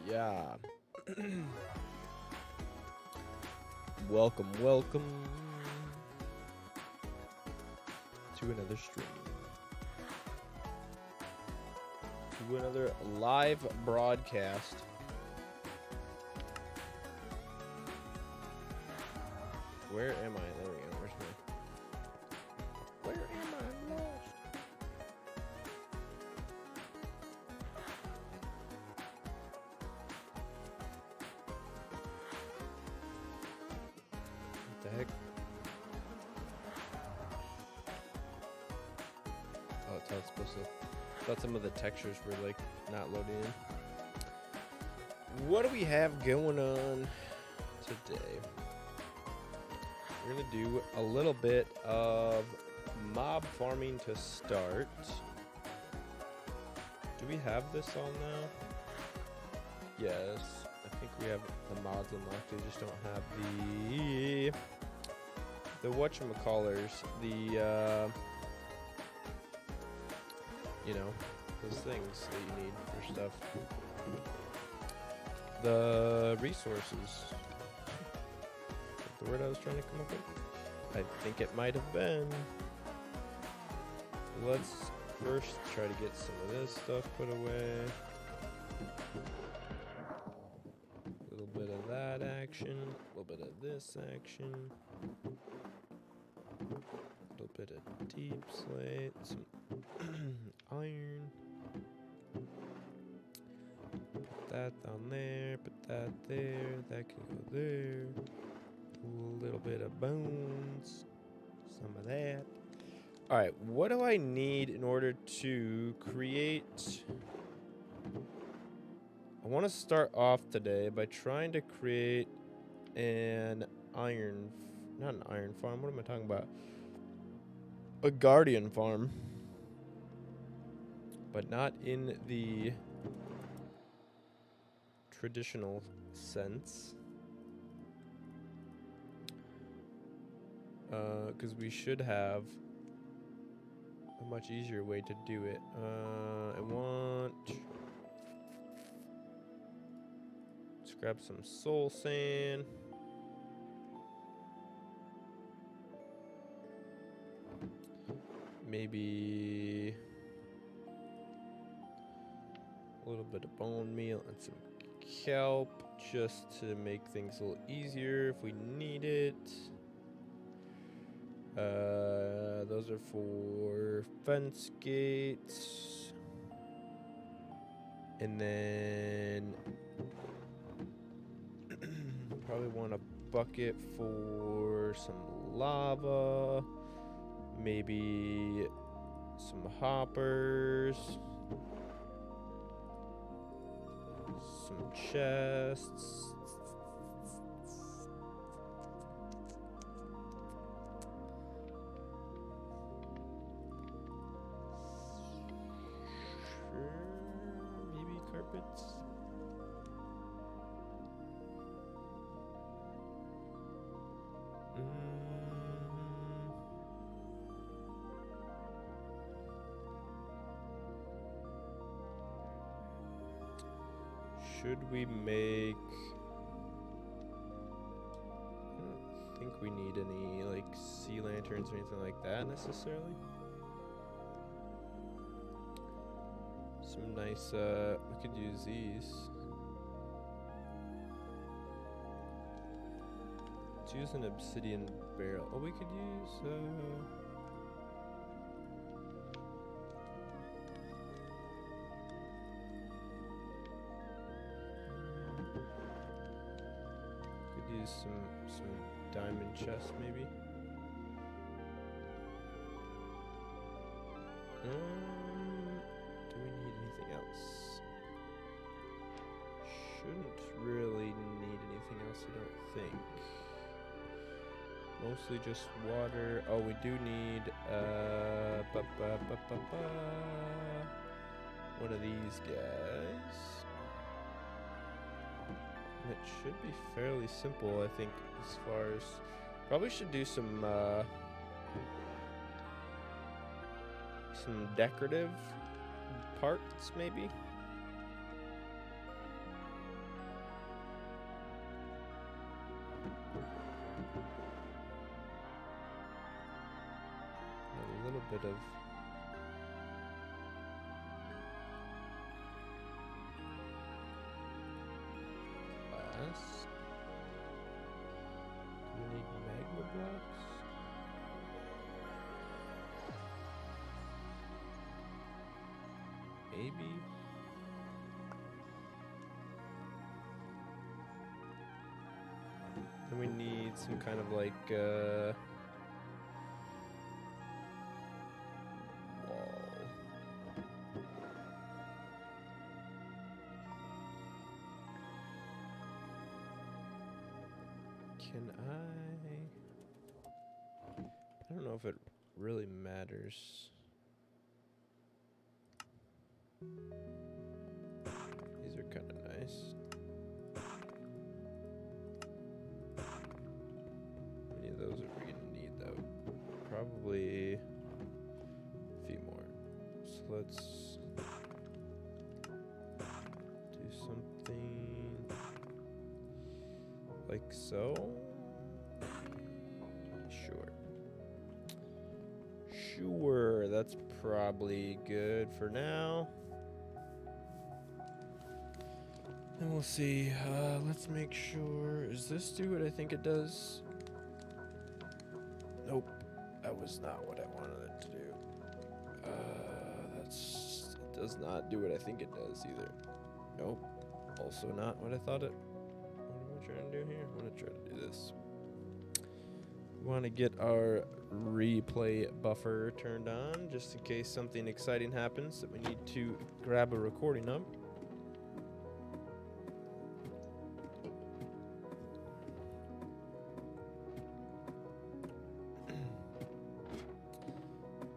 Yeah. Welcome, welcome to another stream. To another live broadcast. Where am I? There we go. Where's my... Where am I? I'm lost. What the heck? Oh, it's how it's supposed to... I thought some of the textures were like not loading in. What do we have going on today? We're gonna do a little bit of mob farming to start. Do we have this on now? Yes, I think we have the mods unlocked. We just don't have the whatchamacallers, the you know, those things that you need for stuff. The resources. The word I was trying to come up with? I think it might have been. Let's first try to get some of this stuff put away. A little bit of that action. A little bit of this action. A little bit of deep slate. Some iron. Put that down there. Put that there. That can go there. A little bit of bones, some of that. All right, what do I need in order to create? I want to start off today by trying to create an iron, not an iron farm. What am I talking about? A guardian farm, but not in the traditional sense. Because we should have a much easier way to do it. I want... Let's grab some soul sand. Maybe a little bit of bone meal and some kelp just to make things a little easier if we need it. Those are for fence gates. And then probably want a bucket for some lava. Maybe some hoppers. Some chests. Maybe carpets. Should we make... I don't think we need any like sea lanterns or anything like that necessarily. Some nice, we could use these. Let's use an obsidian barrel. Oh, we could use, could use some diamond chests maybe. Do we need anything else? Shouldn't really need anything else, I don't think. Mostly just water. Oh, we do need one of these guys. And it should be fairly simple, I think, as far as... Probably should do some decorative parts, maybe. bit of glass. Do we need magma blocks? Maybe. Then we need some kind of like wall. Can I don't know if it really matters. These are kind of nice. How many of those are we gonna need though? Probably a few more. So let's do something like so. Sure, that's probably good for now. And we'll see. Let's make sure. Does this do what I think it does? Nope. That was not what I wanted it to do. It does not do what I think it does either. Nope. Also not what I thought it. What am I trying to do here? I'm gonna try to do this. We want to get our replay buffer turned on just in case something exciting happens that we need to grab a recording of.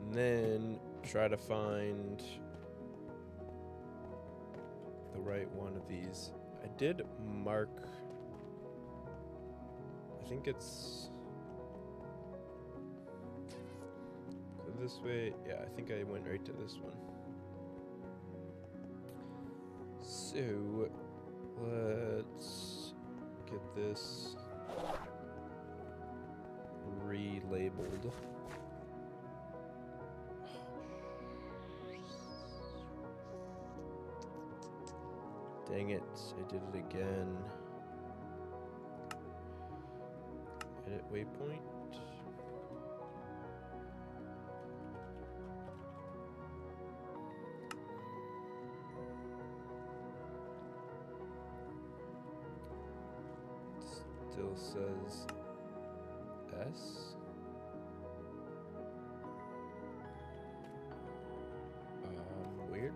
And then try to find the right one of these. I did mark, I think it's this way. Yeah, I think I went right to this one. So let's get this relabeled. Dang it, I did it again. Edit waypoint. Still says S. Weird.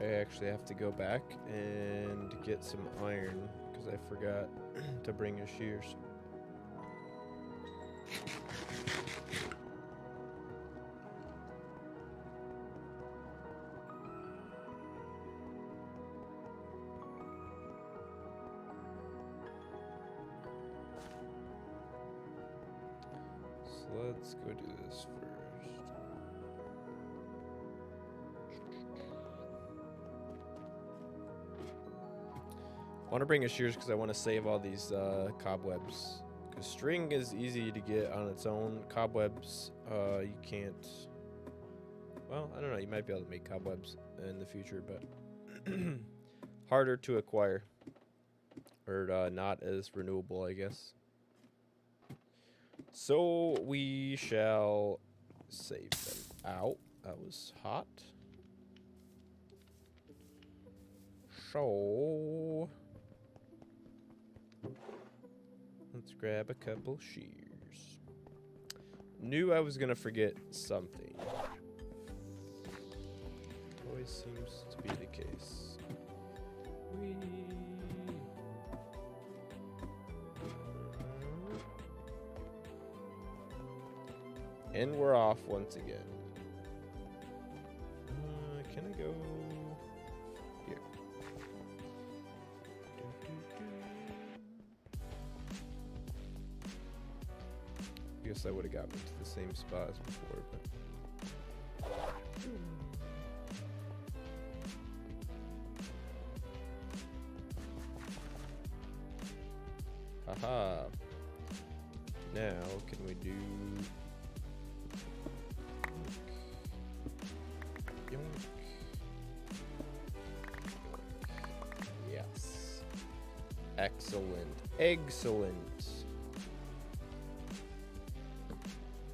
I actually have to go back and get some iron because I forgot to bring a shears. Let's go do this first. I want to bring a shears because I want to save all these cobwebs. Because string is easy to get on its own. Cobwebs, you can't. Well, I don't know. You might be able to make cobwebs in the future, but harder to acquire. Or not as renewable, I guess. So we shall save them out. That was hot. So let's grab a couple shears. Knew I was gonna forget something. Always seems to be the case. And we're off once again. Can I go here? I guess I would have got me to the same spot as before, but haha. Now can we do Excellent. Excellent.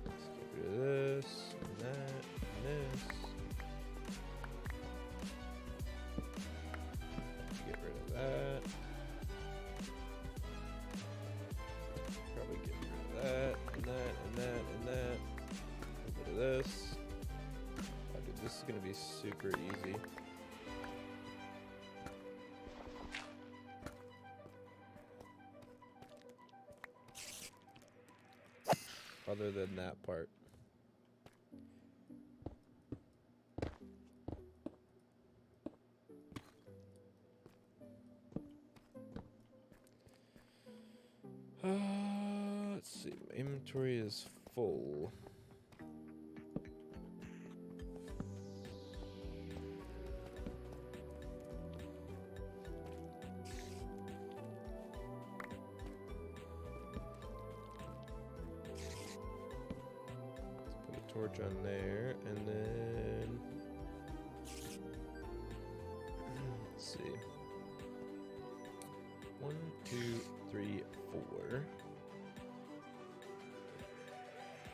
Let's get rid of this and that and this. Get rid of that. Probably get rid of that and that and that and that. A bit of this. Oh, dude, this is gonna be super easy. Other than that part. Let's see. My inventory is full. Torch on there, and then let's see. 1, 2, 3, 4.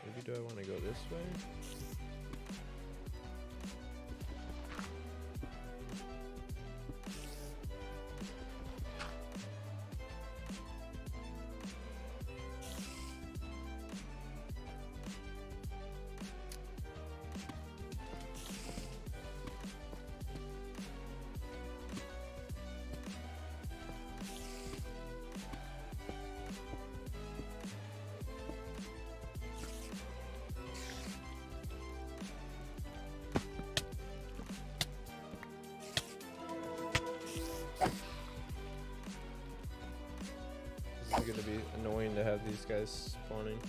Maybe do I want to go this way? This is gonna be annoying to have these guys spawning.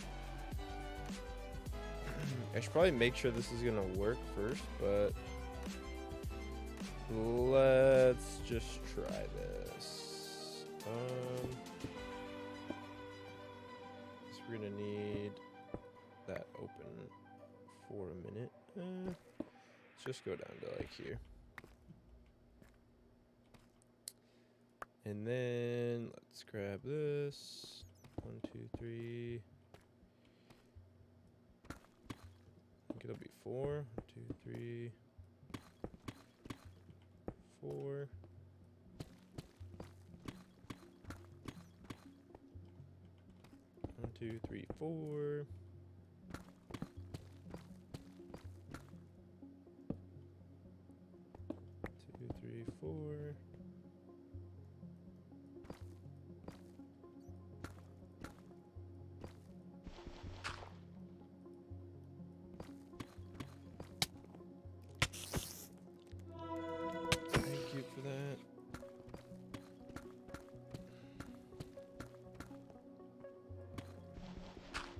I should probably make sure this is gonna work first, but let's just try this. So we're gonna need that open for a minute. Let's just go down to like here. And then let's grab this. 1, 2, 3. I think it'll be 4. 1, 2, 3, 4. 1, 2, 3, 4. 2, 3, 4.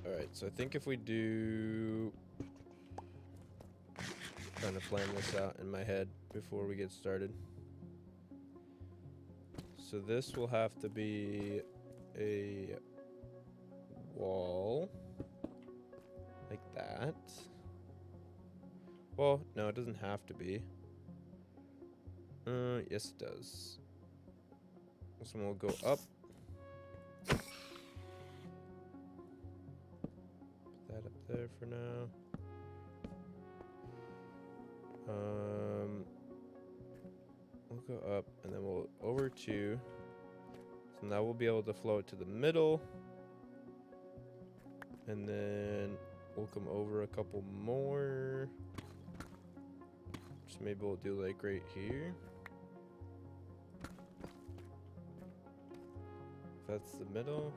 Alright, so I think if we do... trying to plan this out in my head before we get started. So this will have to be a wall like that. Well, no, it doesn't have to be. Yes it does. This one will go up. There for now. We'll go up and then we'll over 2. So now we'll be able to flow it to the middle. And then we'll come over a couple more. Just maybe we'll do like right here. If that's the middle.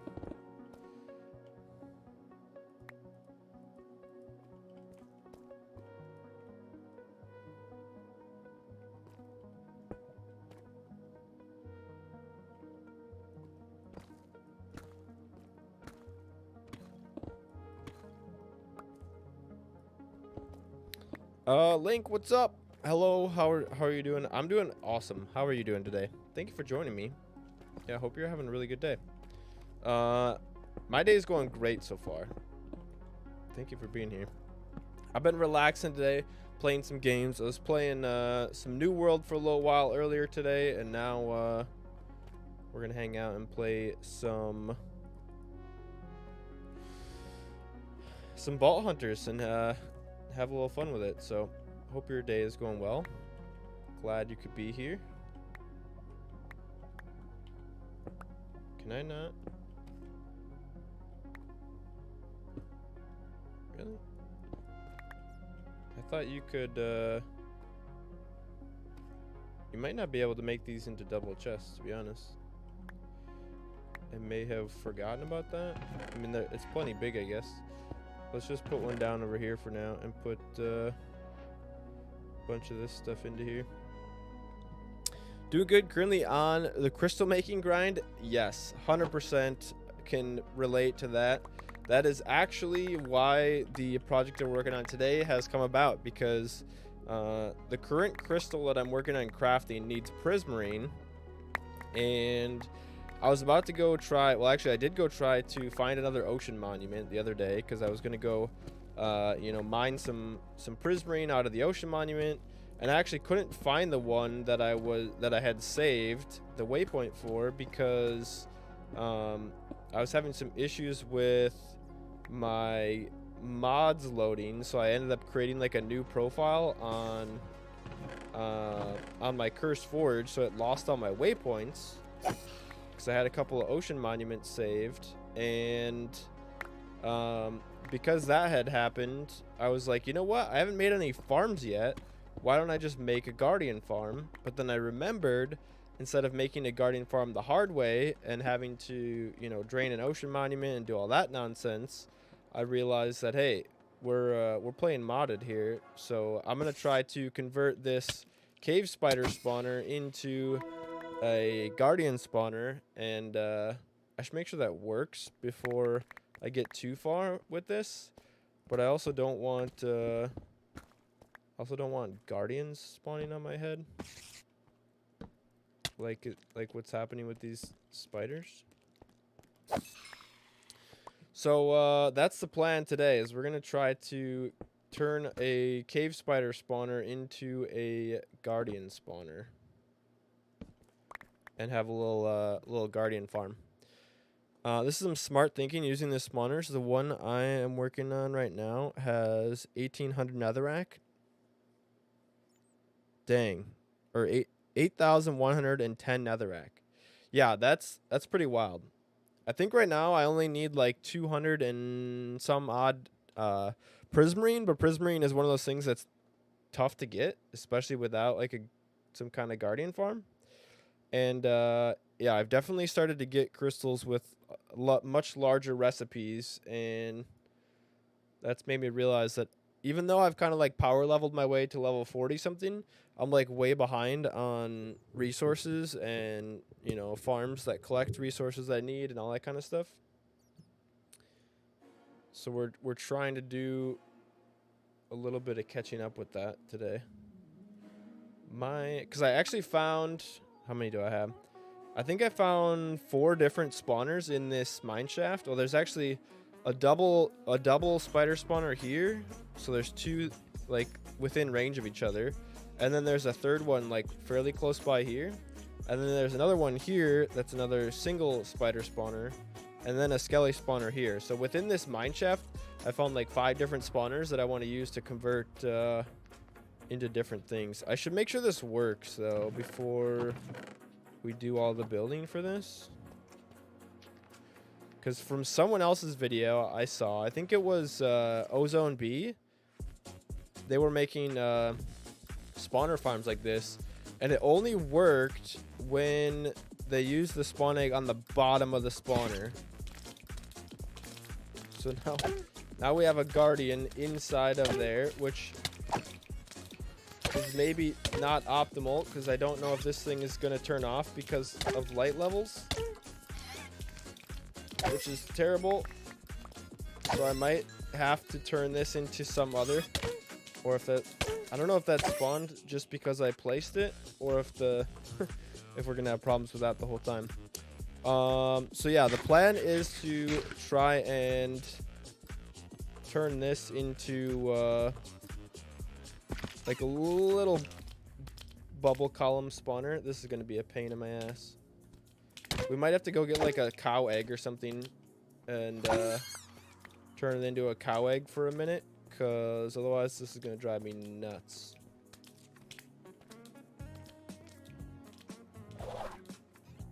Link, what's up? Hello, how are you doing? I'm doing awesome. How are you doing today? Thank you for joining me. Yeah, I hope you're having a really good day. My day is going great so far. Thank you for being here. I've been relaxing today, playing some games. I was playing some New World for a little while earlier today, and now we're we're gonna hang out and play some Vault Hunters and have a little fun with it. So hope your day is going well. Glad you could be here. Can I not? Really? I thought you could, you might not be able to make these into double chests, to be honest. I may have forgotten about that. I mean, it's plenty big, I guess. Let's just put one down over here for now and put a bunch of this stuff into here. Doing good currently on the crystal making grind. Yes, 100% can relate to that. That is actually why the project I'm working on today has come about, because the current crystal that I'm working on crafting needs prismarine, and I was about to go try, well actually I did go try to find another ocean monument the other day, because I was going to go you know, mine some prismarine out of the ocean monument, and I actually couldn't find the one that I had saved the waypoint for, because I was having some issues with my mods loading, so I ended up creating like a new profile on my Cursed Forge, so it lost all my waypoints because I had a couple of ocean monuments saved, and because that had happened, I was like, you know what, I haven't made any farms yet, why don't I just make a guardian farm? But then I remembered, instead of making a guardian farm the hard way and having to, you know, drain an ocean monument and do all that nonsense, I realized that, hey, we're playing modded here, so I'm gonna try to convert this cave spider spawner into a guardian spawner, and I should make sure that works before I get too far with this. But I also don't want guardians spawning on my head, like what's happening with these spiders. So that's the plan today, is we're gonna try to turn a cave spider spawner into a guardian spawner and have a little guardian farm. This is some smart thinking using the spawners. The one I am working on right now has 1800 netherrack. Dang, or 8,110 netherrack. Yeah, that's pretty wild. I think right now I only need like 200 and some odd prismarine, but prismarine is one of those things that's tough to get, especially without like some kind of guardian farm. And yeah, I've definitely started to get crystals with much larger recipes, and that's made me realize that even though I've kind of like power leveled my way to level 40 something, I'm like way behind on resources and, you know, farms that collect resources I need and all that kind of stuff. So we're trying to do a little bit of catching up with that today. Because I actually found, how many do I have? I think I found 4 different spawners in this mine shaft. Well, there's actually a double spider spawner here, so there's 2 like within range of each other, and then there's a third one like fairly close by here, and then there's another one here that's another single spider spawner, and then a skelly spawner here. So within this mine shaft I found like 5 different spawners that I want to use to convert into different things. I should make sure this works though before we do all the building for this, because from someone else's video I saw, I think it was Ozone B, they were making spawner farms like this, and it only worked when they used the spawn egg on the bottom of the spawner. So now we have a guardian inside of there, which is maybe not optimal, because I don't know if this thing is going to turn off because of light levels, which is terrible. So I might have to turn this into some other, or if that, I don't know if that spawned just because I placed it, or if if we're gonna have problems with that the whole time. So yeah, the plan is to try and turn this into like a little bubble column spawner. This is gonna be a pain in my ass. We might have to go get like a cow egg or something and turn it into a cow egg for a minute, because otherwise this is going to drive me nuts.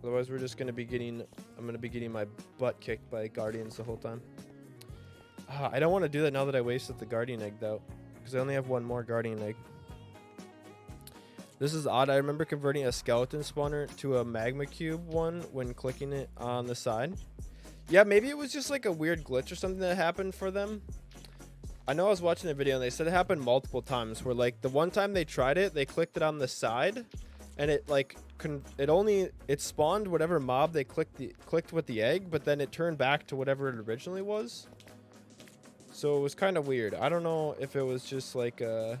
Otherwise we're just going to be getting, I'm going to be getting my butt kicked by guardians the whole time. I don't want to do that now that I wasted the guardian egg though, because I only have one more guardian egg. This is odd. I remember converting a skeleton spawner to a magma cube one when clicking it on the side. Yeah, maybe it was just like a weird glitch or something that happened for them. I know I was watching a video and they said it happened multiple times, where like the one time they tried it, they clicked it on the side and it like it spawned whatever mob they clicked with the egg, but then it turned back to whatever it originally was. So it was kind of weird. I don't know if it was just like a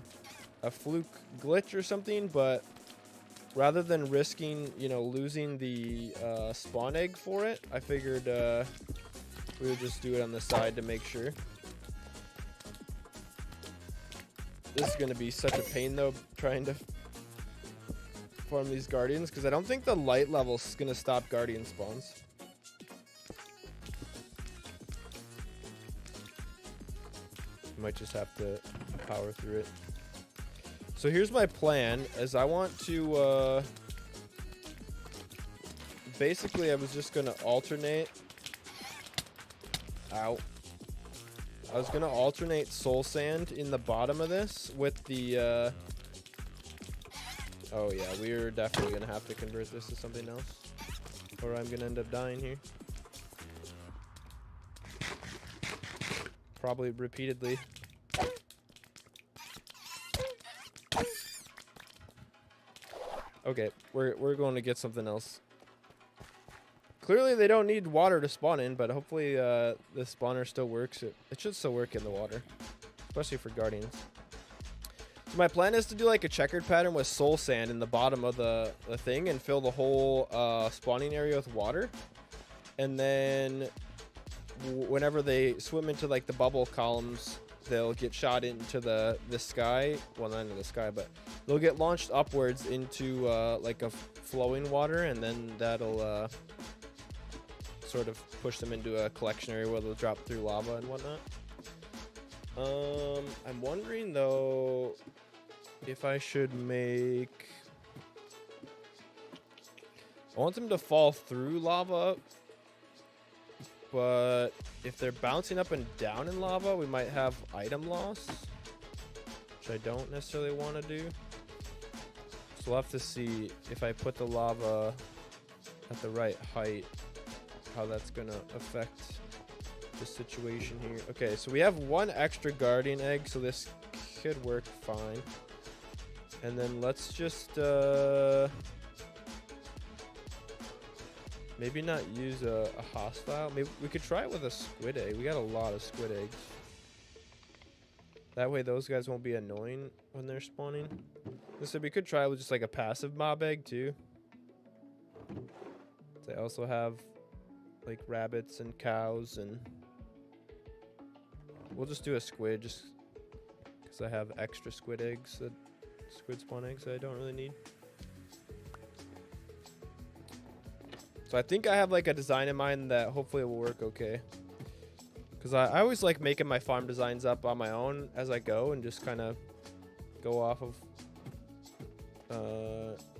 fluke glitch or something, but rather than risking, you know, losing the spawn egg for it, I figured we would just do it on the side to make sure. This is going to be such a pain though, trying to farm these guardians, because I don't think the light level is going to stop guardian spawns. Might just have to power through it. So here's my plan, as I want to, basically I was just going to alternate, I was going to alternate soul sand in the bottom of this with the, oh yeah, we're definitely going to have to convert this to something else, or I'm going to end up dying here. Probably repeatedly. Okay, we're going to get something else. Clearly they don't need water to spawn in, but hopefully the spawner still works. It should still work in the water, especially for guardians. So my plan is to do like a checkered pattern with soul sand in the bottom of the thing and fill the whole spawning area with water. And then whenever they swim into like the bubble columns, they'll get shot into the sky. Well, not into the sky, but they'll get launched upwards into like a flowing water, and then that'll sort of push them into a collection area where they'll drop through lava and whatnot. I'm wondering though if I should make, I want them to fall through lava, but if they're bouncing up and down in lava, we might have item loss, which I don't necessarily want to do. So we'll have to see if I put the lava at the right height, how that's going to affect the situation here. Okay, so we have one extra guardian egg, so this could work fine. And then let's just maybe not use a hostile. Maybe we could try it with a squid egg. We got a lot of squid eggs. That way those guys won't be annoying when they're spawning. So we could try with just like a passive mob egg too. They also have like rabbits and cows, and we'll just do a squid just because I have extra squid eggs, squid spawn eggs that I don't really need. So I think I have like a design in mind that hopefully will work okay. Because I always like making my farm designs up on my own as I go and just kind of go off of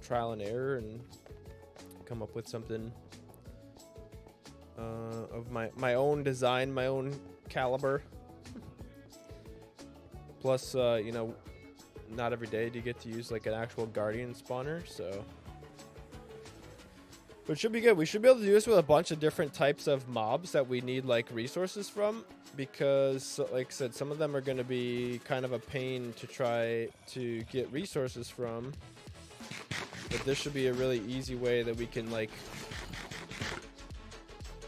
trial and error and come up with something of my own design, my own caliber. Plus, you know, not every day do you get to use like an actual guardian spawner, so. But it should be good. We should be able to do this with a bunch of different types of mobs that we need like resources from, because like I said, some of them are going to be kind of a pain to try to get resources from. But this should be a really easy way that we can like,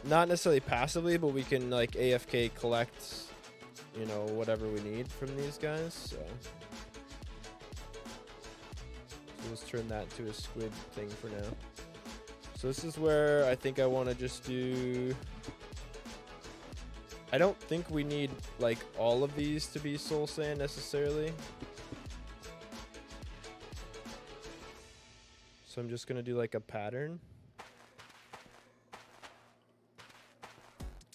not necessarily passively, but we can like AFK collect, you know, whatever we need from these guys. So let's turn that to a squid thing for now. So this is where I think I want to just do, I don't think we need like all of these to be soul sand necessarily. So I'm just going to do like a pattern.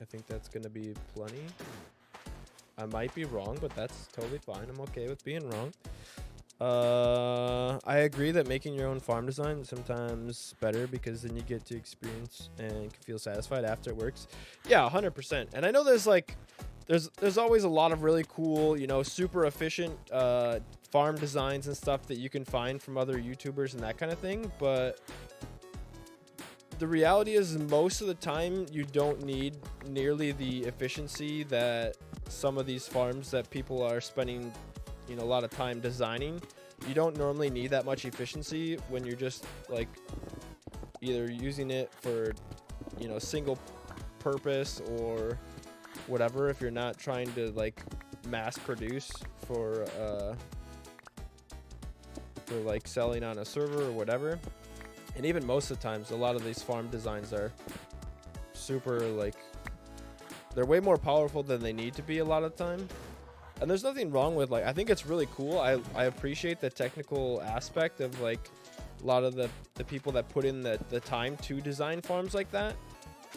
I think that's going to be plenty. I might be wrong, but that's totally fine. I'm okay with being wrong. I agree that making your own farm design is sometimes better because then you get to experience and can feel satisfied after it works. Yeah, 100%. And I know there's like, there's always a lot of really cool, you know, super efficient farm designs and stuff that you can find from other YouTubers and that kind of thing. But the reality is most of the time you don't need nearly the efficiency that some of these farms that people are spending, you know, a lot of time designing. You don't normally need that much efficiency when you're just like either using it for, you know, single purpose or whatever. If you're not trying to like mass produce for like selling on a server or whatever. And even most of the times, a lot of these farm designs are super like, they're way more powerful than they need to be a lot of the time. And there's nothing wrong with like, I think it's really cool. I appreciate the technical aspect of like a lot of the people that put in the time to design farms like that.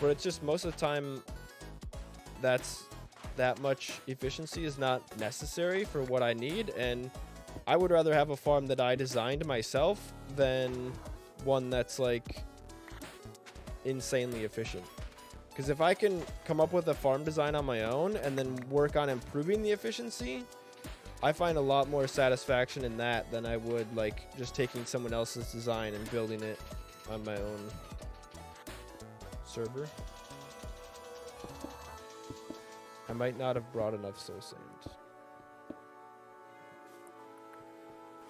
But it's just most of the time that much efficiency is not necessary for what I need. And I would rather have a farm that I designed myself than one that's like insanely efficient. Because if I can come up with a farm design on my own and then work on improving the efficiency, I find a lot more satisfaction in that than I would like just taking someone else's design and building it on my own server. I might not have brought enough soul sand.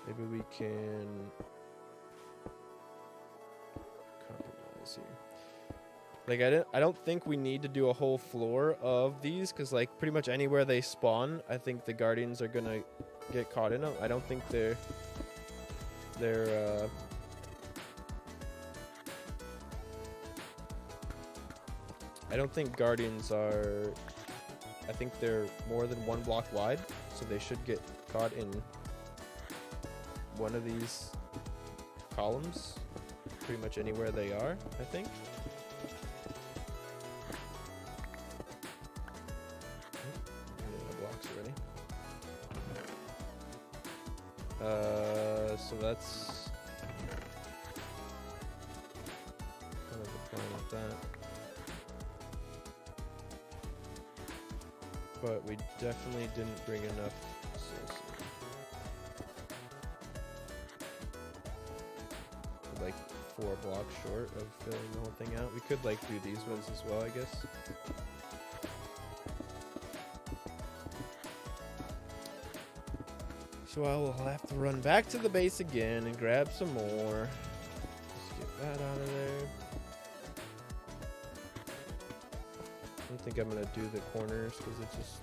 Maybe we can compromise here. Like I don't think we need to do a whole floor of these because like pretty much anywhere they spawn, I think the guardians are gonna get caught in them. I don't think they're I don't think guardians are. I think they're more than 1 block wide, so they should get caught in one of these columns pretty much anywhere they are, I think. Blocks already. So that's kind of the plan with that. But we definitely didn't bring enough soul sand. Like 4 blocks short of filling the whole thing out. We could like do these ones as well, I guess. So I will have to run back to the base again and grab some more. Let's get that out of there. I don't think I'm gonna do the corners because it just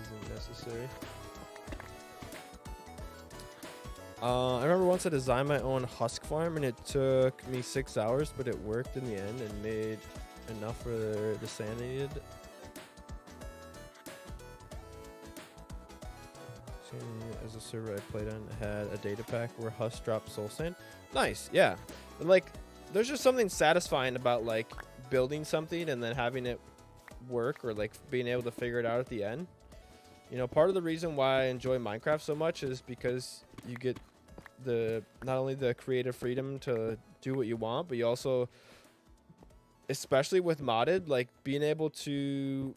isn't necessary. I remember once I designed my own husk farm and it took me 6 hours, but it worked in the end and made enough for the sand I needed. As a server I played on had a data pack where husk dropped soul sand. Nice, yeah. And like, there's just something satisfying about like building something and then having it work or like being able to figure it out at the end. You know, part of the reason why I enjoy Minecraft so much is because you get not only the creative freedom to do what you want, but you also, especially with modded, like being able to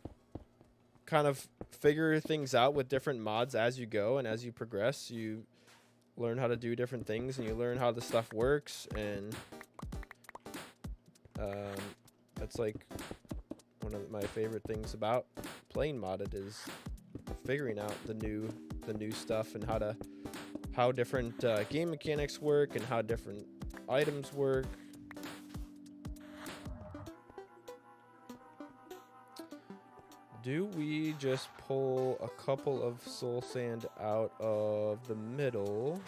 kind of figure things out with different mods as you go, and as you progress, you learn how to do different things and you learn how the stuff works. And that's like one of my favorite things about playing modded is figuring out the new stuff and how different game mechanics work and how different items work. Do we just pull a couple of soul sand out of the middle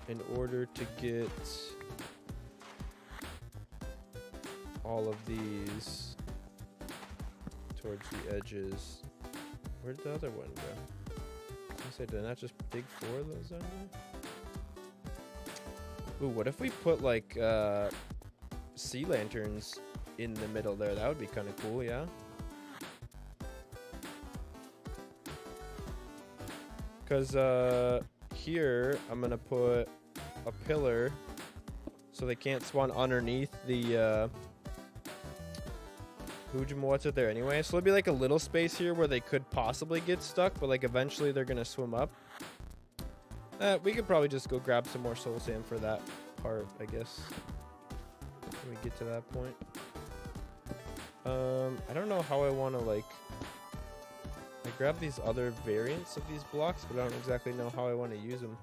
in order to get all of these towards the edges? Where did the other one go? I said, did I not just dig 4 of those out there? Ooh, what if we put like sea lanterns in the middle there. That would be kind of cool, yeah. Because here I'm going to put a pillar so they can't spawn underneath the what's it there anyway. So there'll be like a little space here where they could possibly get stuck, but like eventually they're going to swim up. We could probably just go grab some more soul sand for that part, I guess, when we get to that point. I don't know how I want to, like, I grab these other variants of these blocks, but I don't exactly know how I want to use them.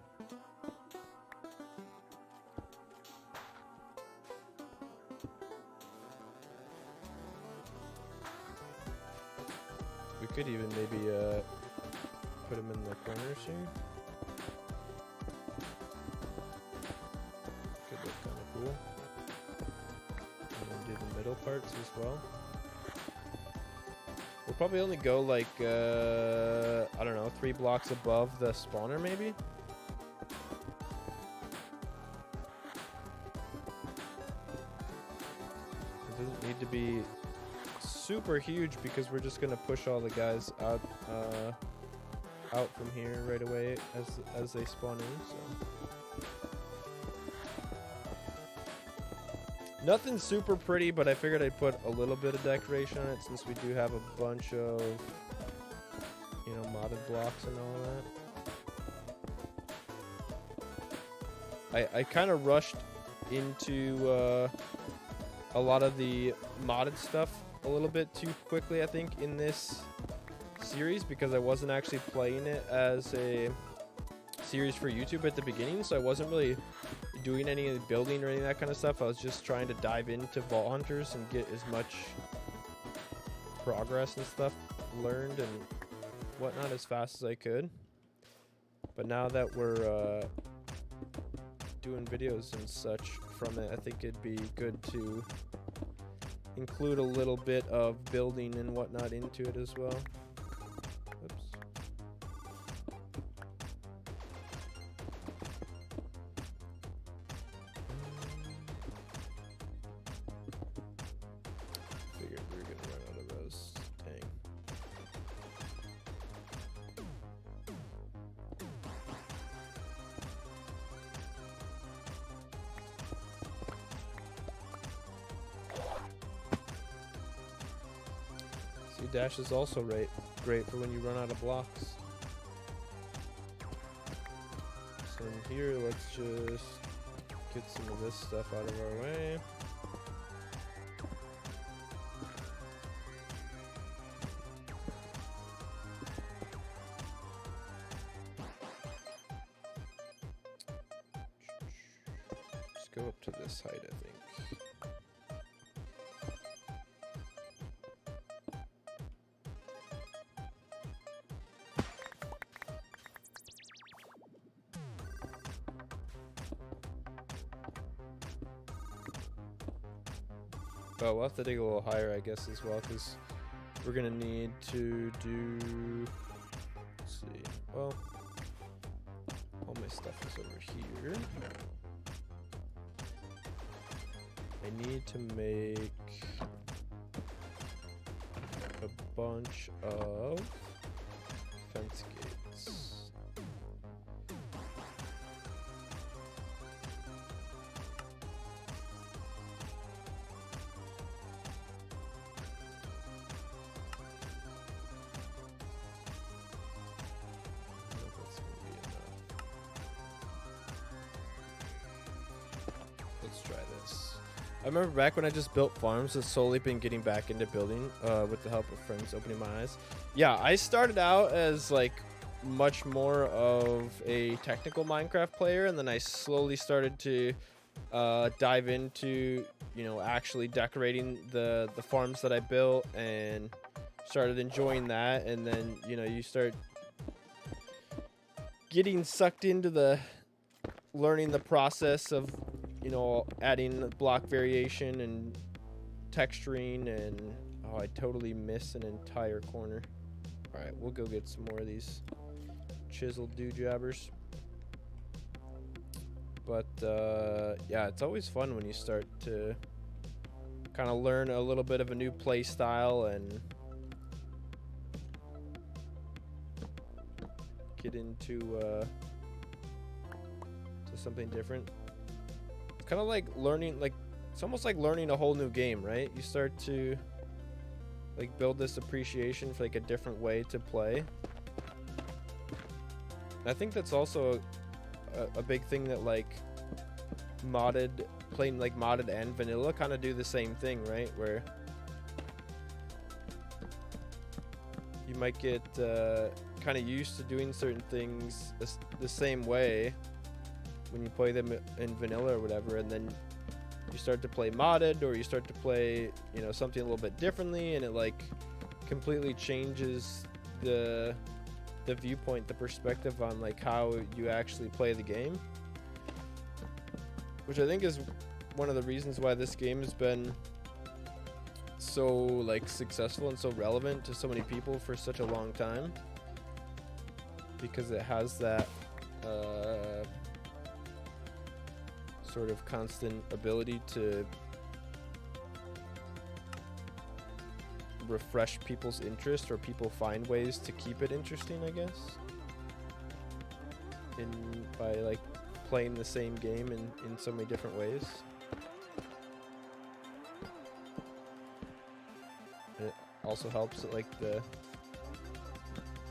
We could even maybe put them in the corners here. Could look kind of cool. And then do the middle parts as well. We'll probably only go like, I don't know, 3 blocks above the spawner maybe? It doesn't need to be super huge because we're just gonna push all the guys out from here right away as they spawn in, so. Nothing super pretty, but I figured I'd put a little bit of decoration on it since we do have a bunch of, you know, modded blocks and all that. I kind of rushed into a lot of the modded stuff a little bit too quickly, I think, in this series because I wasn't actually playing it as a series for YouTube at the beginning, so I wasn't really doing any building or any of that kind of stuff. I was just trying to dive into Vault Hunters and get as much progress and stuff learned and whatnot as fast as I could. But now that we're doing videos and such from it, I think it'd be good to include a little bit of building and whatnot into it as well. Oops. Figured we were gonna run out of those. Dang. Dash is also great for when you run out of blocks. So in here, let's just get some of this stuff out of our way. Just go up to this height, I think. Oh, we'll have to dig a little higher, I guess, as well, because we're going to need to do... Let's see. Well, all my stuff is over here. I need to make a bunch of fence gates. I remember back when I just built farms, I've slowly been getting back into building with the help of friends opening my eyes. Yeah, I started out as like much more of a technical Minecraft player, and then I slowly started to dive into, you know, actually decorating the farms that I built and started enjoying that. And then, you know, you start getting sucked into the learning the process of, you know, adding block variation and texturing, and oh, I totally missed an entire corner. All right, we'll go get some more of these chiseled doojabbers. But yeah, it's always fun when you start to kind of learn a little bit of a new play style and get into to something different. It's kind of like learning, like it's almost like learning a whole new game, right? You start to like build this appreciation for like a different way to play. And I think that's also a big thing that like playing like modded and vanilla kind of do the same thing, right? Where you might get kind of used to doing certain things the same way when you play them in vanilla or whatever, and then you start to play modded, or you start to play, you know, something a little bit differently, and it like completely changes the viewpoint, the perspective on like how you actually play the game, which I think is one of the reasons why this game has been so like successful and so relevant to so many people for such a long time, because it has that sort of constant ability to refresh people's interest, or people find ways to keep it interesting, I guess, by like playing the same game in so many different ways. And it also helps that like the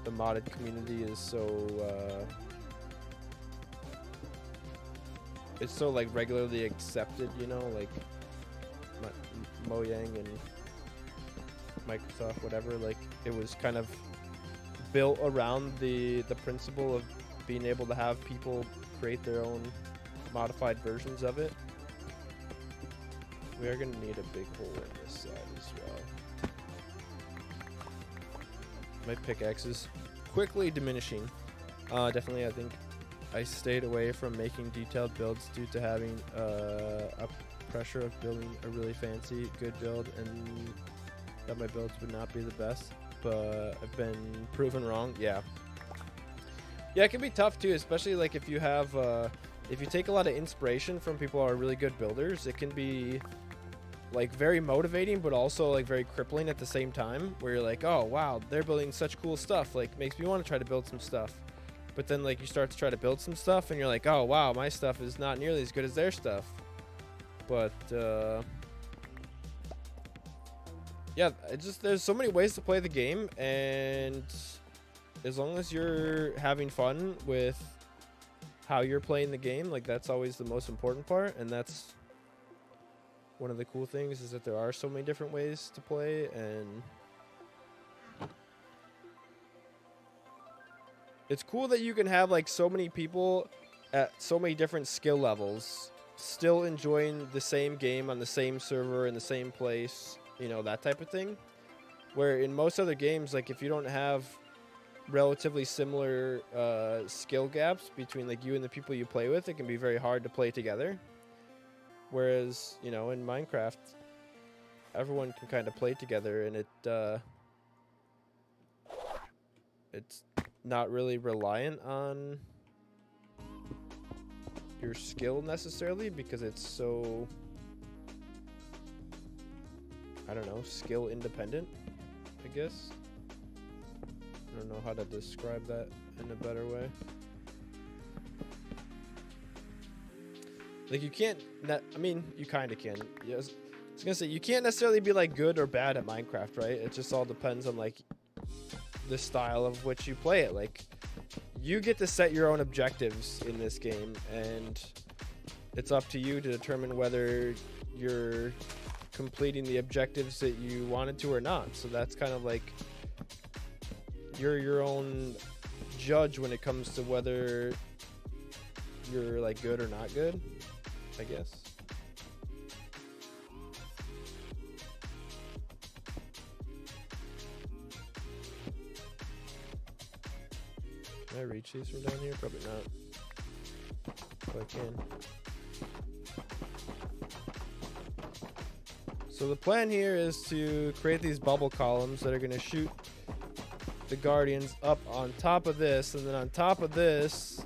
modded community is so it's so like regularly accepted, you know, like Mojang and Microsoft, whatever, like it was kind of built around the principle of being able to have people create their own modified versions of it. We are going to need a big hole in this side as well. My pickaxe is quickly diminishing. Definitely, I think I stayed away from making detailed builds due to having a pressure of building a really fancy, good build, and that my builds would not be the best, but I've been proven wrong. Yeah, it can be tough too, especially like if you have if you take a lot of inspiration from people who are really good builders. It can be like very motivating, but also like very crippling at the same time, where you're like, oh wow, they're building such cool stuff, like makes me want to try to build some stuff. But then like you start to try to build some stuff and you're like, oh wow, my stuff is not nearly as good as their stuff. But yeah, it's just, there's so many ways to play the game, and as long as you're having fun with how you're playing the game, like that's always the most important part. And that's one of the cool things, is that there are so many different ways to play, and it's cool that you can have like so many people at so many different skill levels still enjoying the same game on the same server in the same place, you know, that type of thing. Where in most other games, like if you don't have relatively similar skill gaps between like you and the people you play with, it can be very hard to play together. Whereas, you know, in Minecraft, everyone can kind of play together, and it's not really reliant on your skill necessarily, because it's so, I don't know, skill independent, I guess. I don't know how to describe that in a better way. Like you can't, I mean, you kind of can. Yes, I was gonna say, you can't necessarily be like good or bad at Minecraft, right? It just all depends on like the style of which you play it. Like you get to set your own objectives in this game, and it's up to you to determine whether you're completing the objectives that you wanted to or not. So that's kind of like, you're your own judge when it comes to whether you're like good or not good, I guess. Can I reach these from down here? Probably not. If I can. So the plan here is to create these bubble columns that are going to shoot the guardians up on top of this, and then on top of this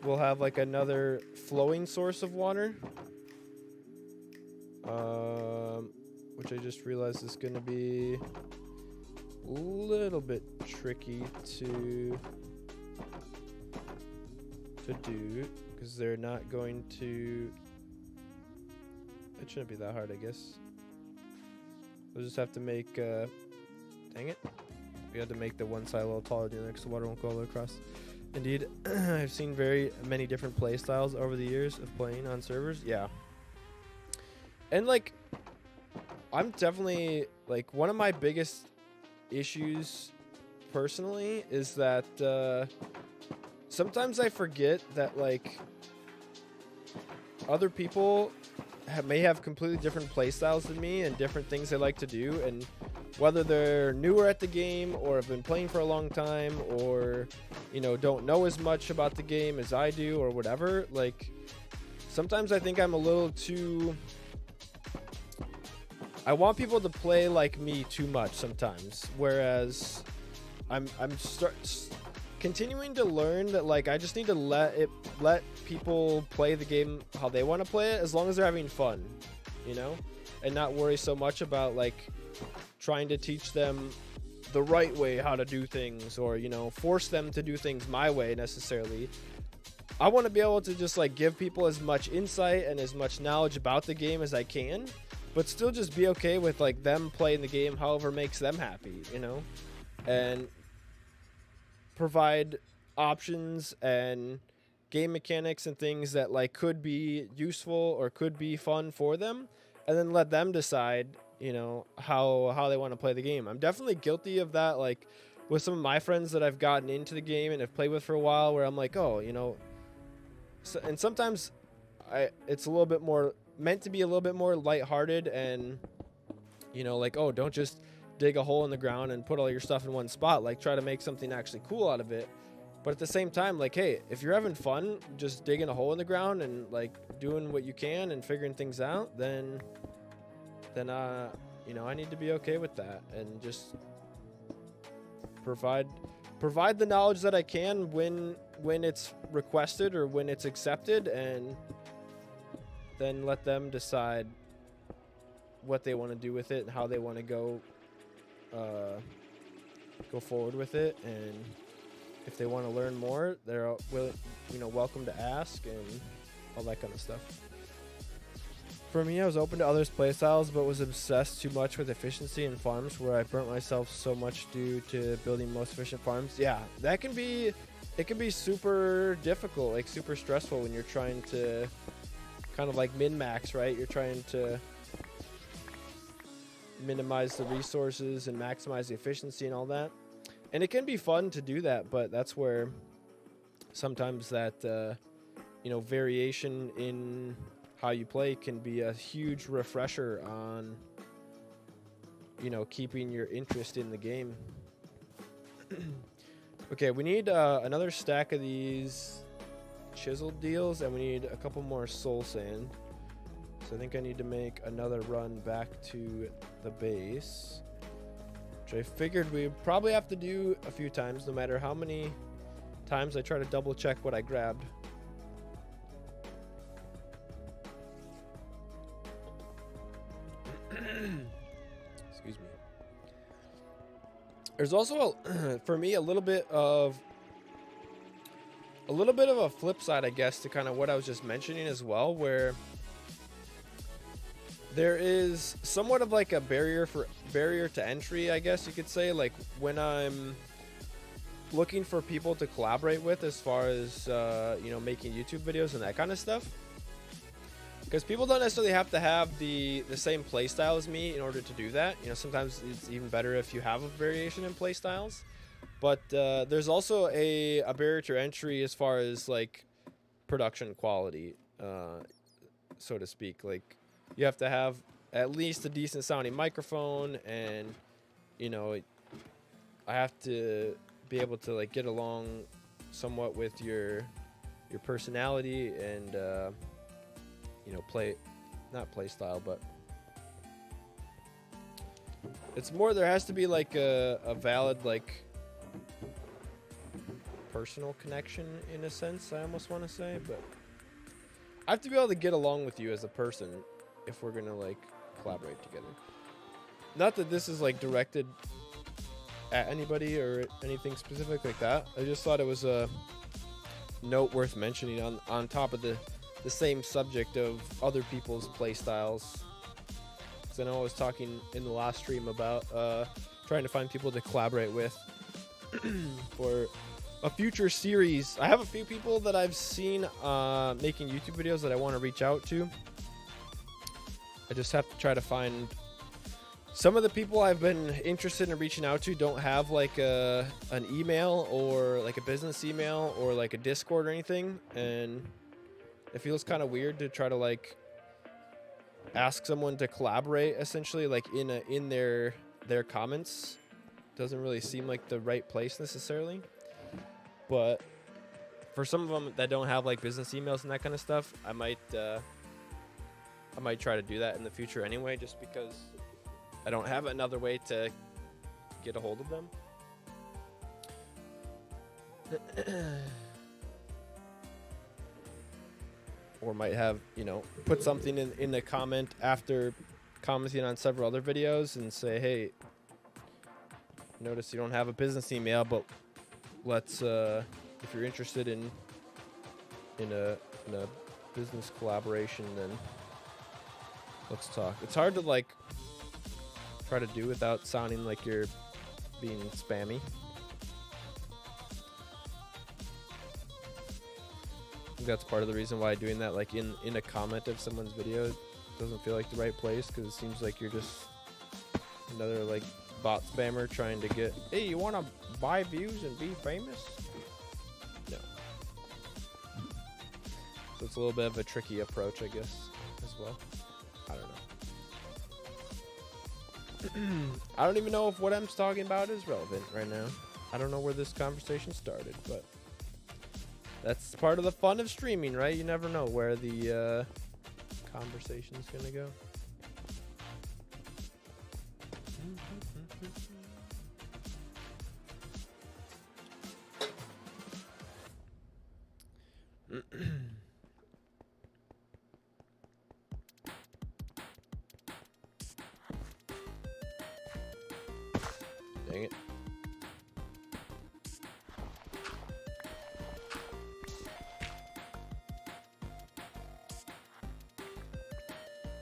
we'll have like another flowing source of water. which I just realized is going to be a little bit tricky to do, because they're not going to, it shouldn't be that hard, I guess. We'll just have to make, dang it, we had to make the one side a little taller than the other because the water won't go all the way across. Indeed, I've seen very many different play styles over the years of playing on servers. Yeah. And like, I'm definitely, like, one of my biggest issues personally is that sometimes I forget that, like, other people may have completely different play styles than me and different things they like to do, and whether they're newer at the game or have been playing for a long time, or, you know, don't know as much about the game as I do or whatever, like, sometimes I think I'm a little too, I want people to play like me too much sometimes, whereas I'm continuing to learn that, like, I just need to let people play the game how they want to play it, as long as they're having fun, you know, and not worry so much about, like, trying to teach them the right way how to do things, or, you know, force them to do things my way necessarily. I want to be able to just, like, give people as much insight and as much knowledge about the game as I can, but still just be okay with, like, them playing the game however makes them happy, you know, and provide options and game mechanics and things that, like, could be useful or could be fun for them, and then let them decide, you know, how they want to play the game. I'm definitely guilty of that, like, with some of my friends that I've gotten into the game and have played with for a while, where I'm like, oh, you know, so, and sometimes it's a little bit more meant to be a little bit more lighthearted, and, you know, like, oh, don't just dig a hole in the ground and put all your stuff in one spot, like, try to make something actually cool out of it. But at the same time, like, hey, if you're having fun just digging a hole in the ground and, like, doing what you can and figuring things out, then you know, I need to be okay with that and just provide the knowledge that I can when it's requested or when it's accepted, and then let them decide what they want to do with it and how they want to go forward with it. And if they want to learn more, they're welcome to ask and all that kind of stuff. For me, I was open to others' playstyles, but was obsessed too much with efficiency in farms, where I burnt myself so much due to building most efficient farms. Yeah, it can be super difficult, like super stressful when you're trying to kind of like min-max, right? You're trying to minimize the resources and maximize the efficiency and all that. And it can be fun to do that, but that's where sometimes that, you know, variation in how you play can be a huge refresher on, you know, keeping your interest in the game. Okay, we need another stack of these chiseled deals, and we need a couple more soul sand. So I think I need to make another run back to the base, which I figured we probably have to do a few times, no matter how many times I try to double check what I grabbed. Excuse me. There's also for me a little bit of a flip side, I guess, to kind of what I was just mentioning as well, where there is somewhat of like a barrier to entry, I guess you could say, like when I'm looking for people to collaborate with as far as you know, making YouTube videos and that kind of stuff. Because people don't necessarily have to have the same play style as me in order to do that. You know, sometimes it's even better if you have a variation in play styles. But there's also a barrier to entry as far as like production quality, so to speak. Like, you have to have at least a decent sounding microphone, and, you know, I have to be able to like get along somewhat with your personality and you know, not play style, but it's more, there has to be like a valid like personal connection in a sense, I almost want to say, but I have to be able to get along with you as a person if we're gonna like collaborate together. not that this is like directed at anybody or anything specific like that. I just thought it was a note worth mentioning on top of the same subject of other people's play styles. Because I know I was talking in the last stream about trying to find people to collaborate with for a future series. I have a few people that I've seen making YouTube videos that I want to reach out to. I just have to try to find. Some of the people I've been interested in reaching out to don't have like an email or like a business email or like a Discord or anything, and it feels kind of weird to try to like ask someone to collaborate essentially like in their comments. Doesn't really seem like the right place necessarily, but for some of them that don't have like business emails and that kind of stuff, I might try to do that in the future anyway, just because I don't have another way to get a hold of them. Or might have, put something in the comment after commenting on several other videos and say, hey, notice you don't have a business email, but let's, if you're interested in a business collaboration, then let's talk. It's hard to like try to do without sounding like you're being spammy. I think that's part of the reason why doing that like in a comment of someone's video doesn't feel like the right place, because it seems like you're just another like bot spammer trying to get, hey, you want to buy views and be famous? No. So it's a little bit of a tricky approach, I guess, as well. I don't know. I don't even know if what I'm talking about is relevant right now. I don't know where this conversation started, but that's part of the fun of streaming, right? You never know where the conversation's gonna go. Dang it.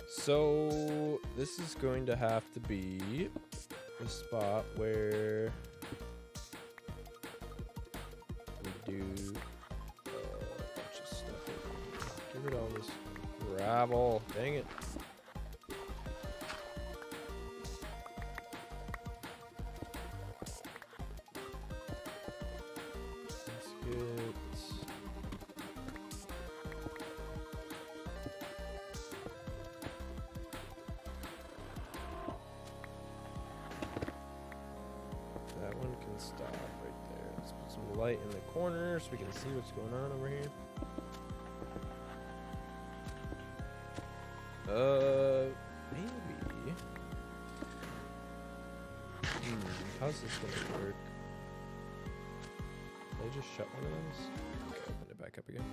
So this is going to have to be the spot where we do a bunch of stuff. Get rid of all this gravel. Dang it. In the corner so we can see what's going on over here. Maybe. How's this gonna work? Did I just shut one of those? Okay, open it back up again.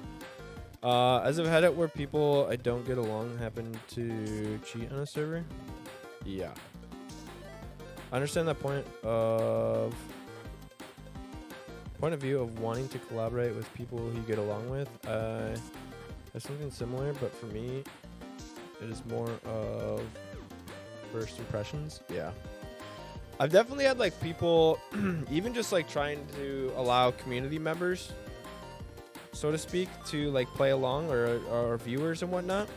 As I've had it where people I don't get along happen to cheat on a server. Yeah. I understand that point of view of wanting to collaborate with people who you get along with. There's something similar, but for me, it is more of first impressions. Yeah. I've definitely had like people, even just like trying to allow community members, so to speak, to like play along or viewers and whatnot.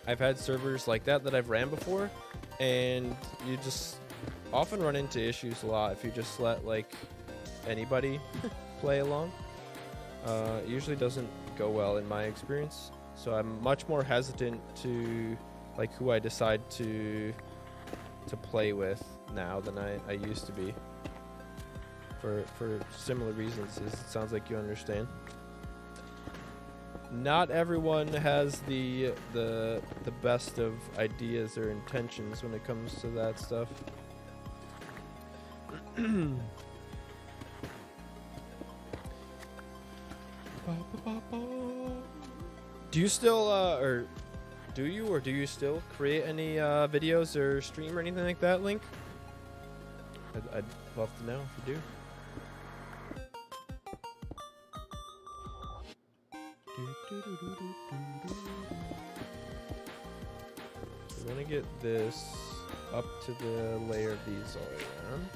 I've had servers like that I've ran before, and you just often run into issues a lot if you just let like anybody play along. It usually doesn't go well in my experience, so I'm much more hesitant to like who I decide to play with now than I used to be, for similar reasons, as it sounds like you understand. Not everyone has the best of ideas or intentions when it comes to that stuff. Do you still or Do you, or do you still create any videos or stream or anything like that, Link? I'd love to know if you do. We're gonna get this up to the layer of these all the way around.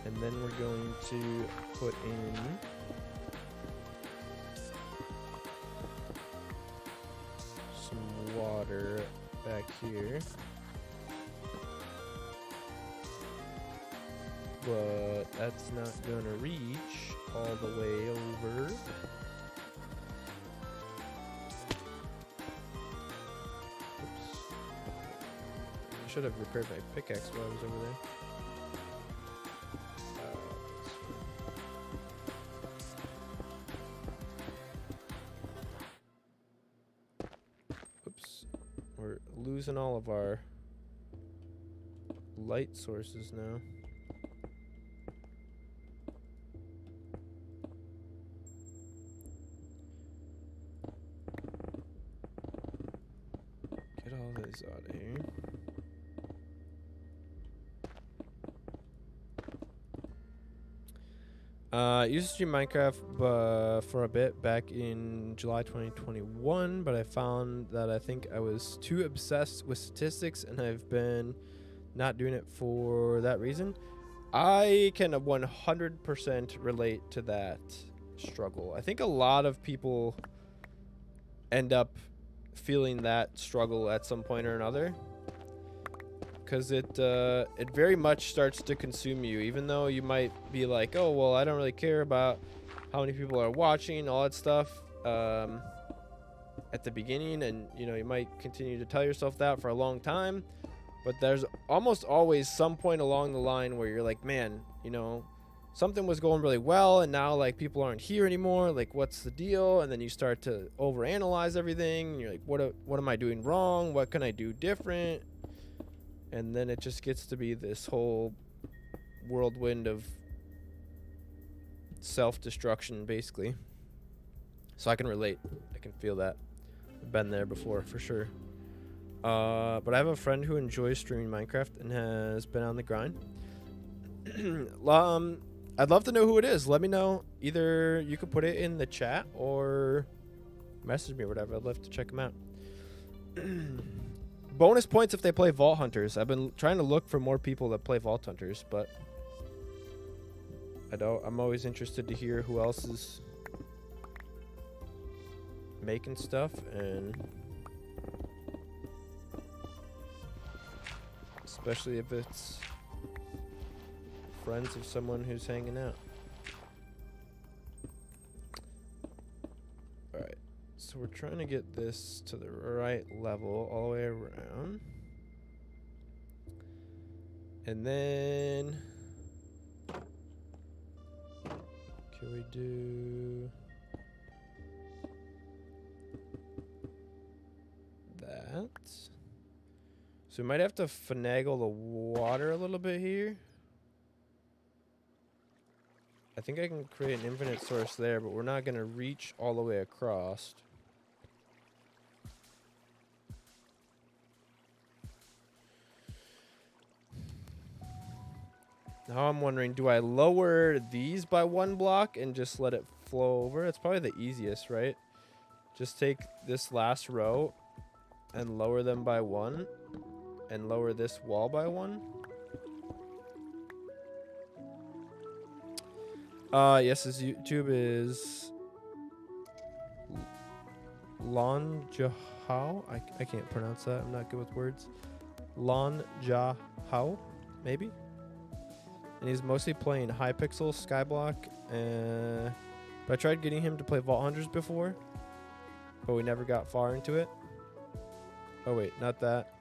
And then we're going to put in some water back here. But that's not gonna reach all the way over. Oops. I should have repaired my pickaxe while I was over there. Oops. We're losing all of our light sources now. Get all this out of here. I used to stream Minecraft for a bit back in July 2021, but I found that I think I was too obsessed with statistics, and I've been not doing it for that reason. I can 100% relate to that struggle. I think a lot of people end up feeling that struggle at some point or another, because it very much starts to consume you, even though you might be like, oh well, I don't really care about how many people are watching, all that stuff at the beginning, and you know, you might continue to tell yourself that for a long time, but there's almost always some point along the line where you're like, man, you know, something was going really well and now like people aren't here anymore, like what's the deal? And then you start to overanalyze everything, and you're like, what am I doing wrong? What can I do different? And then it just gets to be this whole whirlwind of self-destruction, basically. So I can relate. I can feel that. I've been there before, for sure. But I have a friend who enjoys streaming Minecraft and has been on the grind. I'd love to know who it is. Let me know. Either you could put it in the chat or message me or whatever. I'd love to check them out. Bonus points if they play Vault Hunters. I've been trying to look for more people that play Vault Hunters, but I'm always interested to hear who else is making stuff, and especially if it's friends of someone who's hanging out. Alright, so we're trying to get this to the right level all the way around. And then can we do that? So we might have to finagle the water a little bit here. I think I can create an infinite source there, but we're not going to reach all the way across. Now I'm wondering, do I lower these by 1 block and just let it flow over? It's probably the easiest, right? Just take this last row and lower them by 1 and lower this wall by 1. Yes, his YouTube is Lon Jahao. I can't pronounce that. I'm not good with words. Lon Jahao, maybe. And he's mostly playing Hypixel, Skyblock, but I tried getting him to play Vault Hunters before, but we never got far into it. Oh wait, not that.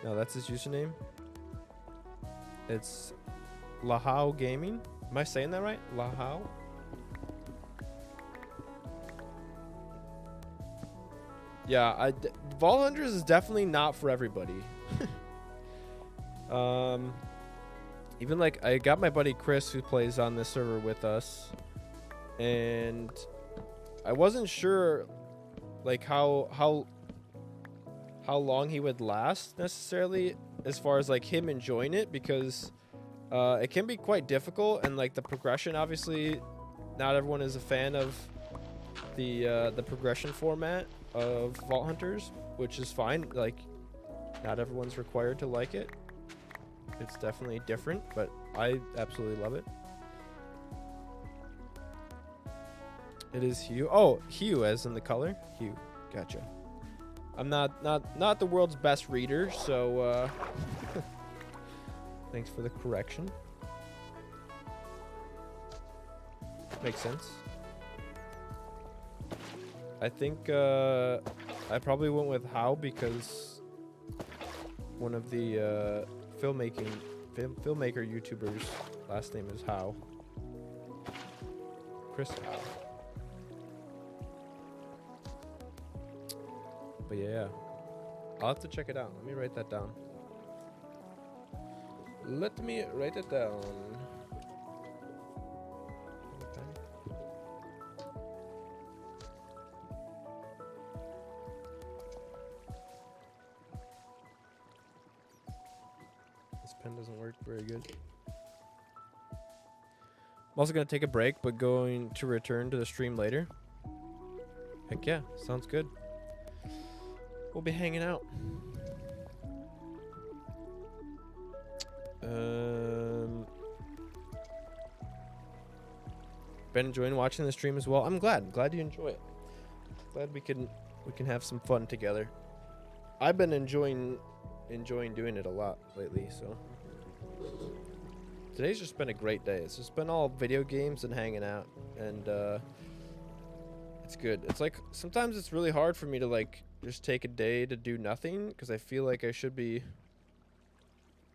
No, that's his username. It's Lahao Gaming. Am I saying that right? Lahao? Yeah, Vault Hunters is definitely not for everybody. Even like I got my buddy Chris who plays on this server with us, and I wasn't sure like how long he would last necessarily, as far as like him enjoying it, because it can be quite difficult, and like the progression, obviously not everyone is a fan of the progression format of Vault Hunters, which is fine. Like, not everyone's required to like it. It's definitely different, but I absolutely love it. It is hue. Oh, hue as in the color? Hue. Gotcha. I'm not the world's best reader, so thanks for the correction. Makes sense. I think I probably went with How because one of the filmmaker YouTubers' last name is How. Chris How. But yeah, I'll have to check it out. Let me write that down. Let me write it down. This pen doesn't work very good. I'm also going to take a break, but going to return to the stream later. Heck yeah, sounds good. We'll be hanging out. Been enjoying watching the stream as well. I'm glad you enjoy it. Glad we can have some fun together. I've been enjoying doing it a lot lately, so today's just been a great day. It's just been all video games and hanging out, and it's good. It's like sometimes it's really hard for me to like just take a day to do nothing, because I feel like I should be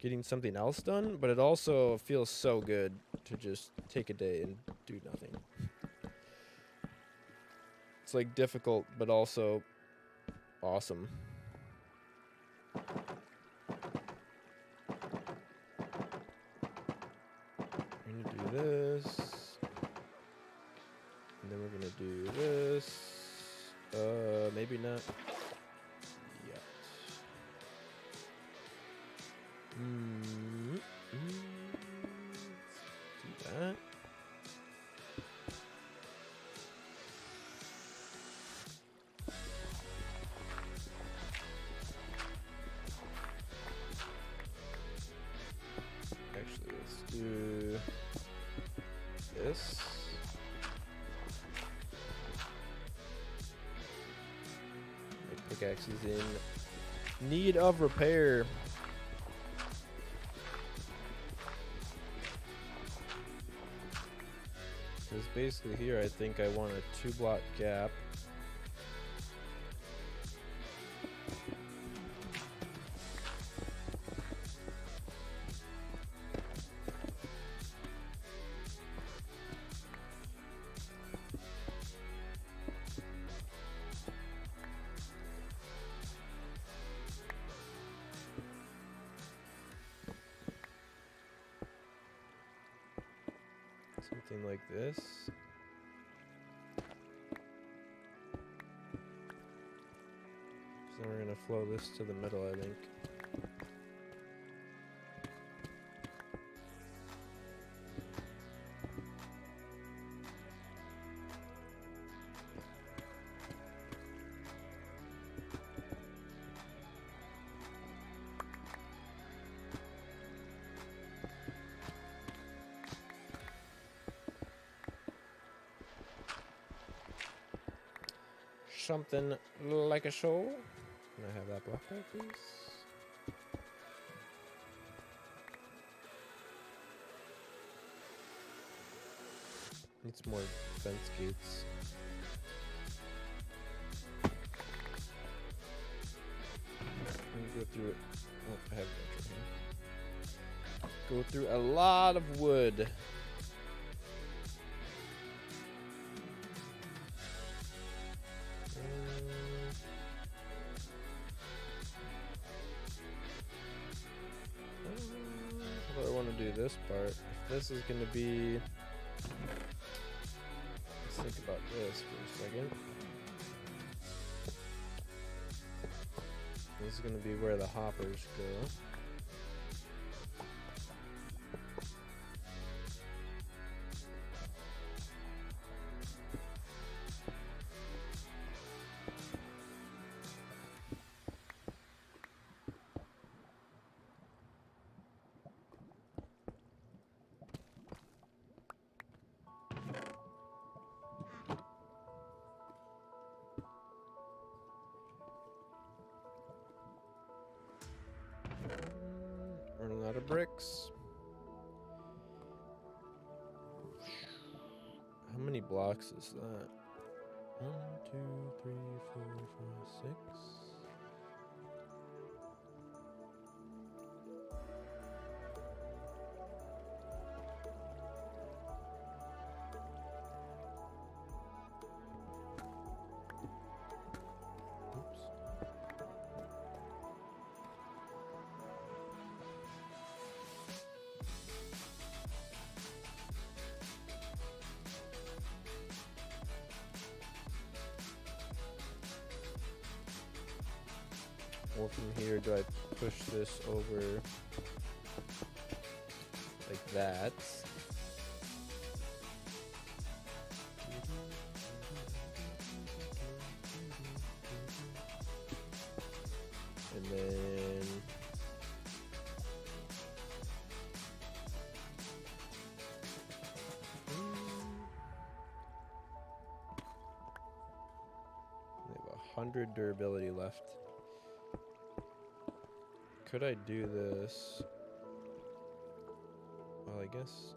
getting something else done, but it also feels so good to just take a day and do nothing. It's like difficult, but also awesome. We're gonna do this, and then we're gonna do this. Maybe not yet. Do that. Actually, let's do this. My pickaxe is in need of repair. Because basically here I think I want a 2-block gap. Something like this. So then we're gonna flow this to the middle, I think. Something like a show. Can I have that block back, please? Needs more fence gates. Go through it. Oh, I have it. Go through a lot of wood. This part. If this is going to be... Let's think about this for a second. gonna be where the hoppers go. Running out of bricks. How many blocks is that? 1, 2, 3, 4, 5, 6. Or from here, do I push this over like that? And then I have 100 durability left. Could I do this? Well, I guess.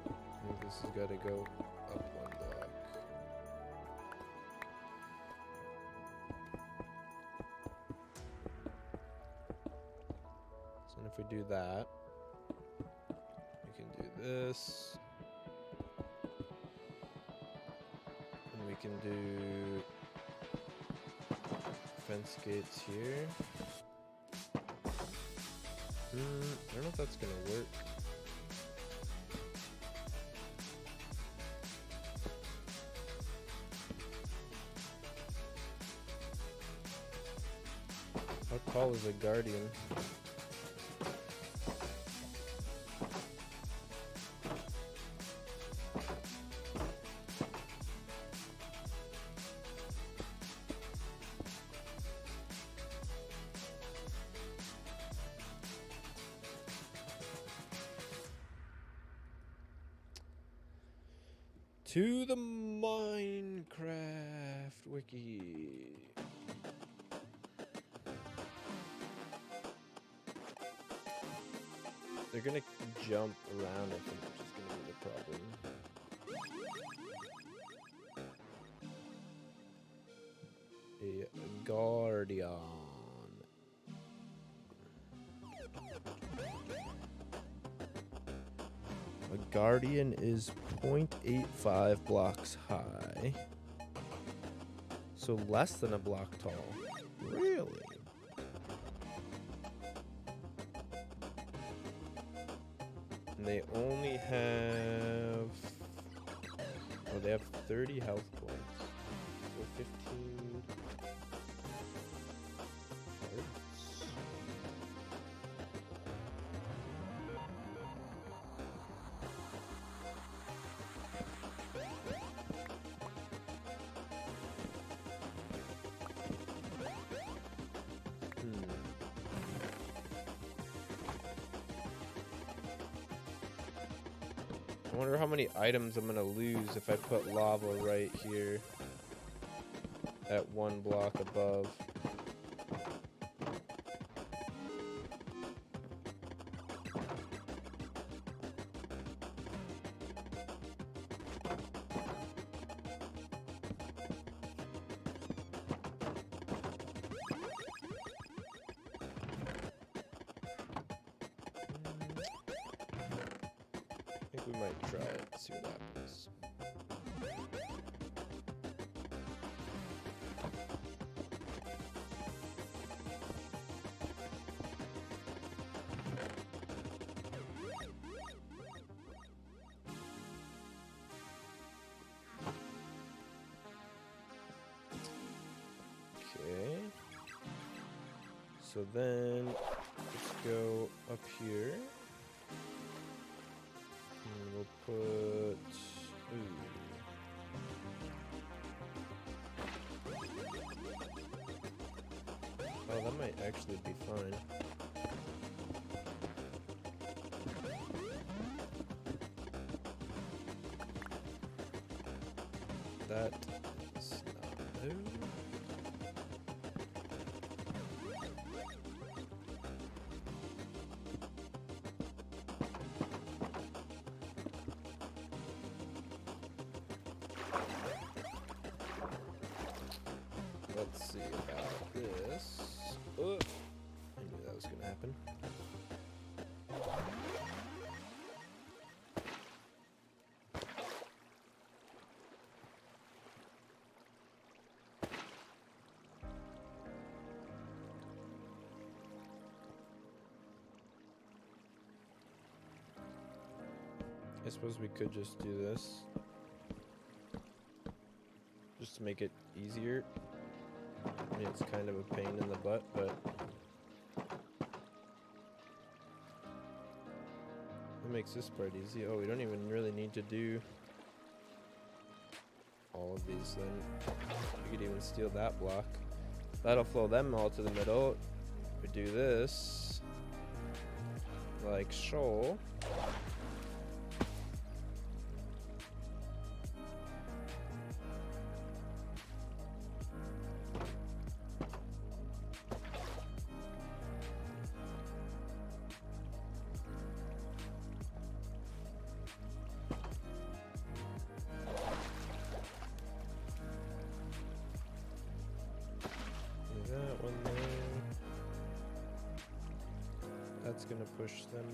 I think this has got to go up one block. And if we do that, we can do this. And we can do fence gates here. I don't know if that's gonna work. How tall is a guardian? To the Minecraft wiki. They're gonna jump around, I think, which is gonna be the problem. A guardian. A guardian is 0.85 blocks high. So less than a block tall. Really? And they only have... Oh, they have 30 health points. So 15... hearts. I wonder how many items I'm gonna lose if I put lava right here at one block above. We might try it, see what happens. So then let's go up here. And we'll put. Ooh. Oh, that might actually be fine. That is not new. Let's see about this. Oh, I knew that was going to happen. I suppose we could just do this. Just to make it easier. I mean, it's kind of a pain in the butt, but it makes this part easy. Oh, we don't even really need to do all of these then. We could even steal that block. That'll flow them all to the middle. We do this like so. That one there. That's gonna push them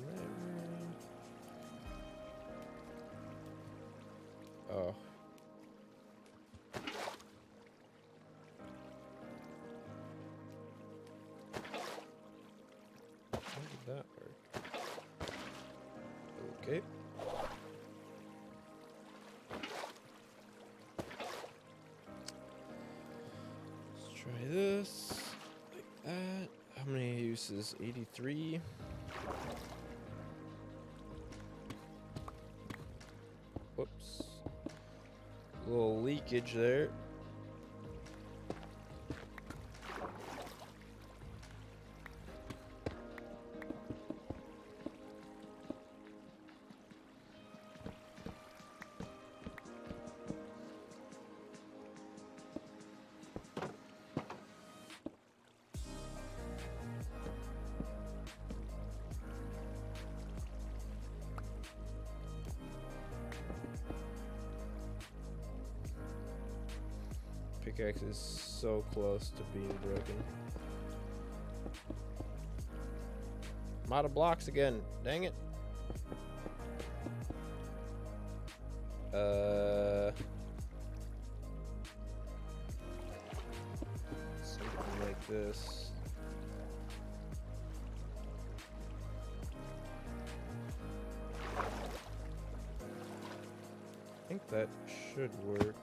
there. Oh. How did that work? Okay. Let's try this. Like that. How many uses? 83. Whoops. A little leakage there. Pickaxe is so close to being broken. I'm out of blocks again. Dang it. Something like this. I think that should work.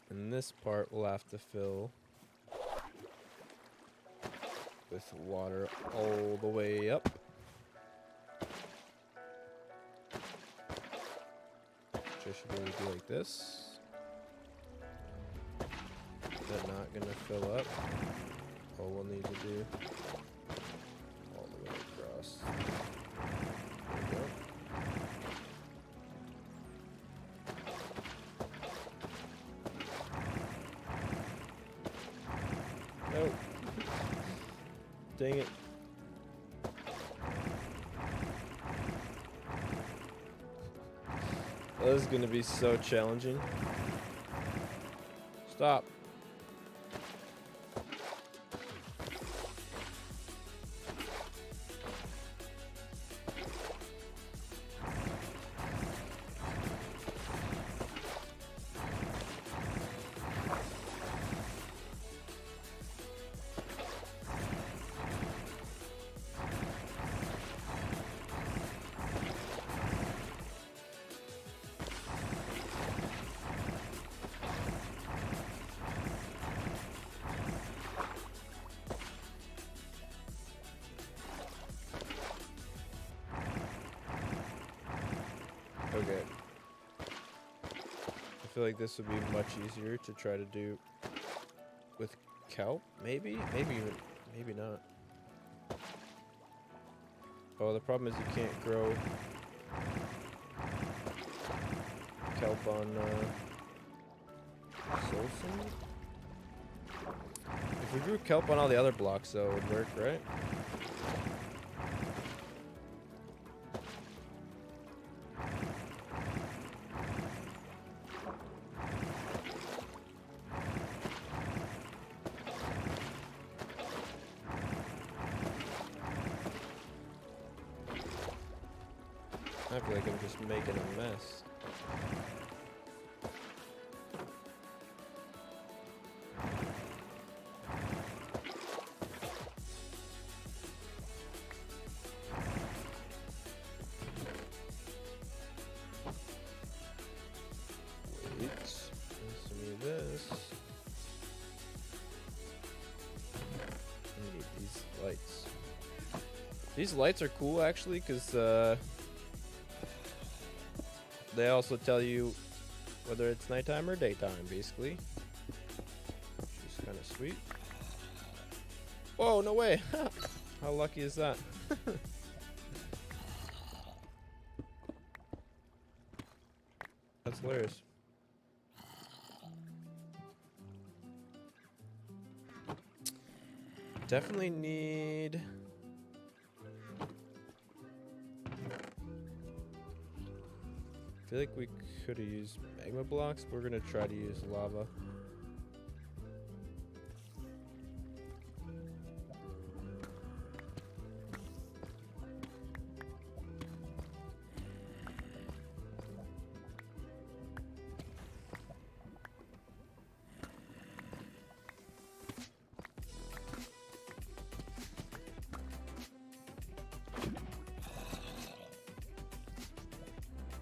And this part we'll have to fill with water all the way up. Which I should really do like this. Is that not gonna fill up? All we'll need to do all the way across. There we go. Nope. Dang it. This is gonna be so challenging. Stop. Okay. I feel like this would be much easier to try to do with kelp, maybe? Maybe not. Oh, the problem is you can't grow kelp on soul sand. If we grew kelp on all the other blocks, though, it would work, right? I feel like I'm just making a mess. Wait, let's do this. I need these lights. These lights are cool actually, because they also tell you whether it's nighttime or daytime, basically. Which is kind of sweet. Whoa, no way! How lucky is that? That's hilarious. Definitely need... I feel like we could have used magma blocks, but we're gonna try to use lava.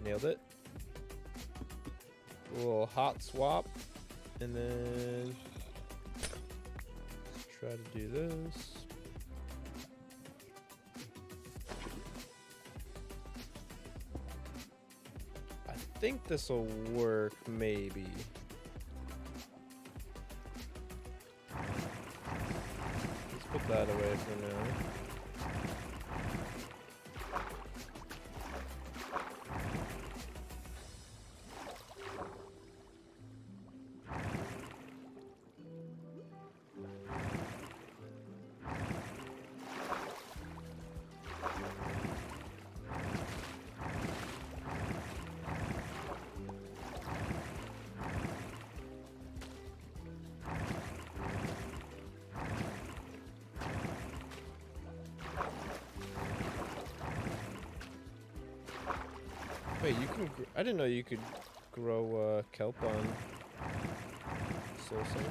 Nailed it. A little hot swap, and then let's try to do this. I think this will work, maybe. Let's put that away for now. Wait, you can... I didn't know you could grow kelp on soul sand.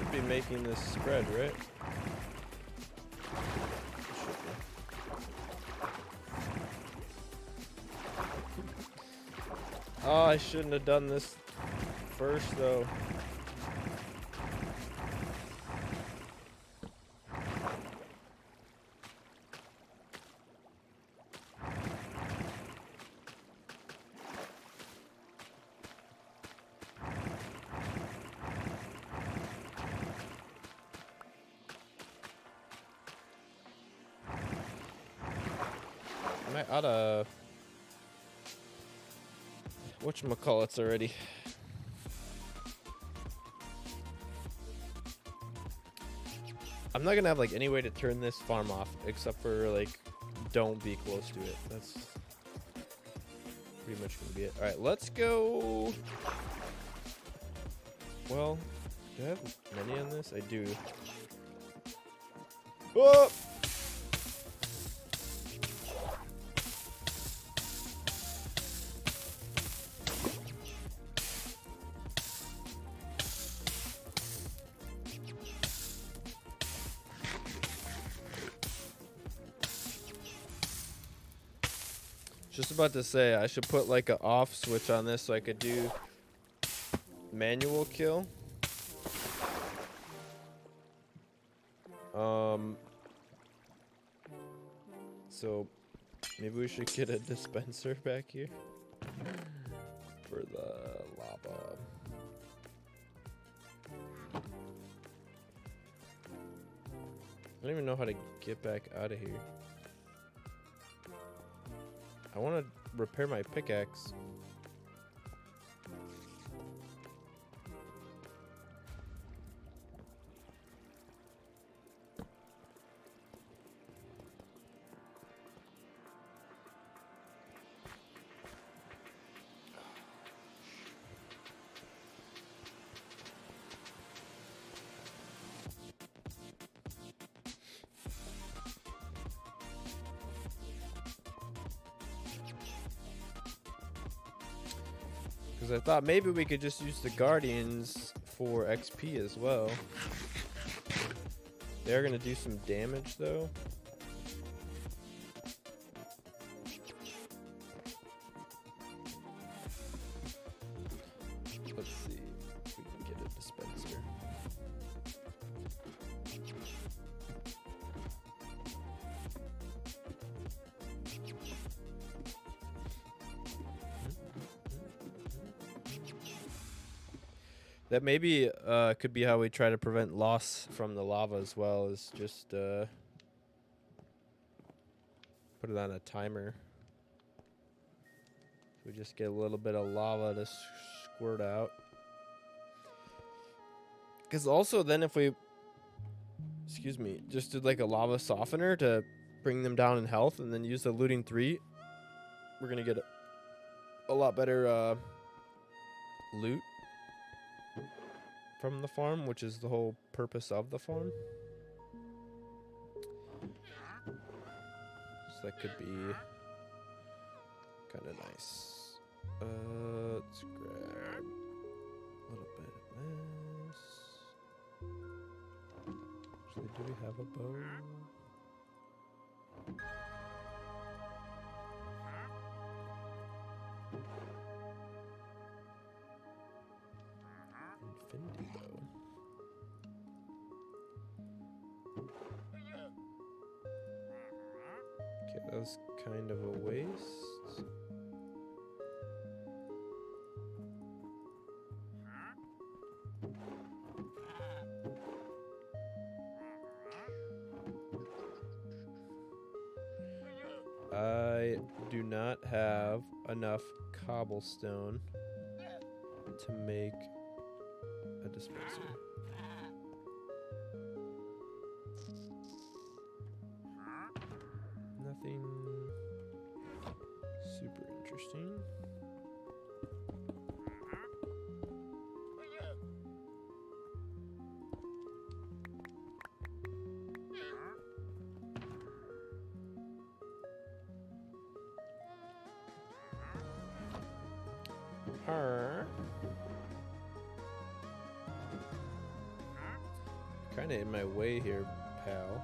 Be making this spread, right? Oh, I shouldn't have done this first, though. I ought to... whatchamacallits already. I'm not gonna have like any way to turn this farm off except for like don't be close to it. That's pretty much gonna be it. Alright, let's go. Well, do I have many on this? I do. Whoa! Just about to say, I should put like an off switch on this so I could do manual kill. So maybe we should get a dispenser back here for the lava. I don't even know how to get back out of here. I want to repair my pickaxe. Because I thought maybe we could just use the Guardians for XP as well. They're going to do some damage though. Let's see if we can get a dispenser. That maybe could be how we try to prevent loss from the lava as well, is just put it on a timer. We just get a little bit of lava to squirt out. Because also then if we, excuse me, just did like a lava softener to bring them down in health and then use the looting 3, we're going to get a lot better loot from the farm, which is the whole purpose of the farm. So that could be kind of nice. Let's grab a little bit of this. Actually, do we have a bow? Infinity bow. Okay, that was kind of a waste. I do not have enough cobblestone to make a dispenser. Nothing super interesting. Kind of in my way here, pal.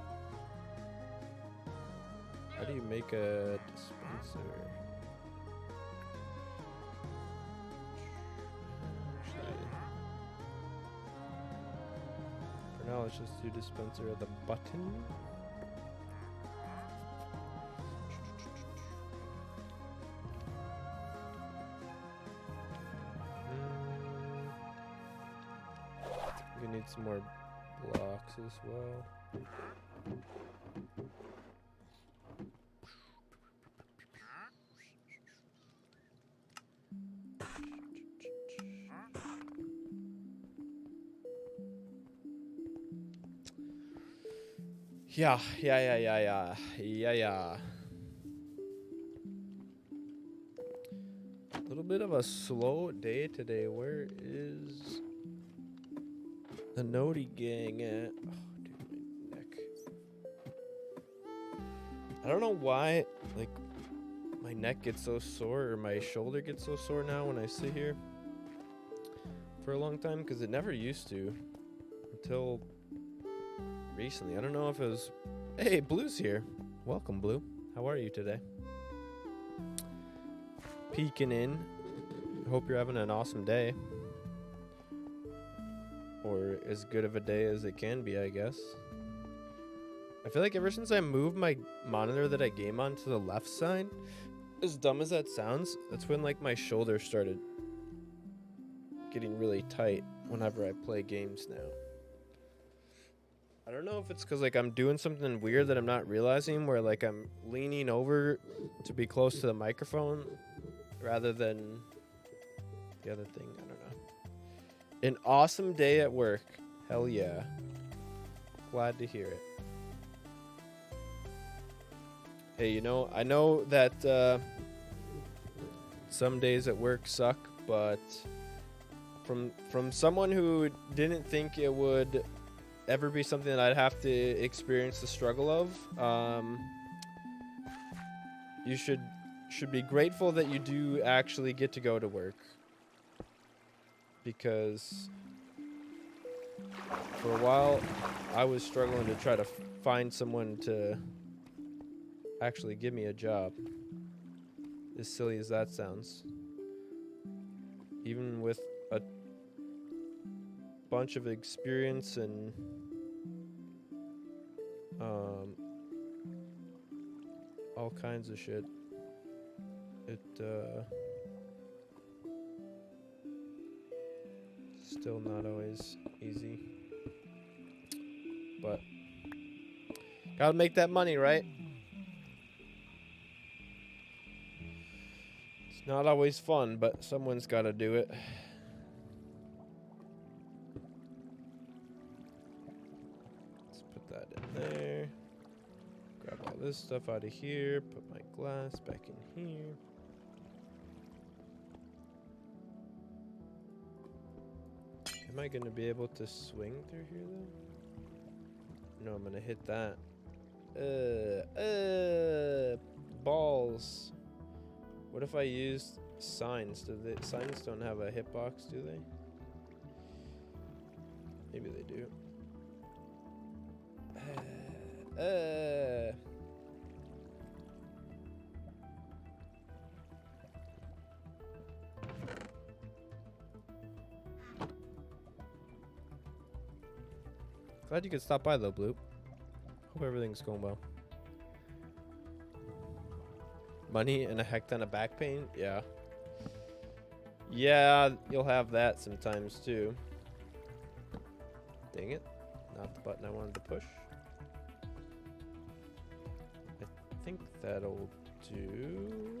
How do you make a dispenser? Actually, for now, let's just do dispenser of the button. We need some more blocks as well. Yeah. A little bit of a slow day today. Where is the Noti gang at? Oh, dude, my neck. I don't know why, like, my neck gets so sore or my shoulder gets so sore now when I sit here for a long time, because it never used to until recently. I don't know if it was... Hey, Blue's here. Welcome, Blue. How are you today? peeking in. Hope you're having an awesome day. Or as good of a day as it can be, I guess. I feel like ever since I moved my monitor that I game on to the left side, as dumb as that sounds, that's when like my shoulder started getting really tight whenever I play games now. I don't know if it's because like I'm doing something weird that I'm not realizing, where like I'm leaning over to be close to the microphone rather than the other thing. I don't know. An awesome day at work. Hell yeah. Glad to hear it. Hey, you know, I know that some days at work suck, but from someone who didn't think it would ever be something that I'd have to experience the struggle of, you should be grateful that you do actually get to go to work, because for a while I was struggling to try to find someone to actually give me a job, as silly as that sounds. Even with a bunch of experience and all kinds of shit, it still not always easy, but gotta make that money, right? It's not always fun, but someone's gotta do it. Let's put that in there. Grab all this stuff out of here. Put my glass back in here. Am I gonna be able to swing through here though? No, I'm gonna hit that. Balls. What if I used signs? Signs don't have a hitbox, do they? Maybe they do. Glad you could stop by though, Bloop. Hope everything's going well. Money and a heck ton of back pain? Yeah. Yeah, you'll have that sometimes too. Dang it. Not the button I wanted to push. I think that'll do.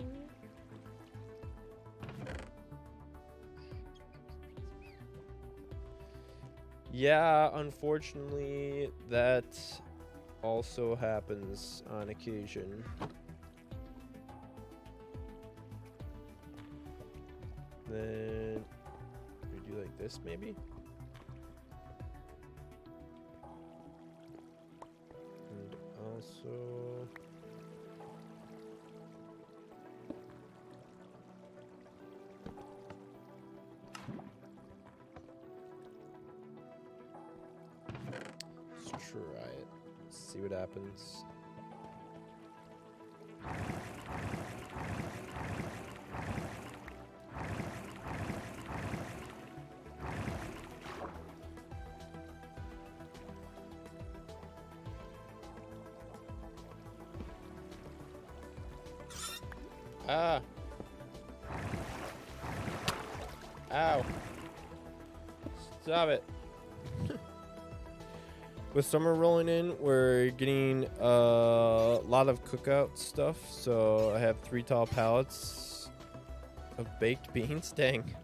Yeah, unfortunately, that also happens on occasion. Then we do like this, maybe. And also let's try it. See what happens. Ah. Ow. Stop it. With summer rolling in, we're getting a lot of cookout stuff. So I have 3 tall pallets of baked beans. Dang.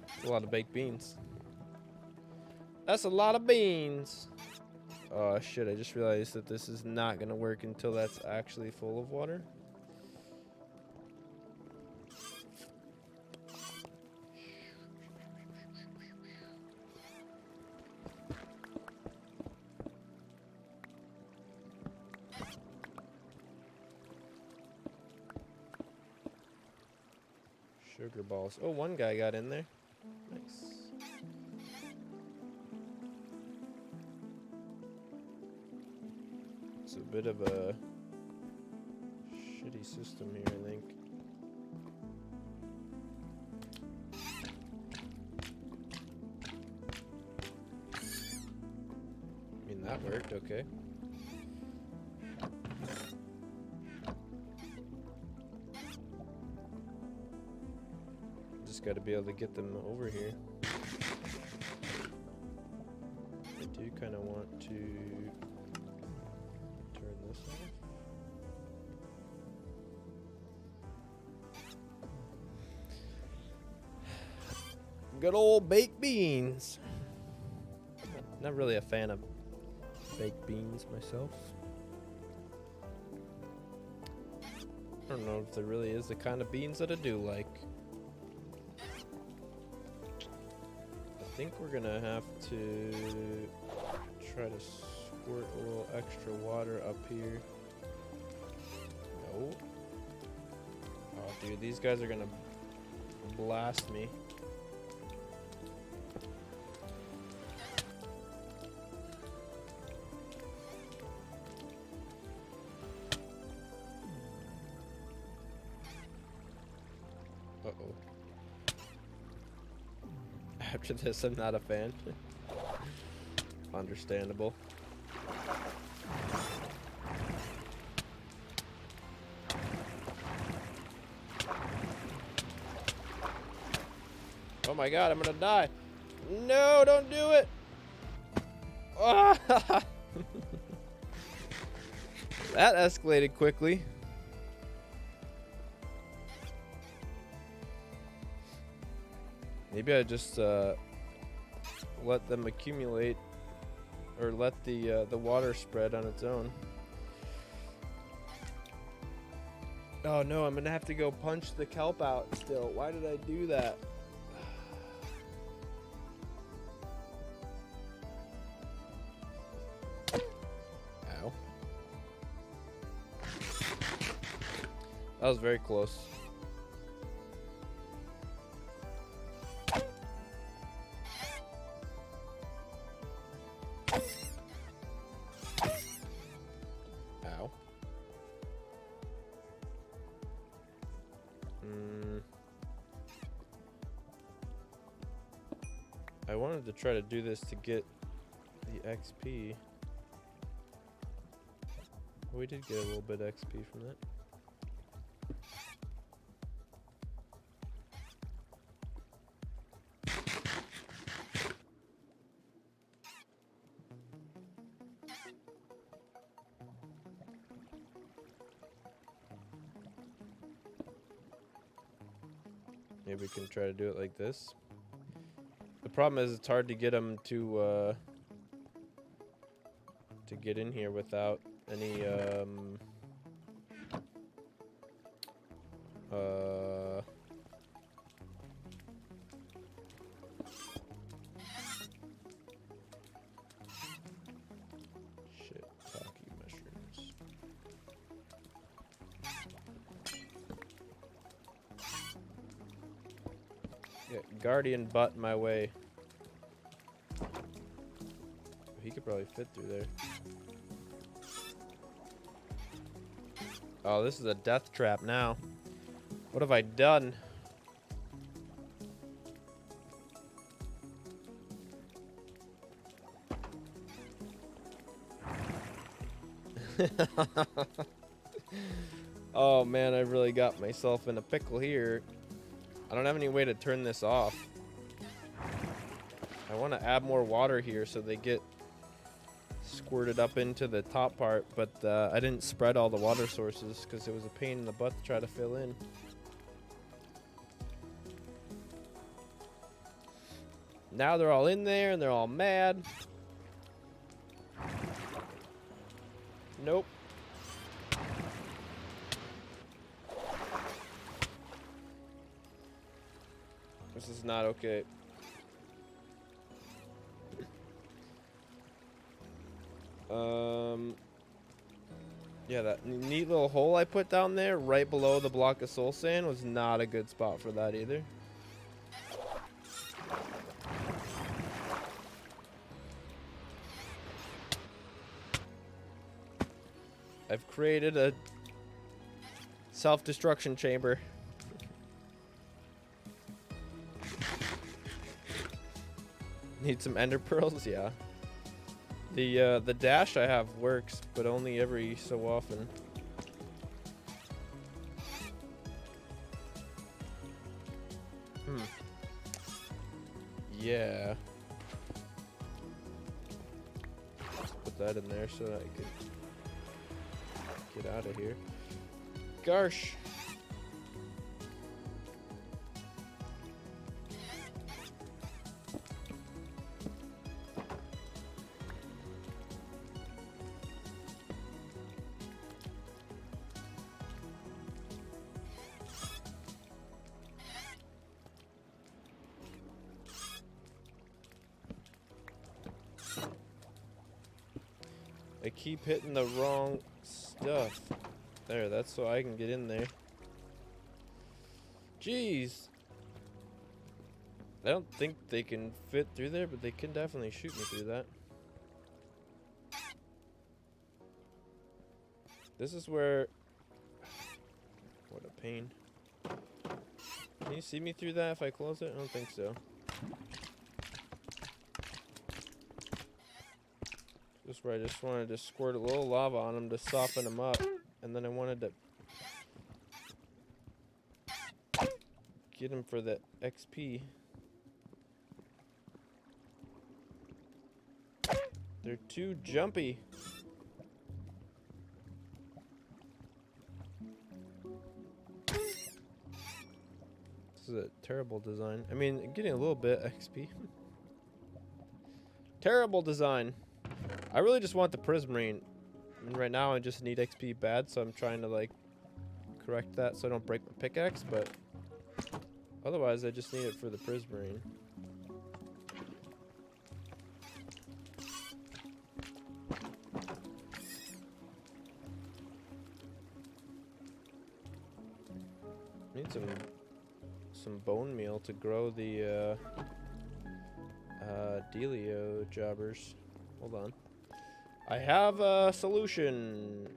That's a lot of baked beans. That's a lot of beans. Oh shit, I just realized that this is not going to work until that's actually full of water. Sugar balls. Oh, one guy got in there. Nice. It's a bit of a shitty system here, I think. that worked, okay. Just gotta be able to get them over here. I do kind of want to turn this off. Good old baked beans. Not really a fan of baked beans myself. I don't know if there really is the kind of beans that I do like. I think we're gonna have to try to squirt a little extra water up here. No. Oh, dude, these guys are gonna blast me. Uh-oh. After this, I'm not a fan. Understandable. Oh my god, I'm gonna die. No, don't do it. Ah! That escalated quickly. Maybe I just let them accumulate, or let the water spread on its own. Oh no, I'm gonna have to go punch the kelp out still. Why did I do that? Ow. That was very close. I wanted to try to do this to get the XP. We did get a little bit of XP from that. Maybe we can try to do it like this. The problem is it's hard to get them to get in here without any shiitake mushrooms. Yeah, guardian butt my way. He could probably fit through there. Oh, this is a death trap now. What have I done? Oh man, I really got myself in a pickle here. I don't have any way to turn this off. I want to add more water here so they get squirted up into the top part, but I didn't spread all the water sources because it was a pain in the butt to try to fill in. Now they're all in there and they're all mad. Nope. This is not okay. Yeah, that neat little hole I put down there right below the block of soul sand was not a good spot for that either. I've created a self-destruction chamber. Need some ender pearls? Yeah. The dash I have works, but only every so often. Yeah. Let's put that in there so that I could get out of here. Gosh. I keep hitting the wrong stuff. There, that's so I can get in there. Jeez. I don't think they can fit through there, but they can definitely shoot me through that. This is where... What a pain. Can you see me through that if I close it? I don't think so. This is where I just wanted to squirt a little lava on them to soften them up. And then I wanted to get them for the XP. They're too jumpy. This is a terrible design. I mean, getting a little bit XP. Terrible design. I really just want the Prismarine. And right now I just need XP bad, so I'm trying to like correct that so I don't break my pickaxe, but otherwise I just need it for the Prismarine. Need some bone meal to grow the Delio jobbers. Hold on. I have a solution.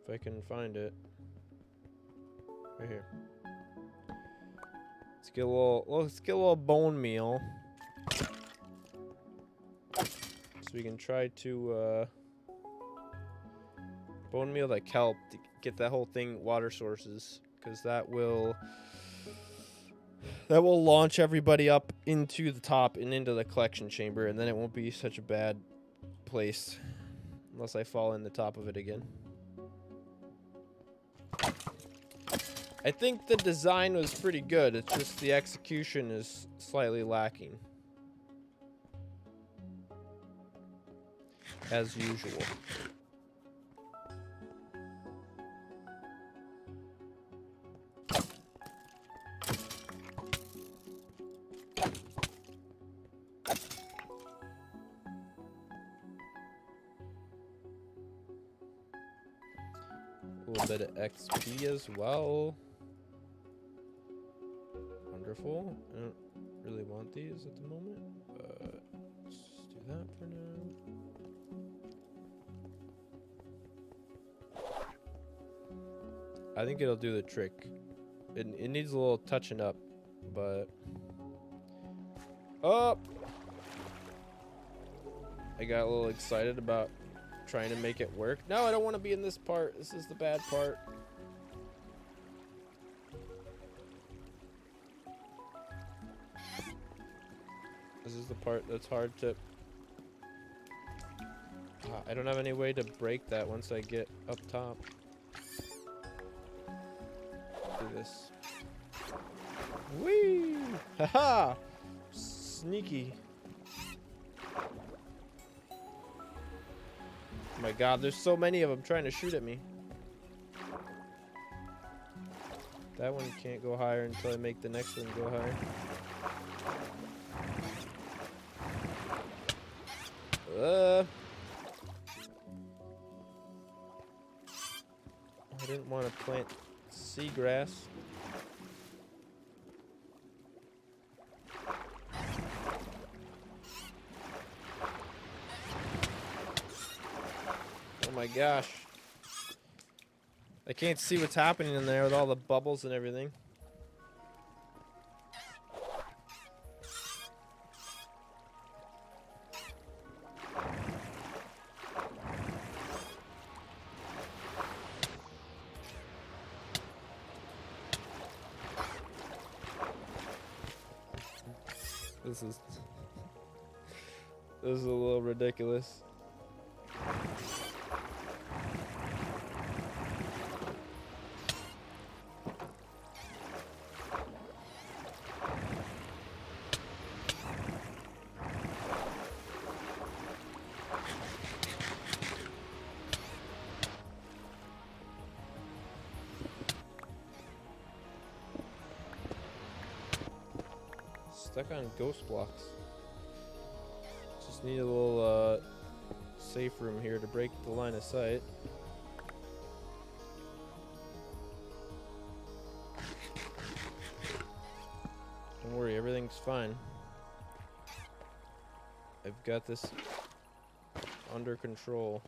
If I can find it. Right here. Let's get a little bone meal. So we can try to bone meal like kelp to get that whole thing water sources, because that will launch everybody up into the top and into the collection chamber, and then it won't be such a bad place unless I fall in the top of it again. I think the design was pretty good, it's just the execution is slightly lacking, as usual. A little bit of XP as well. Wonderful. I don't really want these at the moment, but let's do that for now. I think it'll do the trick. It needs a little touching up, but... Oh! I got a little excited about trying to make it work. No, I don't want to be in this part. This is the bad part. This is the part that's hard to... I don't have any way to break that once I get up top. Do this. Whee! Haha! Sneaky. Oh my god, there's so many of them trying to shoot at me. That one can't go higher until I make the next one go higher. I didn't want to plant seagrass. Oh my gosh. I can't see what's happening in there with all the bubbles and everything. This is a little ridiculous. Stuck on ghost blocks. Just need a little safe room here to break the line of sight. Don't worry, everything's fine. I've got this under control.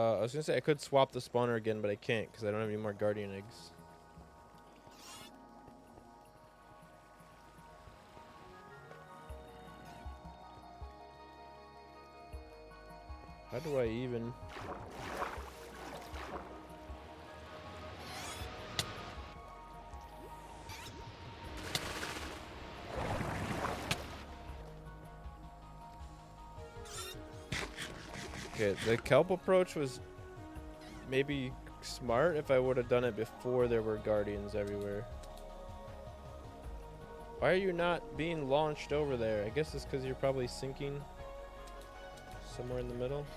I was gonna say I could swap the spawner again, but I can't because I don't have any more guardian eggs. How do I even... Okay, the kelp approach was maybe smart if I would have done it before there were guardians everywhere. Why are you not being launched over there? I guess it's because you're probably sinking somewhere in the middle.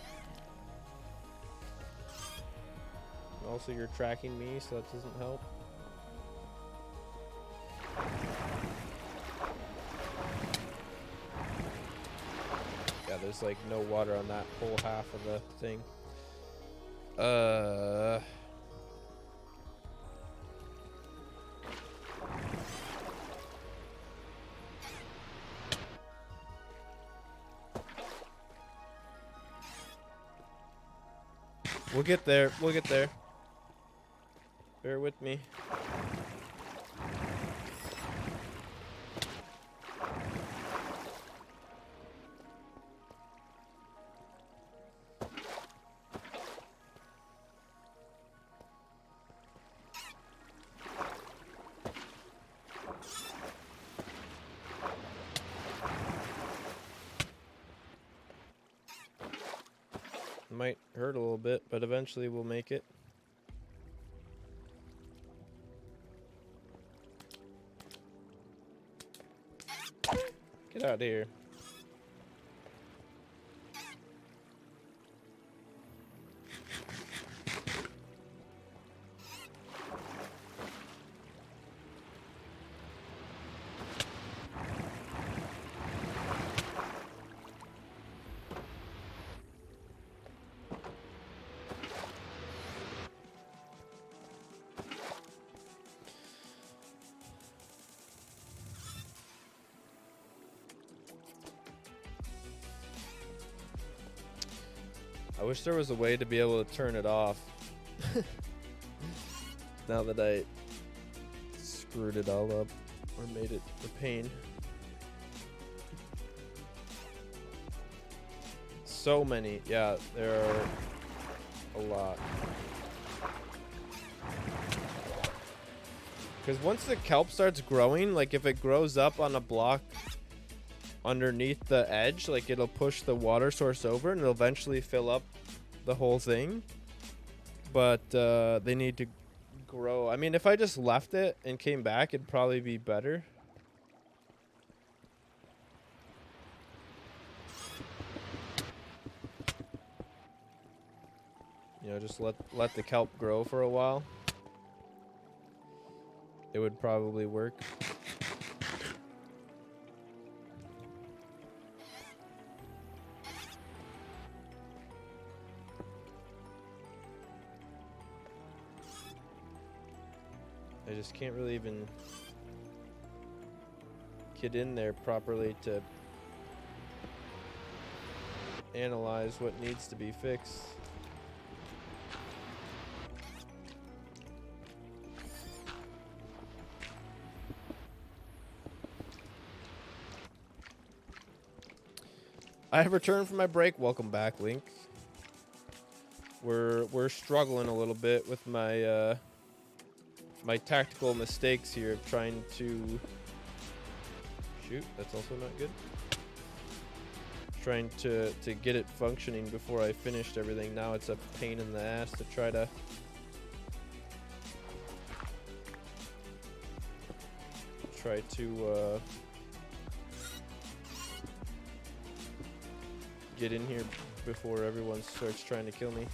And also, you're tracking me, so that doesn't help. Yeah, there's like no water on that whole half of the thing. We'll get there. We'll get there. Bear with me. Might hurt a little bit, but eventually we'll make it. Get out of here. I wish there was a way to be able to turn it off. Now that I screwed it all up or made it a pain. So many. Yeah, there are a lot. Because once the kelp starts growing, like if it grows up on a block underneath the edge, like it'll push the water source over and it'll eventually fill up the whole thing. But they need to grow. I mean, if I just left it and came back, it'd probably be better. You know, just let the kelp grow for a while. It would probably work. I just can't really even get in there properly to analyze what needs to be fixed. I have returned from my break. Welcome back, Link. We're struggling a little bit with my my tactical mistakes here of trying to shoot. That's also not good. Trying to get it functioning before I finished everything. Now it's a pain in the ass to try to get in here before everyone starts trying to kill me.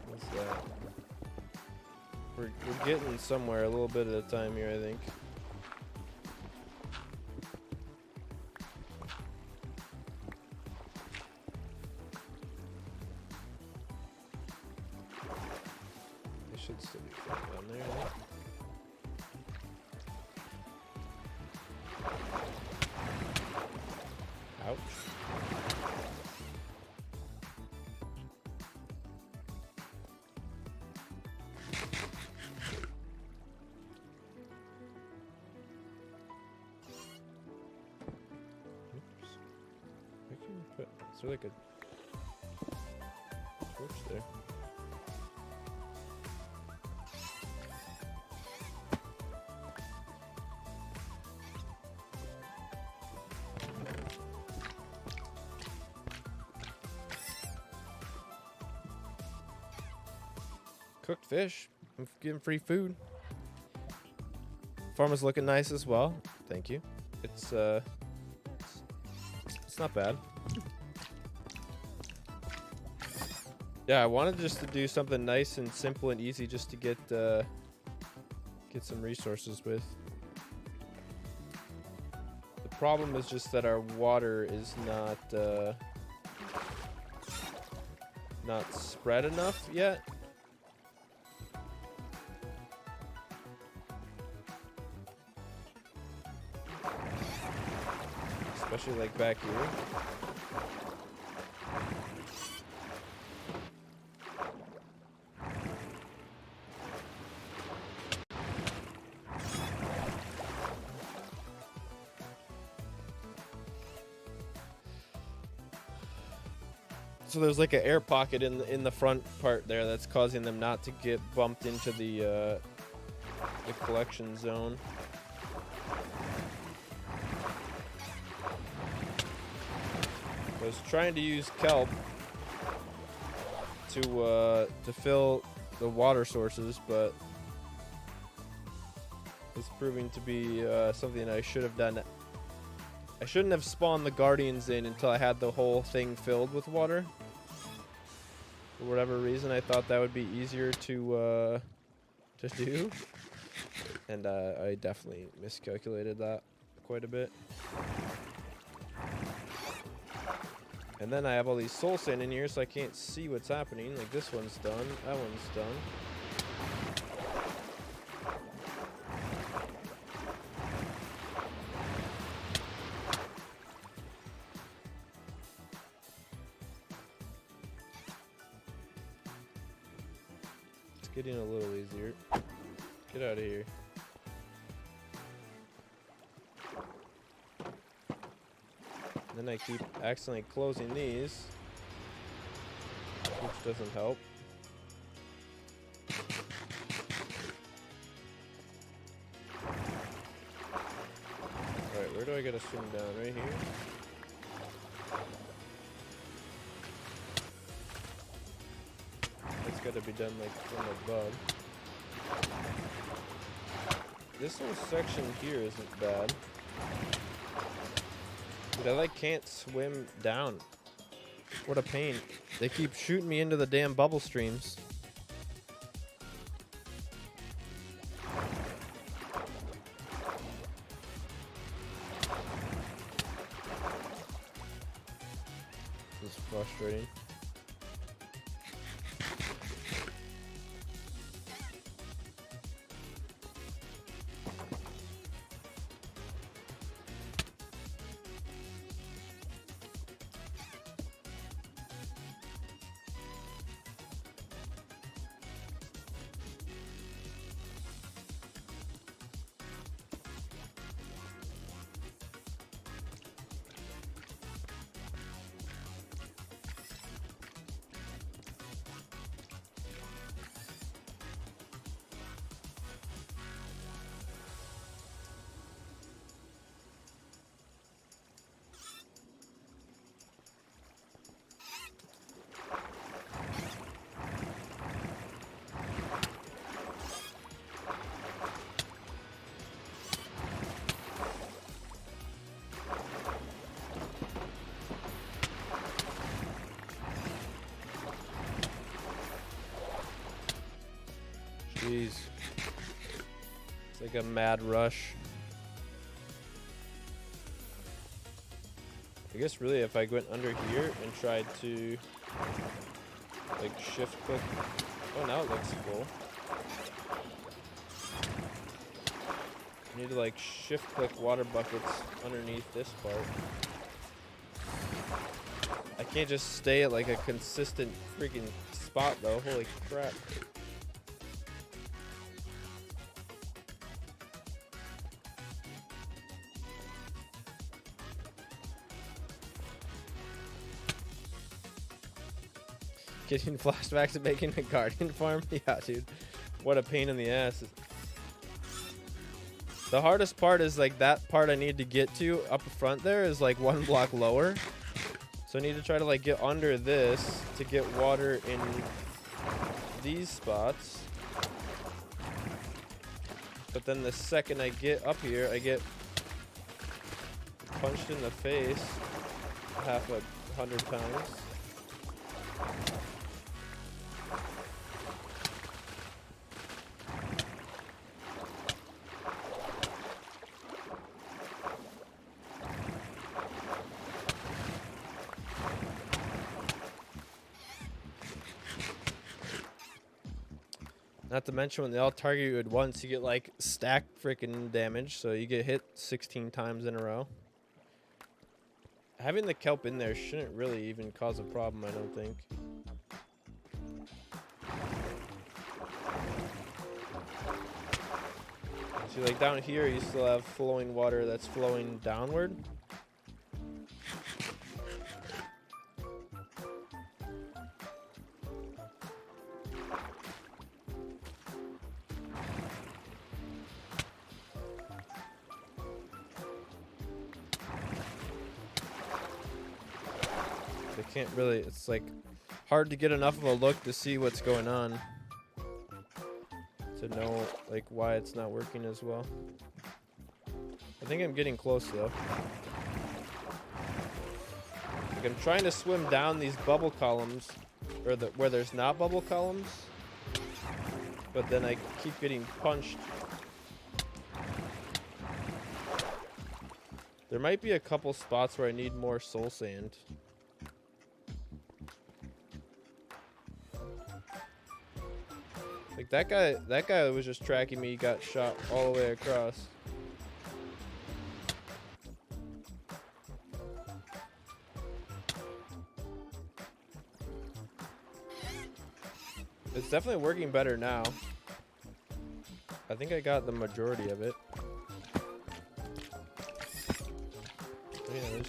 What's that? We're getting somewhere a little bit at a time here, I think. I should still be fine down there, I think. Ouch. Is there like a torch there? Cooked fish. I'm getting free food. Farm is looking nice as well. Thank you. It's not bad. Yeah, I wanted just to do something nice and simple and easy just to get some resources with. The problem is just that our water is not spread enough yet. Especially like back here. So there's like an air pocket in the front part there that's causing them not to get bumped into the collection zone. I was trying to use kelp to fill the water sources, but it's proving to be something I should have done. I shouldn't have spawned the guardians in until I had the whole thing filled with water. For whatever reason, I thought that would be easier to do, and I definitely miscalculated that quite a bit. And then I have all these soul sand in here, so I can't see what's happening. Like this one's done, that one's done. Getting a little easier. Get out of here. Then I keep accidentally closing these, which doesn't help. Alright, where do I gotta swim down? Right here? It's gotta be done like from above. This whole section here isn't bad. Dude, I like can't swim down. What a pain. They keep shooting me into the damn bubble streams. Jeez. It's like a mad rush. I guess really if I went under here and tried to like shift click. Oh, now it looks full. I need to like shift click water buckets underneath this part. I can't just stay at like a consistent freaking spot though. Holy crap. Getting flashbacks of making a guardian farm? Yeah, dude. What a pain in the ass. The hardest part is like that part I need to get to up front there is like 1 block lower. So I need to try to like get under this to get water in these spots. But then the second I get up here, I get punched in the face 100 times. Not to mention when they all target you at once, you get like stacked freaking damage, so you get hit 16 times in a row. Having the kelp in there shouldn't really even cause a problem, I don't think. See, like down here, you still have flowing water that's flowing downward. Can't really, it's like hard to get enough of a look to see what's going on to know like why it's not working as well. I think I'm getting close though. Like I'm trying to swim down these bubble columns or where there's not bubble columns, but then I keep getting punched. There might be a couple spots where I need more soul sand. Like that guy was just tracking me, got shot all the way across. It's definitely working better now. I think I got the majority of it. Yeah,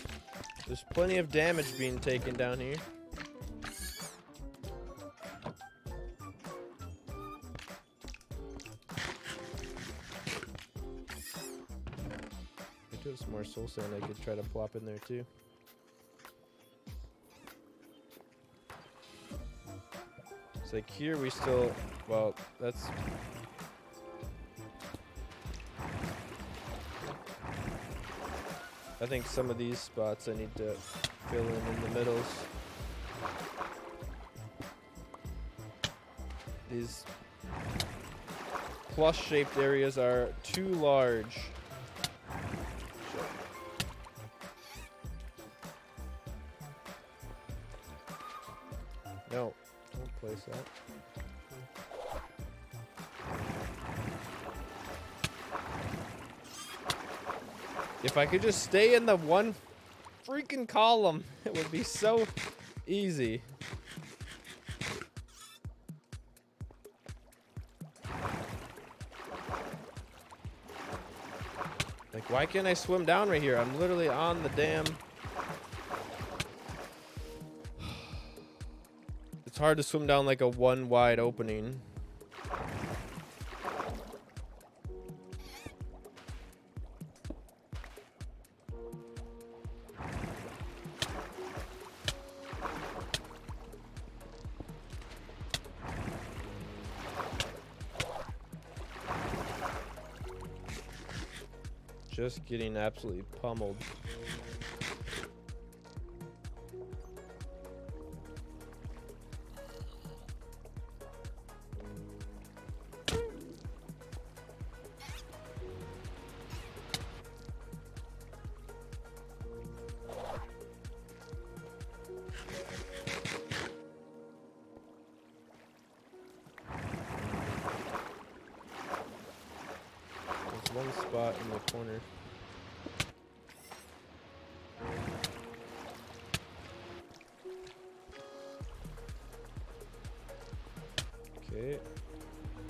there's plenty of damage being taken down here. Some more soul sand I could try to plop in there too. It's like here we still, well, that's I think some of these spots I need to fill in the middles. These plus shaped areas are too large. No, don't place that. If I could just stay in the one freaking column, it would be so easy. Like, why can't I swim down right here? I'm literally on the damn... It's hard to swim down like a one wide opening. Just getting absolutely pummeled. one spot in the corner. Okay,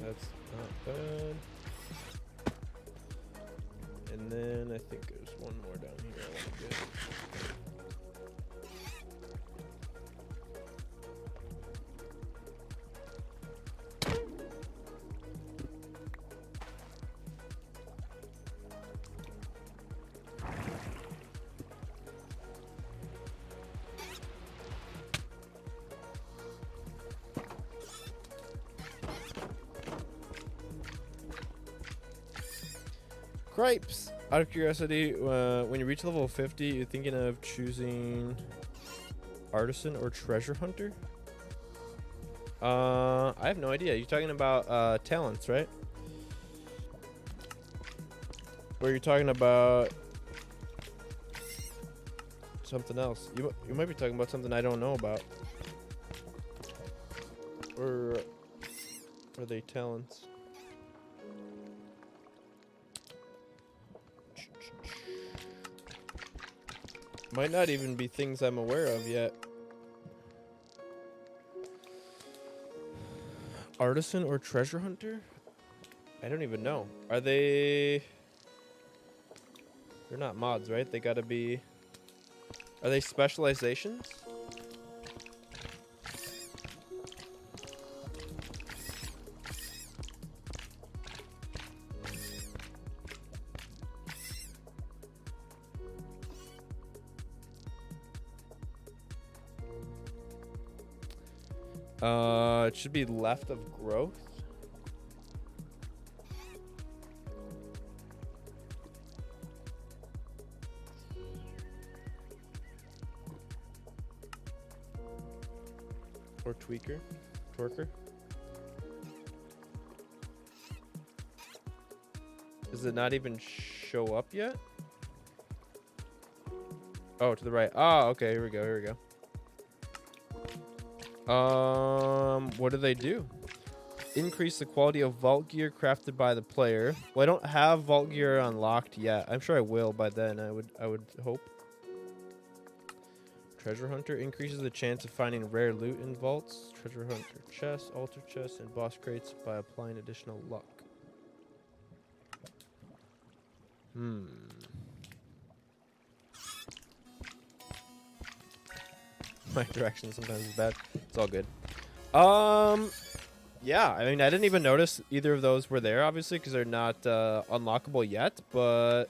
that's not bad. And then I think there's one more down here I want to get. Cripes! Out of curiosity, when you reach level 50, you're thinking of choosing Artisan or Treasure Hunter? I have no idea. You're talking about talents, right? Or you're talking about something else? You might be talking about something I don't know about. Or are they talents? Might not even be things I'm aware of yet. Artisan or Treasure Hunter? I don't even know. Are they... They're not mods, right? They gotta be... Are they specializations? It should be left of growth. Or tweaker. Torker. Does it not even show up yet? Oh, to the right. Oh, okay. Here we go. Here we go. What do they do? Increase the quality of vault gear crafted by the player. Well, I don't have vault gear unlocked yet. I'm sure I will by then. I would hope. Treasure Hunter increases the chance of finding rare loot in vaults. Treasure Hunter chests, altar chests, and boss crates by applying additional luck. My direction sometimes is bad. It's all good. Yeah, I mean, I didn't even notice either of those were there, obviously, because they're not unlockable yet, but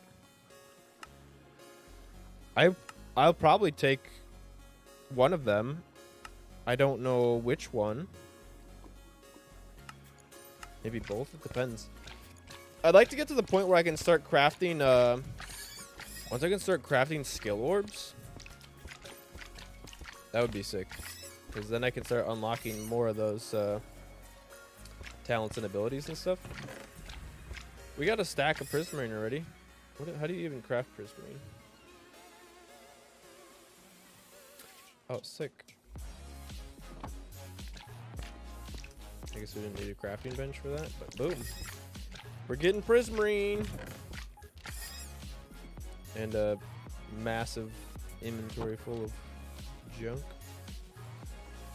I'll probably take one of them. I don't know which one. Maybe both. It depends. I'd like to get to the point where I can start crafting, once I can start crafting skill orbs, that would be sick. Because then I can start unlocking more of those talents and abilities and stuff. We got a stack of Prismarine already. How do you even craft Prismarine? Oh, sick. I guess we didn't need a crafting bench for that, but boom. We're getting Prismarine. And a massive inventory full of junk.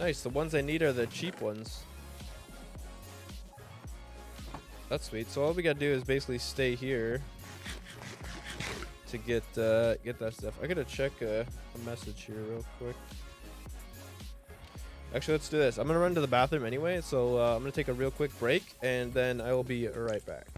Nice, the ones I need are the cheap ones. That's sweet. So all we gotta do is basically stay here to get that stuff. I gotta check a message here real quick. Actually, let's do this. I'm gonna run to the bathroom anyway, so I'm gonna take a real quick break, and then I will be right back.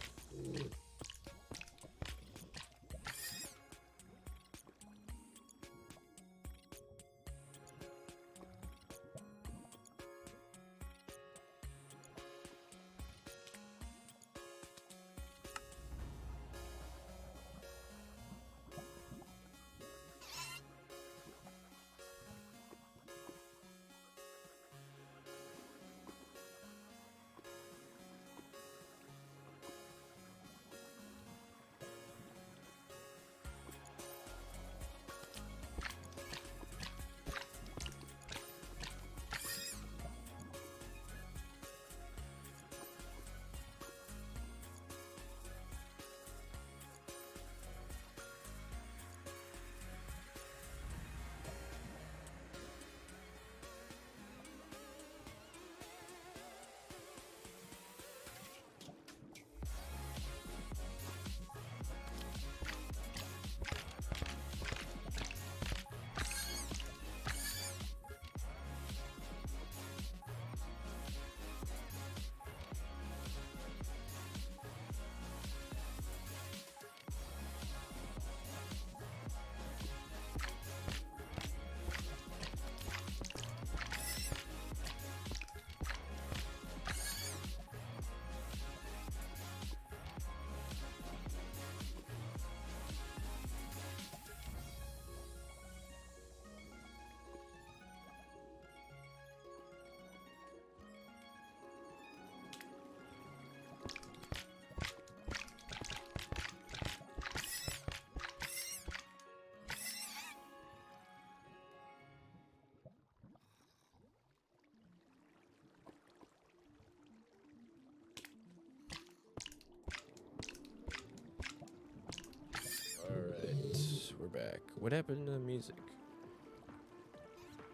back. What happened to the music?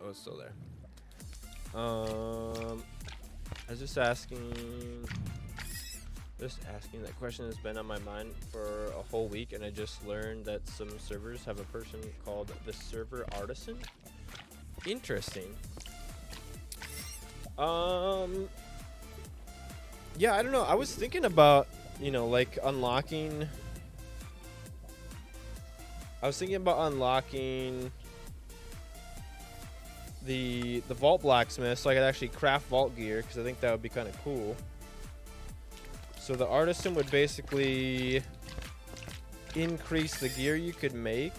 Oh, it's still there. I was just asking that question has been on my mind for a whole week, and I just learned that some servers have a person called the server artisan. Interesting. Yeah, I don't know. I was thinking about, you know, like unlocking. I was thinking about unlocking the vault blacksmith so I could actually craft vault gear, because I think that would be kind of cool. So the artisan would basically increase the gear you could make.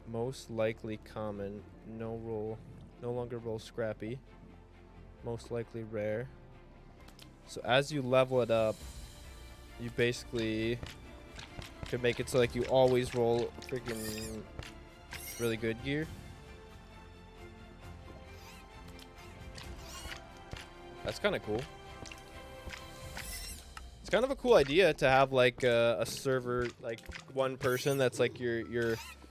Most likely common, no longer roll scrappy. Most likely rare. So as you level it up, you basically could make it so like you always roll freaking really good gear. That's kind of cool. It's kind of a cool idea to have like a server, like one person that's like your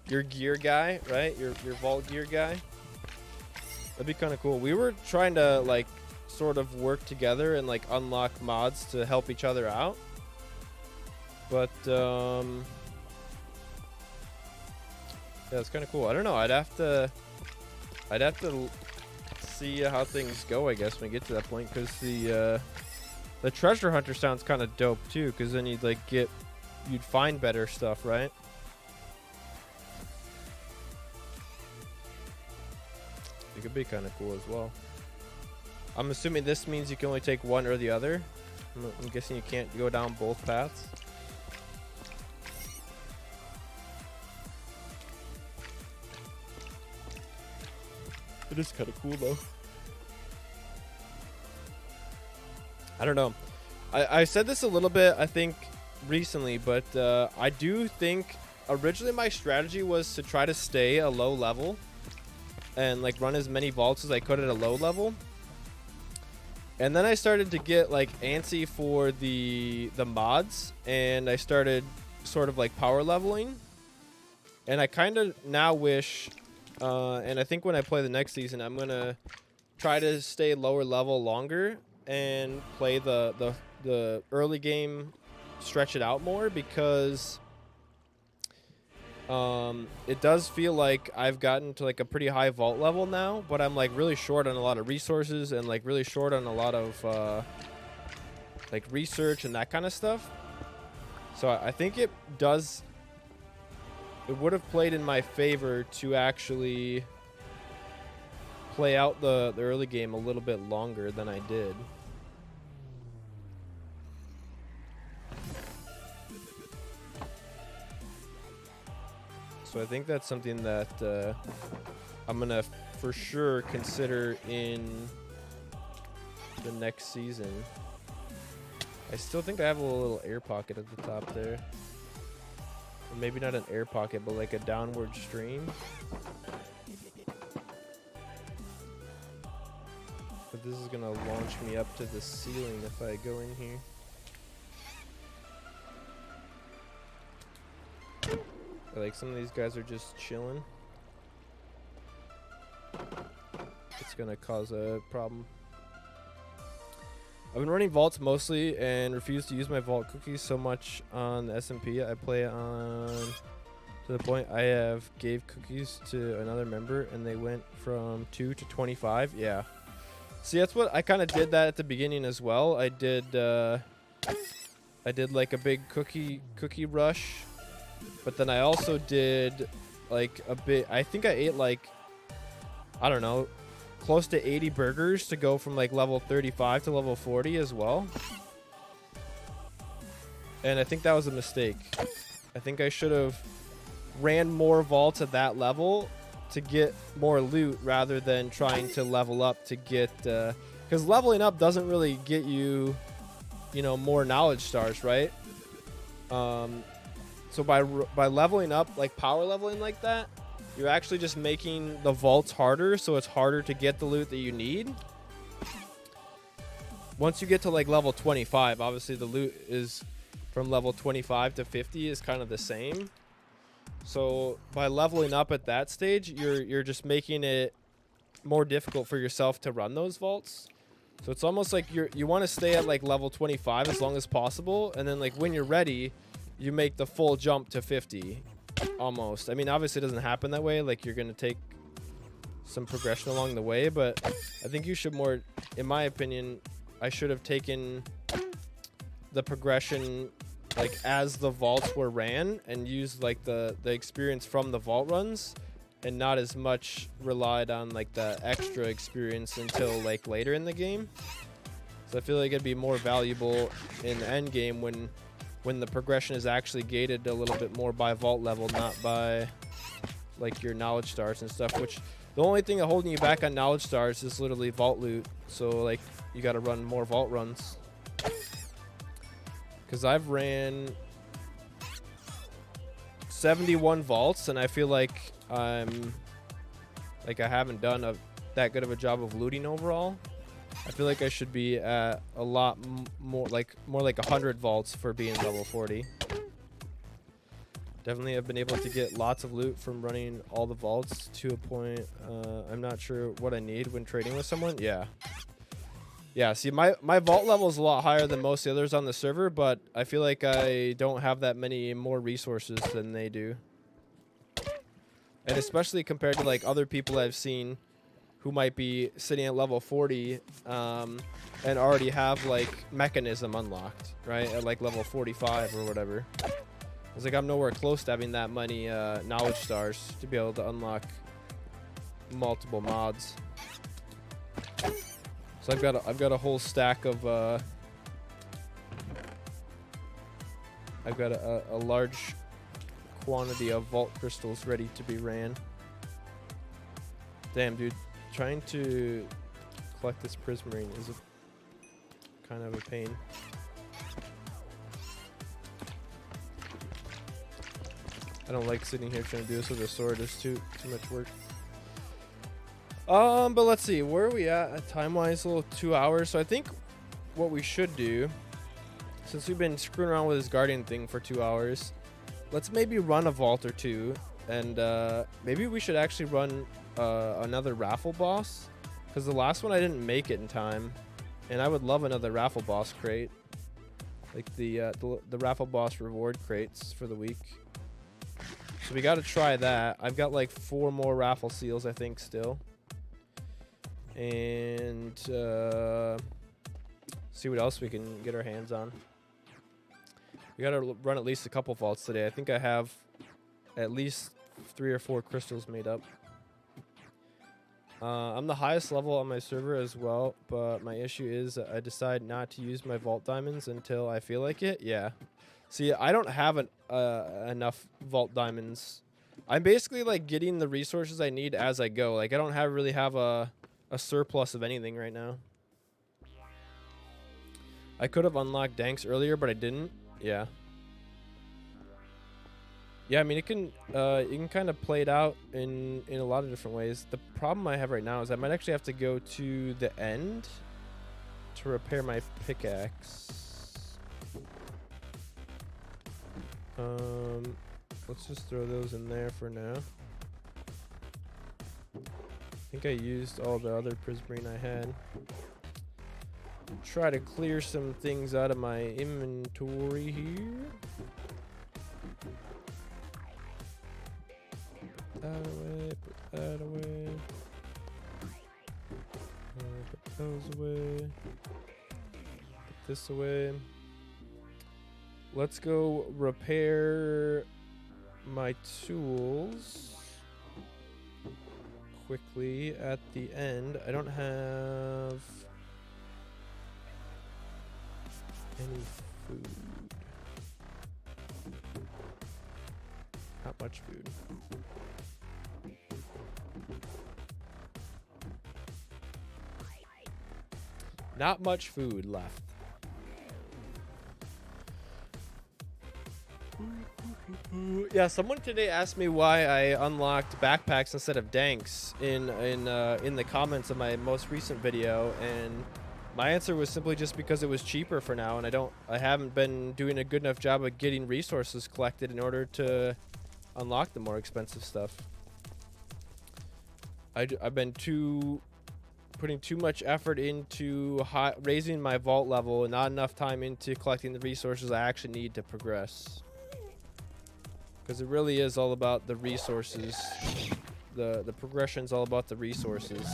gear guy, right? Your vault gear guy. That'd be kind of cool. We were trying to like sort of work together and like unlock mods to help each other out. But yeah, it's kind of cool. I don't know. I'd have to see how things go, I guess, when we get to that point, because the treasure hunter sounds kind of dope too, because then you'd find better stuff, right? It could be kind of cool as well. I'm assuming this means you can only take one or the other. I'm guessing you can't go down both paths. It is kind of cool though. I don't know. I said this a little bit, I think, recently, but I do think originally my strategy was to try to stay a low level and like run as many vaults as I could at a low level. And then I started to get like antsy for the mods, and I started sort of like power leveling. And I kind of now wish, and I think when I play the next season, I'm gonna try to stay lower level longer and play the early game, stretch it out more, because it does feel like I've gotten to like a pretty high vault level now, but I'm like really short on a lot of resources and like really short on a lot of like research and that kind of stuff. So I think it would have played in my favor to actually play out the early game a little bit longer than I did. So I think that's something that I'm gonna for sure consider in the next season. I still think I have a little air pocket at the top there. Or maybe not an air pocket, but like a downward stream. But this is gonna launch me up to the ceiling if I go in here. Like some of these guys are just chilling. It's gonna cause a problem. I've been running vaults mostly and refuse to use my vault cookies so much on the SMP. I play on to the point I have gave cookies to another member and they went from 2 to 25. Yeah. See, that's what I kind of did that at the beginning as well. I did like a big cookie rush. But then I also did like a bit, I think I ate like, I don't know, close to 80 burgers to go from like level 35 to level 40 as well. And I think that was a mistake. I think I should have ran more vaults at that level to get more loot rather than trying to level up to get, because leveling up doesn't really get you, you know, more knowledge stars, right? So by leveling up, like power leveling like that, you're actually just making the vaults harder, so it's harder to get the loot that you need. once you get to like level 25, obviously the loot is from level 25 to 50 is kind of the same. So by leveling up at that stage, you're just making it more difficult for yourself to run those vaults. So it's almost like you want to stay at like level 25 as long as possible, and then like when you're ready, you make the full jump to 50 almost. I mean, obviously it doesn't happen that way, like you're going to take some progression along the way, but I think you should more, in my opinion, I should have taken the progression like as the vaults were ran and used like the experience from the vault runs, and not as much relied on like the extra experience until like later in the game. So I feel like it'd be more valuable in the end game when the progression is actually gated a little bit more by vault level, not by like your knowledge stars and stuff, which the only thing holding you back on knowledge stars is literally vault loot. So like you got to run more vault runs, because I've ran 71 vaults and I feel like I haven't done that good of a job of looting overall. I feel like I should be at a lot more like 100 vaults for being level 40. Definitely have been able to get lots of loot from running all the vaults to a point. I'm not sure what I need when trading with someone. Yeah, see, my vault level is a lot higher than most of the others on the server, but I feel like I don't have that many more resources than they do. And especially compared to like other people I've seen who might be sitting at level 40 and already have like mechanism unlocked, right? At like level 45 or whatever. It's like I'm nowhere close to having that many knowledge stars to be able to unlock multiple mods. So I've got a whole stack of I've got a large quantity of vault crystals ready to be ran. Damn, dude, trying to collect this prismarine is kind of a pain. I don't like sitting here trying to do this with a sword. It's too much work. But let's see, where are we at time-wise? A little 2 hours. So I think what we should do, since we've been screwing around with this guardian thing for 2 hours, let's maybe run a vault or two, and maybe we should actually run another raffle boss, because the last one I didn't make it in time, and I would love another raffle boss crate, like the raffle boss reward crates for the week. So we got to try that. I've got like 4 more raffle seals, I think, still. And see what else we can get our hands on. We got to run at least a couple vaults today. I think I have at least 3 or 4 crystals made up. I'm the highest level on my server as well, but my issue is I decide not to use my vault diamonds until I feel like it. Yeah. See, I don't have enough vault diamonds. I'm basically like getting the resources I need as I go. Like I don't really have a surplus of anything right now. I could have unlocked Danks earlier, but I didn't. Yeah. Yeah, I mean, it can you can kind of play it out in a lot of different ways. The problem I have right now is I might actually have to go to the end to repair my pickaxe. Let's just throw those in there for now. I think I used all the other prismarine I had. Try to clear some things out of my inventory here. Put that away, put that away. Put those away. Put this away. Let's go repair my tools quickly at the end. I don't have any food. Not much food. Not much food left. Yeah, someone today asked me why I unlocked backpacks instead of Danks in the comments of my most recent video, and My answer was simply just because it was cheaper for now, and I haven't been doing a good enough job of getting resources collected in order to unlock the more expensive stuff. I've been putting too much effort into raising my vault level and not enough time into collecting the resources I actually need to progress. Because it really is all about the resources. The progression's all about the resources,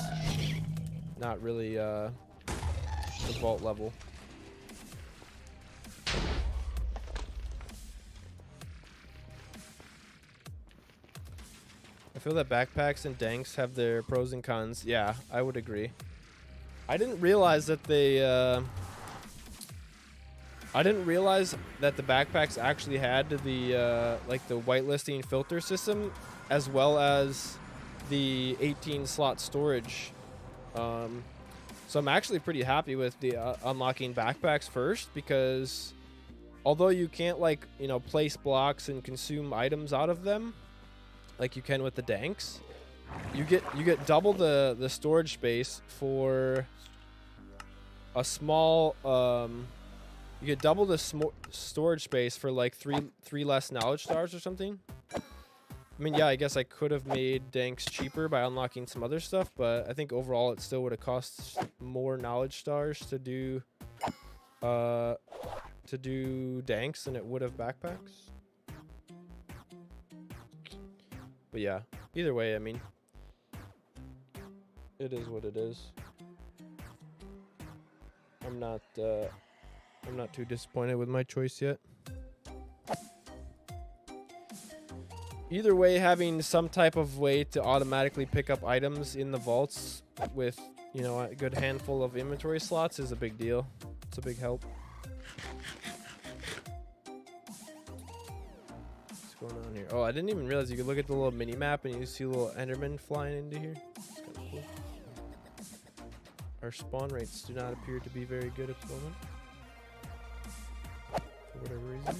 not really the vault level. I feel that backpacks and danks have their pros and cons. Yeah, I would agree. I didn't realize that the backpacks actually had the like the whitelisting filter system, as well as the 18 slot storage. So I'm actually pretty happy with the unlocking backpacks first, because although you can't, like, you know, place blocks and consume items out of them like you can with the danks, you get double the storage space for a small you get double the storage space for like three less knowledge stars or something. I mean, yeah, I guess I could have made danks cheaper by unlocking some other stuff, but I think overall it still would have cost more knowledge stars to do danks than it would have backpacks. But yeah, either way, I mean, it is what it is. I'm not too disappointed with my choice yet. Either way, having some type of way to automatically pick up items in the vaults with, you know, a good handful of inventory slots is a big deal. It's a big help. What's going on here? Oh, I didn't even realize you could look at the little mini map and you see a little Enderman flying into here. It's kind of cool. Our spawn rates do not appear to be very good at the moment, for whatever reason.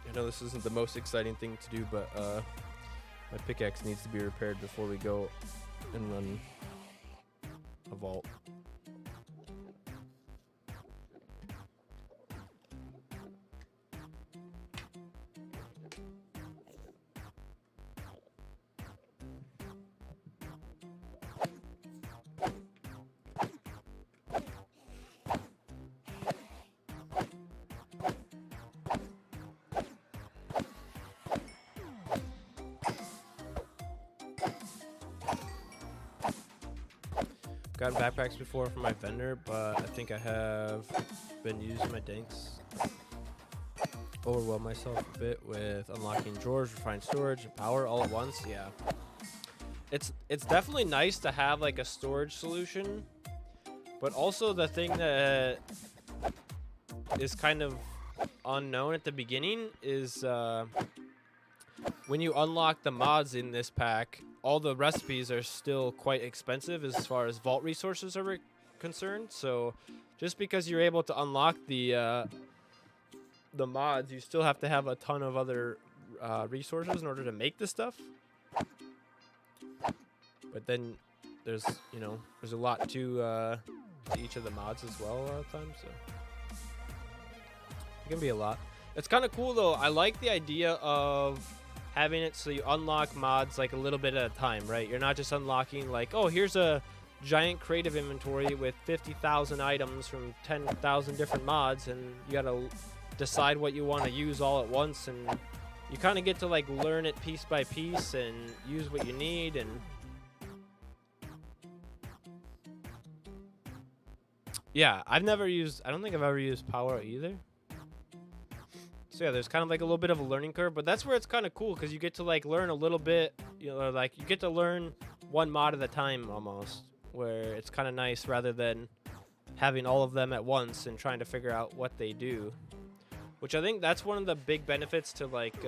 I know this isn't the most exciting thing to do, but my pickaxe needs to be repaired before we go and run a vault. Gotten backpacks before from my vendor, but I think I have been using my danks. Overwhelm myself a bit with unlocking drawers, refined storage, and power all at once. Yeah, it's definitely nice to have like a storage solution, but also the thing that is kind of unknown at the beginning is when you unlock the mods in this pack, all the recipes are still quite expensive as far as vault resources are concerned. So just because you're able to unlock the mods, you still have to have a ton of other resources in order to make the stuff. But then there's, you know, there's a lot to each of the mods as well a lot of times, so it can be a lot. It's kind of cool though. I like the idea of having it so you unlock mods like a little bit at a time, right? You're not just unlocking like, oh, here's a giant creative inventory with 50,000 items from 10,000 different mods, and you gotta decide what you want to use all at once, and you kind of get to like learn it piece by piece and use what you need. And yeah, I don't think I've ever used power either. So yeah, there's kind of like a little bit of a learning curve, but that's where it's kind of cool, because you get to like learn a little bit, you know, like you get to learn one mod at a time almost, where it's kind of nice rather than having all of them at once and trying to figure out what they do. Which I think that's one of the big benefits to like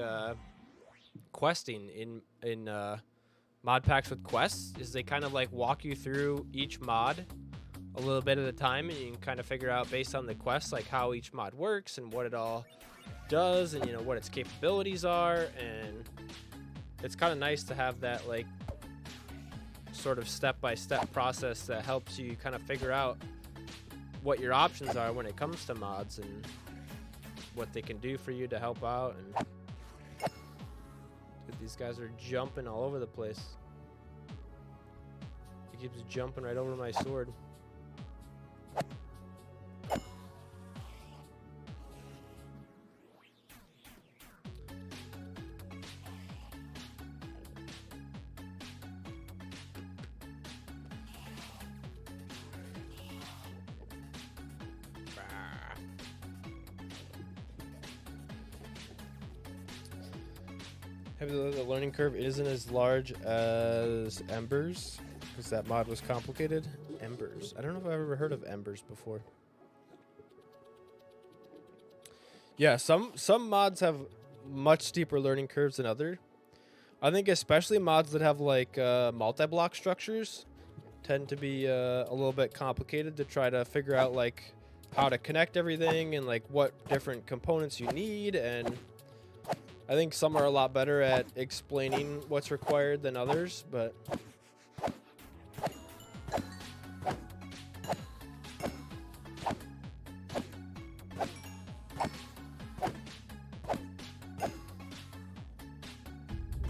questing in mod packs with quests, is they kind of like walk you through each mod a little bit at a time, and you can kind of figure out based on the quest like how each mod works and what it all does, and you know what its capabilities are. And it's kind of nice to have that like sort of step-by-step process that helps you kind of figure out what your options are when it comes to mods and what they can do for you to help out. And dude, these guys are jumping all over the place. He keeps jumping right over my sword. The learning curve isn't as large as Embers, because that mod was complicated. Embers. I don't know if I've ever heard of Embers before. Yeah, some mods have much steeper learning curves than others. I think especially mods that have like multi-block structures tend to be a little bit complicated to try to figure out like how to connect everything and like what different components you need. And I think some are a lot better at explaining what's required than others, but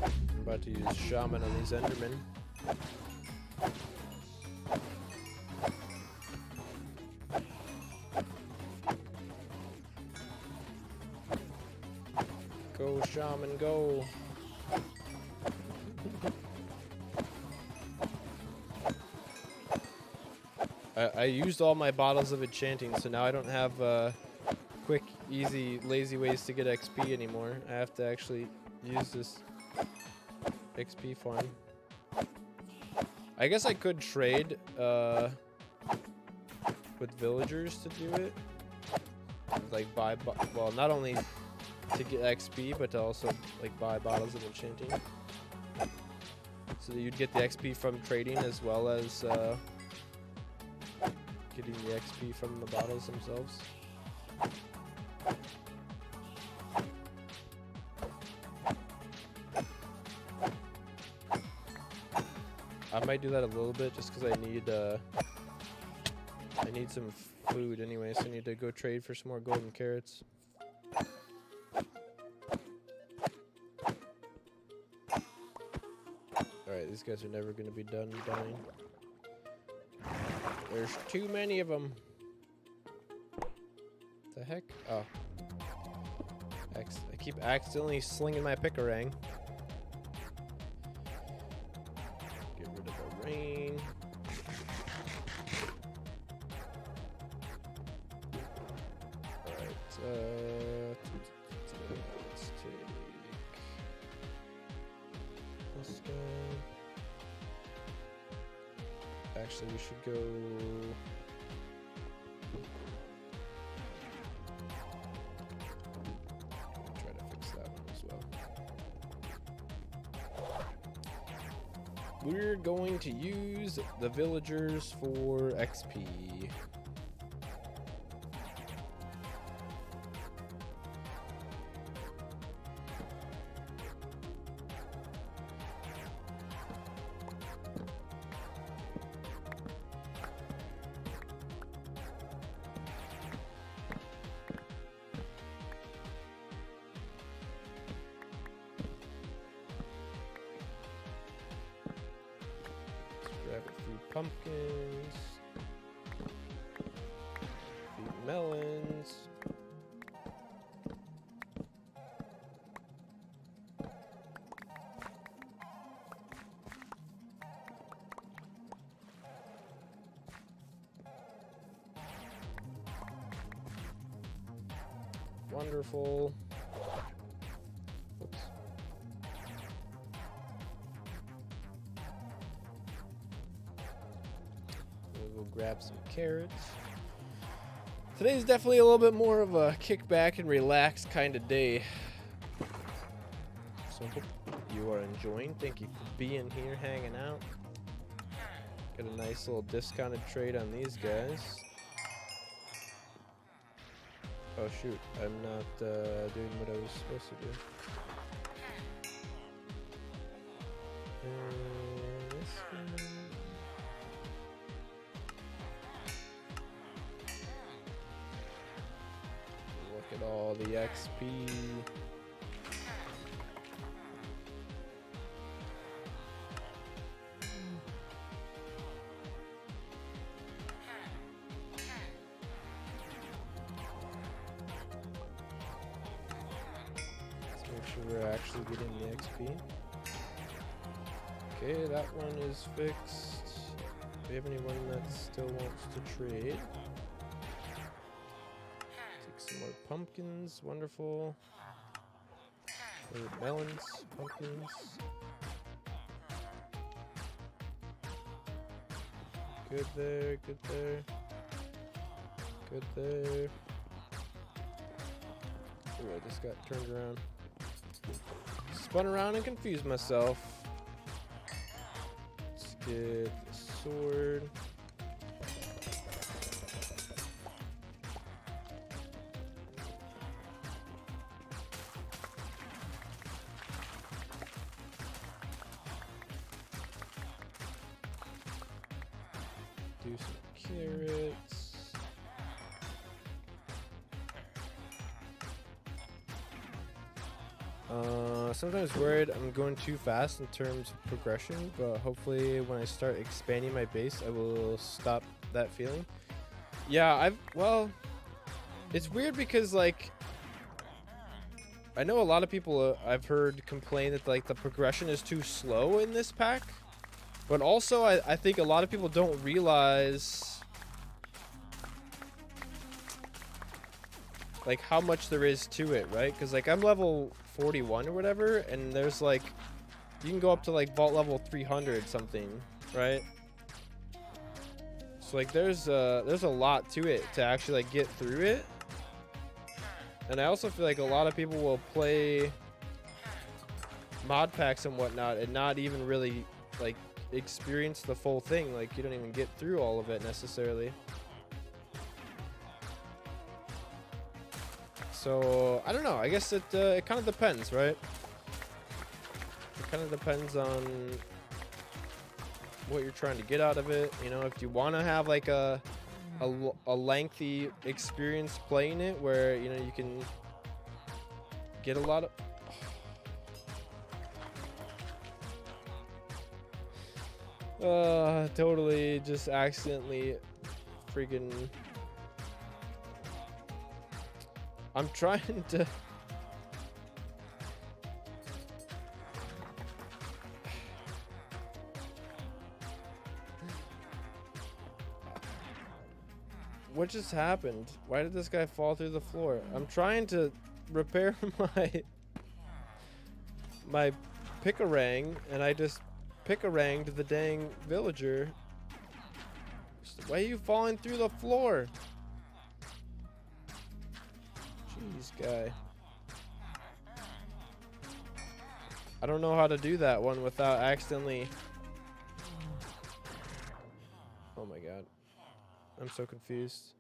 I'm about to use Shaman on these Endermen. Go, Shaman, go. I used all my bottles of enchanting, so now I don't have quick, easy, lazy ways to get XP anymore. I have to actually use this XP farm. I guess I could trade with villagers to do it. Like buy, well, not only to get XP, but to also like buy bottles of enchanting. So that you'd get the XP from trading as well as getting the XP from the bottles themselves. I might do that a little bit just because I need some food anyway, so I need to go trade for some more golden carrots. Alright, these guys are never going to be done dying. There's too many of them. The heck? Oh. I keep accidentally slinging my Picarang. Get rid of the rain. Alright, let's take this guy. Actually, we should go. Try to fix that one as well. We're going to use the villagers for XP. Grab a few pumpkins, a few melons. Wonderful. Oops. We'll grab some carrots. Today's definitely a little bit more of a kick back and relax kind of day. So hope you are enjoying. Thank you for being here, hanging out. Get a nice little discounted trade on these guys. Oh shoot, I'm not doing what I was supposed to do. This one. Look at all the XP. We're actually getting the XP. Okay, that one is fixed. Do we have anyone that still wants to trade? Take some more pumpkins. Wonderful. Melons, pumpkins. Good there, good there. Good there. Oh, I just got turned around. Spun around and confused myself. Let's get the sword. Do some carrots. Sometimes worried I'm going too fast in terms of progression, but hopefully when I start expanding my base, I will stop that feeling. Yeah, well, it's weird because like, I know a lot of people I've heard complain that like the progression is too slow in this pack, but also I think a lot of people don't realize like how much there is to it, right? Because like I'm level 41 or whatever, and there's like you can go up to like vault level 300 something, right? So like there's a lot to it to actually like get through it. And I also feel like a lot of people will play mod packs and whatnot and not even really like experience the full thing. Like you don't even get through all of it necessarily. So I don't know. I guess it kind of depends, right? It kind of depends on what you're trying to get out of it. You know, if you want to have like a lengthy experience playing it, where you know you can get a lot of. Totally just accidentally freaking. I'm trying to. What just happened? Why did this guy fall through the floor? I'm trying to repair my Picarang, and I just Picaranged the dang villager. Why are you falling through the floor? Jeez, guy. I don't know how to do that one without accidentally. Oh my god. I'm so confused.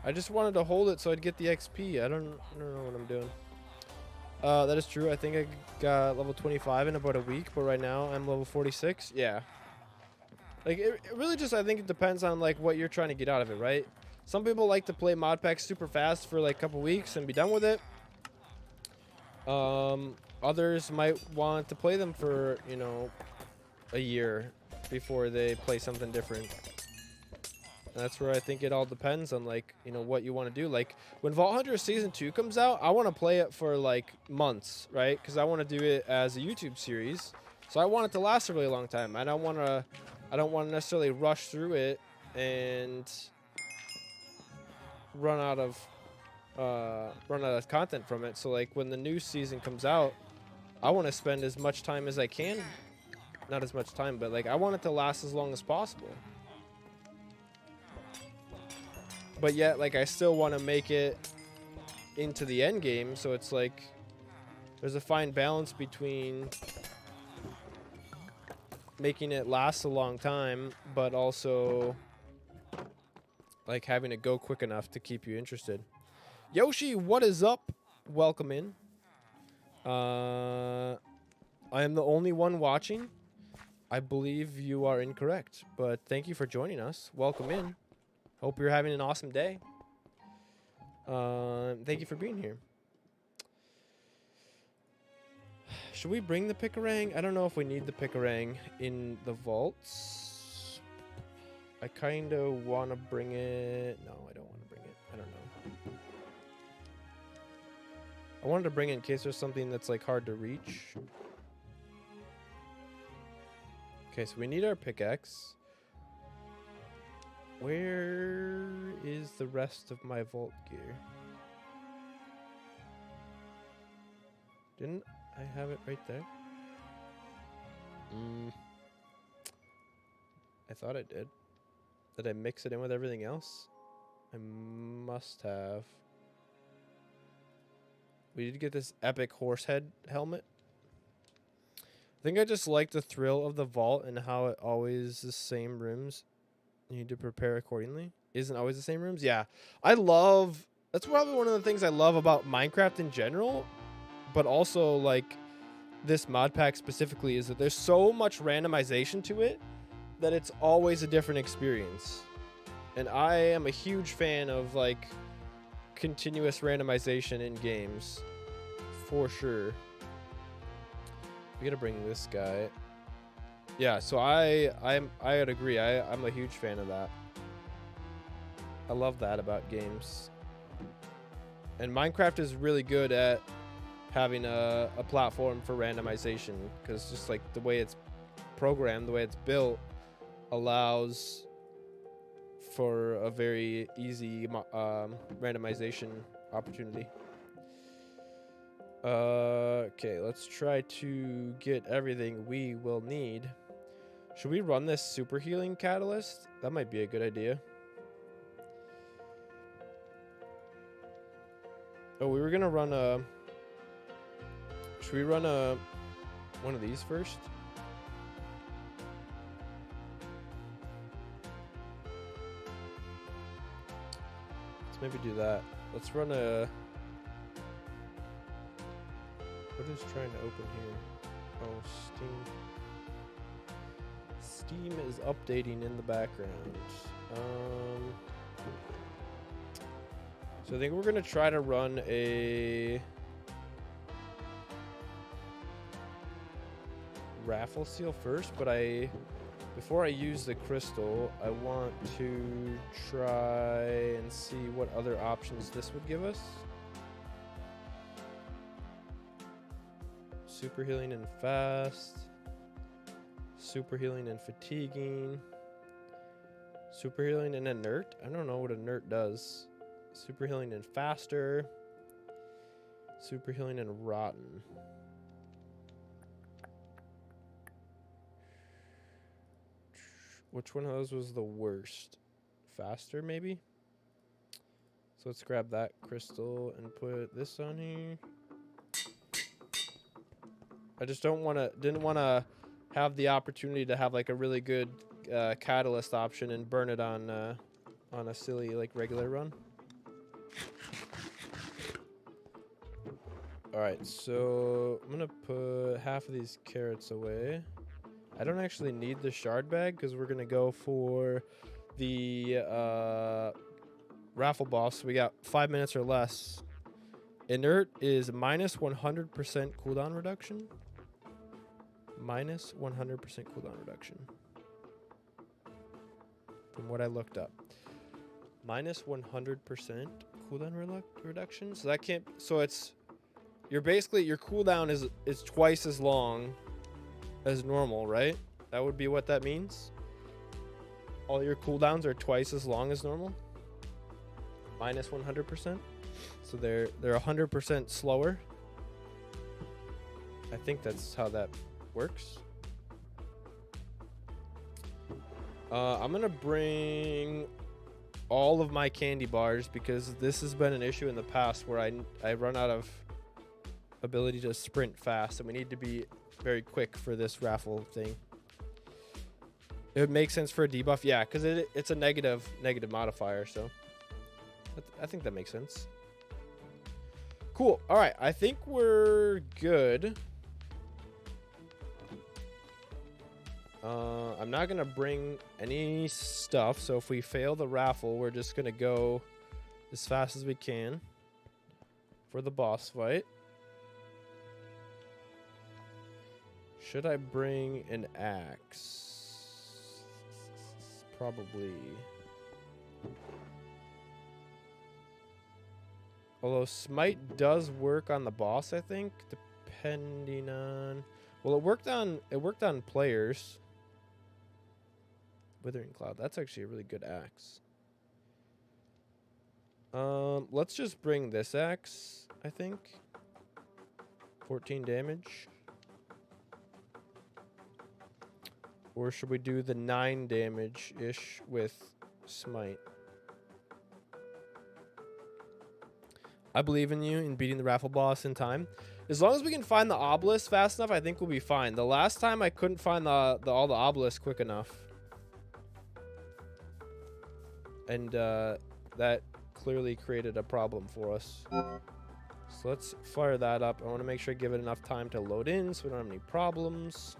I just wanted to hold it so I'd get the XP. I don't know what I'm doing. That is true. I think I got level 25 in about a week, but right now I'm level 46. Yeah. Like it really just, I think it depends on like what you're trying to get out of it, right? Some people like to play mod packs super fast for like a couple weeks and be done with it. Others might want to play them for, you know, a year before they play something different. And that's where I think it all depends on, like, you know, what you want to do. Like, when Vault Hunter Season 2 comes out, I want to play it for, like, months, right? Because I want to do it as a YouTube series. So I want it to last a really long time. I don't want to necessarily rush through it and run out of content from it. So, like, when the new season comes out, I want to spend as much time as I can. Not as much time, but, like, I want it to last as long as possible. But yet, like, I still want to make it into the end game, so it's like there's a fine balance between making it last a long time, but also like having it go quick enough to keep you interested. Yoshi, what is up? Welcome in. I am the only one watching. I believe you are incorrect, but thank you for joining us. Welcome in. Hope you're having an awesome day. Thank you for being here. Should we bring the Picarang? I don't know if we need the Picarang in the vaults. I kind of want to bring it. No, I don't want to bring it. I don't know. I wanted to bring it in case there's something that's like hard to reach. Okay, so we need our pickaxe. Where is the rest of my vault gear? Didn't I have it right there? I thought I did. Did I mix it in with everything else? I must have. We did get this epic horse head helmet. I think I just like the thrill of the vault and how it always the same rooms. You need to prepare accordingly. Isn't always the same rooms? Yeah. I love... That's probably one of the things I love about Minecraft in general. But also, like, this mod pack specifically is that there's so much randomization to it that it's always a different experience. And I am a huge fan of, like, continuous randomization in games. For sure. We gotta bring this guy. Yeah, so I would agree. I'm a huge fan of that. I love that about games. And Minecraft is really good at having a platform for randomization, because just like the way it's programmed, the way it's built, allows for a very easy randomization opportunity. Okay, let's try to get everything we will need. Should we run this super healing catalyst? That might be a good idea. Oh, we were gonna run a... Should we run one of these first? Let's maybe do that. Let's run a... What is trying to open here? Oh, Steam. Steam is updating in the background. So I think we're gonna try to run a raffle seal first, but before I use the crystal, I want to try and see what other options this would give us. Super healing and fast. Super healing and fatiguing. Super healing and inert. I don't know what inert does. Super healing and faster. Super healing and rotten. Which one of those was the worst? Faster, maybe? So let's grab that crystal and put this on here. I just didn't want to have the opportunity to have like a really good catalyst option and burn it on a silly like regular run. All right, so I'm gonna put half of these carrots away. I don't actually need the shard bag because we're gonna go for the raffle boss. So we got 5 minutes or less. Inert is minus 100% cooldown reduction. Minus 100% cooldown reduction. From what I looked up. Minus 100% cooldown reduction. So that can't. So it's. You're basically. Your cooldown is twice as long as normal, right? That would be what that means. All your cooldowns are twice as long as normal. Minus 100%. So they're 100% slower. I think that's how that works. I'm gonna bring all of my candy bars because this has been an issue in the past where I run out of ability to sprint fast, and we need to be very quick for this raffle thing. It makes sense for a debuff, yeah, because it's a negative modifier, so I think that makes sense. Cool. All right, I think we're good. I'm not gonna bring any stuff, so if we fail the raffle, we're just gonna go as fast as we can for the boss fight. Should I bring an axe? Probably. Although smite does work on the boss, I think, depending on. Well, it worked on players. Withering Cloud. That's actually a really good axe. Let's just bring this axe, I think. 14 damage. Or should we do the 9 damage-ish with smite? I believe in you in beating the raffle boss in time. As long as we can find the obelisk fast enough, I think we'll be fine. The last time I couldn't find all the obelisks quick enough. And that clearly created a problem for us. So let's fire that up. I want to make sure I give it enough time to load in so we don't have any problems.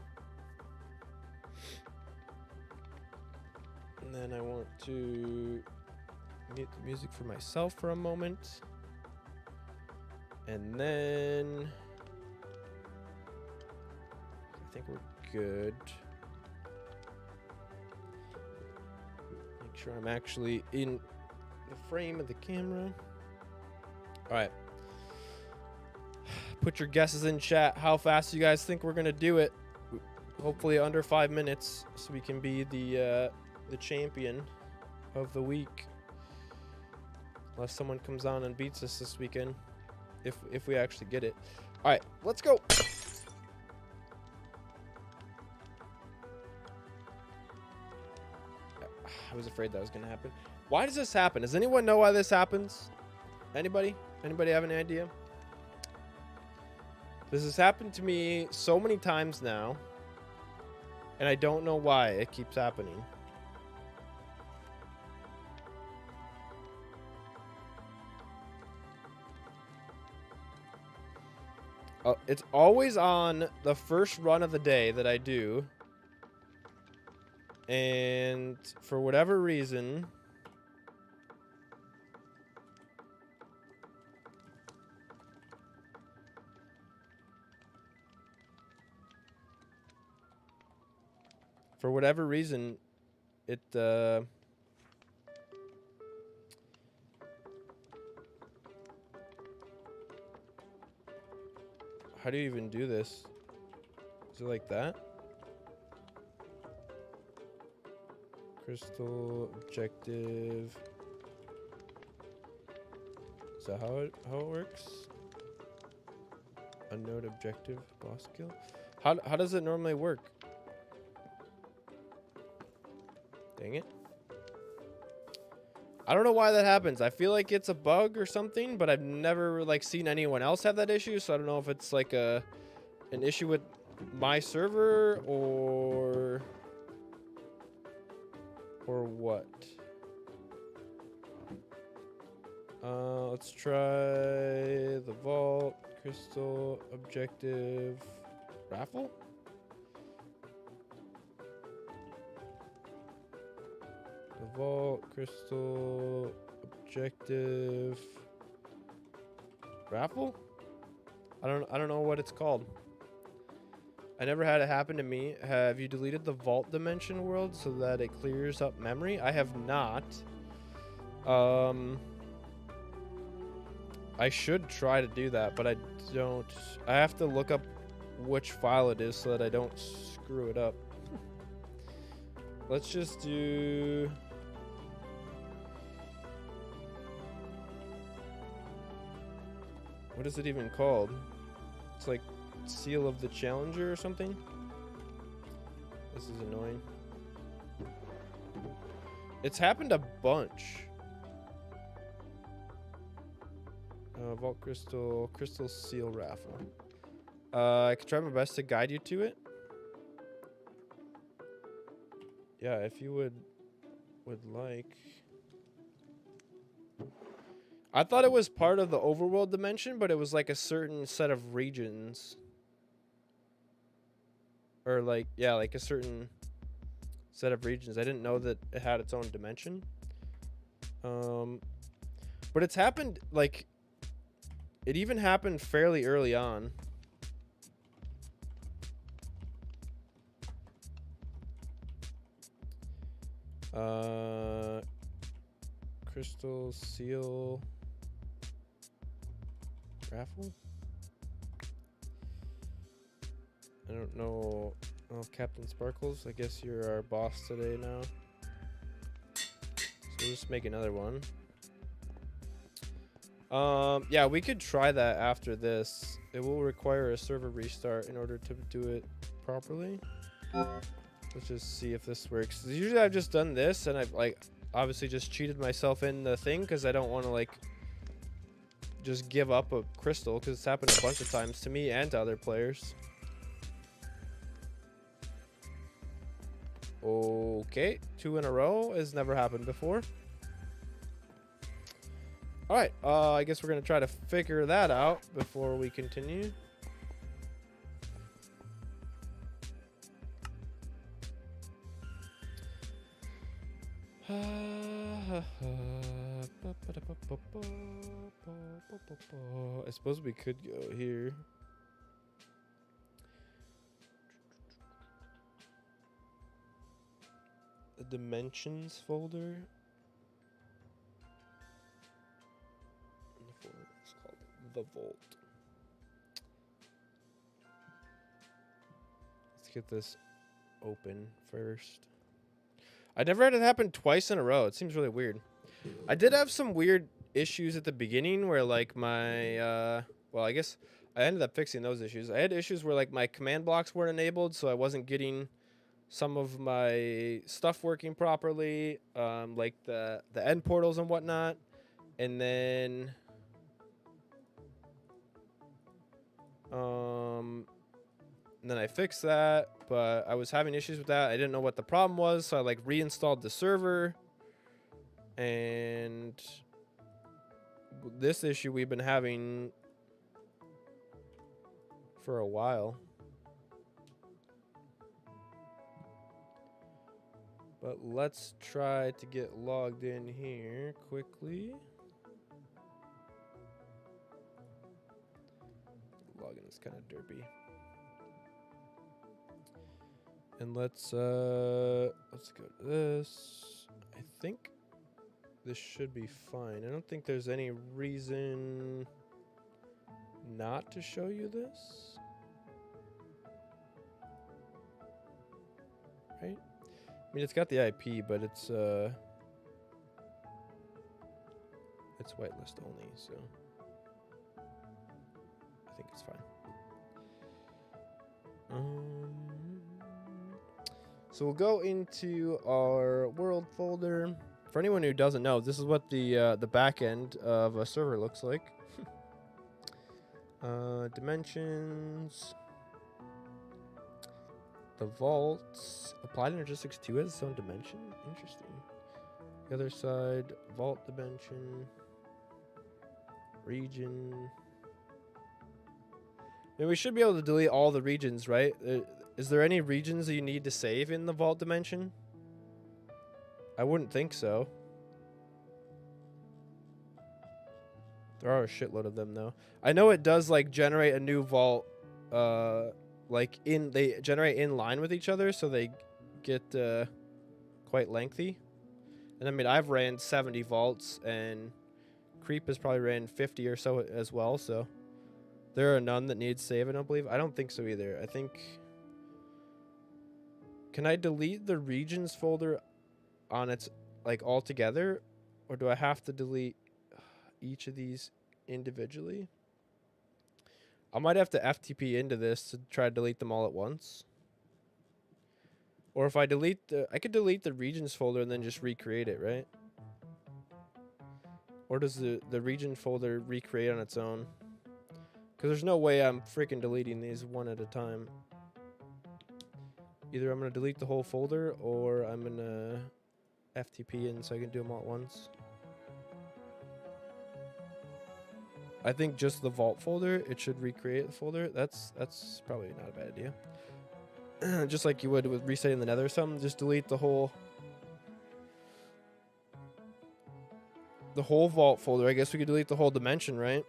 And then I want to mute the music for myself for a moment. And then I think we're good. Make sure I'm actually in the frame of the camera. All right. Put your guesses in chat. How fast you guys think we're gonna do it? Hopefully under 5 minutes, so we can be the champion of the week. Unless someone comes on and beats us this weekend. If we actually get it. All right, let's go. I was afraid that was going to happen. Why does this happen? Does anyone know why this happens? Anybody? Anybody have any idea? This has happened to me so many times now, and I don't know why it keeps happening. It's always on the first run of the day that I do. And for whatever reason, it how do you even do this? Is it like that? Crystal objective. Is that how it works? Unknown objective boss kill. How does it normally work? Dang it. I don't know why that happens. I feel like it's a bug or something, but I've never like seen anyone else have that issue, so I don't know if it's like an issue with my server or what. Let's try the vault, crystal, objective, raffle. The vault, crystal, objective, raffle. I don't know what it's called. I never had it happen to me. Have you deleted the vault dimension world so that it clears up memory? I have not. I should try to do that, but I don't. I have to look up which file it is so that I don't screw it up. Let's just do... What is it even called? It's like Seal of the Challenger or something? This is annoying. It's happened a bunch. Vault Crystal, Crystal Seal Raffle. I can try my best to guide you to it. Yeah, if you would like. I thought it was part of the overworld dimension, but it was like a certain set of regions. Or like, yeah, like a certain set of regions. I didn't know that it had its own dimension. But it's happened, like, it even happened fairly early on. Crystal seal raffle. I don't know. Oh, Captain Sparkles. I guess you're our boss today now. So we'll just make another one. Yeah, we could try that after this. It will require a server restart in order to do it properly. Let's just see if this works. Usually I've just done this and I've like obviously just cheated myself in the thing because I don't want to like just give up a crystal because it's happened a bunch of times to me and to other players. Okay, 2 in a row has never happened before. All right, I guess we're gonna try to figure that out before we continue. I suppose we could go here. The dimensions folder. It's called the Vault. Let's get this open first. I never had it happen twice in a row. It seems really weird. I did have some weird issues at the beginning where like my well, I guess I ended up fixing those issues. I had issues where like my command blocks weren't enabled, so I wasn't getting some of my stuff working properly, like the end portals and whatnot. And then I fixed that, but I was having issues with that. I didn't know what the problem was, so I like reinstalled the server. And this issue we've been having for a while. But let's try to get logged in here quickly. Login is kind of derpy. And let's go to this. I think this should be fine. I don't think there's any reason not to show you this. Right? I mean, it's got the IP, but it's whitelist only, so I think it's fine. So we'll go into our world folder. For anyone who doesn't know, this is what the back end of a server looks like. Dimensions. The vaults. Applied Energistics 2 has its own dimension. Interesting. The other side, vault dimension. Region. I mean, we should be able to delete all the regions, right? Is there any regions that you need to save in the vault dimension? I wouldn't think so. There are a shitload of them, though. I know it does, like, generate a new vault, like, they generate in line with each other, so they get, quite lengthy. And, I mean, I've ran 70 vaults, and Creep has probably ran 50 or so as well, so there are none that need save, I don't believe. I don't think so either. I think... Can I delete the regions folder on its, like, all together? Or do I have to delete each of these individually? I might have to FTP into this to try to delete them all at once. Or if I delete I could delete the regions folder and then just recreate it, right? Or does the region folder recreate on its own? Because there's no way I'm freaking deleting these one at a time. Either I'm going to delete the whole folder or I'm going to FTP in so I can do them all at once. I think just the vault folder, it should recreate the folder. That's probably not a bad idea. Just like you would with resetting the nether or something, just delete the whole vault folder. I guess we could delete the whole dimension, right?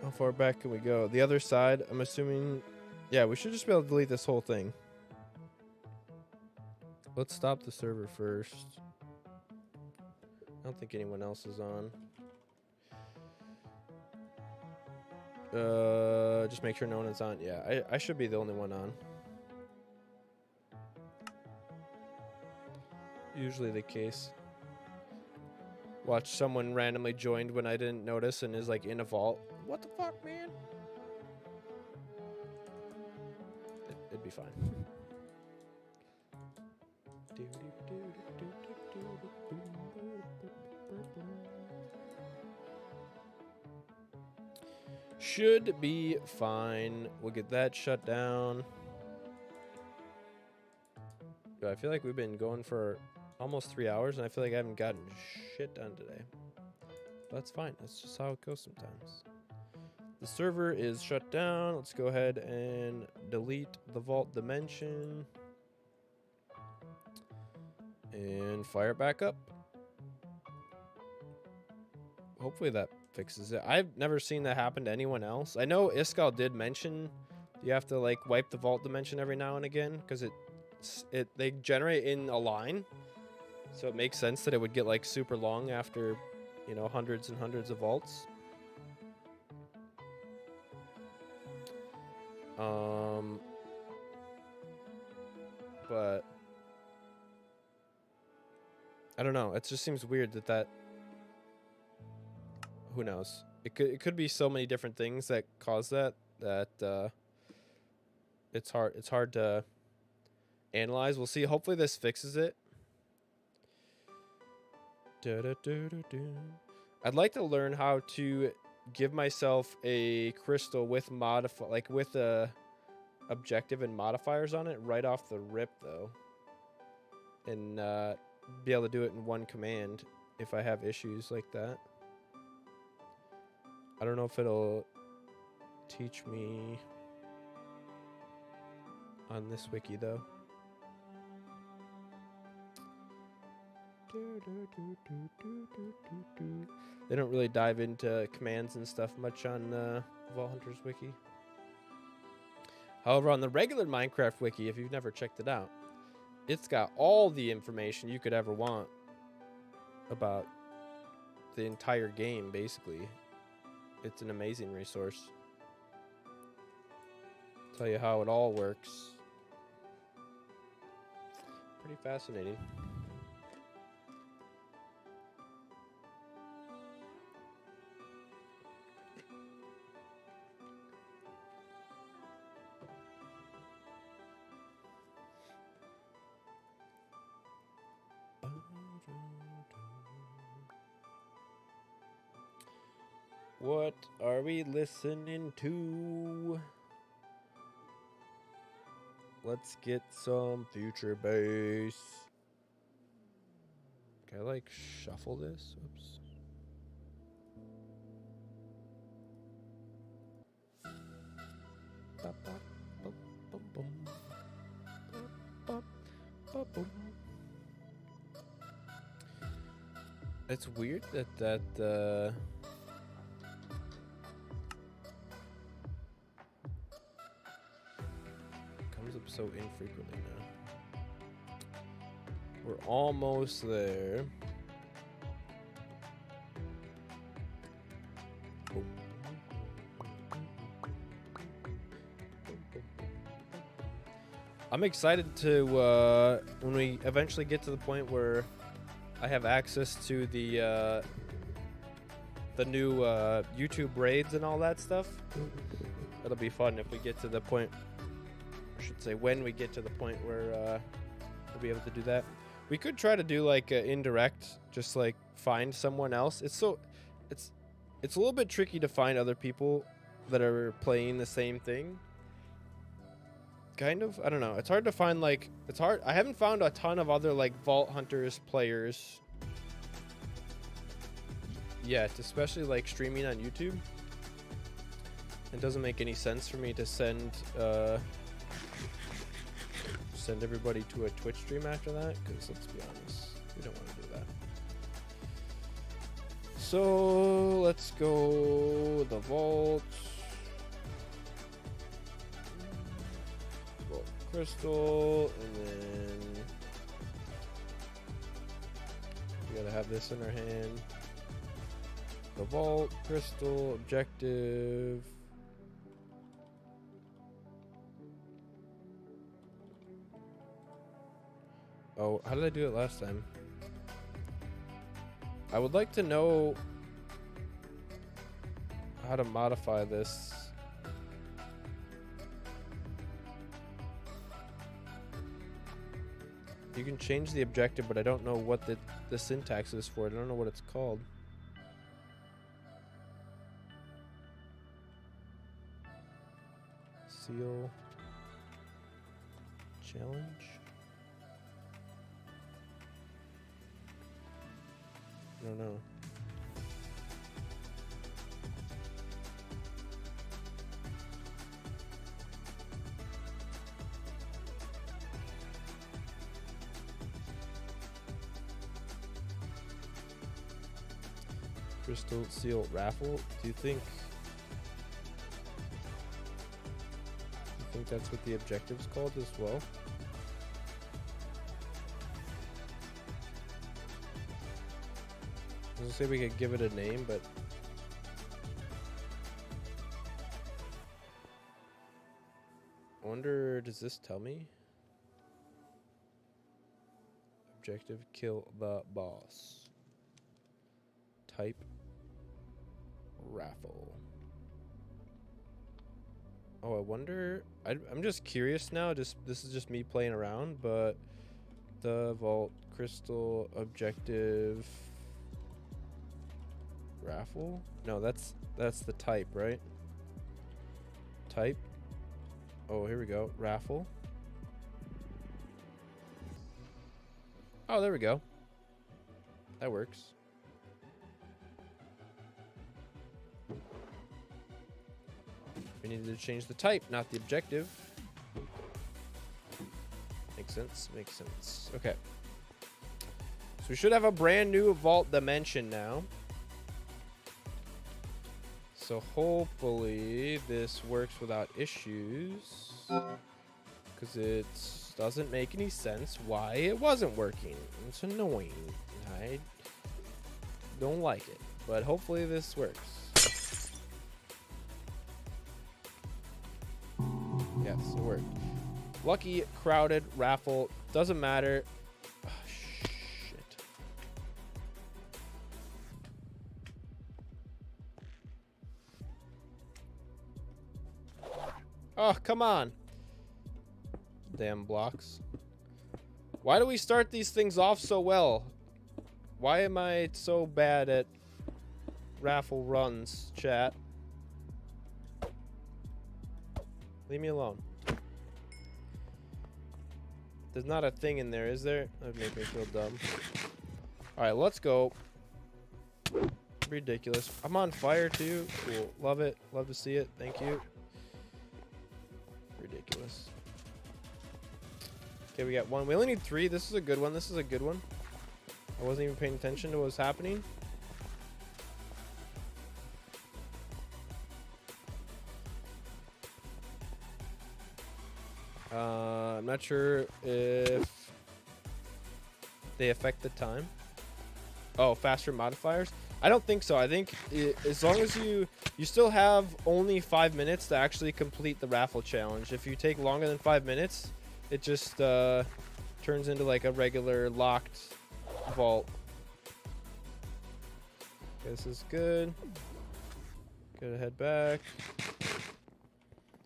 How far back can we go? The other side, I'm assuming. Yeah, we should just be able to delete this whole thing. Let's stop the server first. I don't think anyone else is on. Just make sure no one is on. Yeah, I should be the only one on. Usually the case. Watch someone randomly joined when I didn't notice and is like in a vault. What the fuck, man? It'd be fine. Should be fine. We'll get that shut down. Yo, I feel like we've been going for almost 3 hours, and I feel like I haven't gotten shit done today. But that's fine. That's just how it goes sometimes. The server is shut down. Let's go ahead and delete the vault dimension. And fire it back up. Hopefully that fixes it. I've never seen that happen to anyone else. I know Iskall did mention you have to like wipe the vault dimension every now and again because they generate in a line. So it makes sense that it would get like super long after, you know, hundreds and hundreds of vaults. But I don't know. It just seems weird that who knows? It could be so many different things that cause that it's hard to analyze. We'll see. Hopefully this fixes it. I'd like to learn how to give myself a crystal with with a objective and modifiers on it right off the rip though, and be able to do it in one command if I have issues like that. I don't know if it'll teach me on this wiki though. They don't really dive into commands and stuff much on Vault Hunters wiki. However, on the regular Minecraft wiki, if you've never checked it out, it's got all the information you could ever want about the entire game, basically. It's an amazing resource. Tell you how it all works. Pretty fascinating. What are we listening to? Let's get some future bass. Can I like shuffle this? Oops. It's weird that comes up so infrequently now. We're almost there. I'm excited to when we eventually get to the point where I have access to the new YouTube raids and all that stuff. It'll be fun if we get to the point. I should say when we get to the point where we'll be able to do that. We could try to do like indirect, just like find someone else. It's a little bit tricky to find other people that are playing the same thing. Kind of, I don't know. It's hard to find, like, it's hard. I haven't found a ton of other, like, Vault Hunters players yet, especially, like, streaming on YouTube. It doesn't make any sense for me to send everybody to a Twitch stream after that, because let's be honest, we don't want to do that. So let's go the Vault Crystal, and then we gotta have this in our hand. The Vault Crystal objective. Oh, how did I do it last time? I would like to know how to modify this. You can change the objective, but I don't know what the syntax is for it. I don't know what it's called. Seal challenge. I don't know. Crystal Seal Raffle. Do you think that's what the objective's called as well? I was gonna say we could give it a name, but I wonder, does this tell me? Objective, kill the boss. Type raffle. Oh, I wonder, I'm just curious now, this is just me playing around, but the Vault Crystal objective raffle? No, that's the type, right? Type. Oh, here we go. Raffle. Oh, there we go. That works. We needed to change the type, not the objective. Makes sense. Makes sense. Okay. So we should have a brand new Vault Dimension now. So hopefully this works without issues, because it doesn't make any sense why it wasn't working. It's annoying. I don't like it, but hopefully this works. Yes, it worked. Lucky crowded raffle. Doesn't matter. Oh, shit. Oh, come on. Damn blocks. Why do we start these things off so well? Why am I so bad at raffle runs, chat? Leave me alone. There's not a thing in there, is there? That would make me feel dumb. Alright, let's go. Ridiculous. I'm on fire too. Cool. Love it. Love to see it. Thank you. Ridiculous. Okay, we got one. We only need 3. This is a good one. This is a good one. I wasn't even paying attention to what was happening. I'm not sure if they affect the time. Oh, faster modifiers? I don't think so. I think as long as you still have only 5 minutes to actually complete the raffle challenge. If you take longer than 5 minutes, it just turns into like a regular locked vault. Okay, this is good. Gotta head back.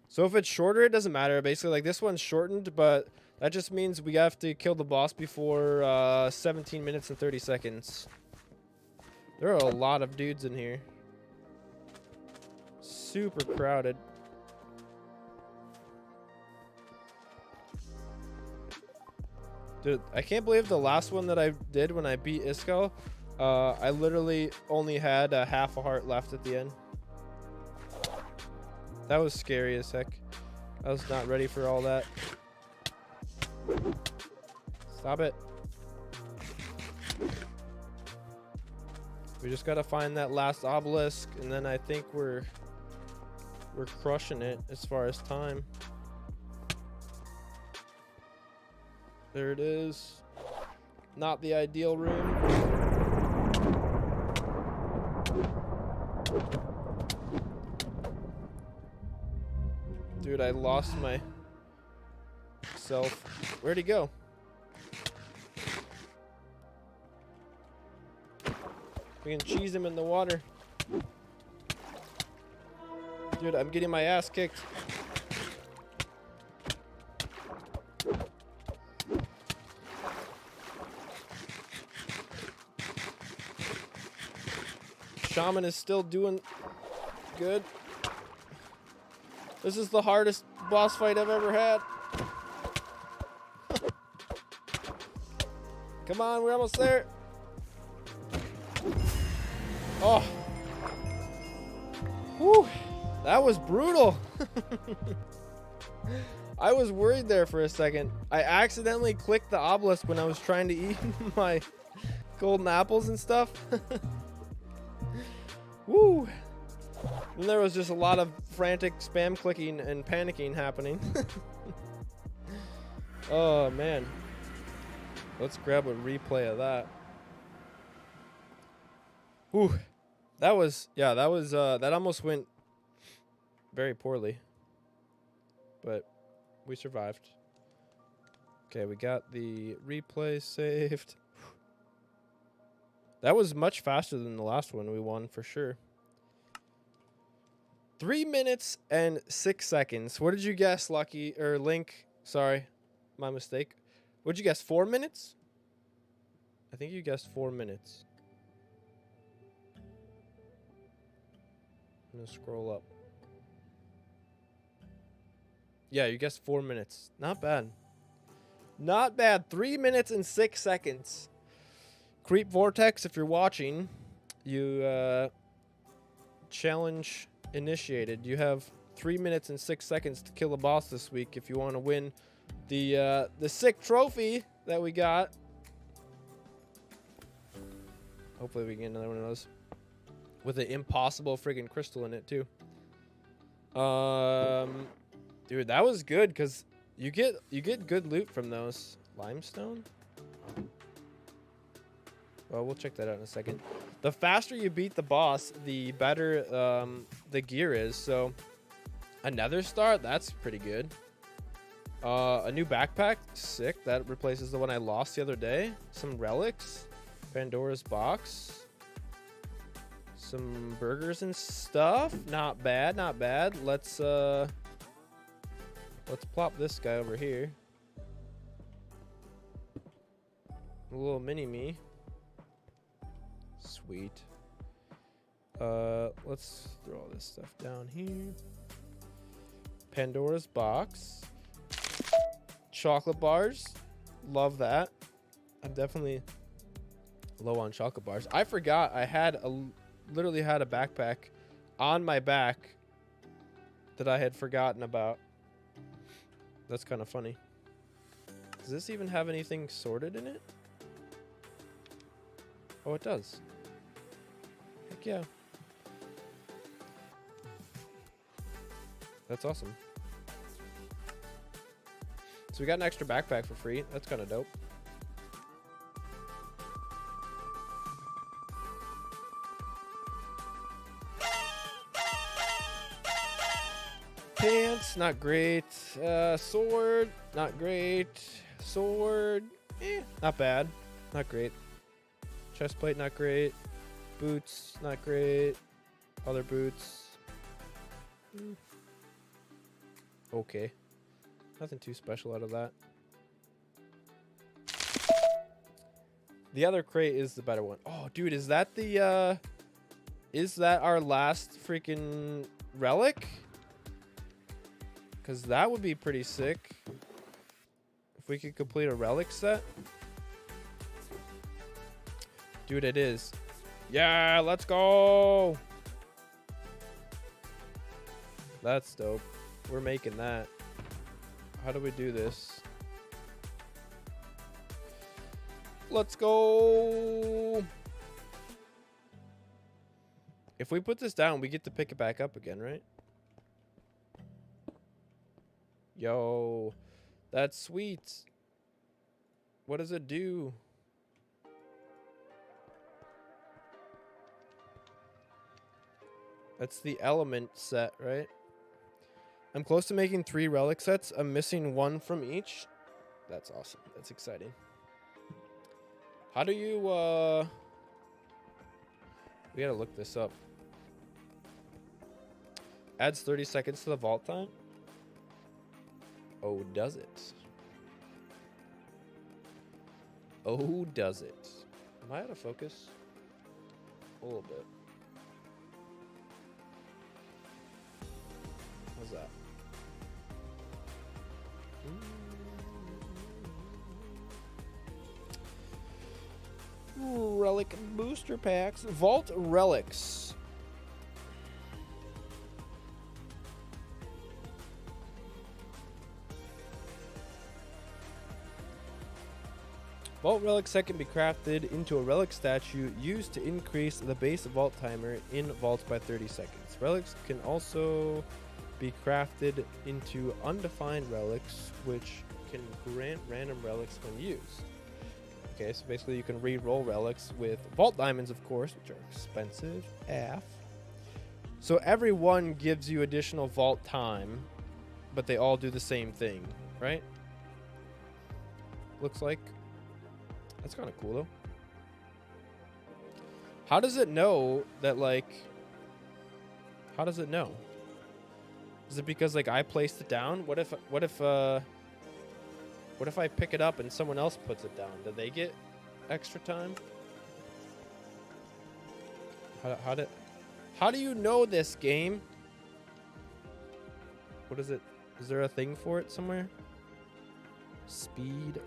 So if it's shorter, it doesn't matter. Basically, like this one's shortened, but that just means we have to kill the boss before 17 minutes and 30 seconds. There are a lot of dudes in here. super crowded. Dude, I can't believe the last one that I did when I beat Isco, I literally only had a half a heart left at the end. That was scary as heck. I was not ready for all that. Stop it. We just gotta find that last obelisk, and then I think we're crushing it as far as time. There it is. Not the ideal room. Dude, I lost myself. Where'd he go? We can cheese him in the water. Dude, I'm getting my ass kicked. Shaman is still doing good. This is the hardest boss fight I've ever had. Come on, we're almost there. Oh. Whew. That was brutal. I was worried there for a second. I accidentally clicked the obelisk when I was trying to eat my golden apples and stuff. Woo! And there was just a lot of frantic spam clicking and panicking happening. Oh man. Let's grab a replay of that. Whew. That was, yeah, that was, that almost went very poorly. But we survived. Okay, we got the replay saved. That was much faster than the last one we won for sure. 3 minutes and 6 seconds. What did you guess, Lucky? Or Link? Sorry, my mistake. What'd you guess? 4 minutes? I think you guessed 4 minutes. I'm gonna scroll up. Yeah, you guessed 4 minutes. Not bad. Not bad. 3 minutes and 6 seconds. Creep Vortex, if you're watching, you challenge initiated. You have 3 minutes and 6 seconds to kill a boss this week if you want to win the sick trophy that we got. Hopefully we can get another one of those with an impossible friggin' crystal in it too. Dude, that was good because you get good loot from those. Limestone? Well, we'll check that out in a second. The faster you beat the boss, the better the gear is. So, another star, that's pretty good. A new backpack, sick. That replaces the one I lost the other day. Some relics, Pandora's box, some burgers and stuff. Not bad, not bad. Let's plop this guy over here. A little mini me. Sweet. Let's throw all this stuff down here. Pandora's box. Chocolate bars. Love that. I'm definitely low on chocolate bars. I forgot I had literally had a backpack on my back that I had forgotten about. That's kind of funny. Does this even have anything sorted in it? Oh, it does. Heck yeah. That's awesome. So we got an extra backpack for free. That's kind of dope. Pants, not great. Sword, not great. Sword, not bad. Not great. Chest plate, not great. Boots, not great. Other boots. Okay. Nothing too special out of that. The other crate is the better one. Oh, dude, is that the, is that our last freaking relic? Because that would be pretty sick. If we could complete a relic set. Dude, it is. Yeah, let's go. That's dope. We're making that. How do we do this? Let's go. If we put this down, we get to pick it back up again, right? Yo, that's sweet. What does it do? That's the element set, right? I'm close to making 3 relic sets. I'm missing 1 from each. That's awesome. That's exciting. How do you, we gotta look this up. Adds 30 seconds to the vault time? Oh, does it? Oh, does it? Am I out of focus? A little bit. How's that? Relic booster packs. Vault relics. Vault relic set can be crafted into a relic statue used to increase the base vault timer in vaults by 30 seconds. Relics can also be crafted into undefined relics, which can grant random relics when used. Okay, so basically you can re-roll relics with vault diamonds, of course, which are expensive AF. So every one gives you additional vault time, but they all do the same thing, right? Looks like. That's kind of cool, though. How does it know that, like... How does it know? Is it because, like, I placed it down? What if I pick it up and someone else puts it down? Do they get extra time? How do you know this game? What is it? Is there a thing for it somewhere? Speed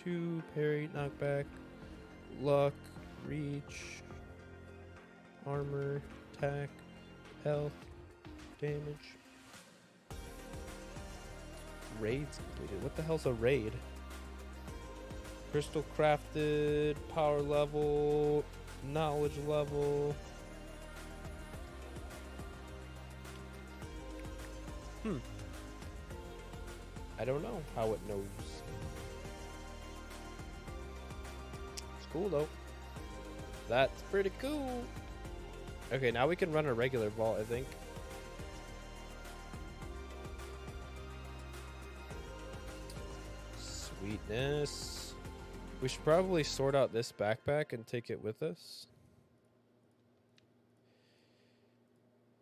1.2, parry, knockback, luck, reach, armor, attack, health, damage. Raids completed. What the hell's a raid? Crystal crafted, power level, knowledge level. I don't know how it knows. It's cool though. That's pretty cool. Okay, now we can run a regular vault, I think. Sweetness. We should probably sort out this backpack and take it with us.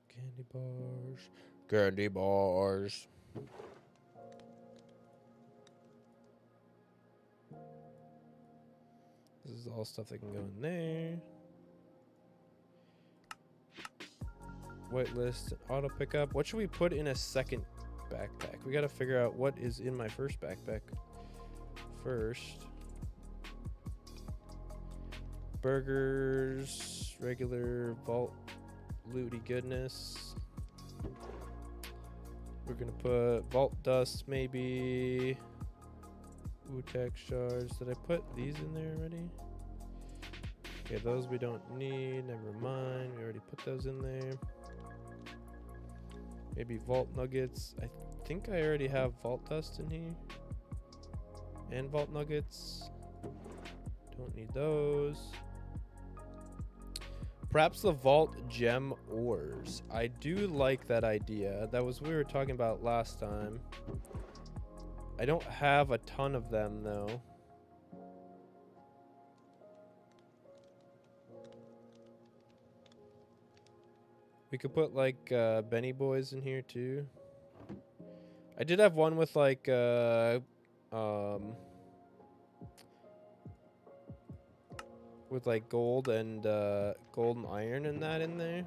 Candy bars. Candy bars. This is all stuff that can go in there. Whitelist, auto pickup. What should we put in a second backpack? We got to figure out what is in my first backpack first. Burgers, regular vault looty goodness. We're gonna put vault dust, maybe. Tech shards. Did I put these in there already? Okay, those we don't need. Never mind. We already put those in there. Maybe vault nuggets. I think I already have vault dust in here. And vault nuggets. Don't need those. Perhaps the vault gem ores. I do like that idea. That was what we were talking about last time. I don't have a ton of them though. We could put like Benny Boys in here too. I did have one with like with like gold and iron and that in there.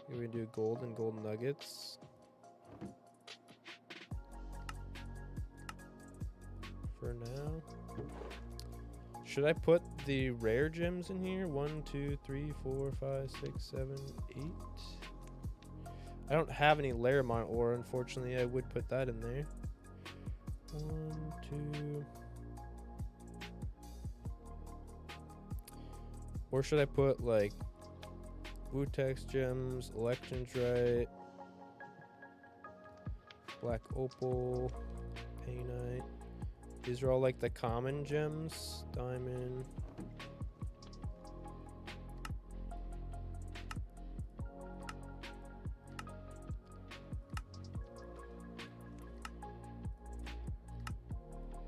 We do gold and gold nuggets. For now. Should I put the rare gems in here? 1, 2, 3, 4, 5, 6, 7, 8. I don't have any Laramar ore, unfortunately. I would put that in there. 1, 2. Or should I put like Wutex gems, Electronite, Black Opal, Painite. These are all like the common gems. Diamond.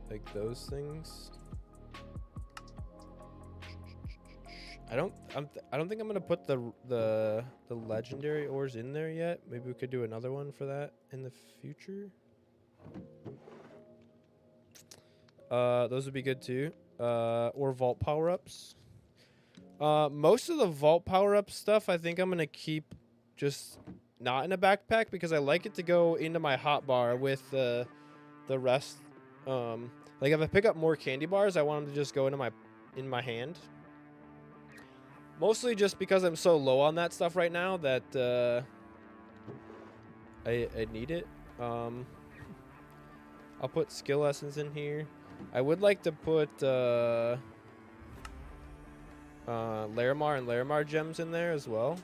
Like those things. I don't think I'm gonna put the legendary ores in there yet. Maybe we could do another one for that in the future. Those would be good too. Or vault power-ups. Most of the vault power-up stuff I think I'm gonna keep just not in a backpack because I like it to go into my hotbar with the rest. Like if I pick up more candy bars, I want them to just go into my hand. Mostly just because I'm so low on that stuff right now that I need it. I'll put skill lessons in here. I would like to put Laramar and Laramar gems in there as well.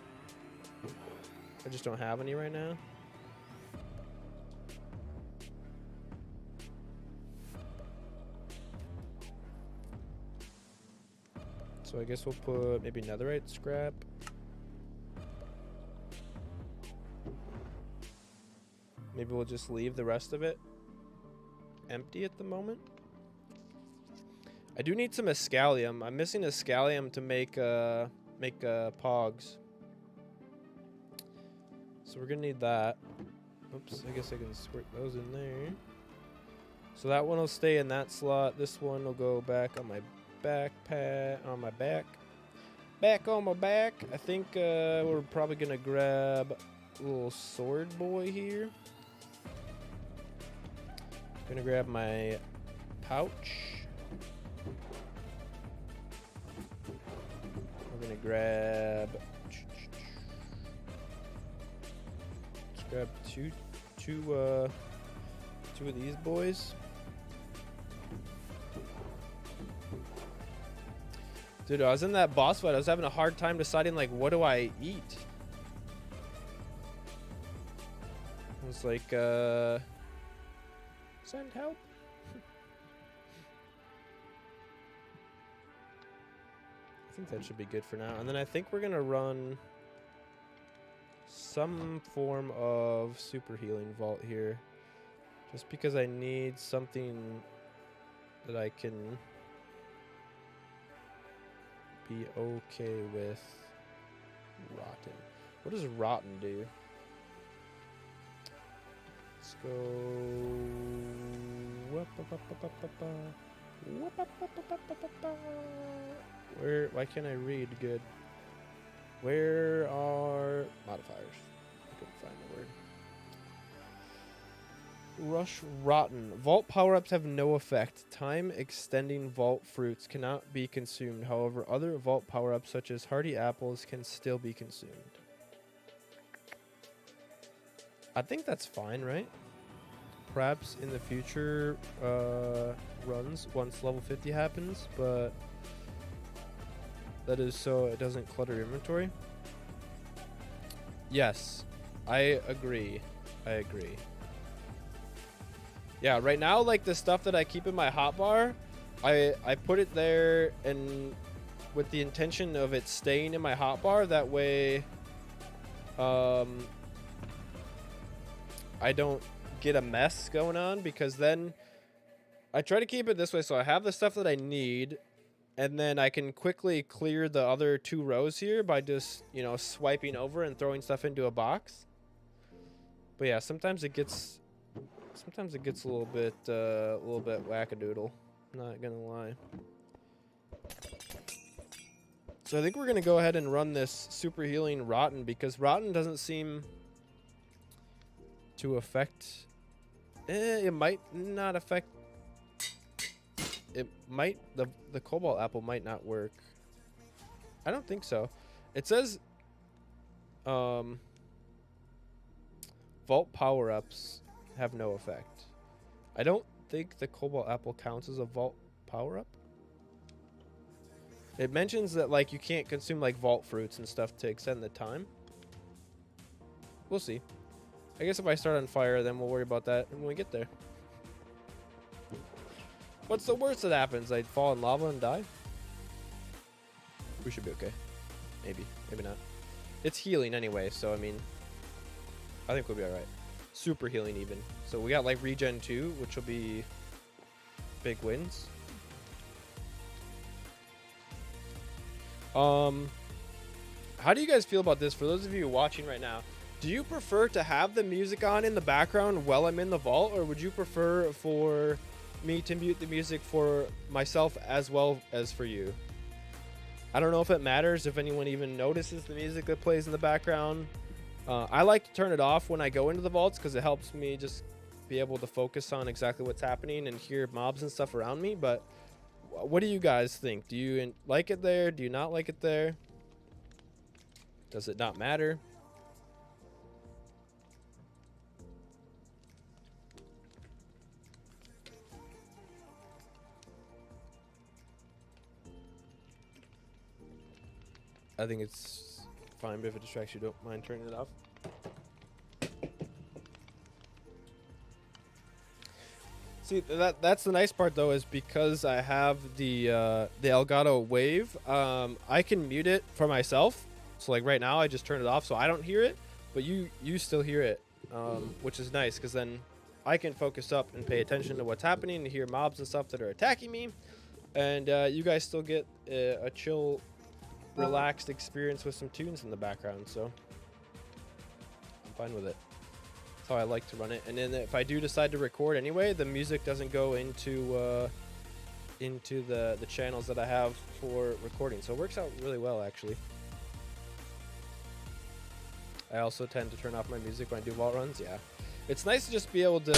I just don't have any right now. So I guess we'll put maybe netherite scrap. Maybe we'll just leave the rest of it empty at the moment. I do need some Escalium. I'm missing Escalium to make pogs. So we're gonna need that. Oops, I guess I can squirt those in there. So that one will stay in that slot. This one will go back on my backpack, on my back. Back on my back. I think we're probably gonna grab a little sword boy here. Gonna grab my pouch. We're gonna grab. Let's grab two of these boys. Dude, I was in that boss fight. I was having a hard time deciding, like, what do I eat? I was like, send help. I think that should be good for now. And then I think we're going to run some form of super healing vault here. Just because I need something that I can be okay with. Rotten. What does rotten do? Let's go. Where? Why can't I read good? Where are modifiers? I couldn't find the word. Rush rotten. Vault power-ups have no effect. Time extending vault fruits cannot be consumed. However, other vault power-ups such as hardy apples can still be consumed. I think that's fine, right? Perhaps in the future runs once level 50 happens, but that is so it doesn't clutter your inventory. Yes, I agree. I agree. Yeah, right now, like the stuff that I keep in my hotbar, I put it there and with the intention of it staying in my hotbar. That way, I don't get a mess going on, because then I try to keep it this way. So I have the stuff that I need, and then I can quickly clear the other 2 rows here by just, you know, swiping over and throwing stuff into a box. But yeah, sometimes it gets a little bit wackadoodle. Not gonna lie. So I think we're going to go ahead and run this super healing Rotten, because Rotten doesn't seem to affect... it might not affect... It might... The Cobalt Apple might not work. I don't think so. It says... Vault power-ups have no effect. I don't think the Cobalt Apple counts as a Vault power-up. It mentions that, like, you can't consume, like, Vault fruits and stuff to extend the time. We'll see. I guess if I start on fire, then we'll worry about that when we get there. What's the worst that happens? I'd fall in lava and die? We should be okay. Maybe. Maybe not. It's healing anyway, so, I mean... I think we'll be alright. Super healing, even. So we got, like, regen 2, which will be... big wins. How do you guys feel about this? For those of you watching right now, do you prefer to have the music on in the background while I'm in the vault, or would you prefer for me to mute the music for myself as well as for you? I don't know if it matters, if anyone even notices the music that plays in the background. I like to turn it off when I go into the vaults because it helps me just be able to focus on exactly what's happening and hear mobs and stuff around me. But what do you guys think? Do you like it there? Do you not like it there? Does it not matter? I think it's fine, but if it distracts you, don't mind turning it off. See, that's the nice part though, is because I have the Elgato Wave, I can mute it for myself. So like right now, I just turn it off so I don't hear it, but you still hear it, which is nice because then I can focus up and pay attention to what's happening and hear mobs and stuff that are attacking me, and you guys still get a chill, relaxed experience with some tunes in the background. So I'm fine with it. That's how I like to run it. And then if I do decide to record anyway, the music doesn't go into the channels that I have for recording, so it works out really well actually. I also tend to turn off my music when I do vault runs. Yeah, it's nice to just be able to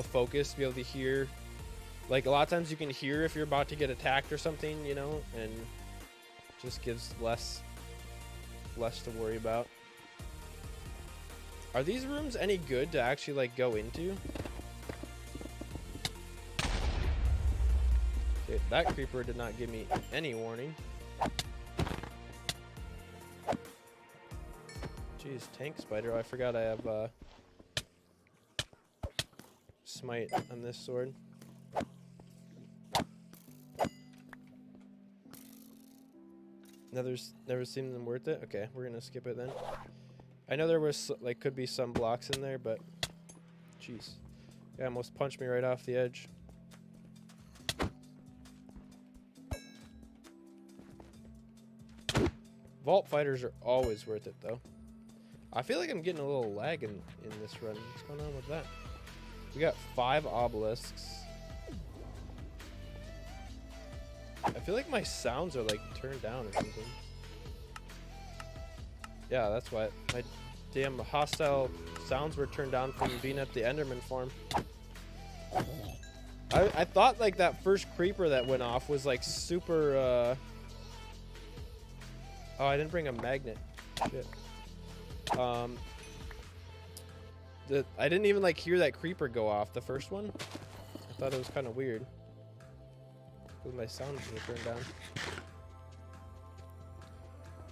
focus, be able to hear. Like a lot of times you can hear if you're about to get attacked or something, you know, and just gives less to worry about. Are these rooms any good to actually like go into? Okay, that creeper did not give me any warning. Jeez, tank spider. Oh, I forgot I have smite on this sword. Never seen them worth it. Okay, we're gonna skip it then. I know there was like could be some blocks in there, but jeez, yeah, almost punched me right off the edge. Vault fighters are always worth it though. I feel like I'm getting a little lag in this run. What's going on with that? We got 5 obelisks. I feel like my sounds are like turned down or something. Yeah, that's why my damn hostile sounds were turned down from being at the Enderman farm. I thought like that first creeper that went off was like super oh, I didn't bring a magnet. Shit. I didn't even like hear that creeper go off, the first one. I thought it was kind of weird. Because my sound was turned down.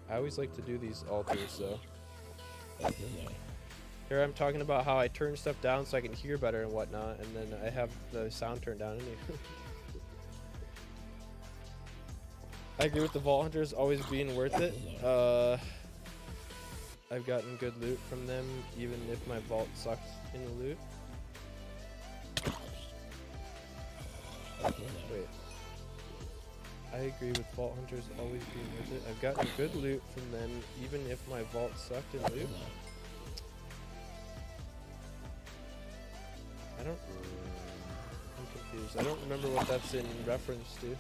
I always like to do these altars though. Here I'm talking about how I turn stuff down so I can hear better and whatnot, and then I have the sound turned down anyway. I agree with the Vault Hunters always being worth it. I've gotten good loot from them, even if my vault sucks in the loot. Wait. I agree with Vault Hunters always being worth it. I've gotten good loot from them, even if my vault sucked in loot. I'm confused. I don't remember what that's in reference to.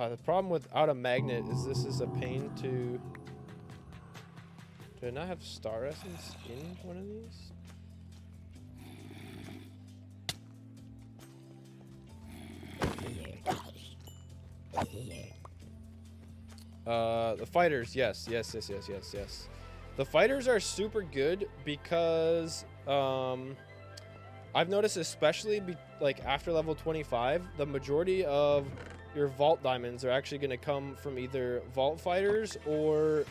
The problem without a magnet is this is a pain to... Do I not have star essence in one of these? The fighters, yes. The fighters are super good because I've noticed, especially like after level 25, the majority of your vault diamonds are actually going to come from either vault fighters or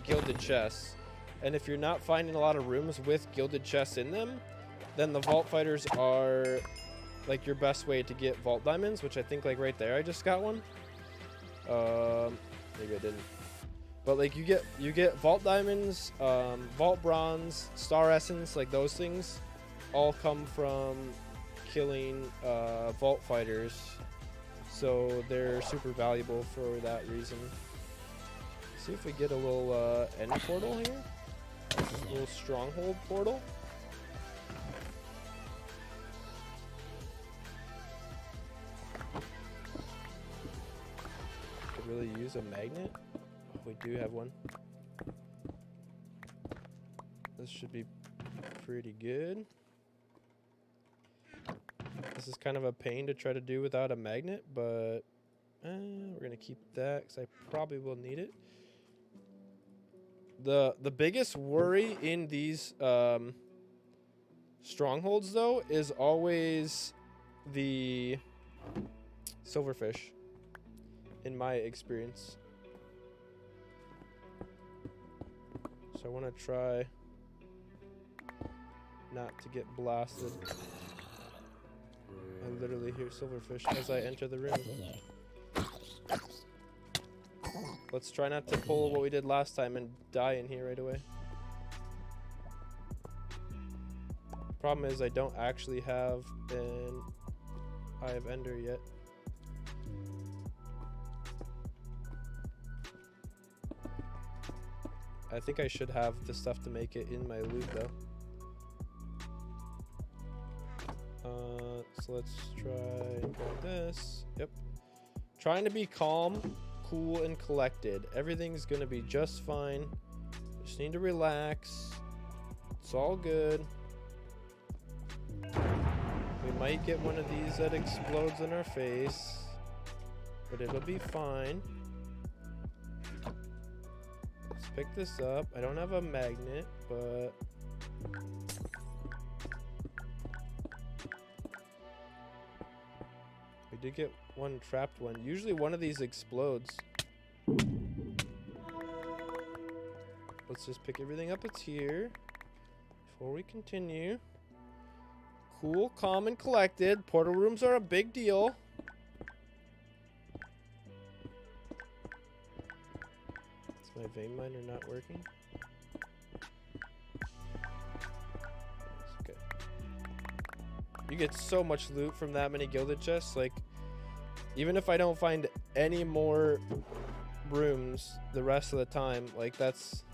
gilded chests. And if you're not finding a lot of rooms with gilded chests in them, then the vault fighters are like your best way to get vault diamonds, which I think like right there I just got one. Maybe I didn't. But like you get vault diamonds, vault bronze, star essence, like those things all come from killing vault fighters. So they're super valuable for that reason. Let's see if we get a little end portal here. A little stronghold portal. Could really use a magnet. Oh, we do have one. This should be pretty good. This is kind of a pain to try to do without a magnet, but we're gonna keep that because I probably will need it. The biggest worry in these strongholds, though, is always the silverfish, in my experience. So I want to try not to get blasted. I literally hear silverfish as I enter the room. Let's try not to pull what we did last time and die in here right away. Problem is I don't actually have an Eye of Ender yet. I think I should have the stuff to make it in my loot though. So let's try and grab this. Yep. Trying to be calm, cool, and collected. Everything's gonna be just fine. Just need to relax. It's all good. We might get one of these that explodes in our face, but it'll be fine. Let's pick this up. I don't have a magnet, but we did get one trapped one. Usually one of these explodes. Let's just pick everything up that's here before we continue. Cool, calm, and collected. Portal rooms are a big deal. Is my vein miner not working? It's okay. You get so much loot from that many gilded chests. Like, even if I don't find any more rooms the rest of the time, like that's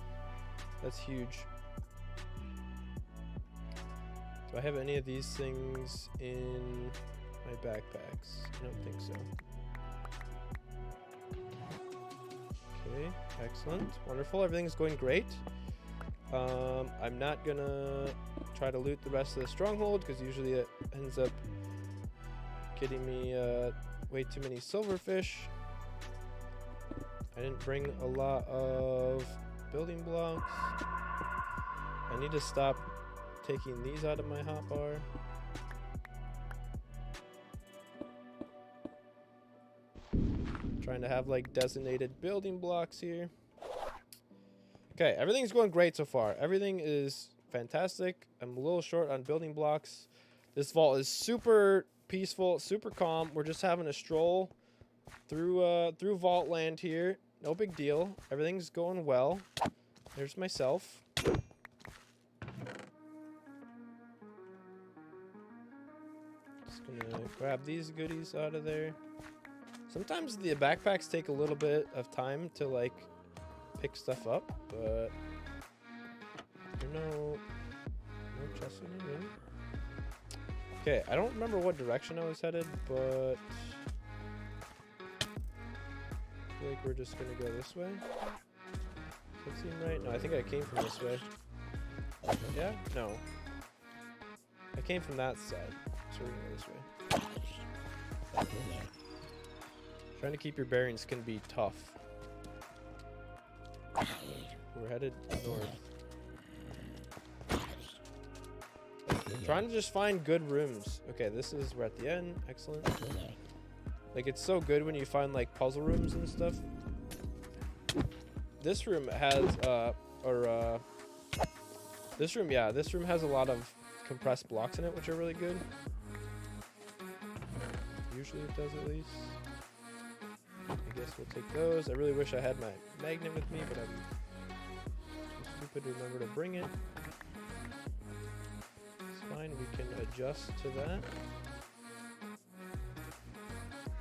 huge. Do I have any of these things in my backpacks? I don't think so. Okay, excellent, wonderful. Everything's going great. I'm not gonna try to loot the rest of the stronghold because usually it ends up getting me way too many silverfish. I didn't bring a lot of building blocks. I need to stop taking these out of my hotbar. Trying to have like designated building blocks here. Okay, everything's going great so far. Everything is fantastic. I'm a little short on building blocks. This vault is super peaceful, super calm. We're just having a stroll through vault land here. No big deal. Everything's going well. There's myself. Just gonna grab these goodies out of there. Sometimes the backpacks take a little bit of time to like pick stuff up, but no chests in here. Okay, I don't remember what direction I was headed, but feel like we're just gonna go this way. Does that seem right? No, I think I came from this way. Yeah? No. I came from that side. So we're gonna go this way. Trying to keep your bearings can be tough. We're headed north. Trying to just find good rooms. Okay, we're at the end. Excellent. Like, it's so good when you find, like, puzzle rooms and stuff. This room has, this room has a lot of compressed blocks in it, which are really good. Usually it does, at least. I guess we'll take those. I really wish I had my magnet with me, but I'm too stupid to remember to bring it. It's fine, we can adjust to that.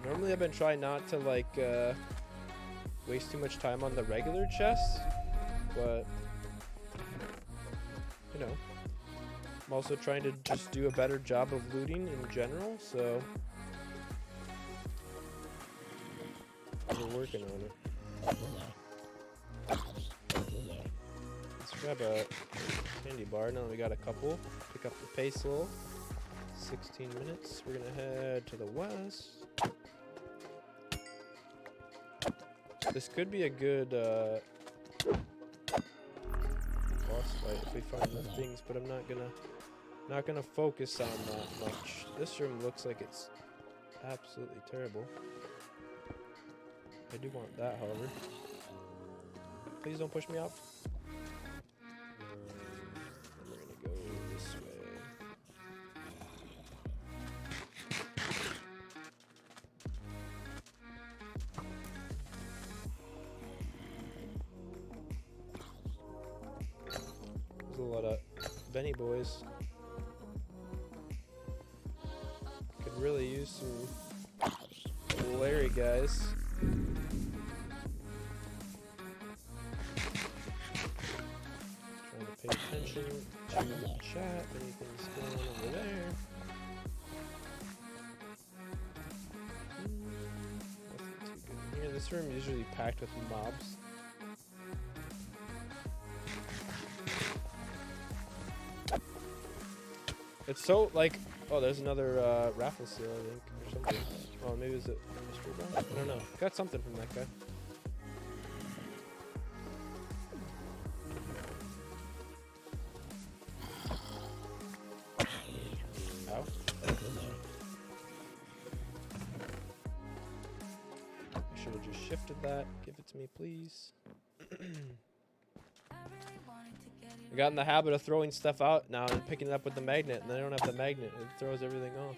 Normally I've been trying not to, like, waste too much time on the regular chests, but, you know, I'm also trying to just do a better job of looting in general, so we're working on it. Let's grab a candy bar now that we got a couple. Pick up the pace a little. 16 minutes. We're gonna head to the west. This could be a good boss fight if we find the things, but I'm not gonna focus on that much. This room looks like it's absolutely terrible. I do want that, however. Please don't push me off. And we're gonna go this way. There's a lot of Benny boys. Could really use some Larry guys. Trying to pay attention to the chat. Anything's going on over there? Nothing too good here. This room is usually packed with mobs. It's so, like, oh, there's another raffle seal, I think, or something. Oh, maybe is it mystery box? I don't know. Got something from that guy. Ow. I should have just shifted that. Give it to me, please. I got in the habit of throwing stuff out now and picking it up with the magnet, and then I don't have the magnet. It throws everything off.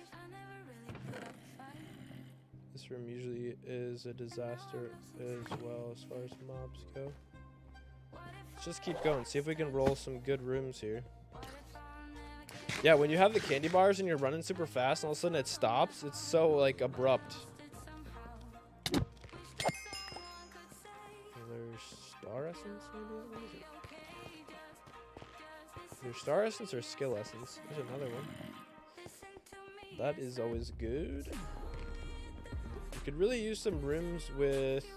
This room usually is a disaster as well as far as mobs go. Let's just keep going. See if we can roll some good rooms here. Yeah, when you have the candy bars and you're running super fast and all of a sudden it stops, it's so, like, abrupt. There's Star Essence, maybe? What is it? There's Star Essence or Skill Essence. There's another one. That is always good. You could really use some rooms with,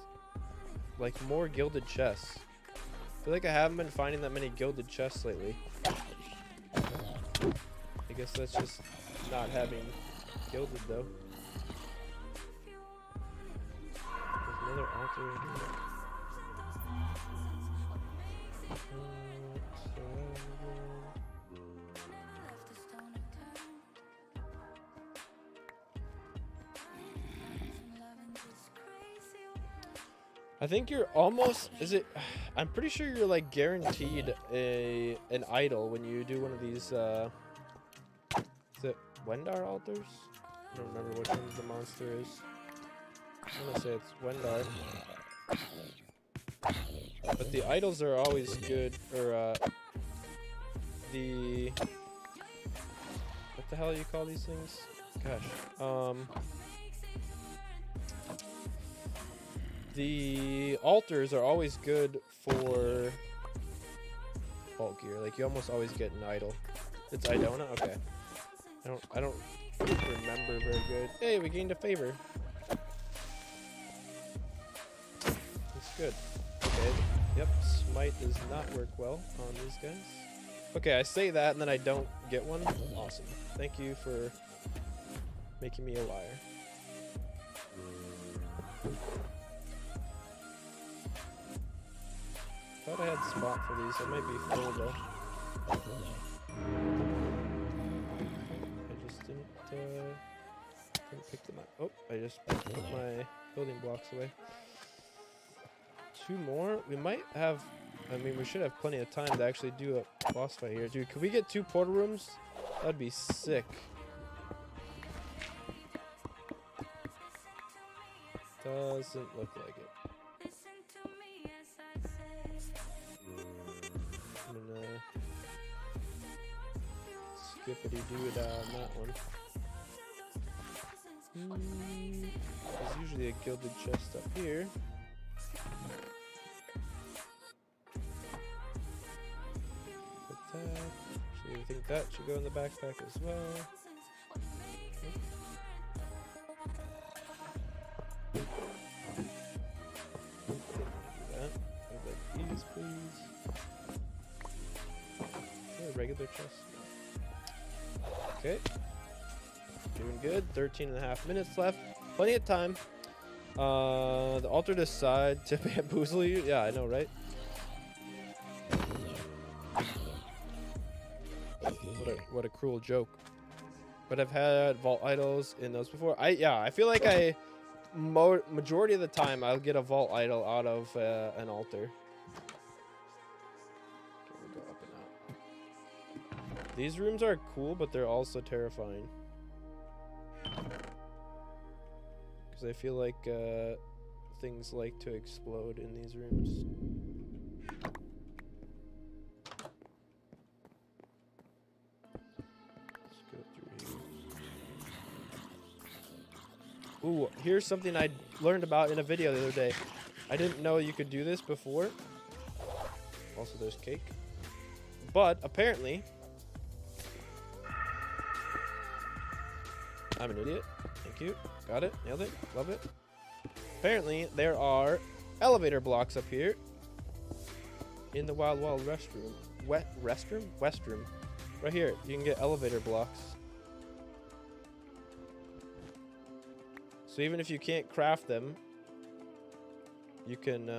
like, more gilded chests. I feel like I haven't been finding that many gilded chests lately. I guess that's just not having gilded, though. There's another altar in here. I think you're almost, I'm pretty sure you're, like, guaranteed an idol when you do one of these, is it Wendar altars? I don't remember which one the monster is. I'm gonna say it's Wendar. But the idols are always good, or, what the hell do you call these things? Gosh, the altars are always good for vault gear. Like, you almost always get an idol. It's Idona? Okay. I don't remember very good. Hey, we gained a favor. Good. Okay. Yep. Smite does not work well on these guys. Okay, I say that and then I don't get one. Awesome. Thank you for making me a liar. Thought I had a spot for these. It might be full though. I just didn't pick them up. Oh, I just put my building blocks away. 2 more. We might have. I mean, we should have plenty of time to actually do a boss fight here, dude. Could we get 2 portal rooms? That'd be sick. Doesn't look like it. I'm gonna skippity do it on that one. There's usually a gilded chest up here. Put that. Actually, I think that should go in the backpack as well. These, please. Is there a regular chest? Okay. Doing good. 13.5 minutes left. Plenty of time. The altar decide to bamboozle you. Yeah, I know, right? What a cruel joke. But I've had vault idols in those before. I feel like majority of the time I'll get a vault idol out of an altar. These rooms are cool, but they're also terrifying. Because I feel like things like to explode in these rooms. Let's go through here. Ooh, here's something I learned about in a video the other day. I didn't know you could do this before. Also, there's cake. But apparently... I'm an idiot. Thank you. Got it. Nailed it. Love it. Apparently, there are elevator blocks up here in the Wild Wild restroom. Restroom? Right here. You can get elevator blocks. So even if you can't craft them, you can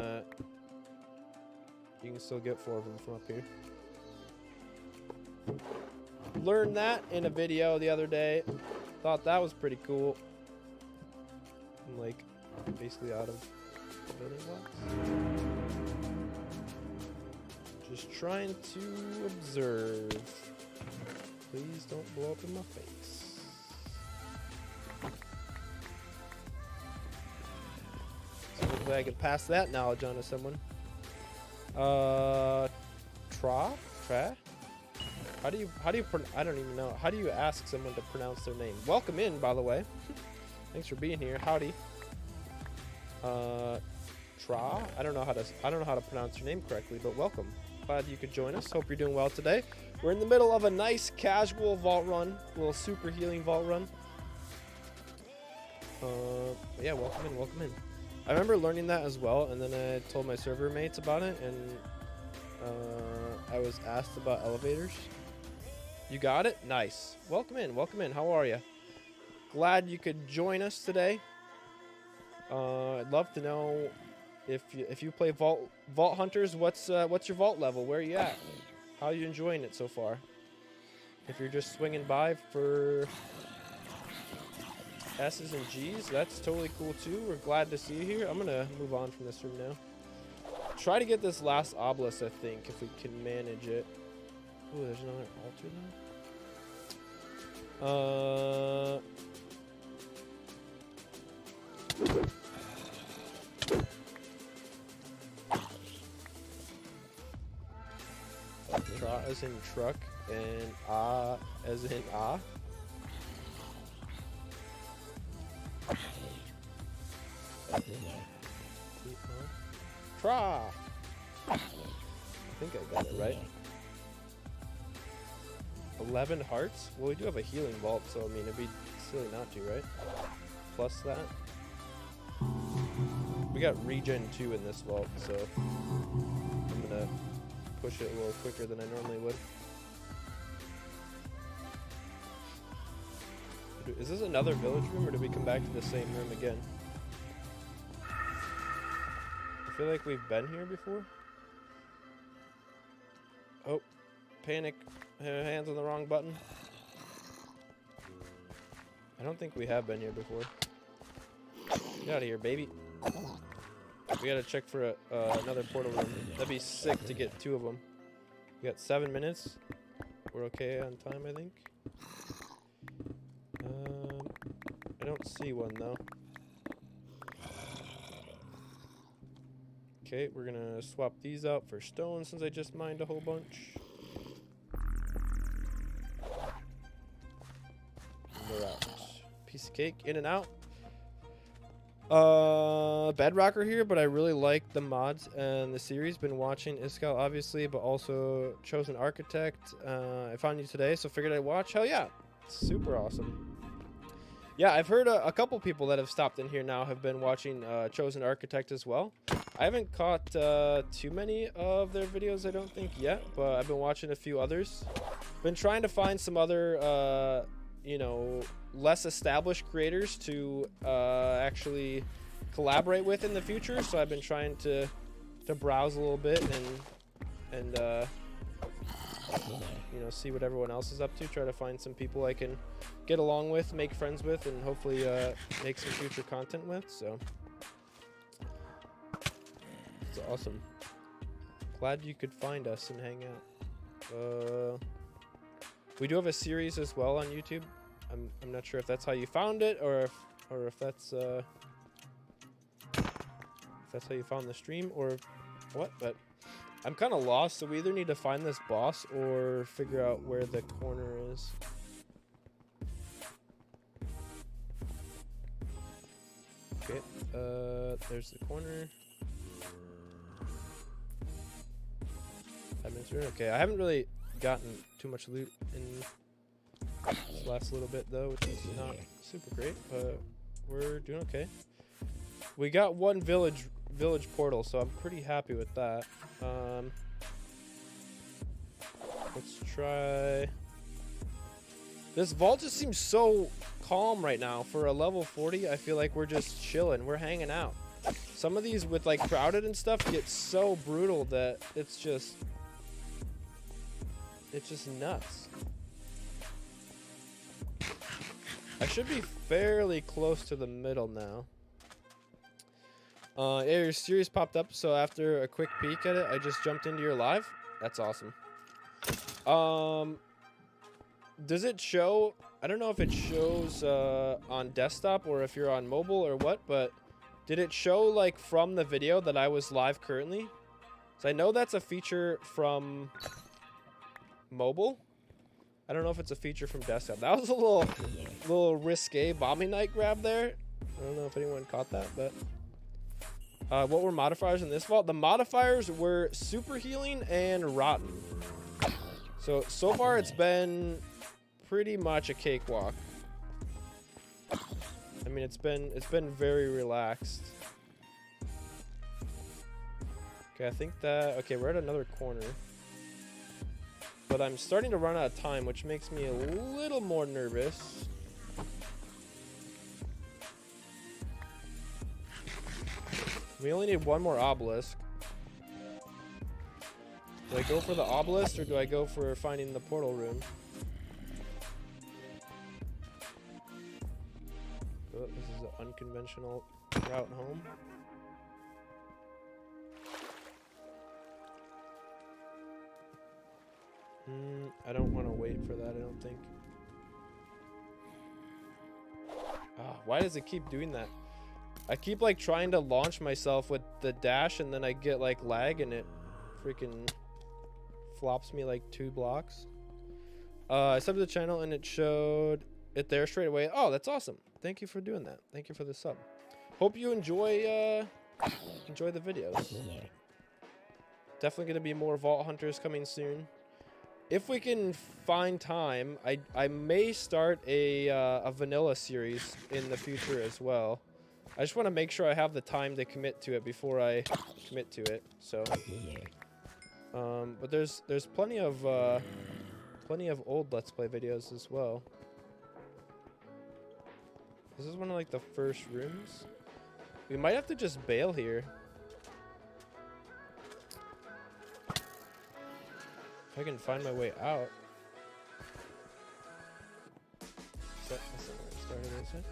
still get 4 of them from up here. Learned that in a video the other day. Thought that was pretty cool. I'm like basically out of building blocks. Just trying to observe. Please don't blow up in my face. So hopefully I can pass that knowledge on to someone. Tra? How do you I don't even know. How do you ask someone to pronounce their name? Welcome in, by the way. Thanks for being here. Howdy. Tra? I don't know how to pronounce your name correctly, but welcome. Glad you could join us. Hope you're doing well today. We're in the middle of a nice casual vault run, a little super healing vault run. Yeah, welcome in. I remember learning that as well, and then I told my server mates about it, and I was asked about elevators. You got it? Nice. Welcome in. How are you? Glad you could join us today. I'd love to know if you play Vault Hunters. What's your vault level? Where are you at? How are you enjoying it so far? If you're just swinging by for S's and G's, that's totally cool too. We're glad to see you here. I'm gonna move on from this room now. Try to get this last obelisk, I think, if we can manage it. Oh, there's another altar there. Tra as in truck and ah as in ah. Tra. I think I got it right. 11 hearts? Well, we do have a healing vault, so I mean, it'd be silly not to, right? Plus that. we got regen 2 in this vault, so I'm gonna push it a little quicker than I normally would. Is this another village room, or do we come back to the same room again? I feel like we've been here before. Oh, panic. Hands on the wrong button. I don't think we have been here before. Get out of here, baby. We gotta check for another portal room. That'd be sick to get 2 of them. We got 7 minutes. We're okay on time, I think. I don't see one though. Okay, we're gonna swap these out for stone since I just mined a whole bunch. We're out. Piece of cake, in and out. Bedrocker here, but I really like the mods and the series. Been watching Iskall obviously, but also Chosen Architect. I found you today, so figured I'd watch. Hell yeah, super awesome. Yeah, I've heard a couple people that have stopped in here now have been watching Chosen Architect as well. I haven't caught too many of their videos, I don't think, yet, but I've been watching a few others. Been trying to find some other, you know, less established creators to actually collaborate with in the future. So I've been trying to browse a little bit and you know, see what everyone else is up to. Try to find some people I can get along with, make friends with, and hopefully make some future content with. So it's awesome. Glad you could find us and hang out. We do have a series as well on YouTube. I'm not sure if that's how you found it, or if that's how you found the stream, or what. But I'm kind of lost, so we either need to find this boss or figure out where the corner is. Okay, there's the corner. 5 minutes. Okay, I haven't really gotten too much loot in this last little bit though, which is not super great, but we're doing okay. We got one village portal, so I'm pretty happy with that. Let's try. This vault just seems so calm right now for a level 40. I feel like we're just chilling, we're hanging out. Some of these with like crowded and stuff get so brutal that it's just nuts. I should be fairly close to the middle now. Yeah, your series popped up, so after a quick peek at it, I just jumped into your live. That's awesome. Does it show? I don't know if it shows on desktop or if you're on mobile or what, but did it show like from the video that I was live currently? So I know that's a feature from mobile. I don't know if it's a feature from desktop. That was a little risque bombing night grab there. I don't know if anyone caught that, but what were modifiers in this vault? The modifiers were super healing and rotten. So far it's been pretty much a cakewalk. I mean, it's been very relaxed. Okay, I think that okay, we're at another corner. But I'm starting to run out of time, which makes me a little more nervous. We only need one more obelisk. Do I go for the obelisk or do I go for finding the portal room? Oh, this is an unconventional route home. I don't want to wait for that, I don't think. Why does it keep doing that? I keep like trying to launch myself with the dash and then I get like lag and it freaking flops me like 2 blocks. I subbed to the channel and it showed it there straight away. Oh, that's awesome. Thank you for doing that. Thank you for the sub. Hope you enjoy the videos. Definitely gonna be more Vault Hunters coming soon. If we can find time, I may start a vanilla series in the future as well. I just want to make sure I have the time to commit to it before I commit to it. So, but there's plenty of old Let's Play videos as well. This is one of like the first rooms. We might have to just bail here. If I can find my way out. That's not where I started, is it?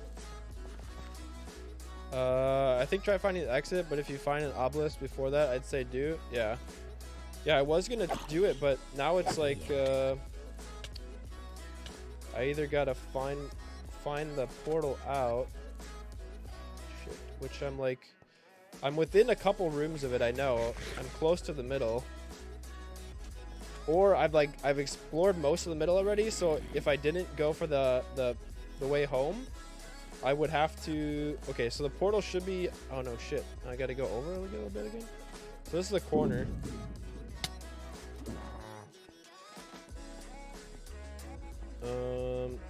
I think try finding the exit, but if you find an obelisk before that, I'd say do. Yeah. Yeah, I was gonna do it, but now it's like, I either gotta find the portal out. Shit. Which I'm within a couple rooms of it, I know. I'm close to the middle. Or I've explored most of the middle already, so if I didn't go for the way home, I would have to... Okay, so the portal should be... Oh, no, shit. I gotta go over a little bit again. So this is the corner.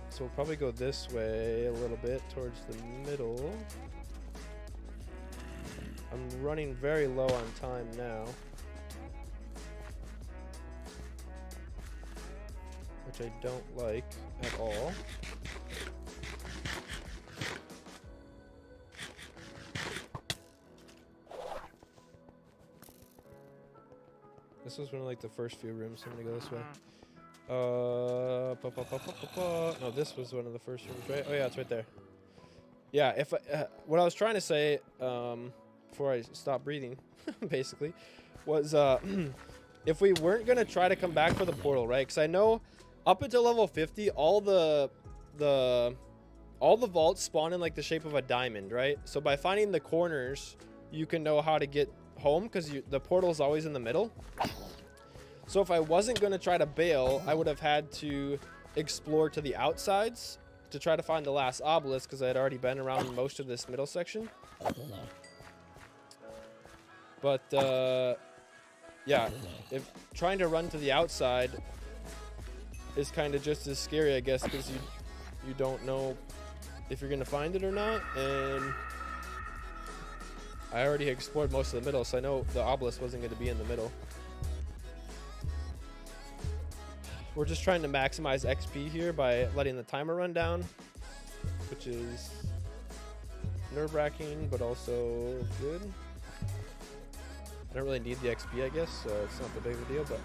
So we'll probably go this way a little bit towards the middle. I'm running very low on time now. Which I don't like at all. This was one of like the first few rooms, so I'm gonna go this way. No, this was one of the first rooms, right? Oh yeah, it's right there. Yeah, if what I was trying to say before I stopped breathing, basically, was if we weren't gonna try to come back for the portal, right? Because I know up until level 50, all the vaults spawn in like the shape of a diamond, right? So by finding the corners, you can know how to get home because the portal is always in the middle. So if I wasn't going to try to bail, I would have had to explore to the outsides to try to find the last obelisk because I had already been around most of this middle section. But yeah, if trying to run to the outside is kind of just as scary, I guess, because you don't know if you're going to find it or not, and I already explored most of the middle, so I know the obelisk wasn't going to be in the middle. We're just trying to maximize XP here by letting the timer run down, which is nerve-wracking, but also good. I don't really need the XP, I guess, so it's not that big of a deal, but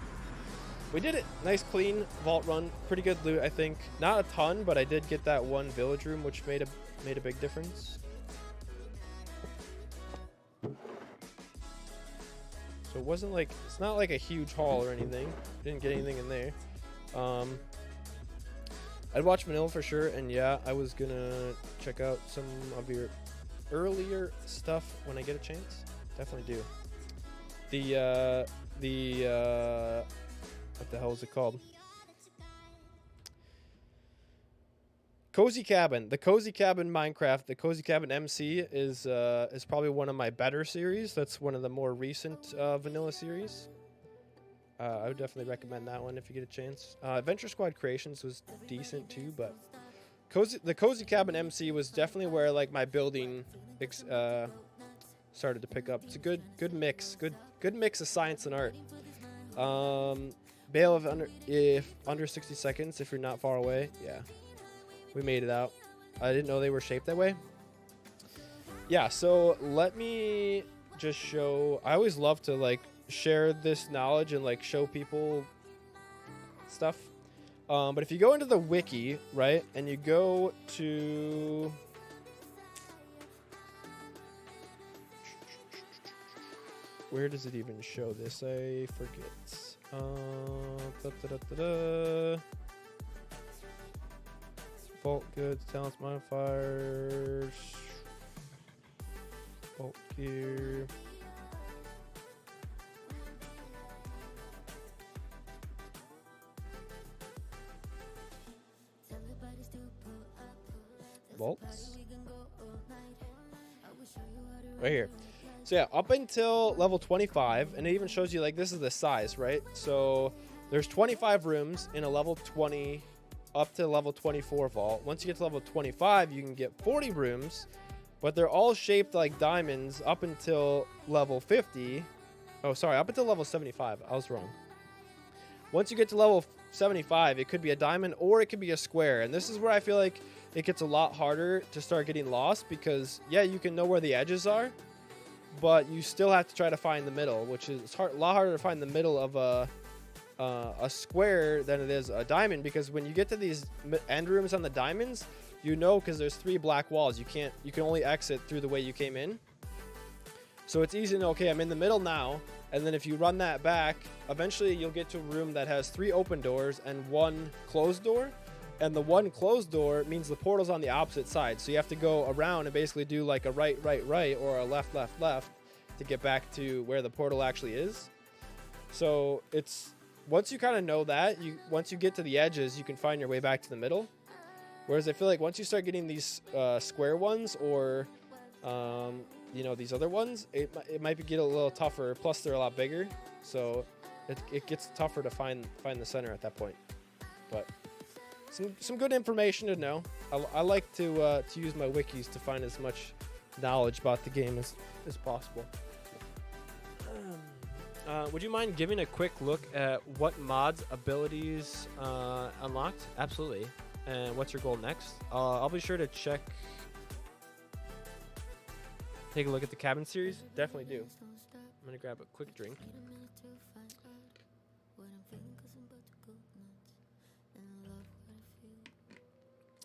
we did it. Nice, clean vault run. Pretty good loot, I think. Not a ton, but I did get that one village room, which made a big difference. So it wasn't like, it's not like a huge haul or anything. Didn't get anything in there. I'd watch Vanilla for sure, and yeah, I was gonna check out some of your earlier stuff when I get a chance. Definitely do. What the hell is it called? Cozy Cabin. The Cozy Cabin Minecraft, the Cozy Cabin MC is probably one of my better series. That's one of the more recent vanilla series. I would definitely recommend that one if you get a chance. Adventure Squad Creations was decent too, but the Cozy Cabin MC was definitely where like my building started to pick up. It's a good mix, good mix of science and art. Bail of under 60 seconds if you're not far away. Yeah, we made it out. I didn't know they were shaped that way. Yeah, so let me just show. I always love to like share this knowledge and like show people stuff. But if you go into the wiki, right, and you go to where does it even show this? I forget. Vault goods, talents, modifiers, vault gear. Vaults right here. So yeah, up until level 25, and it even shows you like this is the size, right? So there's 25 rooms in a level 20 up to level 24 vault. Once you get to level 25, you can get 40 rooms, but they're all shaped like diamonds up until level 50. Oh, sorry, up until level 75. I was wrong. Once you get to level 75, it could be a diamond or it could be a square. And this is where I feel like it gets a lot harder to start getting lost because, yeah, you can know where the edges are, but you still have to try to find the middle, which is a lot harder to find the middle of a square than it is a diamond, because when you get to these end rooms on the diamonds, you know, because there's 3 black walls, you can only exit through the way you came in. So it's easy to know, okay, I'm in the middle now, and then if you run that back, eventually you'll get to a room that has 3 open doors and 1 closed door. And the 1 closed door means the portal's on the opposite side. So you have to go around and basically do like a right, right, right, or a left, left, left to get back to where the portal actually is. So it's, once you kind of know that, once you get to the edges, you can find your way back to the middle. Whereas I feel like once you start getting these square ones or you know, these other ones, it might get a little tougher. Plus, they're a lot bigger, so it gets tougher to find the center at that point. But some good information to know. I like to use my wikis to find as much knowledge about the game as possible. Would you mind giving a quick look at what mods abilities unlocked? Absolutely. And what's your goal next? I'll be sure to take a look at the cabin series. Definitely do. I'm gonna grab a quick drink.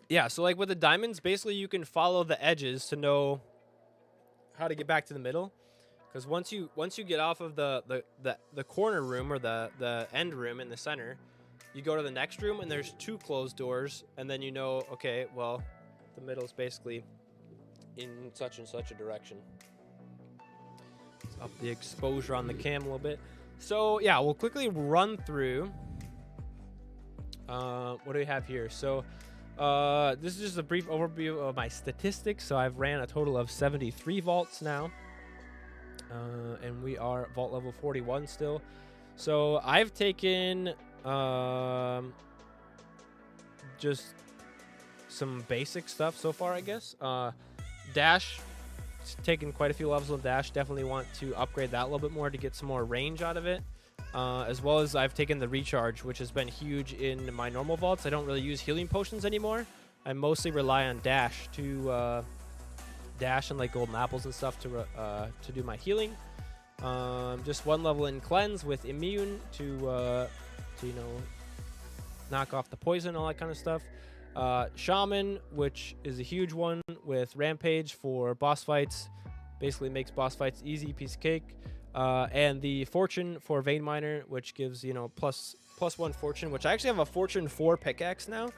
Yeah, so like with the diamonds, basically you can follow the edges to know how to get back to the middle. Because once you get off of the corner room or the end room in the center, you go to the next room and there's 2 closed doors, and then you know, okay, well, the middle is basically in such and such a direction. Let's up the exposure on the cam a little bit. So yeah, we'll quickly run through. What do we have here? So this is just a brief overview of my statistics. So I've ran a total of 73 vaults now. And we are vault level 41 still. So I've taken just some basic stuff so far, I guess. Dash, taken quite a few levels of dash. Definitely want to upgrade that a little bit more to get some more range out of it. As well as I've taken the recharge, which has been huge in my normal vaults. I don't really use healing potions anymore. I mostly rely on dash to dash and like golden apples and stuff to do my healing. Just 1 level in cleanse with immune to you know, knock off the poison, all that kind of stuff. Shaman, which is a huge one with rampage for boss fights, basically makes boss fights easy, piece of cake. And the fortune for vein miner, which gives, you know, plus 1 fortune, which I actually have a fortune 4 pickaxe now.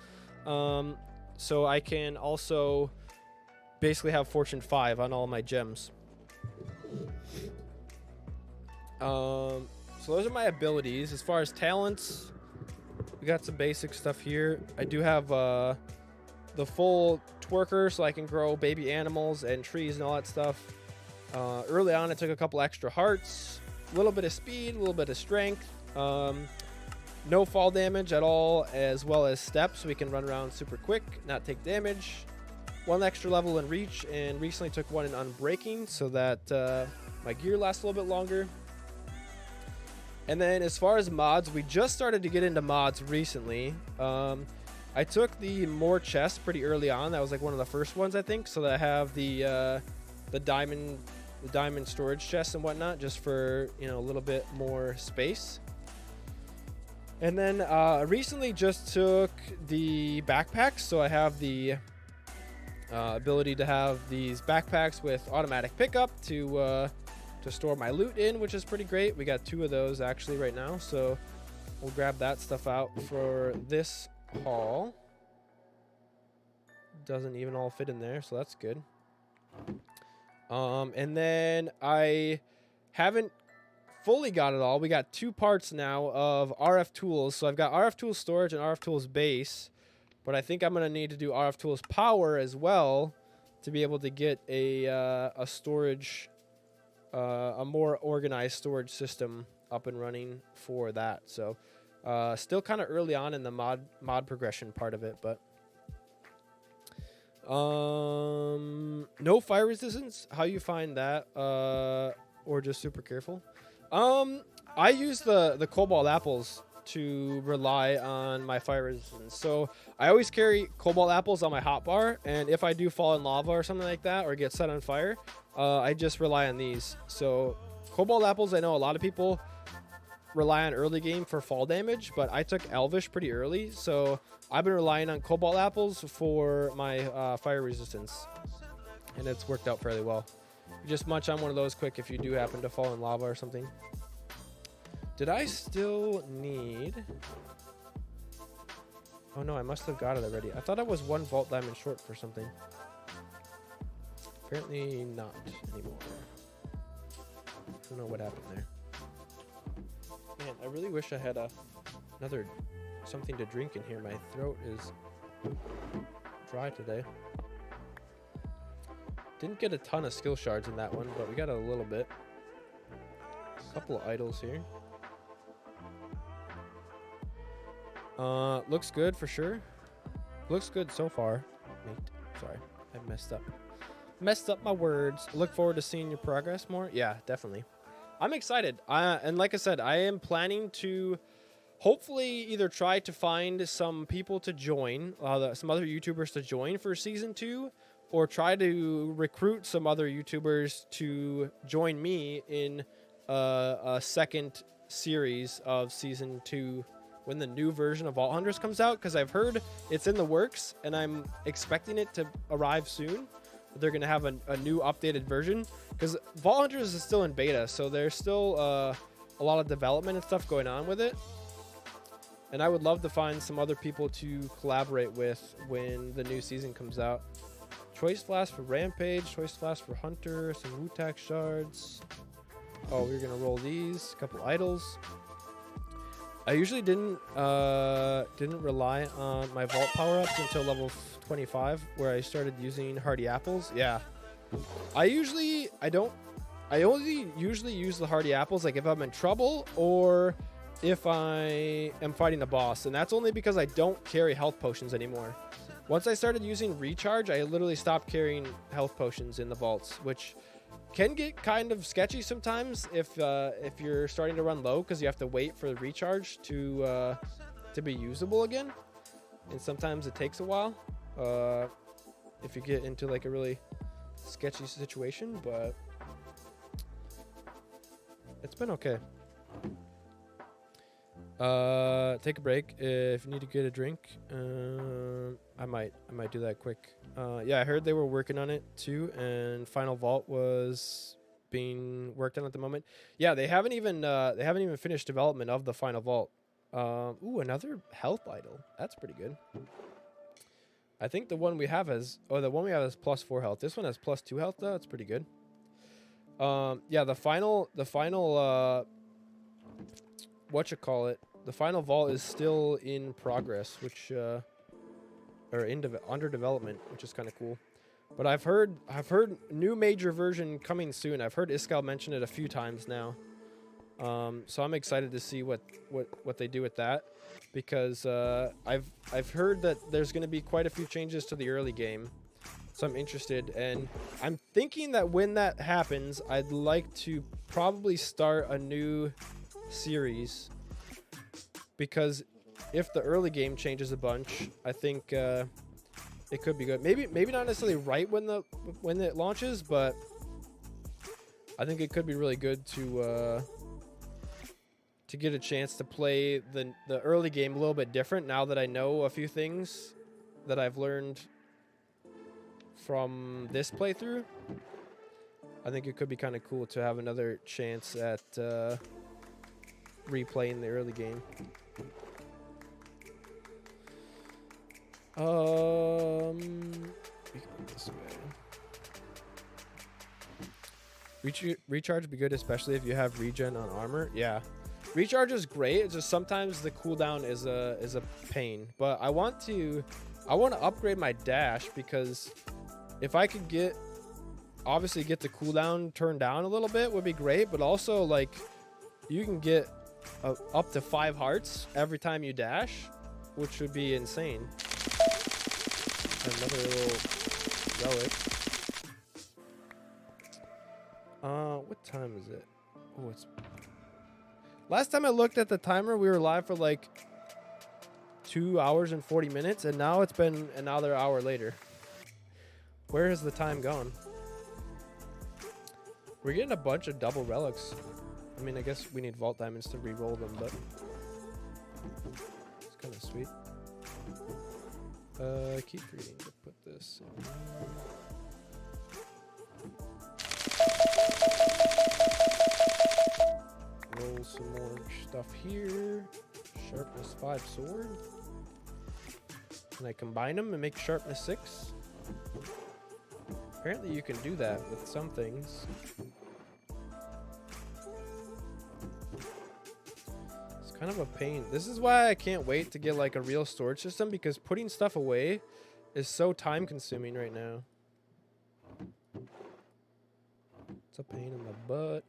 So I can also basically have fortune 5 on all my gems. So those are my abilities. As far as talents, we got some basic stuff here. I do have the full twerker, so I can grow baby animals and trees and all that stuff. Early on, I took a couple extra hearts, a little bit of speed, a little bit of strength, no fall damage at all, as well as steps, so we can run around super quick, not take damage. 1 extra level in reach, and recently took 1 in unbreaking, so that my gear lasts a little bit longer. And then as far as mods, we just started to get into mods recently. I took the more chest pretty early on. That was like one of the first ones, I think, so that I have the diamond storage chest and whatnot, just for, you know, a little bit more space. And then recently just took the backpacks, so I have the ability to have these backpacks with automatic pickup to store my loot in, which is pretty great. We got 2 of those actually right now, so we'll grab that stuff out for this haul. Doesn't even all fit in there, so that's good. And then I haven't fully got it all. We got 2 parts now of RF tools. So I've got RF tools storage and RF tools base, but I think I'm going to need to do RF tools power as well to be able to get a storage, a more organized storage system up and running for that. So still kind of early on in the mod progression part of it, but no No fire resistance? How you find that? Or just super careful? I use the cobalt apples to rely on my fire resistance. So I always carry cobalt apples on my hotbar, and if I do fall in lava or something like that, or get set on fire, I just rely on these. So cobalt apples, I know a lot of people rely on early game for fall damage, but I took Elvish pretty early, so I've been relying on cobalt apples for my fire resistance, and it's worked out fairly well. You just munch on one of those quick if you do happen to fall in lava or something. Did I still need... Oh no, I must have got it already. I thought I was 1 vault diamond short for something. Apparently not anymore. I don't know what happened there. Man, I really wish I had another something to drink in here. My throat is dry today. Didn't get a ton of skill shards in that one, but we got a little bit. A couple of idols here. Looks good for sure. Looks good so far. Mate, sorry, I messed up my words. Look forward to seeing your progress more. Yeah, definitely. I'm excited. And like I said, I am planning to hopefully either try to find some people to join, some other YouTubers to join for season 2, or try to recruit some other YouTubers to join me in a second series of season 2 when the new version of Vault Hunters comes out, because I've heard it's in the works and I'm expecting it to arrive soon. They're going to have a new updated version, because Vault Hunters is still in beta, so there's still a lot of development and stuff going on with it. And I would love to find some other people to collaborate with when the new season comes out. Choice Flask for Rampage, Choice Flask for Hunter, some Wu-Tak shards. Oh, we're going to roll these, a couple idols. I usually didn't rely on my vault power-ups until level 25, where I started using hardy apples. Yeah, I only usually use the hardy apples like if I'm in trouble or if I am fighting a boss, and that's only because I don't carry health potions anymore. Once I started using recharge, I literally stopped carrying health potions in the vaults, which can get kind of sketchy sometimes if you're starting to run low, because you have to wait for the recharge to be usable again, and sometimes it takes a while if you get into like a really sketchy situation, but it's been okay. Take a break if you need to get a drink. I might do that quick. Yeah, I heard they were working on it too, and Final Vault was being worked on at the moment. Yeah, they haven't even finished development of the Final Vault. Ooh, another health idol. That's pretty good. I think the one we have has +4 health. This one has +2 health though. It's pretty good. Yeah, the final the Final Vault is still in progress, which under development, which is kind of cool. But I've heard new major version coming soon. I've heard Iskall mention it a few times now. So I'm excited to see what they do with that, because I've heard that there's going to be quite a few changes to the early game. So I'm interested, and I'm thinking that when that happens, I'd like to probably start a new series, because if the early game changes a bunch, I think it could be good. Maybe not necessarily right when it launches, but I think it could be really good to get a chance to play the early game a little bit different now that I know a few things that I've learned from this playthrough. I think it could be kind of cool to have another chance at replaying the early game. We can go this way. Recharge would be good, especially if you have regen on armor. Yeah, recharge is great. It's just sometimes the cooldown is a pain. But I want to upgrade my dash, because if I could obviously get the cooldown turned down a little bit would be great. But also, like, you can get up to 5 hearts every time you dash, which would be insane. Another little relic. What time is it? Oh, it's... Last time I looked at the timer, we were live for like 2 hours and 40 minutes, and now it's been another hour later. Where has the time gone? We're getting a bunch of double relics. I mean, I guess we need vault diamonds to re-roll them, but it's kind of sweet. I keep forgetting to put this in. Roll some more stuff here. Sharpness 5 sword. Can I combine them and make sharpness 6? Apparently you can do that with some things. It's kind of a pain. This is why I can't wait to get like a real storage system, because putting stuff away is so time consuming right now. It's a pain in the butt.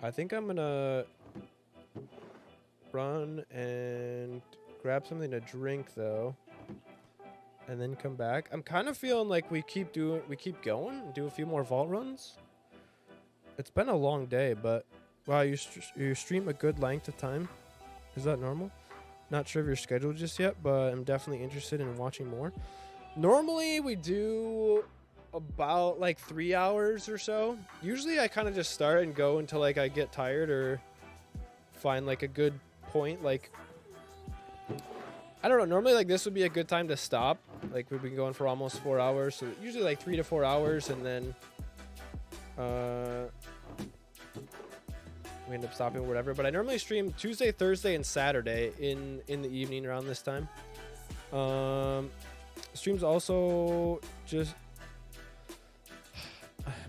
I think I'm gonna run and grab something to drink though, and then come back. I'm kind of feeling like we keep going and do a few more vault runs. It's been a long day, but wow, you stream a good length of time. Is that normal? Not sure if you're scheduled just yet, but I'm definitely interested in watching more. Normally we do about like 3 hours or so. Usually I kind of just start and go until like I get tired or find like a good point. Like, I don't know, normally like this would be a good time to stop. Like we've been going for almost 4 hours, so usually like 3 to 4 hours, and then we end up stopping or whatever. But I normally stream Tuesday, Thursday, and Saturday in the evening around this time. Streams also just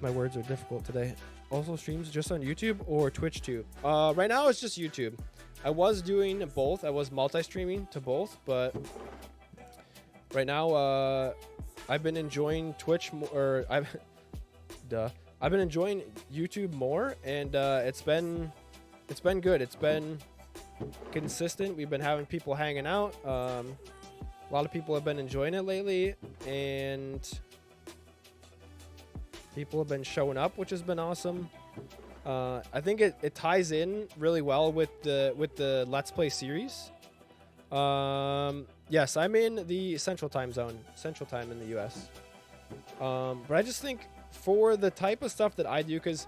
my words are difficult today. Also streams just on YouTube or Twitch too. Right now it's just YouTube. I was doing both. I was multi-streaming to both, but right now I've been enjoying Twitch more, or I've been enjoying YouTube more, and it's been good. It's been consistent. We've been having people hanging out. A lot of people have been enjoying it lately, and people have been showing up, which has been awesome. I think it ties in really well with the Let's Play series. Yes, I'm in the Central Time Zone, Central Time in the US. But I just think for the type of stuff that I do, because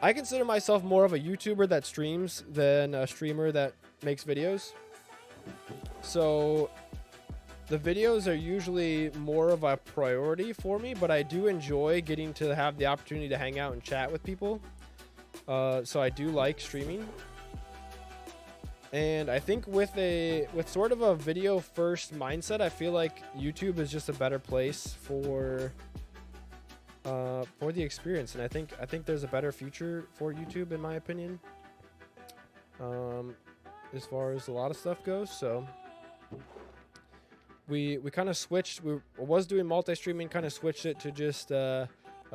I consider myself more of a YouTuber that streams than a streamer that makes videos. So the videos are usually more of a priority for me, but I do enjoy getting to have the opportunity to hang out and chat with people. So I do like streaming. And I think with sort of a video first mindset, I feel like YouTube is just a better place for the experience. And I think there's a better future for YouTube, in my opinion, as far as a lot of stuff goes. So we kind of switched. We was doing multi-streaming, kind of switched it to just a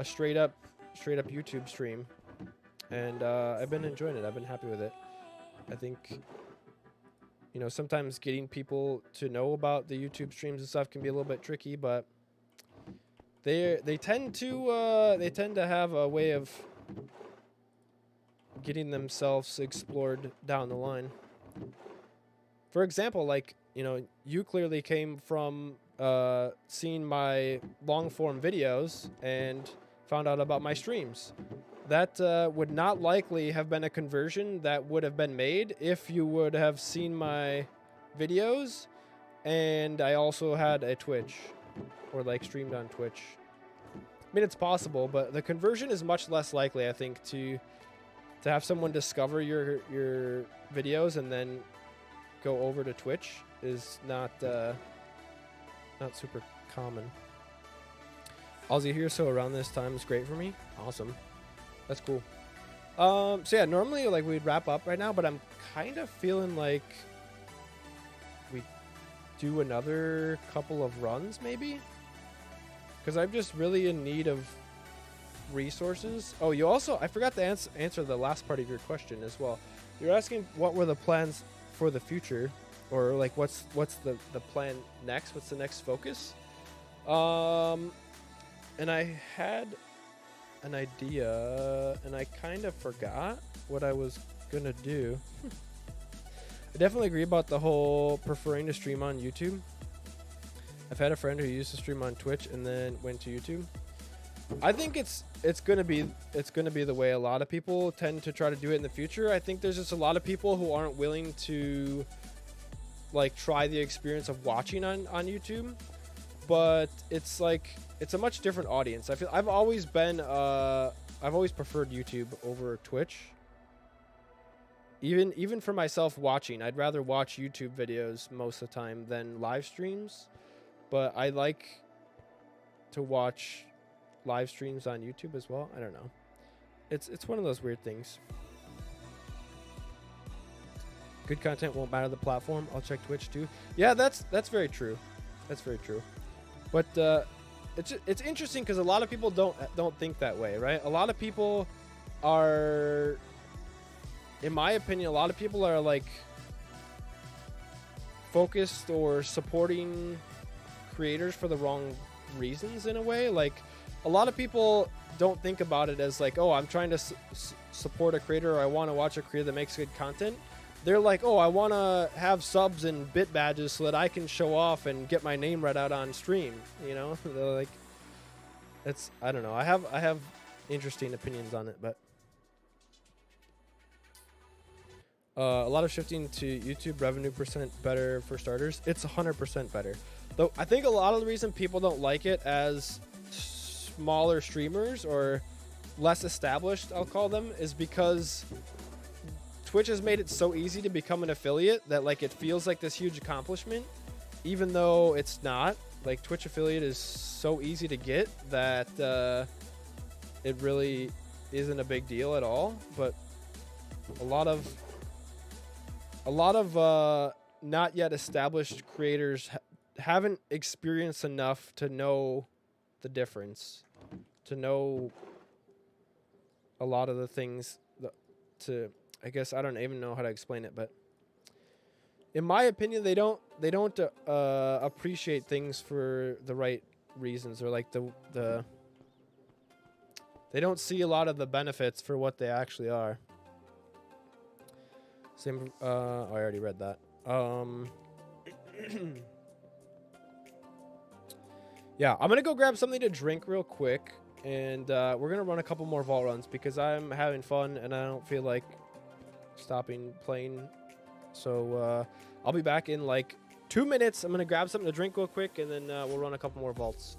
straight up YouTube stream, and I've been enjoying it. I've been happy with it. I think, you know, sometimes getting people to know about the YouTube streams and stuff can be a little bit tricky, but they tend to have a way of getting themselves explored down the line. For example, like, you know, you clearly came from seeing my long form videos and found out about my streams. That would not likely have been a conversion that would have been made if you would have seen my videos and I also had a Twitch or like streamed on Twitch. I mean, it's possible, but the conversion is much less likely, I think, to have someone discover your videos and then go over to Twitch is not super common. Aussie here, so around this time is great for me. Awesome. That's cool. So yeah, normally like we'd wrap up right now, but I'm kind of feeling like we do another couple of runs maybe, because I'm just really in need of resources. Oh, you also, I forgot to answer the last part of your question as well. You're asking what were the plans for the future. or like what's the plan next? What's the next focus? And I had an idea, and I kind of forgot what I was gonna do. I definitely agree about the whole preferring to stream on YouTube. I've had a friend who used to stream on Twitch and then went to YouTube. I think it's gonna be the way a lot of people tend to try to do it in the future. I think there's just a lot of people who aren't willing to like try the experience of watching on YouTube, but it's like it's a much different audience. I've always preferred YouTube over Twitch. Even for myself watching, I'd rather watch YouTube videos most of the time than live streams, but I like to watch live streams on YouTube as well. I don't know. It's one of those weird things. Good content won't matter the platform. I'll check Twitch too. Yeah, that's very true. That's very true. But it's interesting because a lot of people don't think that way, right? A lot of people are, in my opinion, a lot of people are like focused or supporting creators for the wrong reasons in a way. Like a lot of people don't think about it as like, oh, I'm trying to support a creator, or I want to watch a creator that makes good content. They're like, oh, I want to have subs and bit badges so that I can show off and get my name read out on stream. You know, they're like, it's, I don't know. I have interesting opinions on it, but a lot of shifting to YouTube, revenue percent better for starters. It's 100% better. Though I think a lot of the reason people don't like it as smaller streamers or less established, I'll call them, is because Twitch has made it so easy to become an affiliate that like it feels like this huge accomplishment, even though it's not. Like Twitch affiliate is so easy to get that it really isn't a big deal at all. But a lot of not yet established creators haven't experienced enough to know the difference, to know a lot of the things to, I guess I don't even know how to explain it, but in my opinion, they don't appreciate things for the right reasons, or like the they don't see a lot of the benefits for what they actually are. Same. I already read that. Yeah, I'm gonna go grab something to drink real quick, and we're gonna run a couple more vault runs because I'm having fun and I don't feel like stopping playing. So I'll be back in like 2 minutes. I'm gonna grab something to drink real quick, and then we'll run a couple more vaults.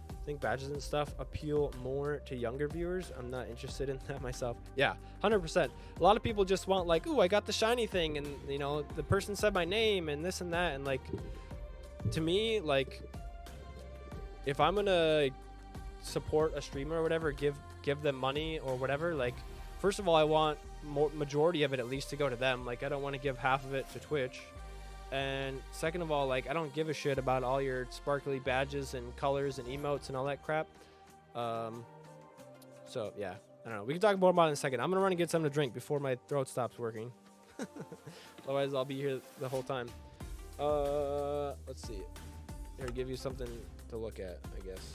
I think badges and stuff appeal more to younger viewers. I'm not interested in that myself. Yeah, 100%. A lot of people just want like, ooh, I got the shiny thing, and you know, the person said my name and this and that, and like, to me, like, if I'm gonna support a streamer or whatever, give them money or whatever, like, first of all, I want majority of it at least to go to them. Like, I don't want to give half of it to Twitch. And second of all, like, I don't give a shit about all your sparkly badges and colors and emotes and all that crap. So yeah, I don't know. We can talk more about it in a second. I'm gonna run and get something to drink before my throat stops working. Otherwise, I'll be here the whole time. Let's see. Here, give you something to look at, I guess.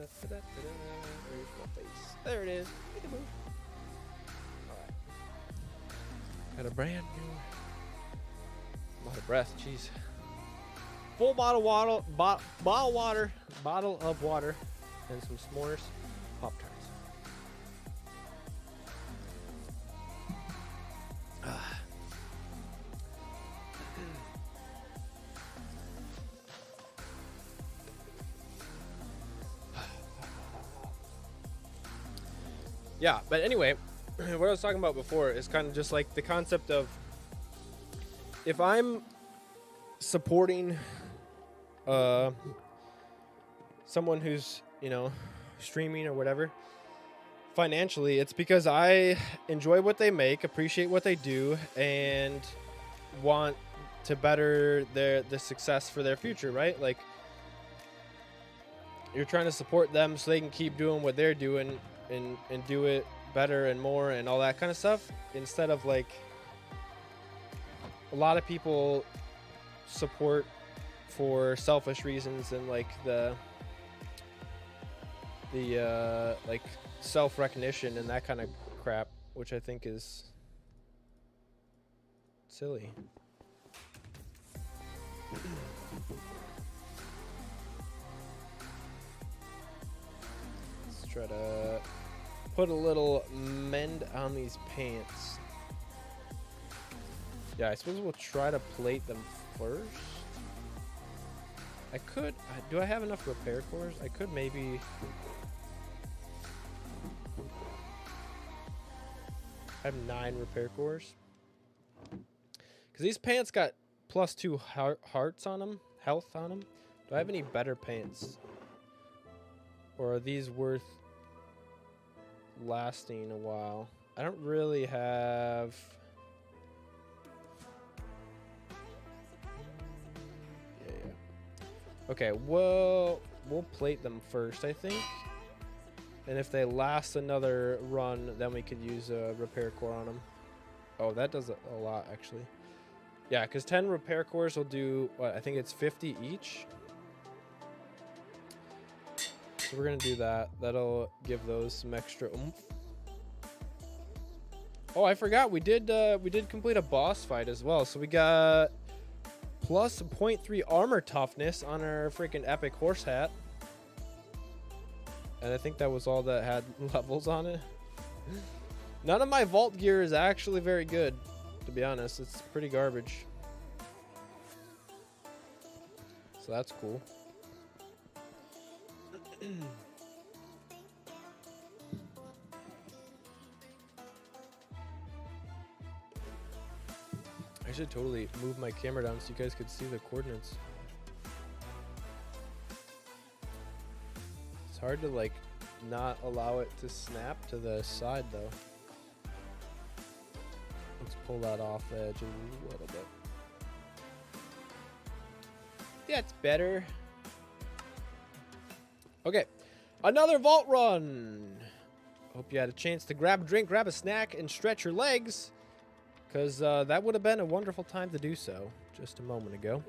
Where's my face? There it is. Peekaboo. Alright. Got a brand new. I'm out of breath, jeez. Full bottle of water, and some s'mores, Pop-Tarts. Yeah, but anyway, what I was talking about before is kind of just like the concept of if I'm supporting someone who's, you know, streaming or whatever financially, it's because I enjoy what they make, appreciate what they do, and want to better the success for their future, right? Like, you're trying to support them so they can keep doing what they're doing and do it better and more and all that kind of stuff, instead of like a lot of people support for selfish reasons and like the like self-recognition and that kind of crap, which I think is silly. Let's try to put a little mend on these pants. Yeah, I suppose we'll try to plate them first. I could, do I have enough repair cores? I could maybe. I have 9 repair cores. Because these pants got +2 hearts on them, health on them. Do I have any better pants? Or are these worth lasting a while? I don't really have. Yeah. Okay, well, we'll plate them first, I think. And if they last another run, then we could use a repair core on them. Oh, that does a lot, actually. Yeah, because 10 repair cores will do, what, I think it's 50 each. So we're going to do that. That'll give those some extra oomph. Oh, I forgot. We did complete a boss fight as well. So we got plus 0.3 armor toughness on our freaking epic horse hat. And I think that was all that had levels on it. None of my vault gear is actually very good, to be honest. It's pretty garbage. So that's cool. I should totally move my camera down so you guys could see the coordinates. It's hard to like not allow it to snap to the side though. Let's pull that off the edge a little bit. Yeah, it's better. Okay, another vault run. Hope you had a chance to grab a drink, grab a snack, and stretch your legs, because that would have been a wonderful time to do so just a moment ago.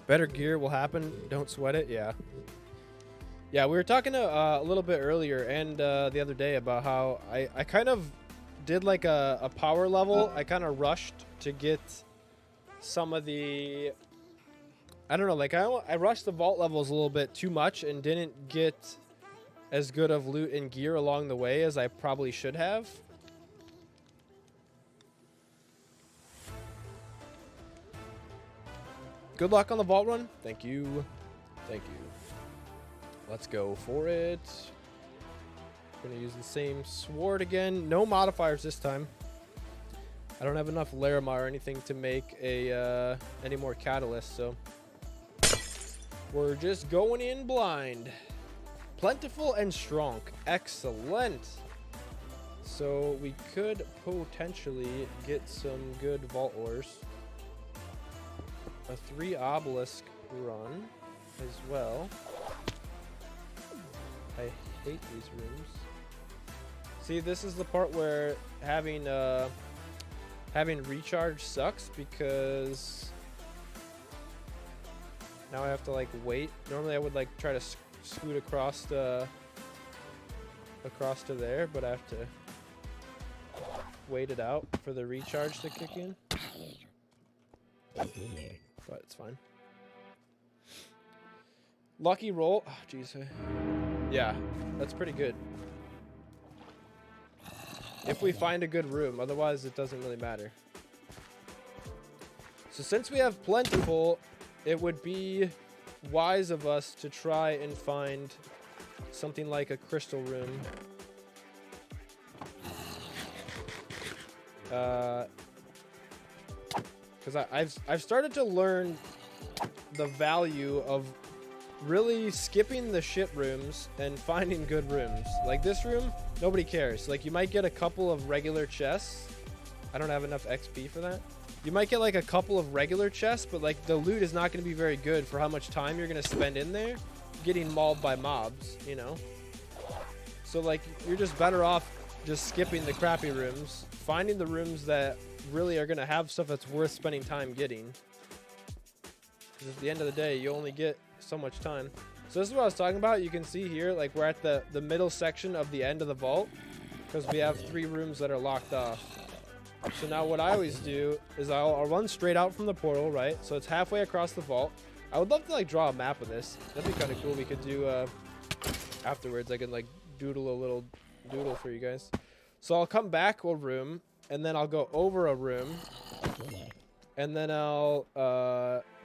Better gear will happen. Don't sweat it. Yeah. Yeah, we were talking a little bit earlier and the other day about how I kind of did like a power level. I kind of rushed to get some of the... I don't know, like I rushed the vault levels a little bit too much and didn't get as good of loot and gear along the way as I probably should have. Good luck on the vault run. Thank you. Thank you. Let's go for it. Gonna use the same sword again. No modifiers this time. I don't have enough Larimar or anything to make a any more catalyst, so we're just going in blind. Plentiful and strong. Excellent. So we could potentially get some good vault ores. A 3 obelisk run as well. I hate these rooms. See, this is the part where having recharge sucks, because now I have to like wait. Normally I would like try to scoot across to there, but I have to wait it out for the recharge to kick in. But it's fine. Lucky roll. Oh, jeez. Yeah, that's pretty good. If we find a good room, otherwise it doesn't really matter. So since we have plentiful, it would be wise of us to try and find something like a crystal room. Because I've started to learn the value of really skipping the shit rooms and finding good rooms. Like this room, nobody cares. Like you might get a couple of regular chests. I don't have enough XP for that. You might get like a couple of regular chests, but like the loot is not going to be very good for how much time you're going to spend in there getting mauled by mobs, you know? So like you're just better off just skipping the crappy rooms, finding the rooms that really are going to have stuff that's worth spending time getting. Because at the end of the day, you only get so much time. So this is what I was talking about. You can see here, like we're at the middle section of the end of the vault because we have 3 rooms that are locked off. So now what I always do is I'll run straight out from the portal, right? So it's halfway across the vault. I would love to like draw a map of this. That'd be kind of cool. We could do afterwards. I can like doodle a little doodle for you guys. So I'll come back a room, and then I'll go over a room, and then I'll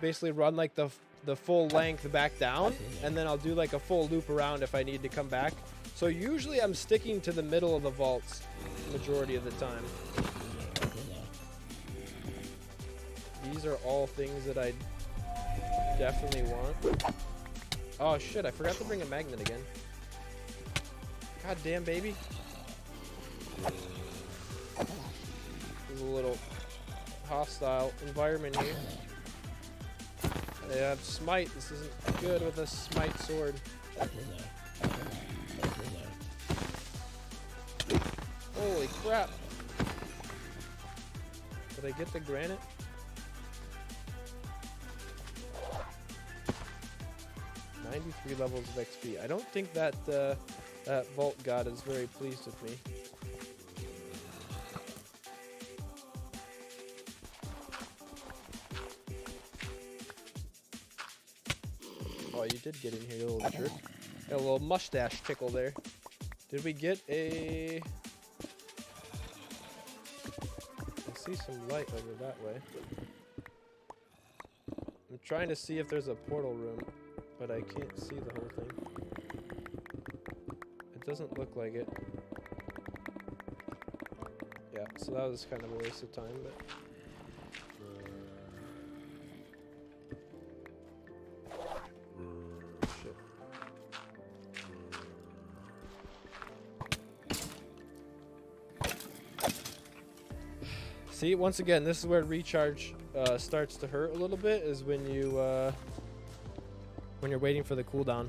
basically run like the full length back down, and then I'll do like a full loop around if I need to come back. So usually I'm sticking to the middle of the vaults majority of the time. These are all things that I definitely want. Oh shit, I forgot to bring a magnet again. God damn, baby. There's a little hostile environment here. I have smite. This isn't good with a smite sword. Holy crap. Did I get the granite? $93 levels of XP. I don't think that that vault god is very pleased with me. Oh, you did get in here, you little jerk. Got a little mustache tickle there. Did we get a... I see some light over that way. I'm trying to see if there's a portal room, but I can't see the whole thing. It doesn't look like it. Yeah, so that was kind of a waste of time, but... Shit. See, once again, this is where recharge starts to hurt a little bit, is when you when you're waiting for the cooldown.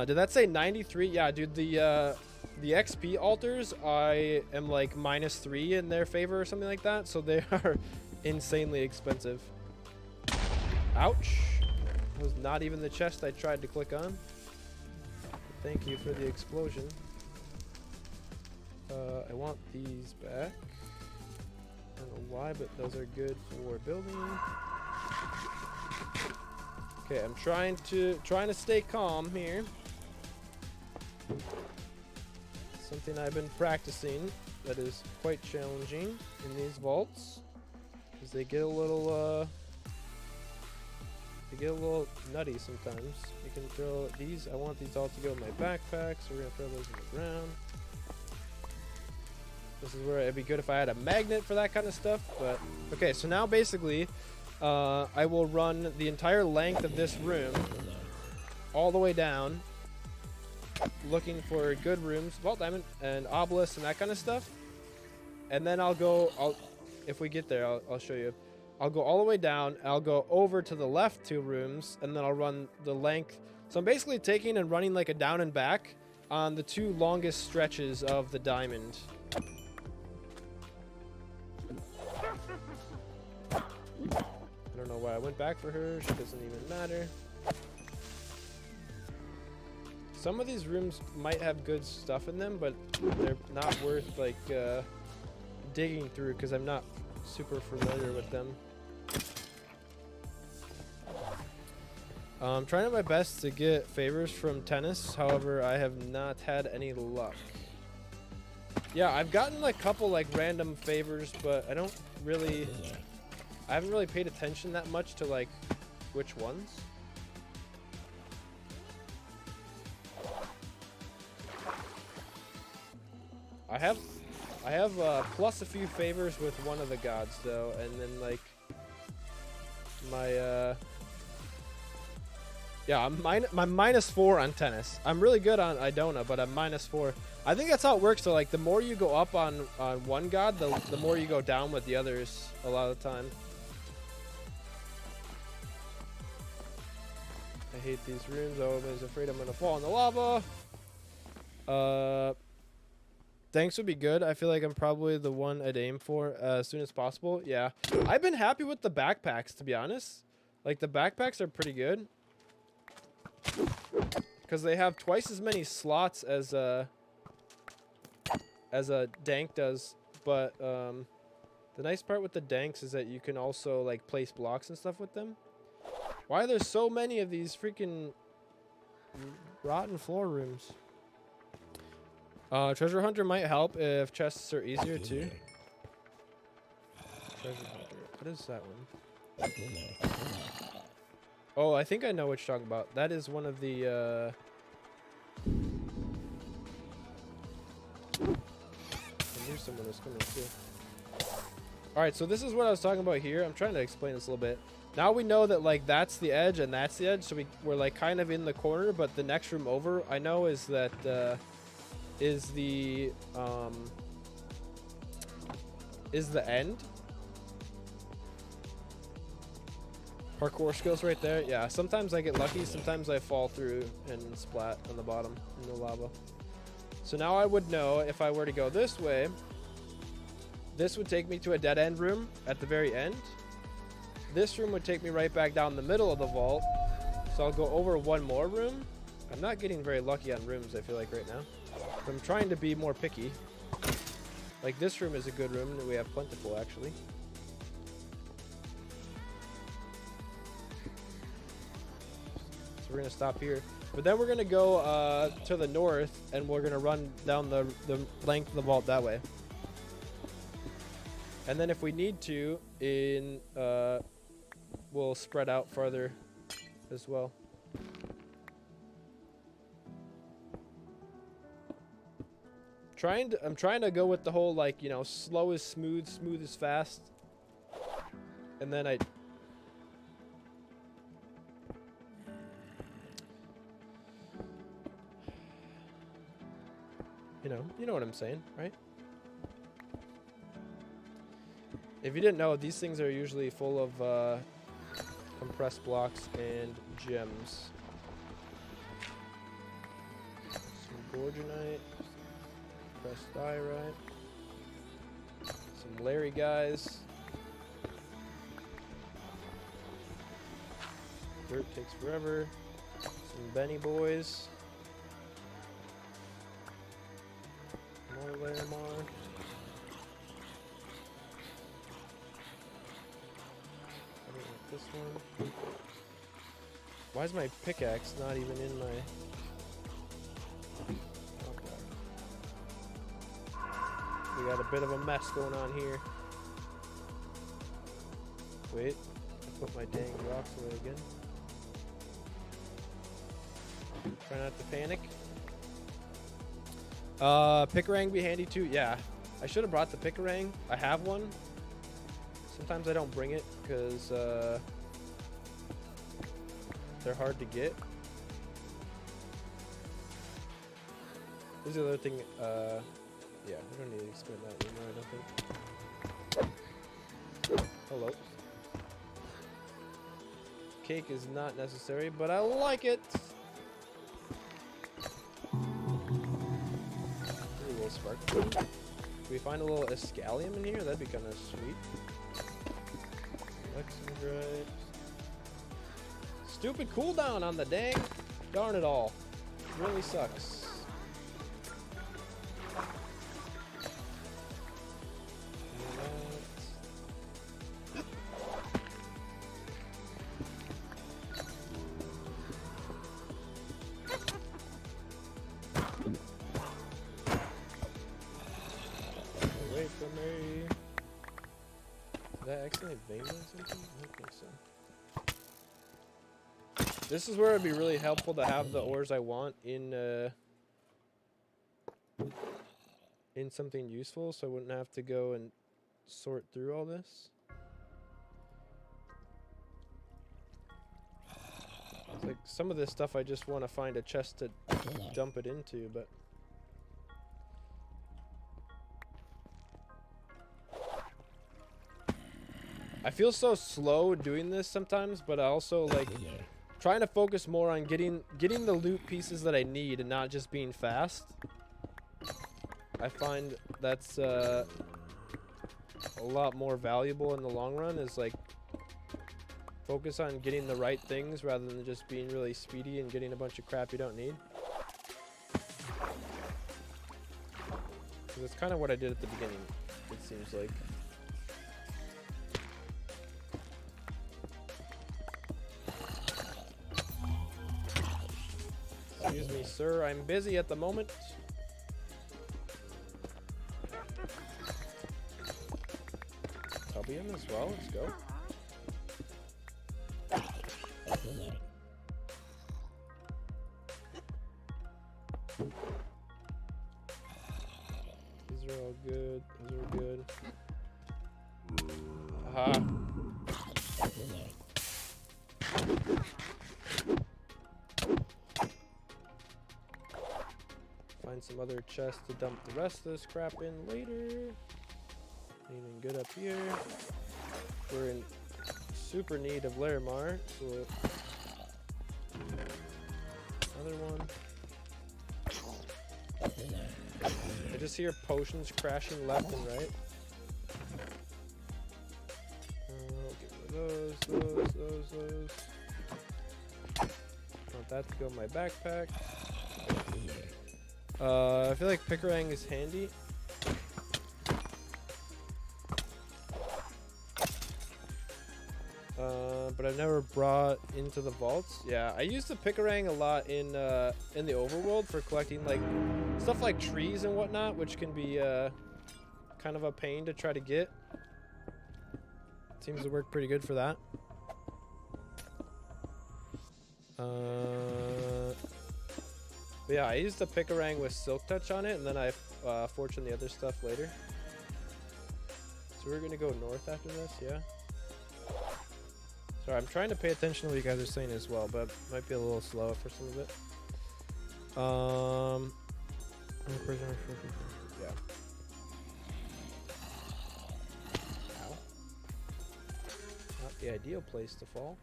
Did that say 93? Yeah, dude, the XP altars, I am like -3 in their favor or something like that, so they are insanely expensive. Ouch. That was not even the chest I tried to click on. Thank you for the explosion. I want these back. I don't know why, but those are good for building. Okay, I'm trying to stay calm here. Something I've been practicing that is quite challenging in these vaults, because they get a little nutty sometimes. You can throw these. I want these all to go in my backpack, so we're gonna throw those in the ground. This is where it'd be good if I had a magnet for that kind of stuff. But okay, so now basically, I will run the entire length of this room all the way down, looking for good rooms, vault diamond and obelisk and that kind of stuff. And then if we get there, I'll show you. I'll go all the way down. I'll go over to the left 2 rooms, and then I'll run the length. So I'm basically taking and running like a down and back on the 2 longest stretches of the diamond. I don't know why I went back for her. She doesn't even matter. Some of these rooms might have good stuff in them, but they're not worth like digging through because I'm not super familiar with them. I'm trying my best to get favors from tennis. However, I have not had any luck. Yeah, I've gotten like a couple like random favors, but I haven't really paid attention that much to like which ones. I have plus a few favors with one of the gods though, and then like my yeah, I'm -4 on tennis. I'm really good on Idona, but I'm -4. I think that's how it works. So like the more you go up on one god, the more you go down with the others a lot of the time. I hate these rooms. Oh, I'm afraid I'm gonna fall in the lava. Thanks would be good. I feel like I'm probably the one I'd aim for as soon as possible. Yeah, I've been happy with the backpacks, to be honest. Like the backpacks are pretty good because they have twice as many slots as a dank does. But the nice part with the danks is that you can also like place blocks and stuff with them. Why are there so many of these freaking rotten floor rooms? Treasure Hunter might help if chests are easier too. Treasure Hunter. What is that one? Oh, I think I know what you're talking about. That is one of the I knew someone was coming too. Alright, so this is what I was talking about here. I'm trying to explain this a little bit. Now we know that like that's the edge and that's the edge, so we're like kind of in the corner, but the next room over I know is that is the end. Parkour skills right there. Yeah, sometimes I get lucky, sometimes I fall through and splat on the bottom in the lava. So now I would know if I were to go this way, this would take me to a dead end room at the very end. This room would take me right back down the middle of the vault. So I'll go over one more room. I'm not getting very lucky on rooms, I feel like, right now. I'm trying to be more picky. Like this room is a good room that we have plentiful actually. So we're gonna stop here. But then we're gonna go to the north and we're gonna run down the length of the vault that way. And then if we need to, we'll spread out farther as well. I'm trying to go with the whole like, you know, slow is smooth, smooth is fast. And then you know what I'm saying, right? If you didn't know, these things are usually full of compressed blocks and gems. Some Gorgonite. Pressed diorite. Some Larry guys. Dirt takes forever. Some Benny boys. More Larimar. I don't like this one. Why is my pickaxe not even in my... We got a bit of a mess going on here. Wait, I put my dang rocks away again. Try not to panic. Picarang be handy too. Yeah, I should have brought the Picarang. I have one. Sometimes I don't bring it because they're hard to get. This is the other thing. Yeah, we don't need to explain that anymore, I don't think. Hello. Cake is not necessary, but I like it. A little spark. Can we find a little Escalium in here? That'd be kind of sweet. Lexingite. Stupid cooldown on the dang. Darn it all. really sucks. Away from me. Did I accidentally vein or something? I don't think so. This is where it'd be really helpful to have the ores I want in something useful, so I wouldn't have to go and sort through all this. It's like some of this stuff I just want to find a chest to dump it into, but I feel so slow doing this sometimes, but I also like trying to focus more on getting the loot pieces that I need and not just being fast. I find that's a lot more valuable in the long run, is like focus on getting the right things rather than just being really speedy and getting a bunch of crap you don't need. 'Cause that's kind of what I did at the beginning, it seems like. Excuse me, sir, I'm busy at the moment. Tubium as well, let's go. These are all good, those are good. Aha. Find some other chests to dump the rest of this crap in later. Anything good up here? We're in super need of Larimar, so another one. I just hear potions crashing left and right. Get rid of those. Want that to go in my backpack. I feel like Picarang is handy. But I've never brought into the vaults. Yeah, I used the Picarang a lot in the overworld for collecting like stuff like trees and whatnot, which can be kind of a pain to try to get. Seems to work pretty good for that. But yeah, I used the Picarang with Silk Touch on it, and then I fortuned the other stuff later. So we're gonna go north after this, yeah. Sorry, I'm trying to pay attention to what you guys are saying as well, but might be a little slow for some of it. Yeah. Ow. Not the ideal place to fall.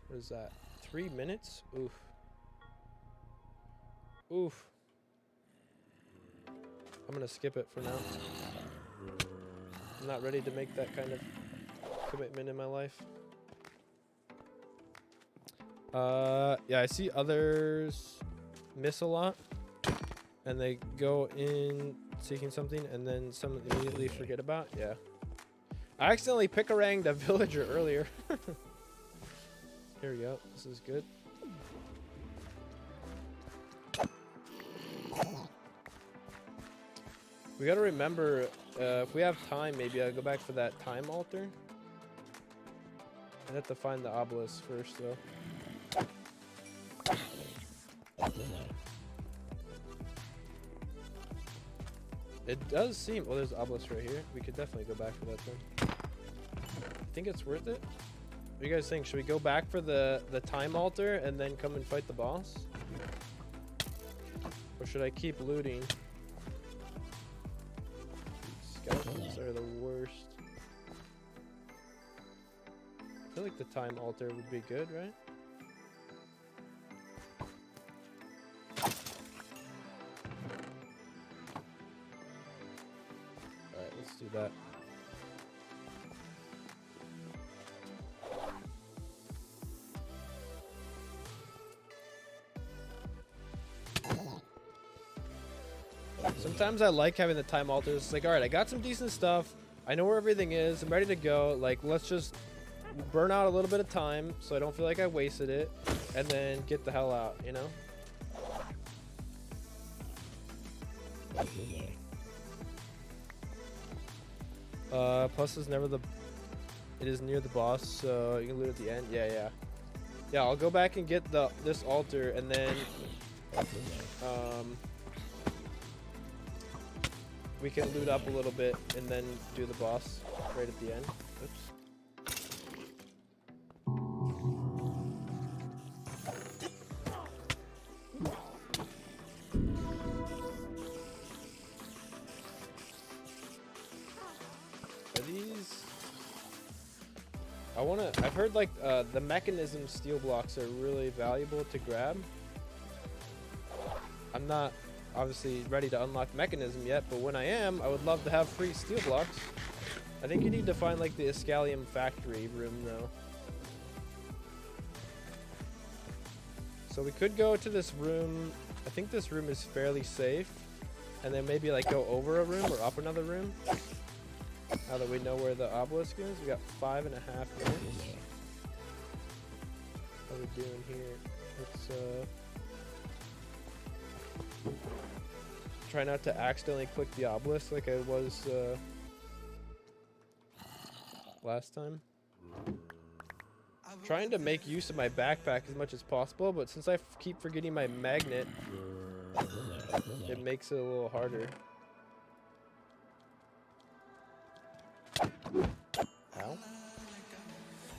What is that? 3 minutes? Oof. Oof. I'm gonna skip it for now. I'm not ready to make that kind of commitment in my life. Yeah, I see others miss a lot, and they go in seeking something, and then some immediately forget about. Yeah. I accidentally Picaranged a villager earlier. Here we go. This is good. We gotta remember, if we have time, maybe I'll go back for that time altar. I have to find the obelisk first, though. It does seem... Well, there's the obelisk right here. We could definitely go back for that thing. I think it's worth it. What do you guys think? Should we go back for the time altar and then come and fight the boss? Or should I keep looting? Skeletons are the worst. I feel like the time altar would be good, right? Alright, let's do that. sometimes I like having the time alters. It's like, all right, I got some decent stuff. I know where everything is. I'm ready to go. Like, let's just burn out a little bit of time so I don't feel like I wasted it, and then get the hell out, you know? Plus is never the... It is near the boss, so you can loot at the end. Yeah. Yeah, I'll go back and get this altar, and then... we can loot up a little bit, and then do the boss right at the end. Oops. I've heard like the mechanism steel blocks are really valuable to grab. I'm not obviously ready to unlock mechanism yet, but when I am, I would love to have free steel blocks. I think you need to find like the Escalium factory room though. So we could go to this room. I think this room is fairly safe, and then maybe like go over a room or up another room. Now that we know where the obelisk is, we got 5.5 minutes. How are we doing here? Let's try not to accidentally click the obelisk like I was last time. Trying to make use of my backpack as much as possible, but since I keep forgetting my magnet, it makes it a little harder. Ow.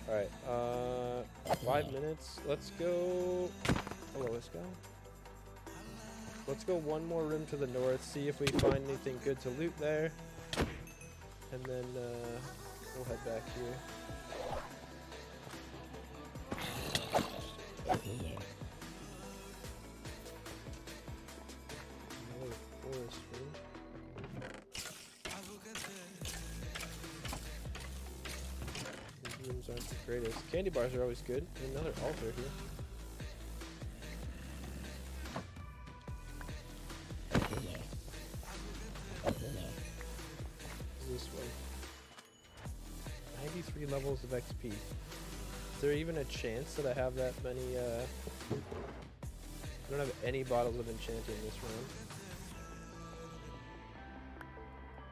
Alright, 5 minutes. Let's go... Hello, this guy. Let's go one more room to the north, see if we find anything good to loot there. And then, we'll head back here. Another forest room. Rooms aren't the greatest. Candy bars are always good. Another altar here. This one. 93 levels of XP. Is there even a chance that I have that many, I don't have any bottles of enchanting in this round.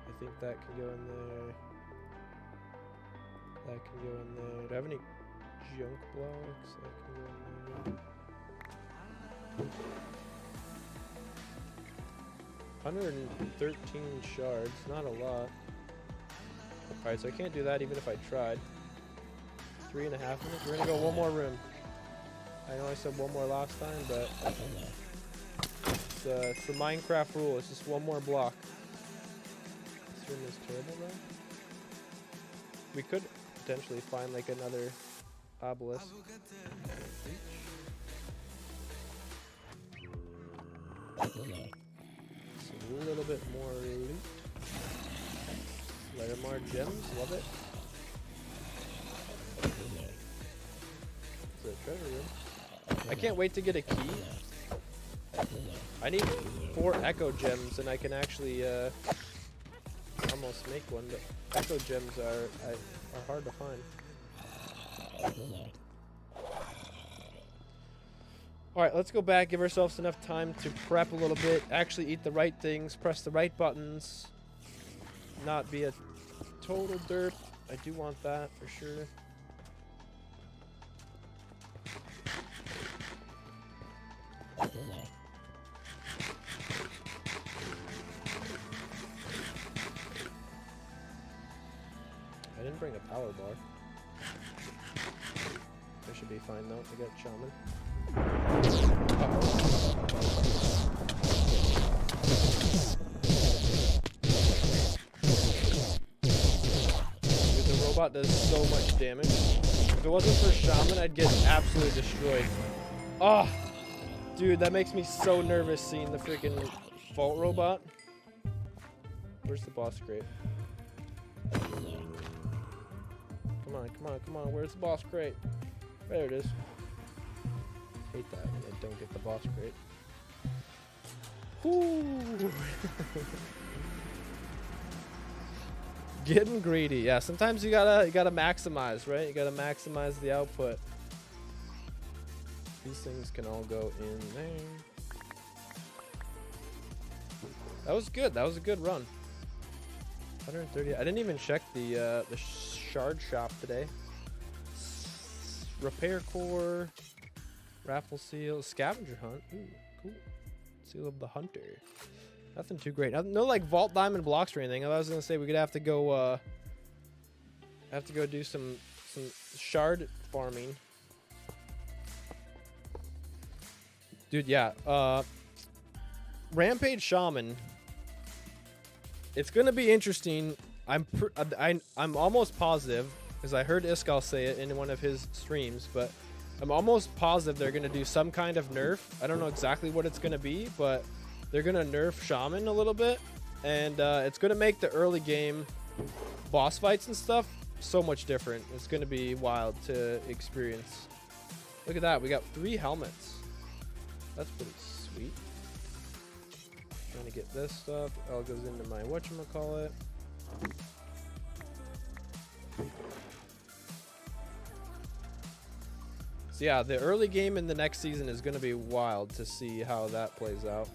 I think that can go in there. That can go in there. Do I have any junk blocks? That can go in there. 113 shards, not a lot. Alright, so I can't do that even if I tried. 3.5 minutes. We're gonna go one more room. I know I said one more last time, but it's the Minecraft rule. It's just one more block. This room is terrible though. We could potentially find like another obelisk. So a little bit more loot. Layer more gems, love it. It's a treasure room. I can't wait to get a key. I need 4 echo gems and I can actually almost make one, but echo gems are hard to find. Alright, let's go back, give ourselves enough time to prep a little bit, actually eat the right things, press the right buttons, not be a total derp. I do want that for sure. I didn't bring a power bar. I should be fine though. I got shaman. Dude, the robot does so much damage. If it wasn't for shaman, I'd get absolutely destroyed. Oh, dude, that makes me so nervous seeing the freaking fault robot. Where's the boss crate? Come on, come on, come on. Where's the boss crate? There it is. Hate that when I don't get the boss crate. Ooh. Getting greedy. Yeah, sometimes you gotta maximize, right? You gotta maximize the output. These things can all go in there. That was good. That was a good run. 130. I didn't even check the shard shop today. Repair core, raffle seal, scavenger hunt. Ooh, cool. Seal of the hunter. Nothing too great. No like vault diamond blocks or anything. I was gonna say we could have to go do some shard farming. Dude, yeah. Rampage Shaman. It's gonna be interesting. I'm almost positive, because I heard Iskall say it in one of his streams, but I'm almost positive they're gonna do some kind of nerf. I don't know exactly what it's gonna be, but they're gonna nerf Shaman a little bit, and it's gonna make the early game boss fights and stuff so much different. It's gonna be wild to experience. Look at that, we got 3 helmets. That's pretty sweet. Trying to get this stuff. All goes into my whatchamacallit. So yeah, the early game in the next season is going to be wild to see how that plays out.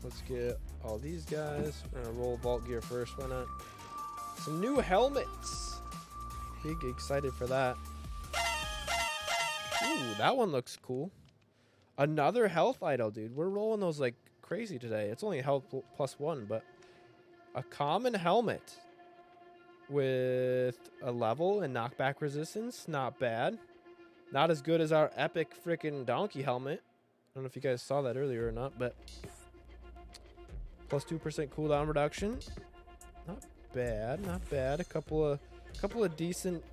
Let's get all these guys. We're going to roll vault gear first. Why not? Some new helmets. Big excited for that. Ooh, that one looks cool. Another health idol, dude. We're rolling those like crazy today. It's only a health +1, but a common helmet with a level and knockback resistance. Not bad. Not as good as our epic freaking donkey helmet. I don't know if you guys saw that earlier or not, but +2% cooldown reduction. Not bad, not bad. A couple of decent,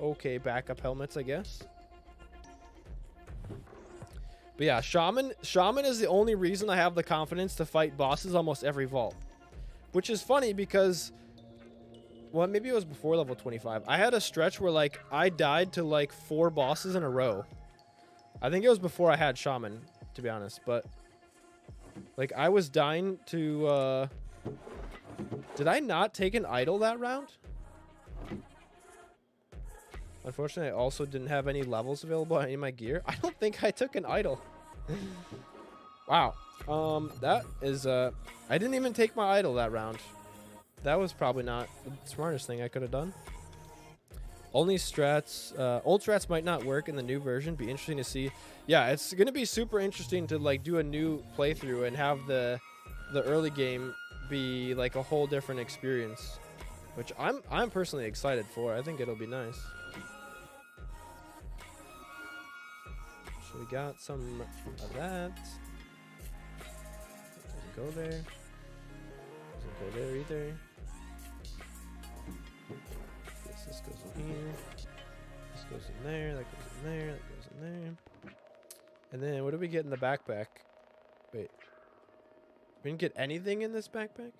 okay backup helmets, I guess. But yeah, Shaman is the only reason I have the confidence to fight bosses almost every vault. Which is funny because, well, maybe it was before level 25. I had a stretch where like I died to like 4 bosses in a row. I think it was before I had Shaman, to be honest, but like I was dying to did I not take an idol that round? Unfortunately, I also didn't have any levels available on any of my gear. I don't think I took an idol. Wow. That is, I didn't even take my idol that round. That was probably not the smartest thing I could have done. Only strats, old strats might not work in the new version. Be interesting to see. Yeah, it's going to be super interesting to like do a new playthrough and have the early game be like a whole different experience, which I'm personally excited for. I think it'll be nice. So we got some of that. Doesn't go there. Doesn't go there either. Guess this goes in here. This goes in there. That goes in there. That goes in there. And then what do we get in the backpack? Wait. We didn't get anything in this backpack?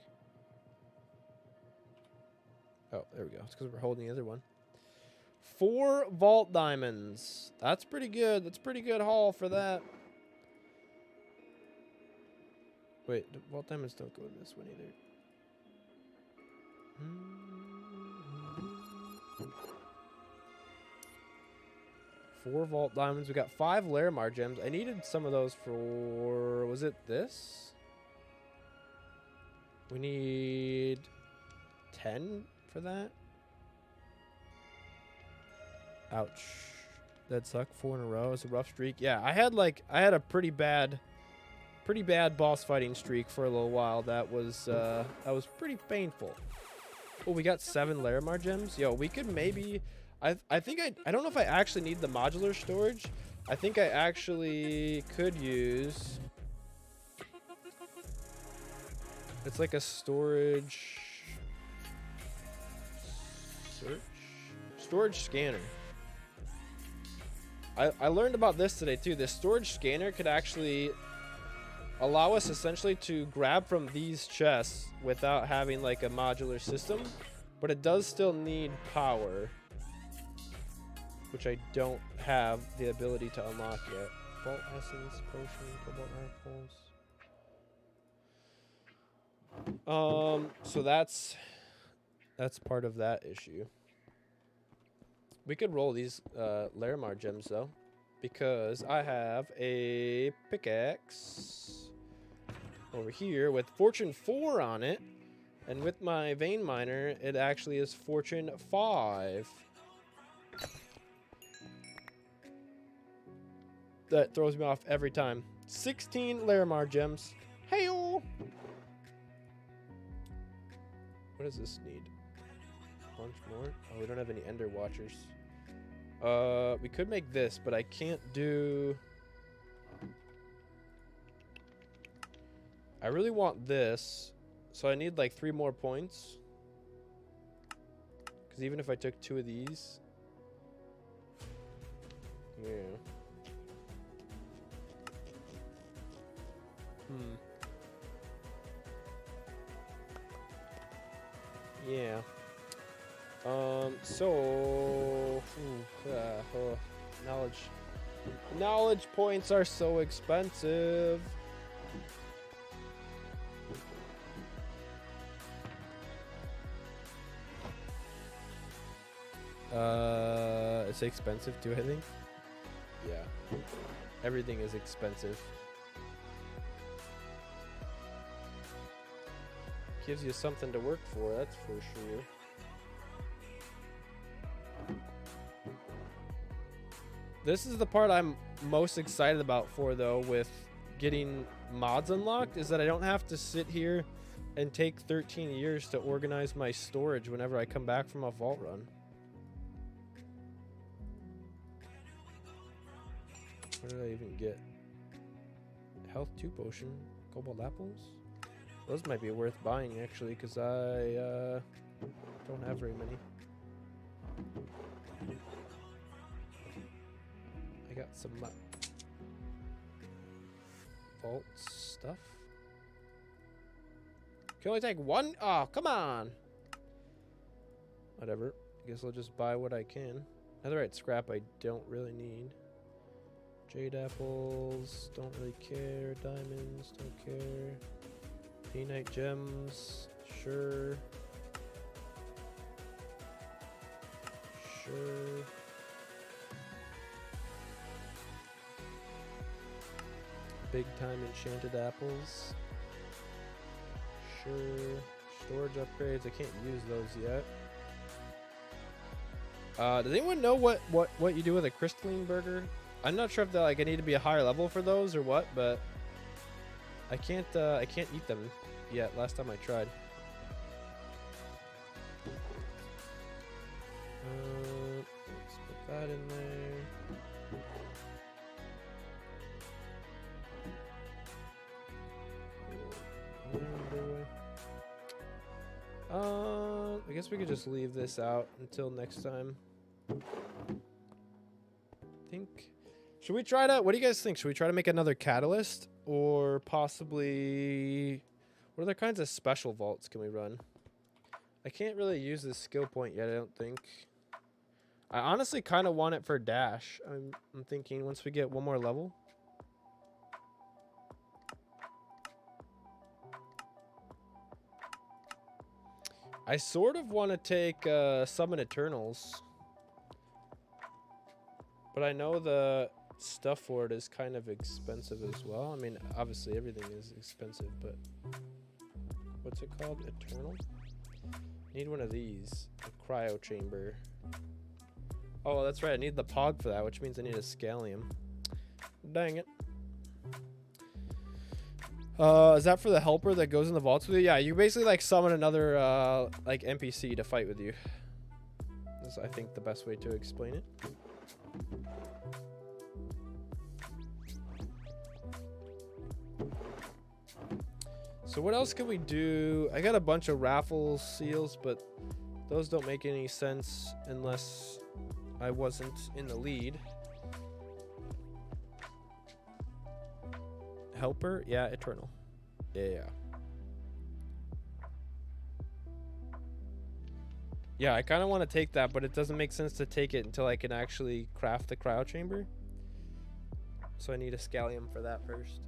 Oh, there we go. It's because we're holding the other one. 4 vault diamonds. That's pretty good. That's pretty good haul for that. Wait, the vault diamonds don't go in this one either. 4 vault diamonds. We got 5 Larimar gems. I needed some of those for... Was it this? We need 10 for that. Ouch. That sucked. 4 in a row. It's a rough streak. Yeah, I had a pretty bad boss fighting streak for a little while. That was pretty painful. Oh, we got 7 Larimar gems. Yo, we could maybe... I think I don't know if I actually need the modular storage. I think I actually could use... It's like a storage scanner. I learned about this today too. This storage scanner could actually allow us essentially to grab from these chests without having like a modular system, but it does still need power, which I don't have the ability to unlock yet. Vault essence, potion, cobalt apples. So that's part of that issue. We could roll these Larimar gems though, because I have a pickaxe over here with Fortune 4 on it, and with my vein miner, it actually is Fortune 5. That throws me off every time. 16 Larimar gems. Hey-o! What does this need? A bunch more? Oh, we don't have any Ender Watchers. We could make this, but I can't do... I really want this, so I need like 3 more points. Because even if I took 2 of these... Yeah. Yeah. Knowledge points are so expensive. It's expensive too, I think. Yeah. Everything is expensive. Gives you something to work for, that's for sure. This is the part I'm most excited about for though, with getting mods unlocked, is that I don't have to sit here and take 13 years to organize my storage whenever I come back from a vault run. What did I even get? Health 2 potion, cobalt apples? Those might be worth buying actually, because I don't have very many. I got some vault stuff. Can only take 1? Oh, come on. Whatever. I guess I'll just buy what I can. Netherite scrap I don't really need. Jade apples, don't really care. Diamonds, don't care. Painite gems, sure. Sure. Big time enchanted apples. Sure. Storage upgrades, I can't use those yet. Does anyone know what you do with a crystalline burger? I'm not sure if I need to be a higher level for those or what, but I can't eat them yet. Last time I tried. Let's put that in there. I guess we could just leave this out until next time. Should we try to, what do you guys think? Should we try to make another catalyst, or possibly, what other kinds of special vaults can we run? I can't really use this skill point yet, I don't think. I honestly kind of want it for dash. I'm thinking once we get 1 more level. I sort of want to take Summon Eternals. But I know the stuff for it is kind of expensive as well. I mean, obviously everything is expensive, but what's it called? Eternal? Need one of these. A cryo chamber. Oh, that's right. I need the pog for that, which means I need a scallium. Dang it. Is that for the helper that goes in the vaults with you? Yeah, you basically like summon another like NPC to fight with you. That's, I think, the best way to explain it. So what else can we do? I got a bunch of raffle seals, but those don't make any sense unless I wasn't in the lead. Helper? Yeah, Eternal. Yeah. Yeah, I kind of want to take that, but it doesn't make sense to take it until I can actually craft the cryo chamber. So I need a scallium for that first.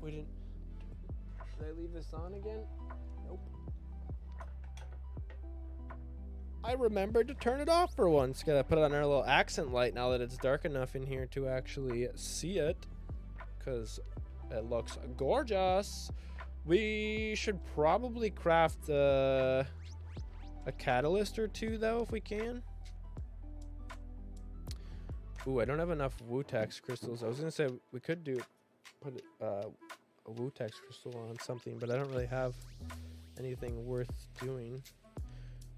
We didn't. Did I leave this on again? Nope. I remembered to turn it off for once. Gotta put on our little accent light now that it's dark enough in here to actually see it. Because it looks gorgeous. We should probably craft a catalyst or two, though, if we can. Ooh, I don't have enough Wutex crystals. I was gonna say we could put a Wutex crystal on something, but I don't really have anything worth doing.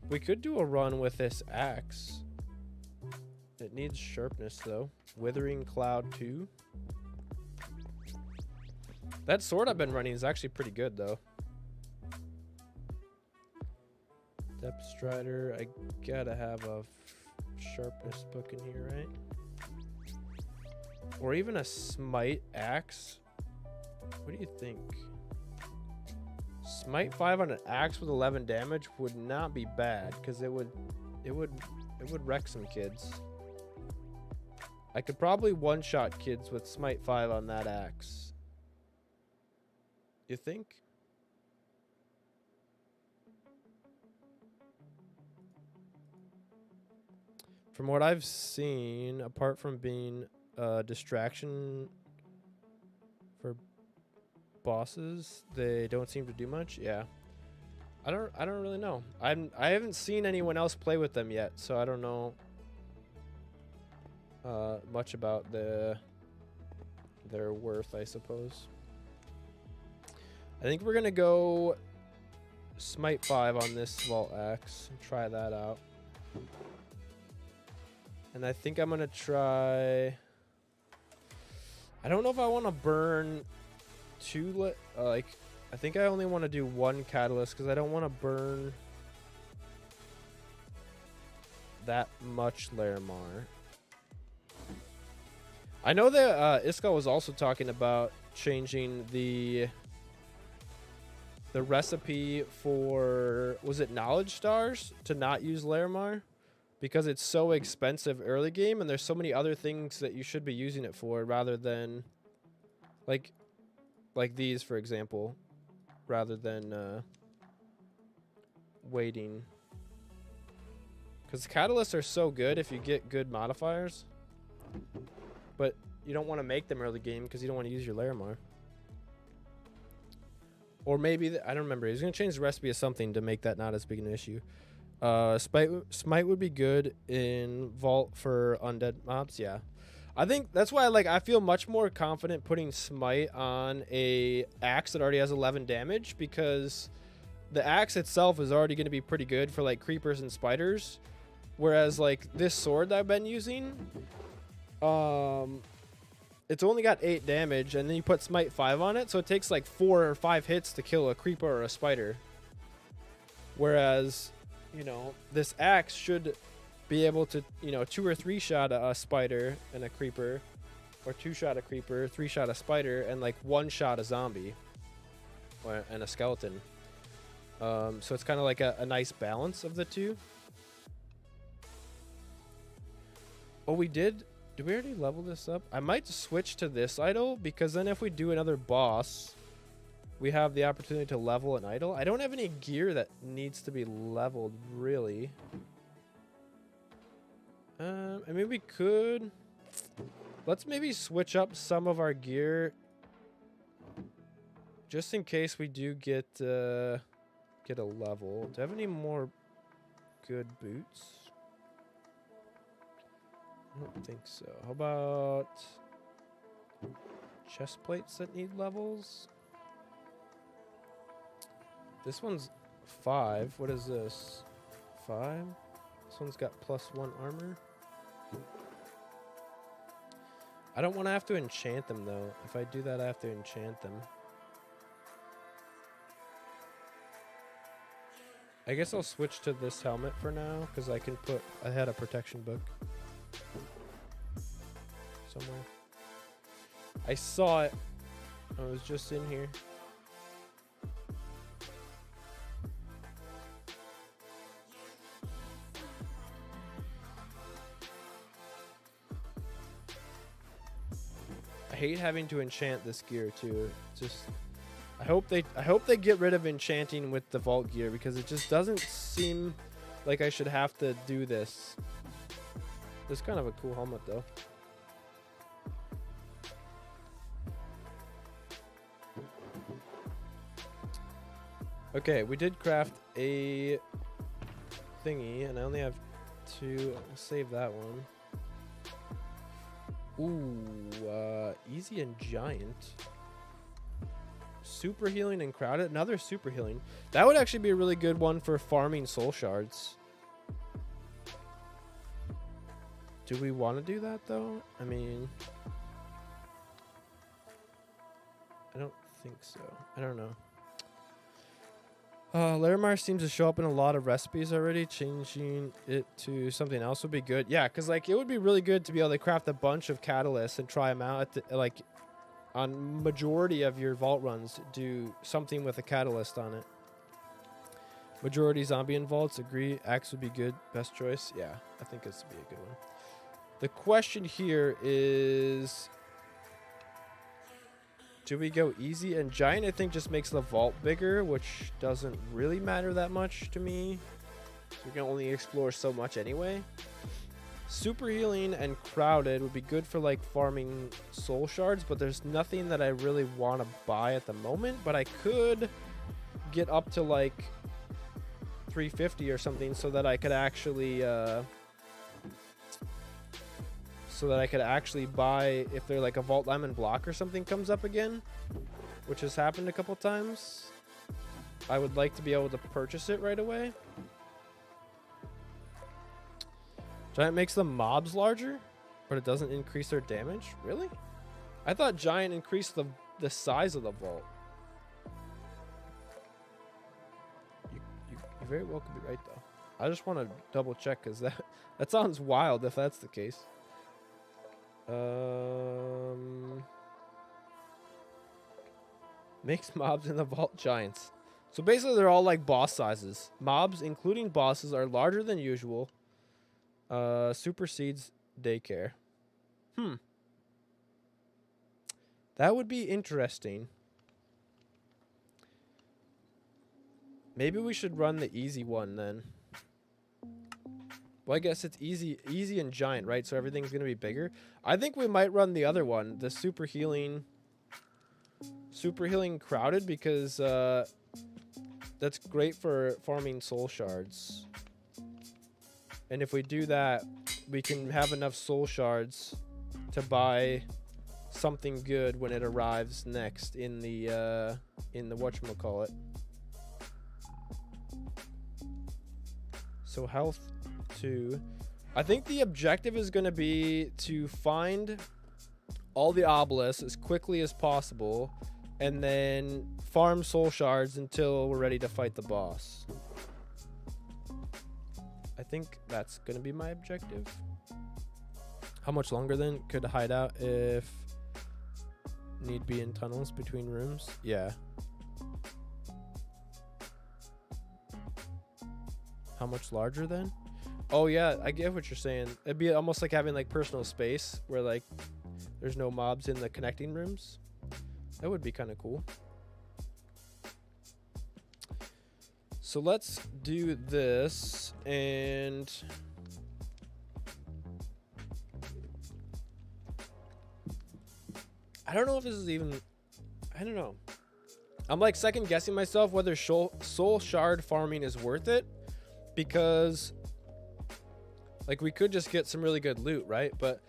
We could do a run with this axe. It needs sharpness, though. Withering Cloud 2. That sword I've been running is actually pretty good, though. Depth Strider. I gotta have a sharpness book in here, right? Or even a smite axe. What do you think? Smite 5 on an axe with 11 damage would not be bad, because it would wreck some kids. I could probably one-shot kids with Smite 5 on that axe. You think? From what I've seen, apart from being a distraction for bosses, they don't seem to do much. Yeah. I don't really know. I haven't seen anyone else play with them yet, so I don't know much about their worth, I suppose. I think we're gonna go Smite 5 on this Vault Axe and try that out. And I think I'm gonna try. I don't know if I want to burn two. I think I only want to do one catalyst because I don't want to burn that much Larimar. I know that Iska was also talking about changing the recipe for, was it Knowledge Stars, to not use Larimar because it's so expensive early game and there's so many other things that you should be using it for rather than like these, for example, rather than waiting, because catalysts are so good if you get good modifiers, but you don't want to make them early game because you don't want to use your Larimar. Or maybe, I don't remember. He's going to change the recipe of something to make that not as big an issue. Smite would be good in Vault for undead mobs. Yeah. I think that's why I feel much more confident putting Smite on a axe that already has 11 damage, because the axe itself is already going to be pretty good for like creepers and spiders. Whereas like this sword that I've been using, it's only got 8 damage, and then you put Smite 5 on it, so it takes like 4 or 5 hits to kill a creeper or a spider. Whereas, you know, this axe should be able to, you know, 2 or 3 shot a spider and a creeper, or 2 shot a creeper, 3 shot a spider, and like 1 shot a zombie and a skeleton. So it's kind of like a nice balance of the two. Oh, we did. Did we already level this up? I might switch to this idol, because then if we do another boss, we have the opportunity to level an idol. I don't have any gear that needs to be leveled, really. I mean, we could. Let's maybe switch up some of our gear, just in case we do get a level. Do I have any more good boots? I don't think so. How about chest plates that need levels? This one's 5. What is this? 5? This one's got +1 armor. I don't want to have to enchant them, though. If I do that, I have to enchant them. I guess I'll switch to this helmet for now, because I had a protection book somewhere. I saw it. I was just in here. I hate having to enchant this gear too. Just I hope they get rid of enchanting with the vault gear, because it just doesn't seem like I should have to do this. It's kind of a cool helmet though. Okay, we did craft a thingy, and I only have 2. I'll save that one. Ooh, easy and giant. Super healing and crowded. Another super healing. That would actually be a really good one for farming soul shards. Do we want to do that though? I mean, I don't think so. I don't know. Larimar seems to show up in a lot of recipes already. Changing it to something else would be good. Yeah, because like it would be really good to be able to craft a bunch of catalysts and try them out at the, like on majority of your vault runs. Do something with a catalyst on it. Majority zombie in vaults. Agree. Axe would be good. Best choice. Yeah, I think this would be a good one. The question here is, do we go easy and giant? I think just makes the vault bigger, which doesn't really matter that much to me. We can only explore so much anyway. Super healing and crowded would be good for like farming soul shards, but there's nothing that I really want to buy at the moment. But I could get up to like 350 or something so that I could actually buy, if they're like a vault diamond block or something comes up again, which has happened a couple times. I would like to be able to purchase it right away. Giant makes the mobs larger, but it doesn't increase their damage. Really? I thought giant increased the size of the vault. You very well could be right though. I just want to double check, because that sounds wild if that's the case. Makes mobs in the vault giants. So basically they're all like boss sizes. Mobs, including bosses, are larger than usual. Supersedes daycare. That would be interesting. Maybe we should run the easy one then. Well, I guess it's easy and giant, right? So everything's going to be bigger. I think we might run the other one, the super healing crowded, because that's great for farming soul shards. And if we do that, we can have enough soul shards to buy something good when it arrives next in the whatchamacallit. So health 2. I think the objective is going to be to find all the obelisks as quickly as possible, and then farm soul shards until we're ready to fight the boss. I think that's going to be my objective. How much longer then could hide out if need be in tunnels between rooms? Yeah. How much larger then? Oh yeah, I get what you're saying. It'd be almost like having like personal space where like there's no mobs in the connecting rooms. That would be kind of cool. So let's do this, and I don't know if this is even, I don't know. I'm like second guessing myself whether soul shard farming is worth it, because like we could just get some really good loot, right? But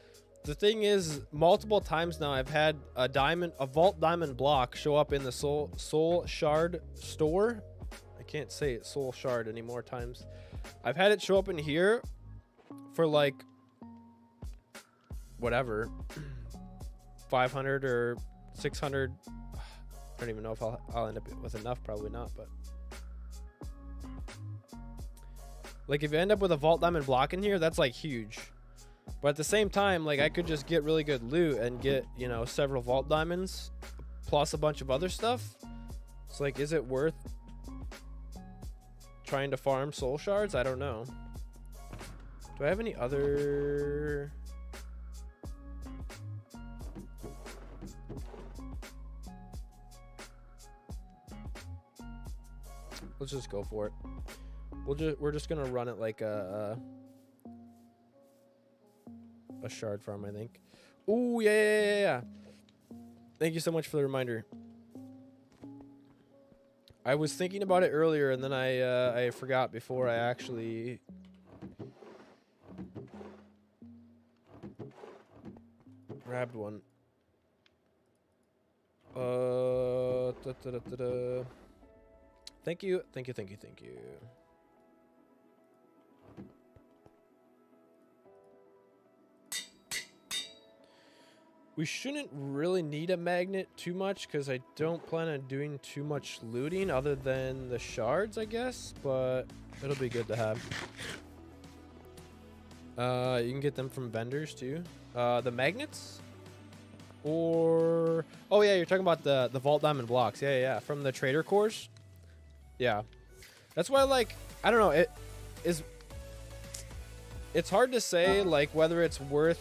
the thing is, multiple times now I've had a vault diamond block show up in the soul shard store. I can't say it soul shard anymore times. I've had it show up in here for like whatever 500 or 600. I don't even know if I'll end up with enough. Probably not, but like if you end up with a vault diamond block in here, that's like huge. But at the same time, like I could just get really good loot and get, you know, several vault diamonds plus a bunch of other stuff. It's like, is it worth trying to farm soul shards? I don't know. Do I have any other? Let's just go for it. We're just gonna run it like a shard farm, I think. Ooh, yeah. Thank you so much for the reminder. I was thinking about it earlier, and then I forgot before I actually grabbed one. Thank you. We shouldn't really need a magnet too much because I don't plan on doing too much looting other than the shards, I guess, but it'll be good to have. You can get them from vendors too. The magnets? Or... Oh yeah, you're talking about the vault diamond blocks. Yeah, from the trader cores. Yeah. That's why, like, I don't know, it's hard to say, like, whether it's worth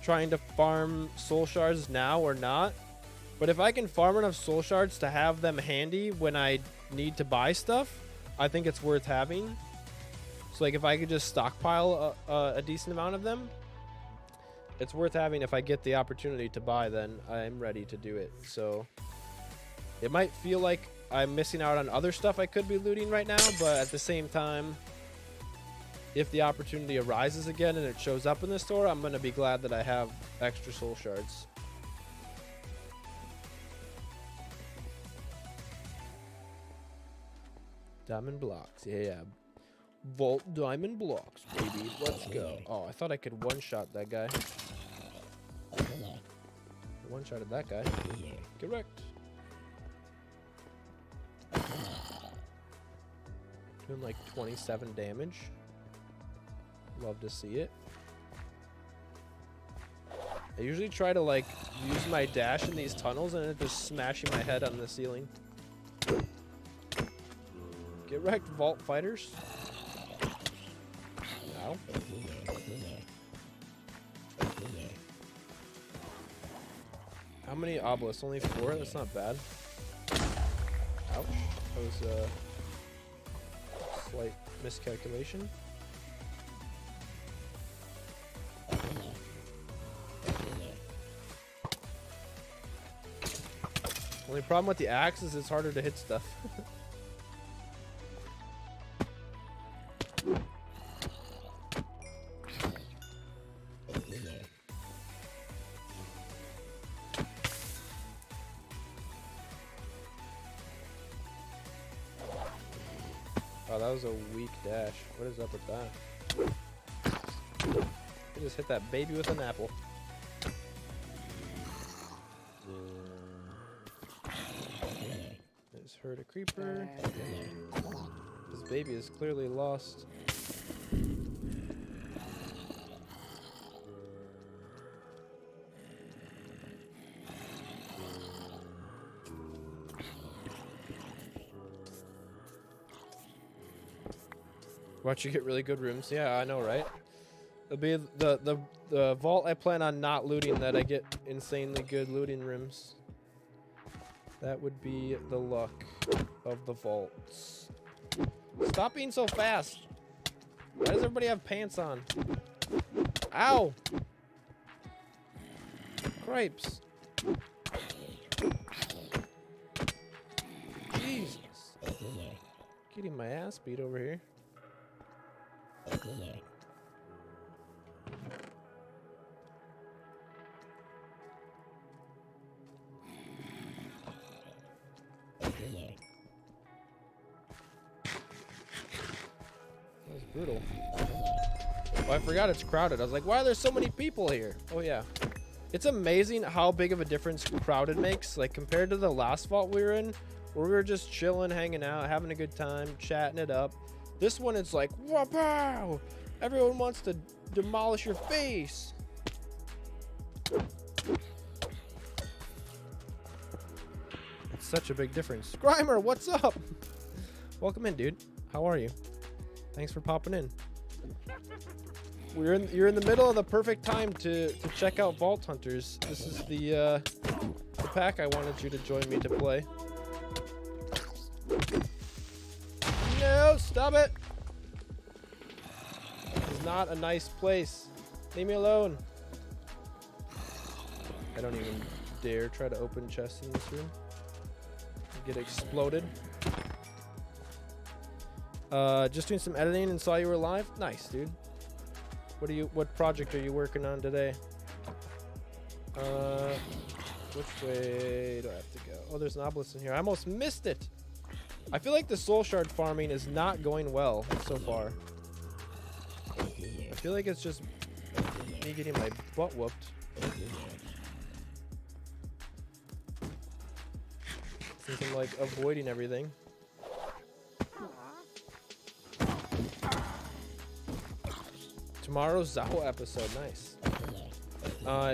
trying to farm soul shards now or not, but if I can farm enough soul shards to have them handy when I need to buy stuff, I think it's worth having. So like if I could just stockpile a decent amount of them, it's worth having. If I get the opportunity to buy, then I'm ready to do it. So it might feel like I'm missing out on other stuff I could be looting right now, but at the same time, if the opportunity arises again and it shows up in the store, I'm going to be glad that I have extra soul shards. Diamond blocks. Yeah. Vault diamond blocks, baby. Let's go. Oh, I thought I could one-shot that guy. One-shotted that guy. Correct. Doing like 27 damage. Love to see it. I usually try to like use my dash in these tunnels and it's just smashing my head on the ceiling. Get wrecked, vault fighters. Ow. How many obelisks? Only 4? That's not bad. Ouch. That was a slight miscalculation. Only problem with the axe is it's harder to hit stuff. Oh, that was a weak dash. What is up with that? I just hit that baby with an apple. Just heard a creeper. This baby is clearly lost. Watch you get really good rooms. Yeah, I know, right? It'll be the vault I plan on not looting that I get insanely good looting rooms. That would be the luck of the vaults. Stop being so fast. Why does everybody have pants on? Ow! Cripes. Jesus. Getting my ass beat over here. That was brutal. Oh, I forgot it's crowded. I was like, why are there so many people here? Oh, yeah. It's amazing how big of a difference crowded makes. Like, compared to the last vault we were in, where we were just chilling, hanging out, having a good time, chatting it up. This one, it's like, wow! Everyone wants to demolish your face. It's such a big difference. Grimer, what's up? Welcome in, dude. How are you? Thanks for popping in. You're in the middle of the perfect time to check out Vault Hunters. This is the pack I wanted you to join me to play. No, stop it. It's not a nice place. Leave me alone. I don't even dare try to open chests in this room. Get exploded. Just doing some editing and saw you were live. Nice, dude. What project are you working on today? Which way do I have to go? Oh, there's an obelisk in here. I almost missed it. I feel like the soul shard farming is not going well so far. I feel like it's just me getting my butt whooped. Since I'm like avoiding everything. Tomorrow's Zawa episode. Nice.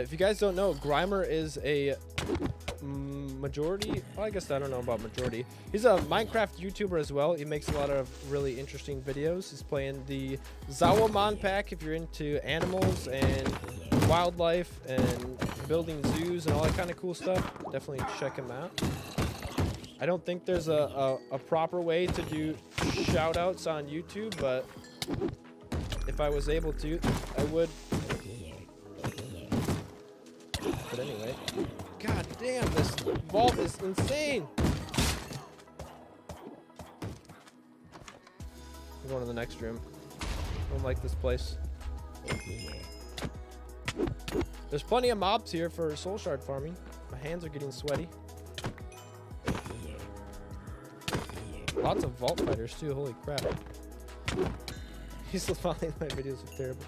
If you guys don't know, Grimer is a majority. Well, I guess I don't know about majority. He's a Minecraft YouTuber as well. He makes a lot of really interesting videos. He's playing the Zawa Mon pack if you're into animals and wildlife and building zoos and all that kind of cool stuff. Definitely check him out. I don't think there's a proper way to do shout outs on YouTube, but if I was able to, I would. But anyway, god damn, this vault is insane. I'm going to the next room. I don't like this place. There's plenty of mobs here for soul shard farming. My hands are getting sweaty. Lots of vault fighters too, holy crap. He's following my videos are terrible.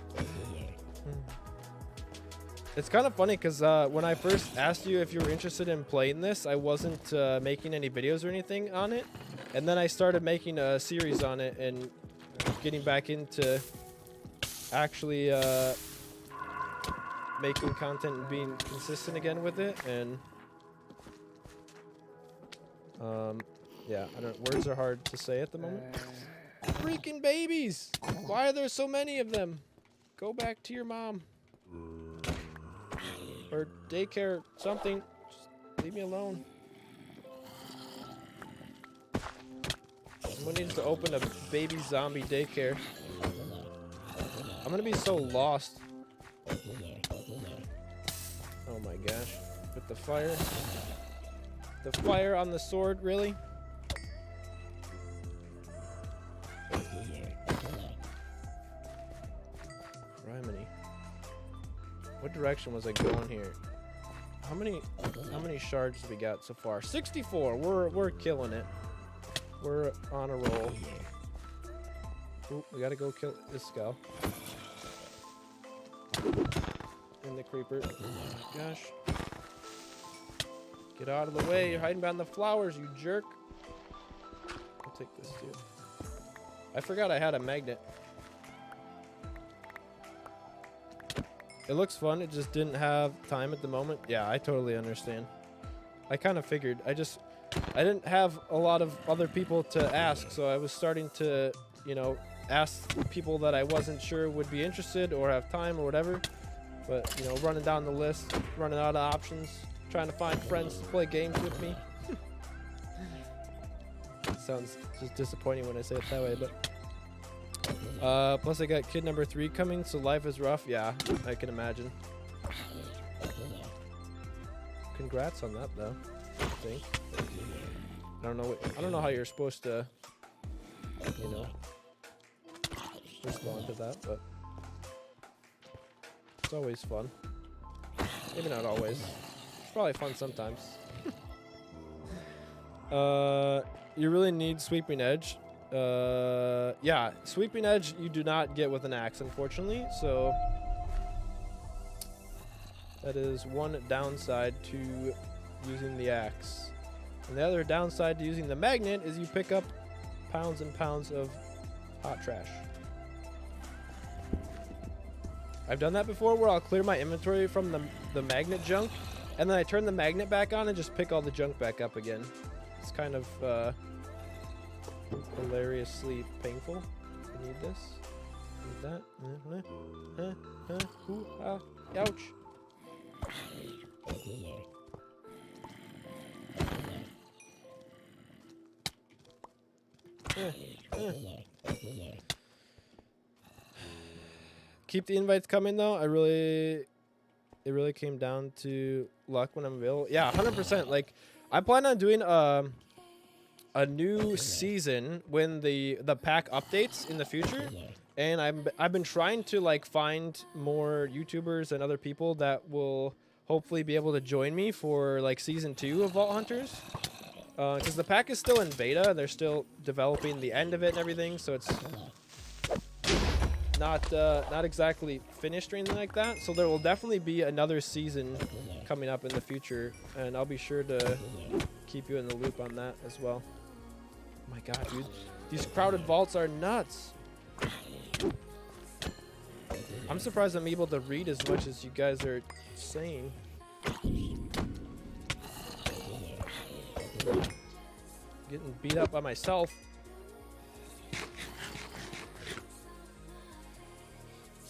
It's kind of funny because when I first asked you if you were interested in playing this, I wasn't making any videos or anything on it. And then I started making a series on it and getting back into actually making content and being consistent again with it. And yeah, I don't. Words are hard to say at the moment. Freaking babies! Why are there so many of them? Go back to your mom. Or daycare, something. Just leave me alone. Someone needs to open a baby zombie daycare. I'm gonna be so lost. Oh my gosh. With the fire. The fire on the sword, really? Criminy. What direction was I going here? How many shards we got so far? 64. We're killing it. We're on a roll. Ooh, we gotta go kill this skull. And the creeper. Oh my gosh. Get out of the way. You're hiding behind the flowers, you jerk. I'll take this too. I forgot I had a magnet. It looks fun. It just didn't have time at the moment. Yeah, I totally understand. I kind of figured. I didn't have a lot of other people to ask, so I was starting to, you know, ask people that I wasn't sure would be interested or have time or whatever. But, you know, running down the list, running out of options, trying to find friends to play games with me. It sounds just disappointing when I say it that way, but... plus I got kid number 3 coming, so life is rough. Yeah, I can imagine. Congrats on that, though. I think. I don't know how you're supposed to, you know, respond to that, but it's always fun. Maybe not always. It's probably fun sometimes. You really need Sweeping Edge. Yeah, Sweeping Edge you do not get with an axe, unfortunately, so that is one downside to using the axe. And the other downside to using the magnet is you pick up pounds and pounds of hot trash. I've done that before where I'll clear my inventory from the magnet junk, and then I turn the magnet back on and just pick all the junk back up again. It's kind of hilariously painful. I need this. Need that. Ooh, ah, ouch. Keep the invites coming though. It really came down to luck when I'm available. Yeah, 100%. Like, I plan on doing a new season when the pack updates in the future, and I've been trying to like find more YouTubers and other people that will hopefully be able to join me for like season 2 of Vault Hunters, because the pack is still in beta. They're still developing the end of it and everything, so it's not exactly finished or anything like that. So there will definitely be another season coming up in the future, and I'll be sure to keep you in the loop on that as well. Oh my god, dude, these crowded vaults are nuts. I'm surprised I'm able to read as much as you guys are saying. Getting beat up by myself.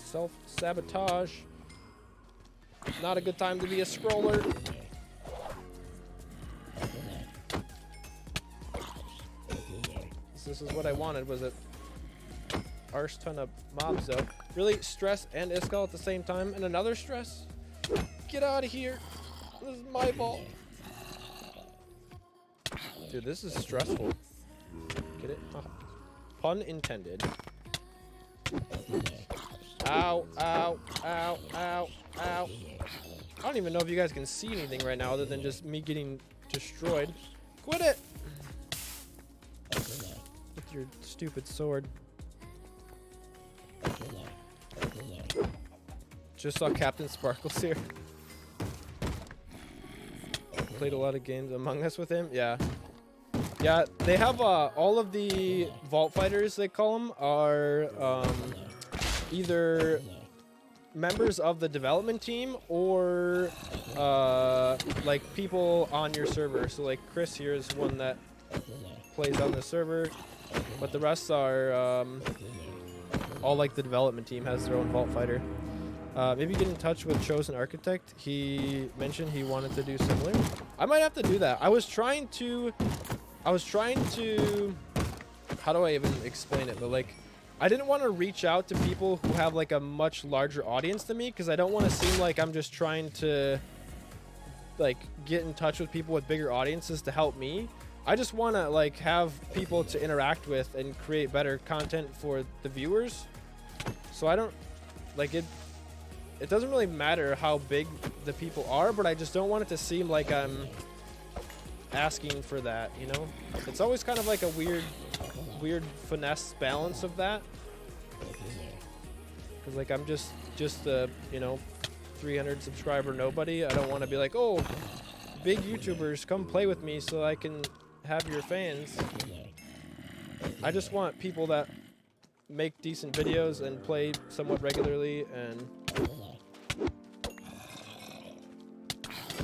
Self-sabotage. Not a good time to be a scroller. This is what I wanted, was it? Arse ton of mobs though. Really, stress and Iskall at the same time, and another stress? Get out of here. This is my fault. Dude, this is stressful. Get it? Pun intended. Ow, ow, ow, ow, ow. I don't even know if you guys can see anything right now other than just me getting destroyed. Quit it! With your stupid sword. Just saw Captain Sparkles here. Played a lot of games Among Us with him. Yeah. Yeah, they have all of the Vault Fighters, they call them, are either members of the development team or like people on your server. So like Chris here is one that plays on the server, but the rest are all like the development team has their own Vault Fighter. Maybe get in touch with Chosen Architect. He mentioned he wanted to do similar. I might have to do that. I was trying to, how do I even explain it? But like, I didn't want to reach out to people who have like a much larger audience than me, because I don't want to seem like I'm just trying to like get in touch with people with bigger audiences to help me. I just want to like have people to interact with and create better content for the viewers. So I don't like it. It doesn't really matter how big the people are, but I just don't want it to seem like I'm asking for that, you know? It's always kind of like a weird finesse balance of that. Because like I'm just a, you know, 300 subscriber nobody. I don't want to be like, oh, big YouTubers, come play with me so I can have your fans. I just want people that make decent videos and play somewhat regularly. And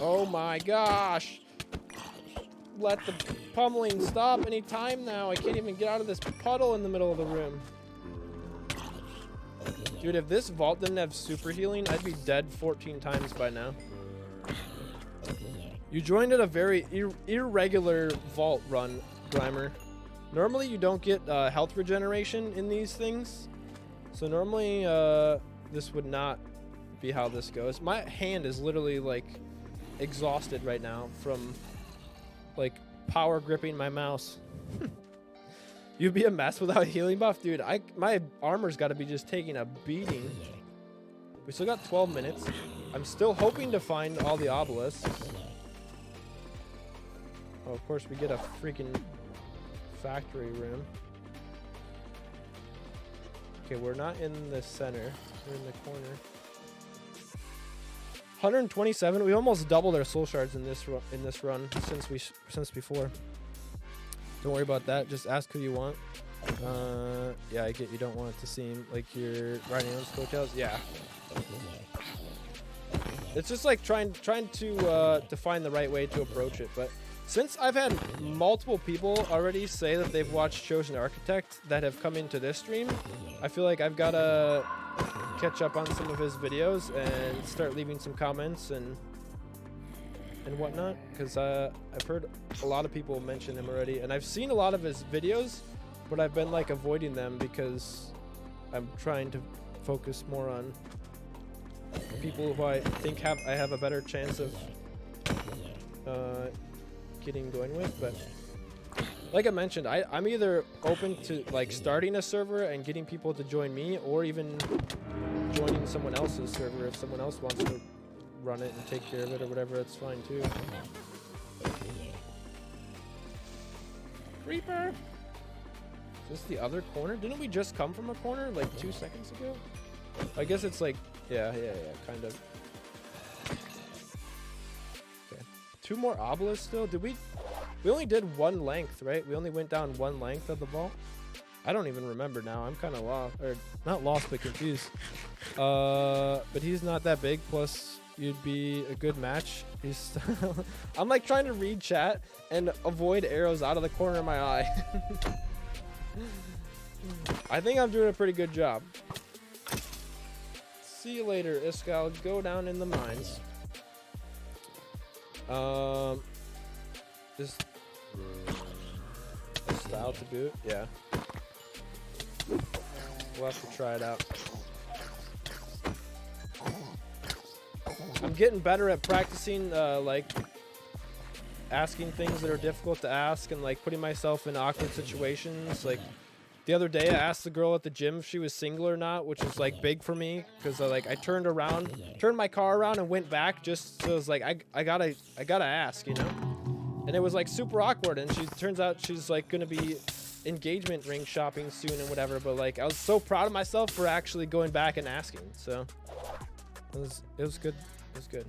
oh my gosh, let the pummeling stop any time now. I can't even get out of this puddle in the middle of the room. Dude, if this vault didn't have super healing, I'd be dead 14 times by now. You joined at a very irregular vault run, Grimer. Normally you don't get health regeneration in these things. So normally this would not be how this goes. My hand is literally like exhausted right now from like power gripping my mouse. You'd be a mess without a healing buff, dude. My armor's got to be just taking a beating. We still got 12 minutes. I'm still hoping to find all the obelisks. Oh, of course we get a freaking factory room. Okay, we're not in the center. We're in the corner. 127. We almost doubled our soul shards in this run since before. Don't worry about that. Just ask who you want. Yeah, I get you don't want it to seem like you're riding on coattails. Yeah. It's just like trying to find the right way to approach it. But since I've had multiple people already say that they've watched Chosen Architect that have come into this stream, I feel like I've got to catch up on some of his videos and start leaving some comments and whatnot, because I've heard a lot of people mention him already, and I've seen a lot of his videos, but I've been like avoiding them because I'm trying to focus more on people who I think I have a better chance of getting going with. But like I mentioned, I'm either open to like starting a server and getting people to join me, or even joining someone else's server if someone else wants to run it and take care of it or whatever. That's fine too. Creeper! Is this the other corner? Didn't we just come from a corner like 2 seconds ago? I guess it's like, yeah, kind of. Okay. 2 more obelisks still? Did we only did 1 length, right? We only went down 1 length of the vault. I don't even remember now. I'm kind of lost, or not lost, but confused. But he's not that big. Plus, you'd be a good match. He's I'm like trying to read chat and avoid arrows out of the corner of my eye. I think I'm doing a pretty good job. See you later, Iskal. Go down in the mines. This style to boot, yeah. We'll have to try it out. I'm getting better at practicing, like asking things that are difficult to ask and like putting myself in awkward situations. Like the other day, I asked the girl at the gym if she was single or not, which is like big for me because I turned my car around and went back just so I was like I gotta ask, you know. And it was like super awkward, and turns out she's like gonna be engagement ring shopping soon and whatever. But like I was so proud of myself for actually going back and asking. So it was good. It was good.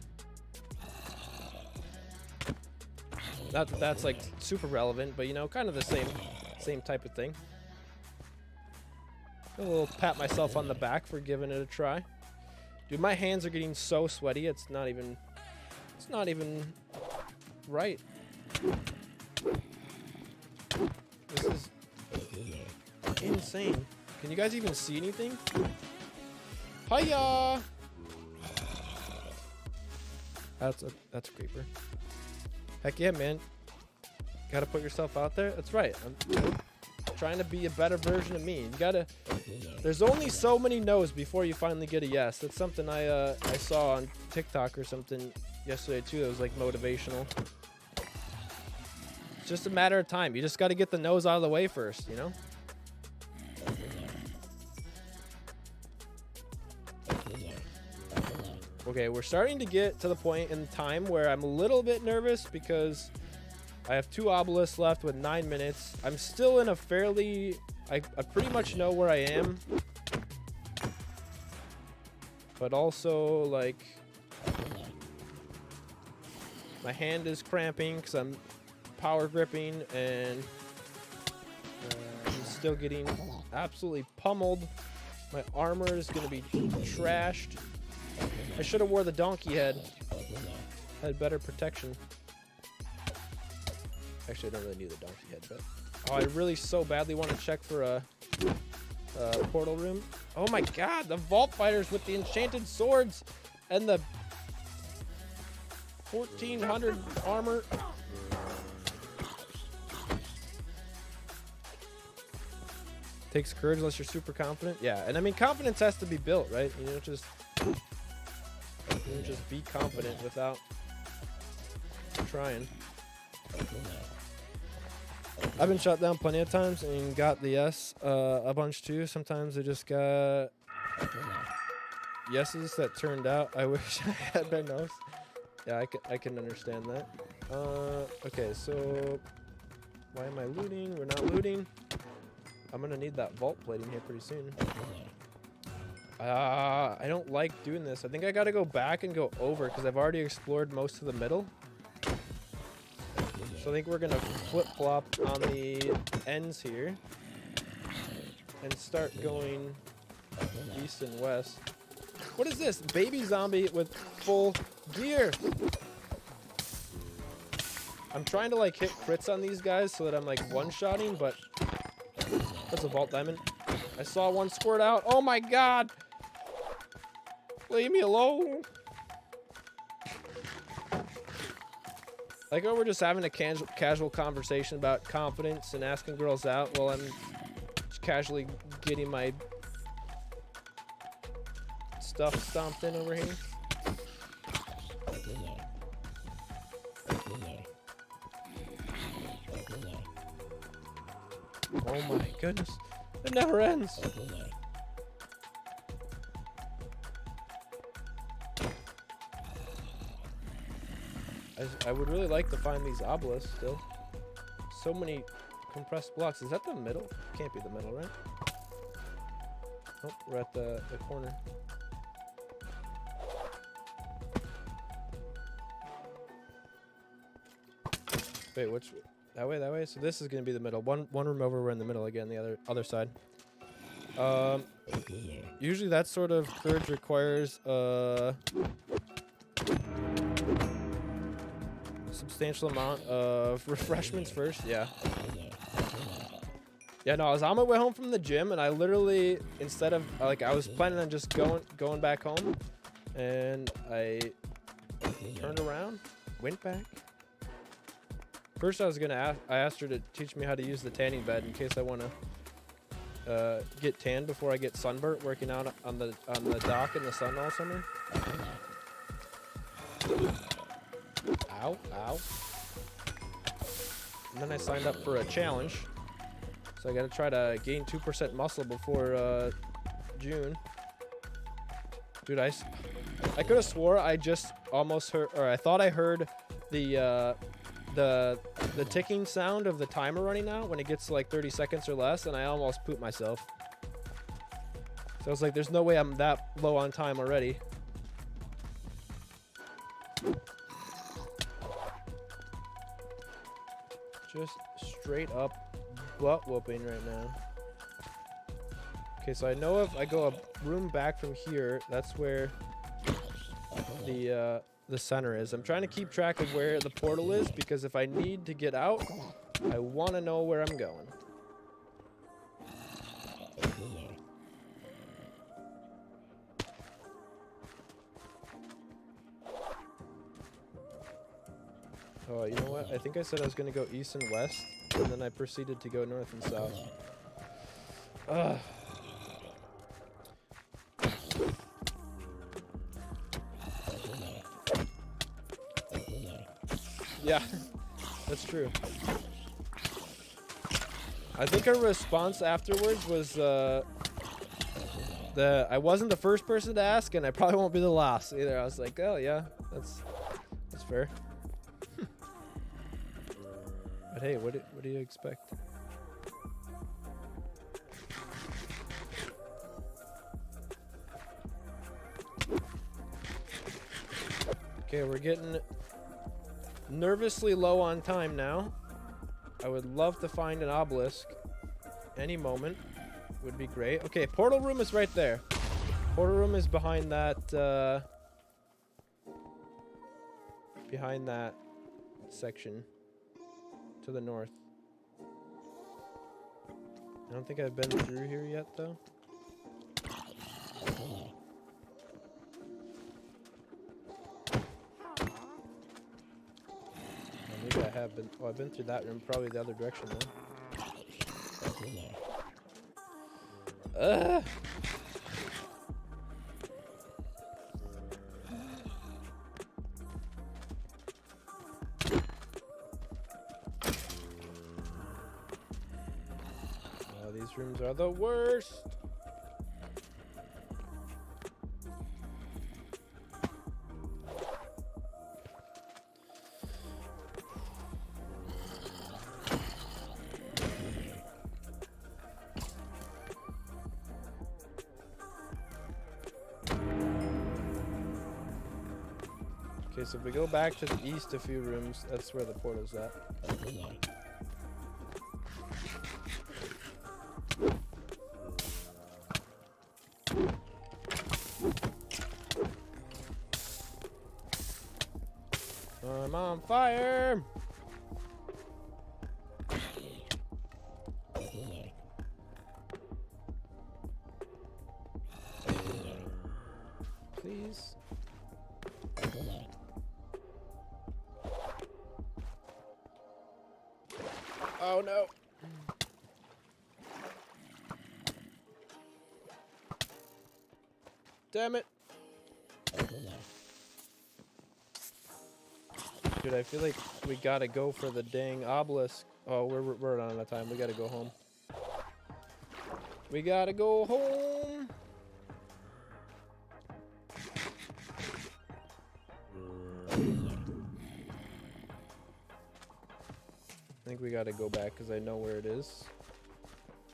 Not that that's like super relevant, but you know, kind of the same type of thing. A little pat myself on the back for giving it a try. Dude, my hands are getting so sweaty. It's not even right. This is insane. Can you guys even see anything? Hiya! That's a creeper. Heck yeah, man. Gotta put yourself out there. That's right. I'm trying to be a better version of me. You gotta. There's only so many no's before you finally get a yes. That's something I saw on TikTok or something yesterday too. That was like motivational. It's just a matter of time. You just got to get the no's out of the way first, you know? Okay, we're starting to get to the point in time where I'm a little bit nervous because I have 2 obelisks left with 9 minutes. I'm still in a fairly... I pretty much know where I am. But also, like... my hand is cramping because I'm power gripping, and I'm still getting absolutely pummeled. My armor is going to be trashed. I should have wore the donkey head. Had better protection. Actually, I don't really need the donkey head, but... oh, I really so badly want to check for a portal room. Oh my god, the vault fighters with the enchanted swords and the 1400 armor. Takes courage unless you're super confident. Yeah, and I mean, confidence has to be built, right? You don't just be confident without trying. I've been shot down plenty of times and got the yes a bunch too. Sometimes I just got yeses that turned out. I wish I had been those. Yeah, I can understand that. Okay, so why am I looting? We're not looting. I'm gonna need that vault plating here pretty soon. I don't like doing this. I think I gotta go back and go over because I've already explored most of the middle. So I think we're gonna flip-flop on the ends here and start going east and west. What is this? Baby zombie with full gear. I'm trying to like hit crits on these guys so that I'm like one-shotting, but that's a vault diamond. I saw one squirt out. Oh my god! Leave me alone. Like, oh, we're just having a casual conversation about confidence and asking girls out while I'm casually getting my stuff stomped in over here. Oh my goodness. It never ends. I would really like to find these obelisks still. So many compressed blocks. Is that the middle? Can't be the middle, right? Oh, we're at the corner. Wait, which? That way, that way? So this is going to be the middle. One room over, we're in the middle again, the other side. Usually that sort of courage requires substantial amount of refreshments first. Yeah. Yeah, no, I was on my way home from the gym, and I literally, instead of, like, I was planning on just going back home, and I turned around, went back. First, I asked her to teach me how to use the tanning bed in case I want to get tan before I get sunburnt working out on the dock in the sun all summer. Ow, ow. And then I signed up for a challenge. So I gotta try to gain 2% muscle before June. Dude, I could have swore I just almost heard, or I thought I heard the ticking sound of the timer running out when it gets to like 30 seconds or less, and I almost pooped myself. So I was like, there's no way I'm that low on time already. Just straight up butt whooping right now. Okay, so I know if I go a room back from here, that's where the center is. I'm trying to keep track of where the portal is, because if I need to get out, I want to know where I'm going. Oh, you know what? I think I said I was going to go east and west, and then I proceeded to go north and south. Ugh. Yeah, that's true. I think her response afterwards was I wasn't the first person to ask, and I probably won't be the last either. I was like, oh yeah, that's fair. But hey, what do you expect? Okay, we're getting nervously low on time now. I would love to find an obelisk any moment. Would be great. Okay, portal room is right there. Portal room is behind that section to the north. I don't think I've been through here yet though. Maybe I have been. Oh, I've been through that room. Probably the other direction though. Oh, these rooms are the worst. Okay, so if we go back to the east a few rooms, that's where the portal's at. I'm on fire! Please. Oh no. Damn it. Dude, I feel like we gotta go for the dang obelisk. Oh, we're running out of time. We gotta go home. We gotta go home. I think we gotta go back because I know where it is.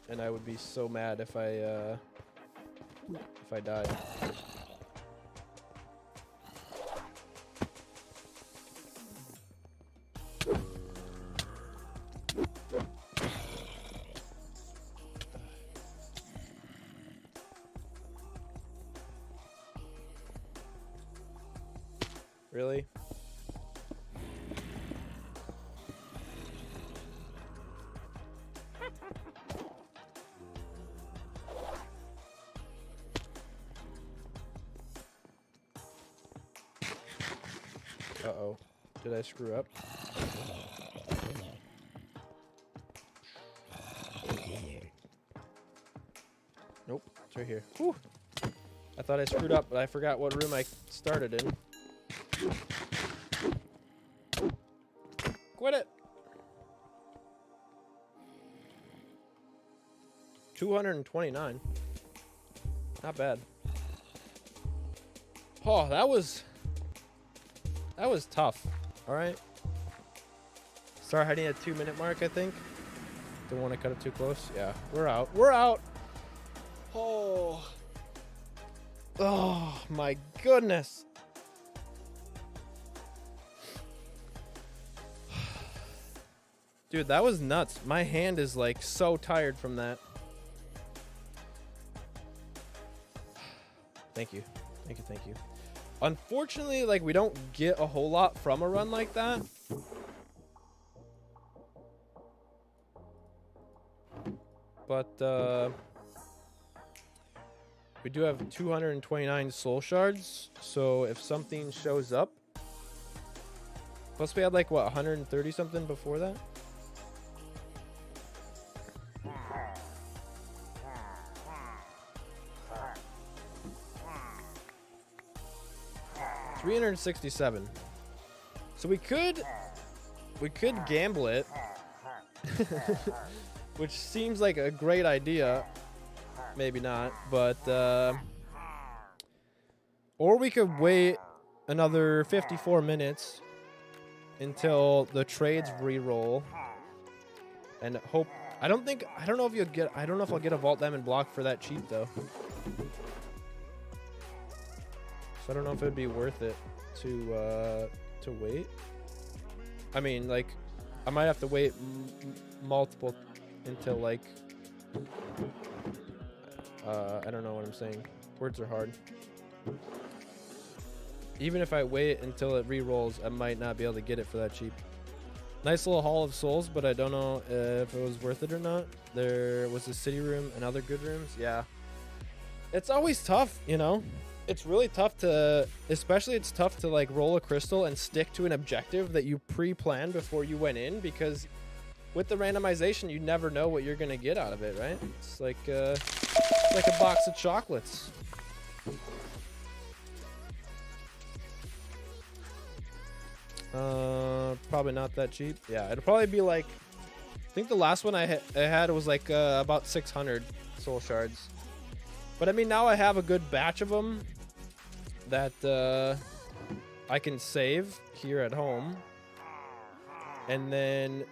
And I would be so mad if I died. Really? Uh-oh. Did I screw up? Nope. It's right here. Whew. I thought I screwed up, but I forgot what room I started in. Quit it! 229. Not bad. Oh, that was tough. All right. Start heading at 2-minute mark, I think. Don't want to cut it too close. Yeah, we're out. We're out. Oh. Oh my goodness. Dude, that was nuts. My hand is like so tired from that. Thank you. Thank you. Thank you. Unfortunately, like, we don't get a whole lot from a run like that. But, we do have 229 soul shards. So if something shows up. Plus we had like, what, 130 something before that? $367. So we could gamble it. Which seems like a great idea. Maybe not, but or we could wait another 54 minutes until the trades re-roll and hope. I don't know if I'll get a Vault Diamond block for that cheap though. So I don't know if it'd be worth it to wait. I mean, like, I might have to wait multiple until like I don't know what I'm saying. Words are hard. Even if I wait until it re-rolls, I might not be able to get it for that cheap. Nice little haul of souls, but I don't know if it was worth it or not. There was a city room and other good rooms. Yeah. It's always tough, you know? It's really tough to, especially it's tough to like roll a crystal and stick to an objective that you pre-planned before you went in, because with the randomization, you never know what you're going to get out of it, right? It's like a box of chocolates. Probably not that cheap. Yeah, it'll probably be like, I think the last one I had was like about 600 soul shards. But I mean, now I have a good batch of them that I can save here at home. And then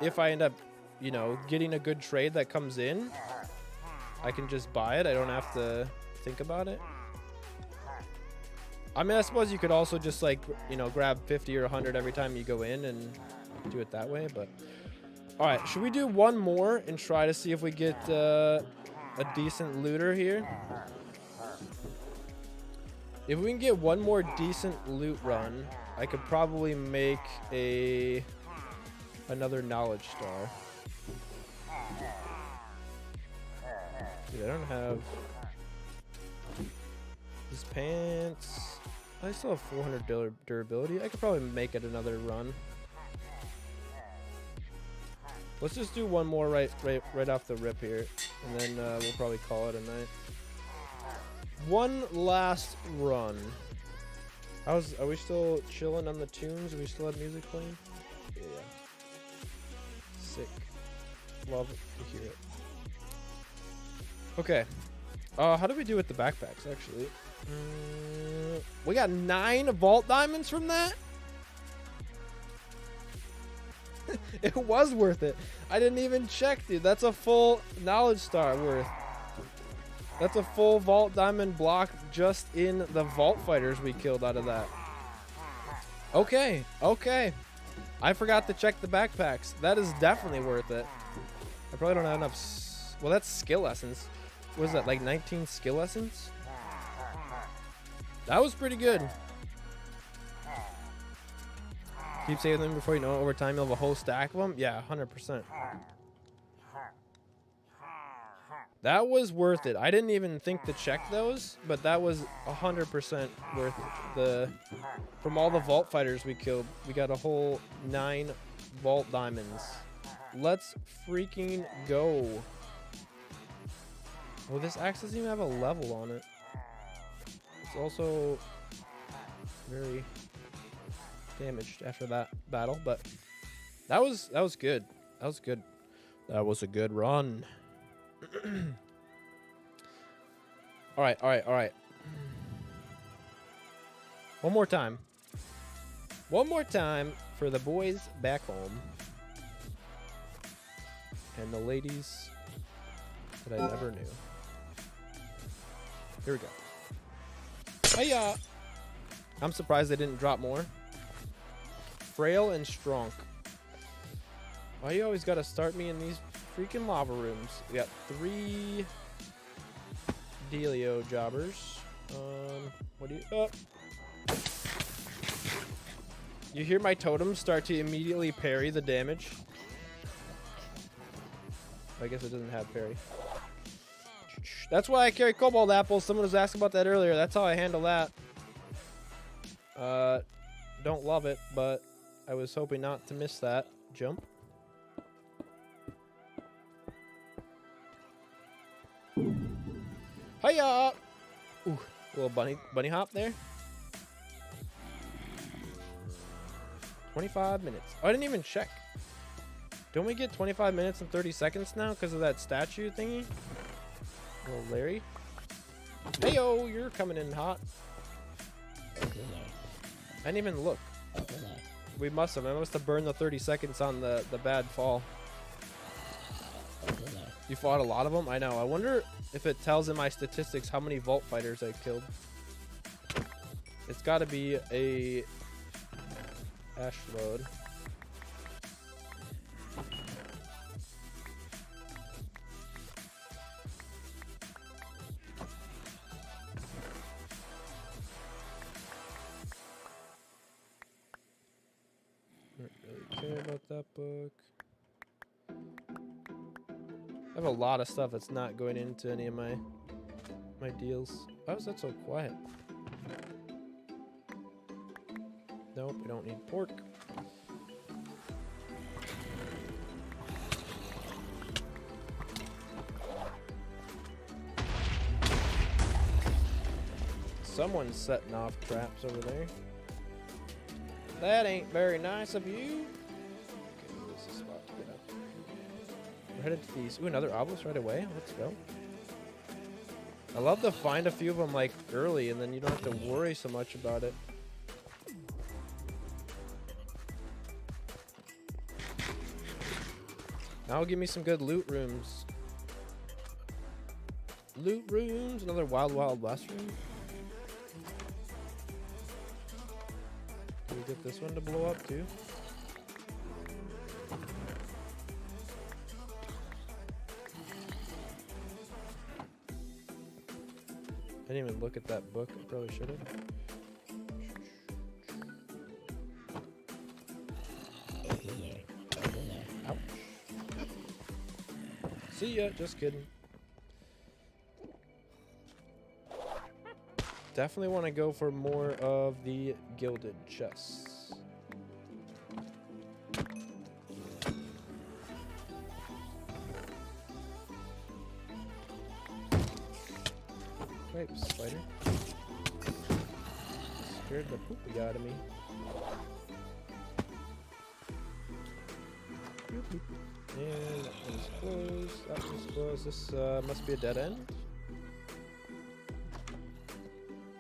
if I end up, you know, getting a good trade that comes in, I can just buy it. I don't have to think about it. I mean, I suppose you could also just like, you know, grab 50 or 100 every time you go in and do it that way. But all right, should we do one more and try to see if we get a decent looter here? If we can get one more decent loot run, I could probably make another knowledge star. Dude, I don't have these pants. I still have 400 durability. I could probably make it another run. Let's just do one more right off the rip here, and then we'll probably call it a night. One last run. Are we still chilling on the tunes? Do we still have music playing? Yeah. Sick. Love to hear it. Okay. How do we do with the backpacks, actually? We got 9 vault diamonds from that? It was worth it. I didn't even check, dude. That's a full knowledge star worth. That's a full vault diamond block just in the vault fighters we killed out of that. Okay, okay. I forgot to check the backpacks. That is definitely worth it. I probably don't have enough. Well, that's skill lessons. What is that, like 19 skill lessons? That was pretty good. Keep saving them before you know it. Over time, you'll have a whole stack of them. Yeah, 100%. That was worth it. I didn't even think to check those, but that was 100% worth it. From all the vault fighters we killed, we got a whole 9 vault diamonds. Let's freaking go. Oh, this axe doesn't even have a level on it. It's also very damaged after that battle, but that was good. That was good. That was a good run. All right. One more time. One more time for the boys back home. And the ladies that I never knew. Here we go. Hiya! I'm surprised they didn't drop more. Frail and strong. Why you always gotta start me in these freaking lava rooms? We got 3 Delio jobbers. What do you... You hear my totems start to immediately parry the damage. I guess it doesn't have parry. That's why I carry cobalt apples. Someone was asking about that earlier. That's how I handle that. Don't love it, but I was hoping not to miss that jump. Hiya! Ooh, little bunny hop there. 25 minutes. Oh, I didn't even check. Don't we get 25 minutes and 30 seconds now because of that statue thingy? Little Larry. Heyo, you're coming in hot. I didn't even look. We must have. I must have burned the 30 seconds on the bad fall. You fought a lot of them? I know. I wonder if it tells in my statistics how many vault fighters I killed. It's got to be a ash load. Don't really care about that book. I have a lot of stuff that's not going into any of my deals. Why was that so quiet? Nope, we don't need pork. Someone's setting off traps over there. That ain't very nice of you. Okay, this is a spot to get up. We're headed to these. Ooh, another obelisk right away. Let's go. I love to find a few of them like early, and then you don't have to worry so much about it. Now give me some good loot rooms. Loot rooms. Another Wild Wild West room. Do we get this one to blow up too? I didn't even look at that book. I probably should have. Ouch. See ya. Just kidding. Definitely want to go for more of the gilded chests. stripes, spider. Scared the poopy out of me. And that one's closed. That one's closed. This must be a dead end.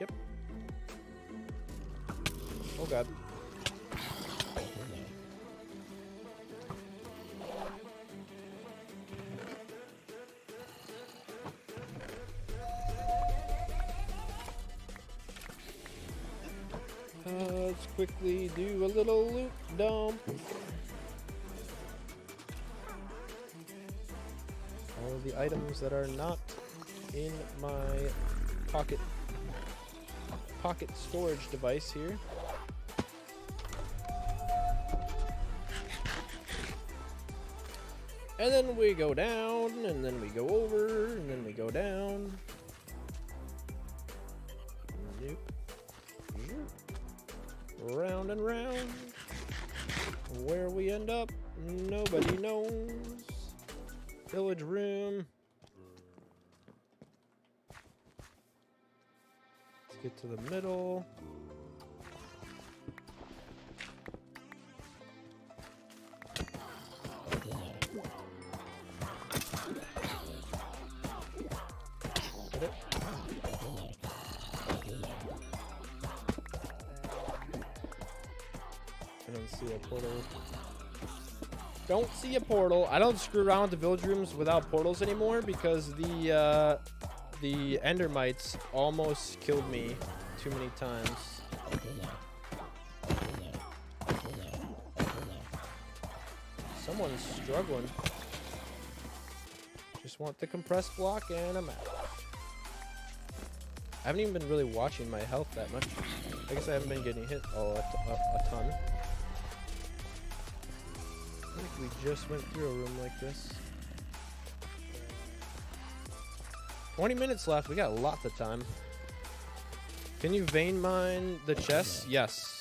Yep. Oh god. Let's quickly do a little loot dump. All of the items that are not in my pocket storage device here. And then we go down, and then we go over, and then we go down. Nope. Round and round. Where we end up, nobody knows. Village room. Let's get to the middle. Hit it. I don't see a portal. Don't see a portal. I don't screw around with the village rooms without portals anymore because the endermites almost killed me too many times. Someone's struggling. Just want the compressed block and I'm out. I haven't even been really watching my health that much. I guess I haven't been getting hit a ton. I think we just went through a room like this. 20 minutes left. We got lots of time. Can you vein mine the chest? Yes.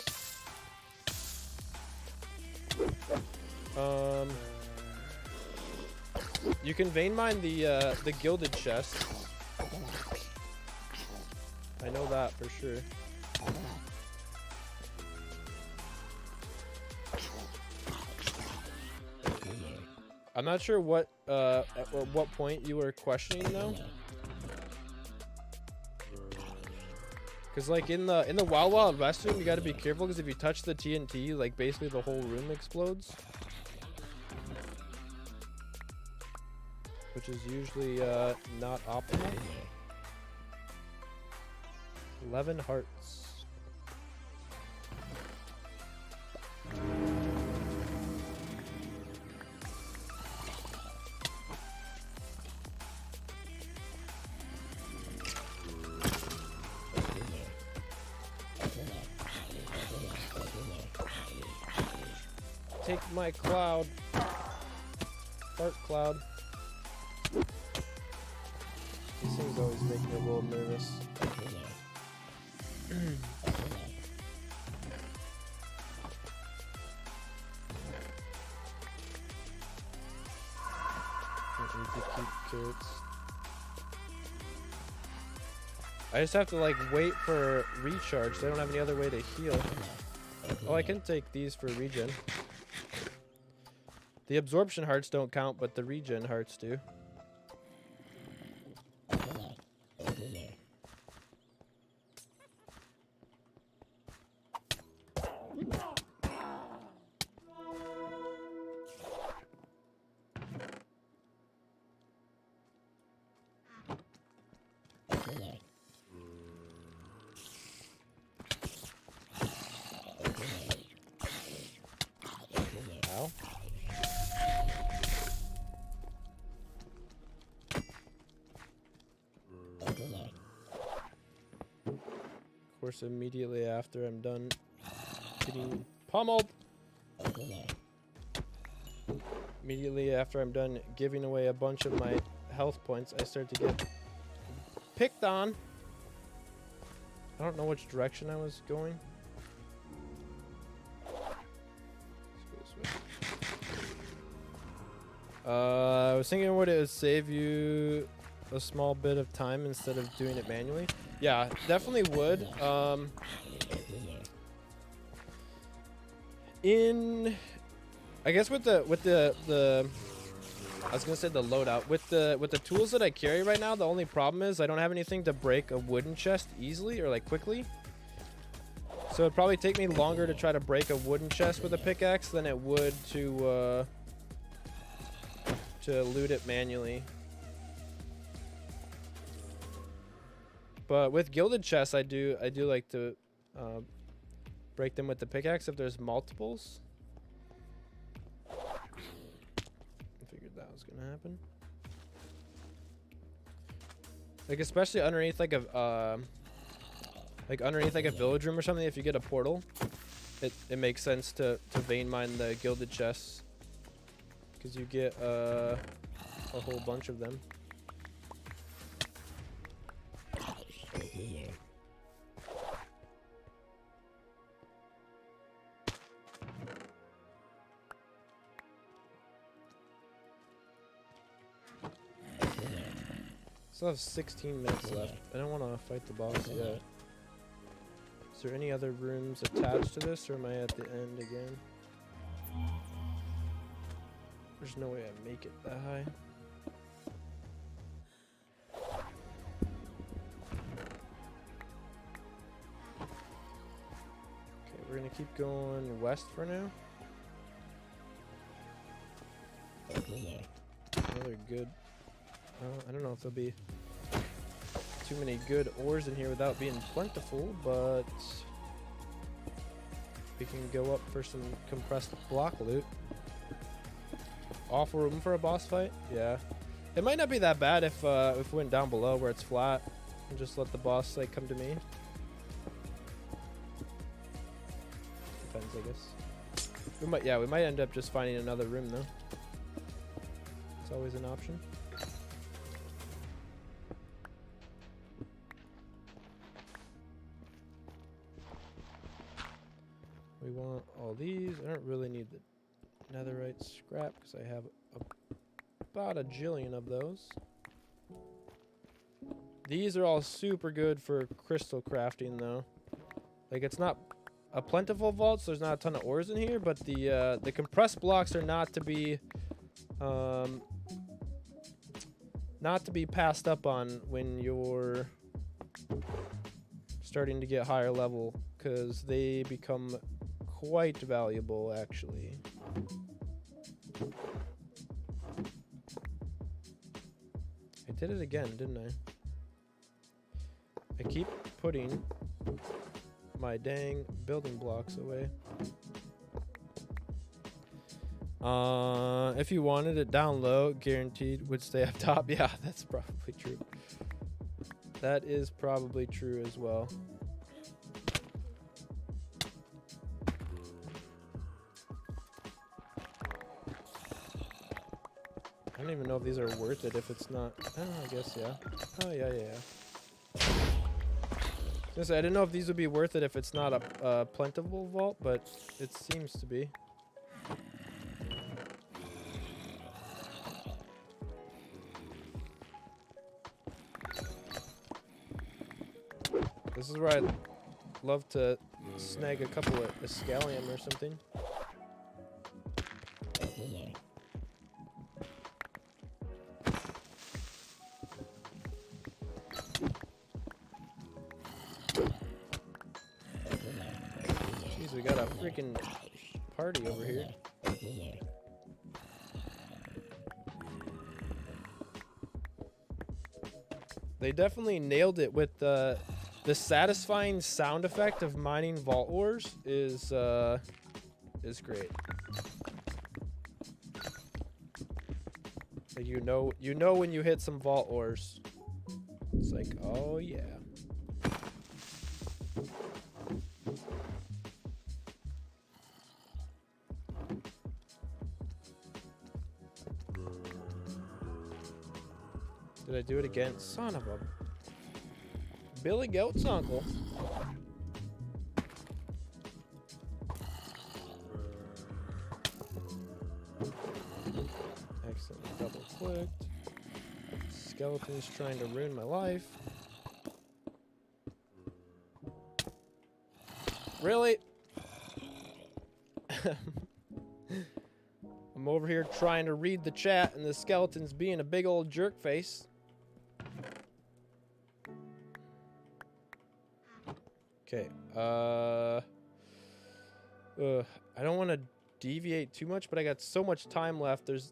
You can vein mine the gilded chest. I know that for sure. I'm not sure what at what point you were questioning though. Cause like in the Wild Wild West room, you got to be careful because if you touch the TNT, like basically the whole room explodes, which is usually not optimal. 11 hearts. Take my cloud. Heart cloud. These things always make me a little nervous. Need to keep carrots. I just have to like wait for recharge. They don't have any other way to heal. Oh, I can take these for regen. The absorption hearts don't count, but the regen hearts do. Ow. Of course, immediately after I'm done getting pummeled, immediately after I'm done giving away a bunch of my health points, I start to get picked on. I don't know which direction I was going. Let's go this way. I was thinking would it save you a small bit of time instead of doing it manually. Yeah, definitely would. I guess with the I was gonna say the loadout with the tools that I carry right now, the only problem is I don't have anything to break a wooden chest easily or like quickly. So it'd probably take me longer to try to break a wooden chest with a pickaxe than it would to loot it manually. But with gilded chests, I do like to break them with the pickaxe if there's multiples. I figured that was gonna happen. Like especially underneath like a village room or something. If you get a portal, it makes sense to vein mine the gilded chests because you get a whole bunch of them. Still have 16 minutes left. I don't want to fight the boss yet. Is there any other rooms attached to this, or am I at the end again? There's no way I make it that high. Okay, we're gonna keep going west for now. Another good. I don't know if there'll be too many good ores in here without being plentiful, but we can go up for some compressed block loot. Awful room for a boss fight? Yeah. It might not be that bad if we went down below where it's flat and just let the boss like come to me. Depends, I guess. We might end up just finding another room though. It's always an option. We want all these. I don't really need the netherite scrap because I have about a jillion of those. These are all super good for crystal crafting though. Like it's not a plentiful vault, so there's not a ton of ores in here, but the compressed blocks are not to be passed up on when you're starting to get higher level, because they become quite valuable actually. I did it again, didn't I? I keep putting my dang building blocks away. If you wanted it down low, guaranteed would stay up top. Yeah, that's probably true. That is probably true as well. I don't even know if these are worth it if it's not. Oh, I guess, yeah. Oh, yeah. I didn't know if these would be worth it if it's not a plentiful vault, but it seems to be. This is where I'd love to snag a couple of Escalium or something. Jeez, we got a freaking party over here. They definitely nailed it with the satisfying sound effect of mining vault ores is great. Like you know when you hit some vault ores. It's like, oh yeah. Did I do it again? Son of a Billy Goat's uncle. Excellent. Double clicked. skeletons trying to ruin my life. Really? I'm over here trying to read the chat and the skeleton's being a big old jerk face. Okay, I don't want to deviate too much, but I got so much time left. There's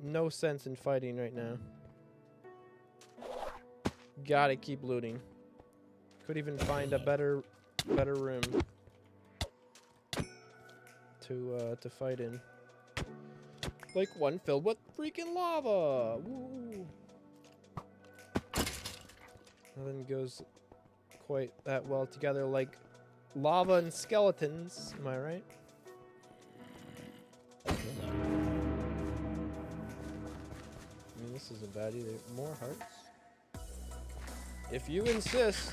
no sense in fighting right now. Gotta keep looting. Could even find a better room to fight in. Like one filled with freaking lava. Woo. Nothing goes quite that well together like lava and skeletons. Am I right? I mean, this isn't bad either. More hearts? If you insist.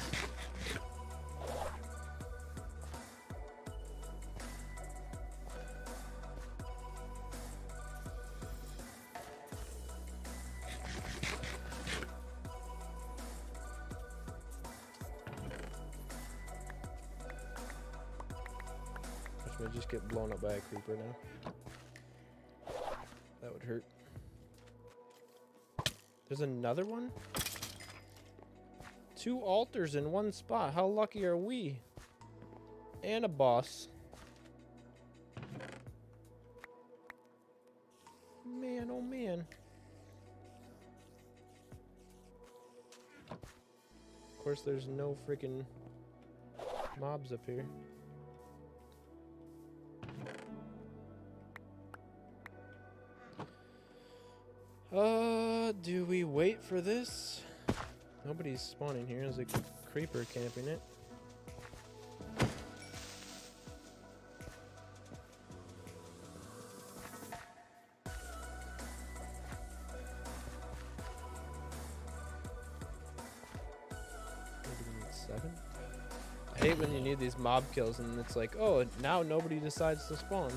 I just get blown up by a creeper now. That would hurt. There's another one? 2 altars in one spot. How lucky are we? And a boss. Man, oh man. Of course, there's no freaking mobs up here. Do we wait for this? Nobody's spawning here. There's a creeper camping it. Maybe we need 7? I hate when you need these mob kills and it's like, oh, now nobody decides to spawn.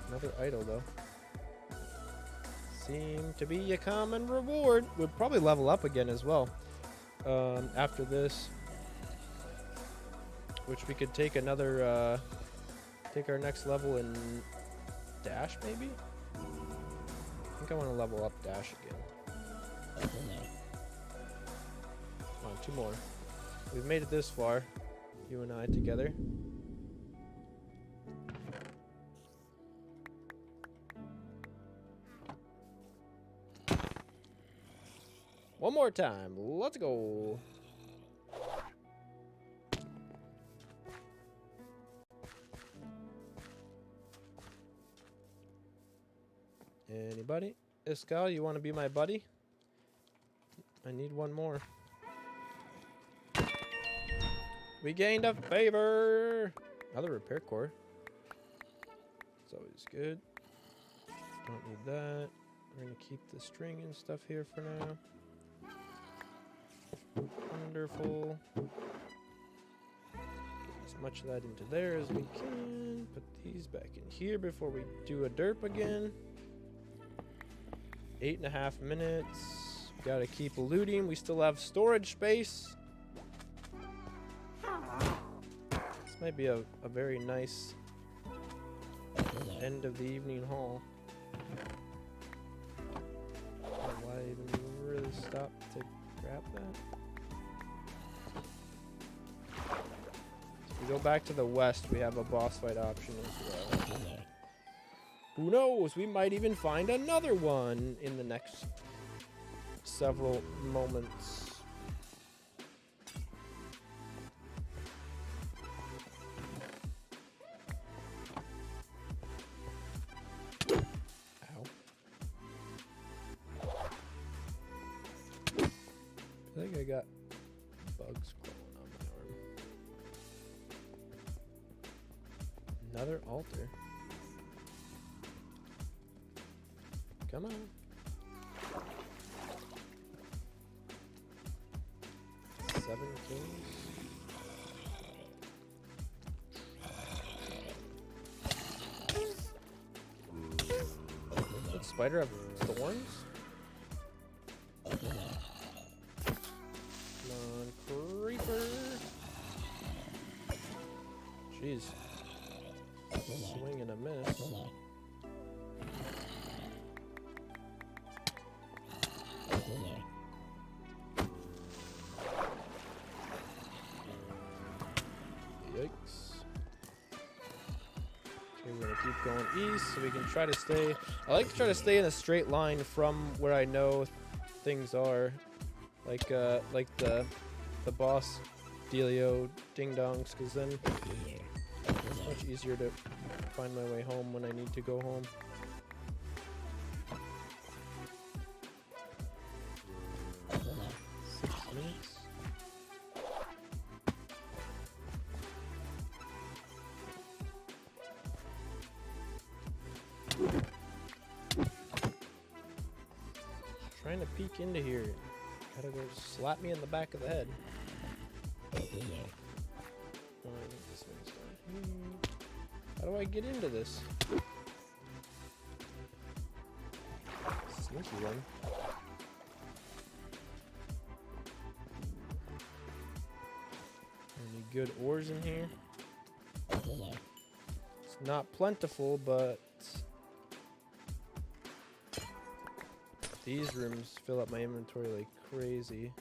Another idol, though. Seem to be a common reward. We'll probably level up again as well after this, which we could take another, take our next level in Dash, maybe? I think I want to level up Dash again. Come on, 2 more. We've made it this far, you and I together. One more time. Let's go. Anybody? Iskal, you want to be my buddy? I need one more. We gained a favor. Another repair core. It's always good. Don't need that. We're going to keep the string and stuff here for now. Wonderful. Get as much of that into there as we can. Put these back in here before we do a derp again. 8.5 minutes. Gotta keep looting. We still have storage space. This might be a very nice end of the evening haul. Why even really stop to grab that? If we go back to the west, we have a boss fight option as well. Who knows? We might even find another one in the next several moments. Ow. I think I got bugs crawling on my arm. Another altar. Come on. Seven kings. spider have thorns? Come on, creeper. Jeez. Swing and a miss. Yikes. Okay, we're gonna keep going east so we can try to stay. I like to try to stay in a straight line from where I know things are. Like the boss dealio ding dongs, because then it's much easier to find my way home when I need to go home. Trying to peek into here. Gotta go slap me in the back of the head. Oh, I think this one's down here. How do I get into this? Sneaky one. Any good ores in here? It's not plentiful, but these rooms fill up my inventory like crazy.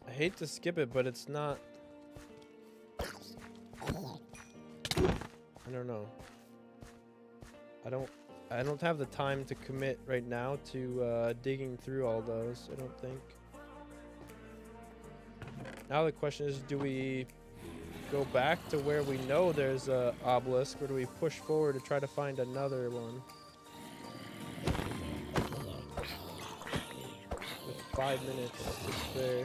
I hate to skip it, but it's not. I don't know. I don't have the time to commit right now to digging through all those, I don't think. Now the question is, do we go back to where we know there's a obelisk, or do we push forward to try to find another one? With 5 minutes to spare.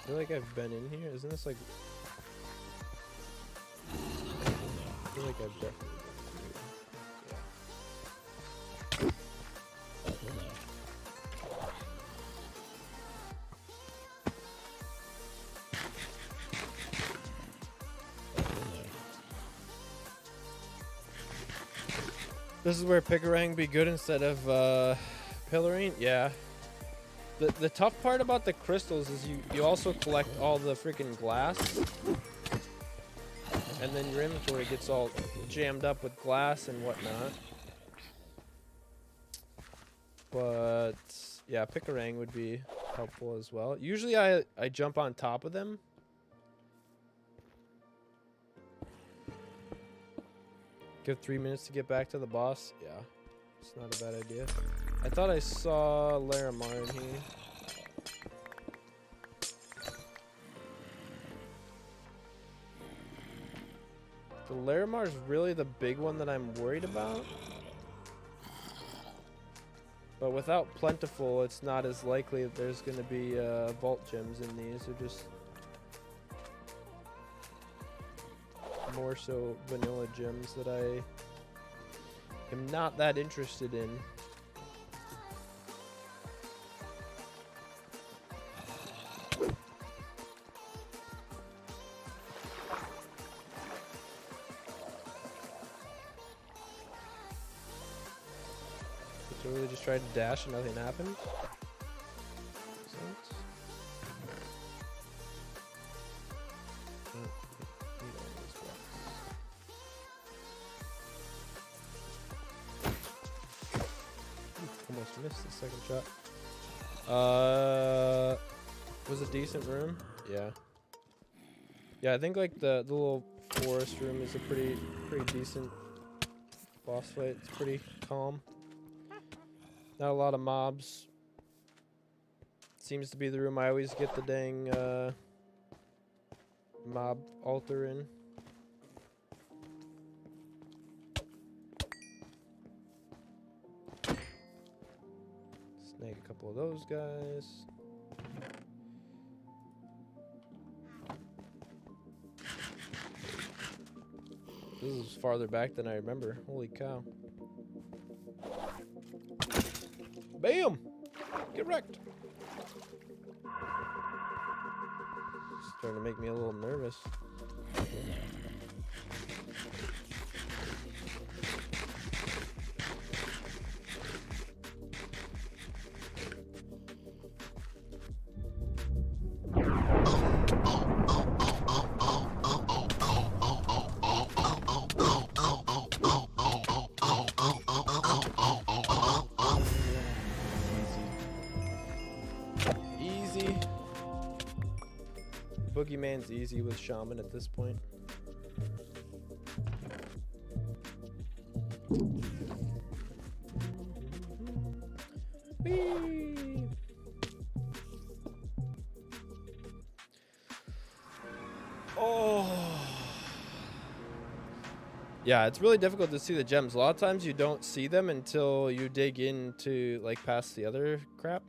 I feel like I've been in here. Isn't this like... I feel like I've definitely been in here. This is where Picarang be good instead of Pillarine? Yeah. The tough part about the crystals is you also collect all the freaking glass. And then your inventory gets all jammed up with glass and whatnot. But yeah, Picarang would be helpful as well. Usually I jump on top of them. Give 3 minutes to get back to the boss. Yeah, it's not a bad idea. I thought I saw Larimar in here. The Larimar is really the big one that I'm worried about. But without Plentiful, it's not as likely that there's going to be vault gems in these. They're just more so vanilla gems that I am not that interested in. So really just tried to dash and nothing happened. Almost missed the second shot. Was a decent room. Yeah. Yeah, I think like the little forest room is a pretty decent boss fight. It's pretty calm. Not a lot of mobs. Seems to be the room I always get the dang mob altar in. Snag a couple of those guys. This is farther back than I remember. Holy cow. Bam! Get wrecked. Starting to make me a little nervous. Easy. Boogeyman's easy with Shaman at this point. Whee! Oh. Yeah, it's really difficult to see the gems. A lot of times you don't see them until you dig into, like, past the other crap.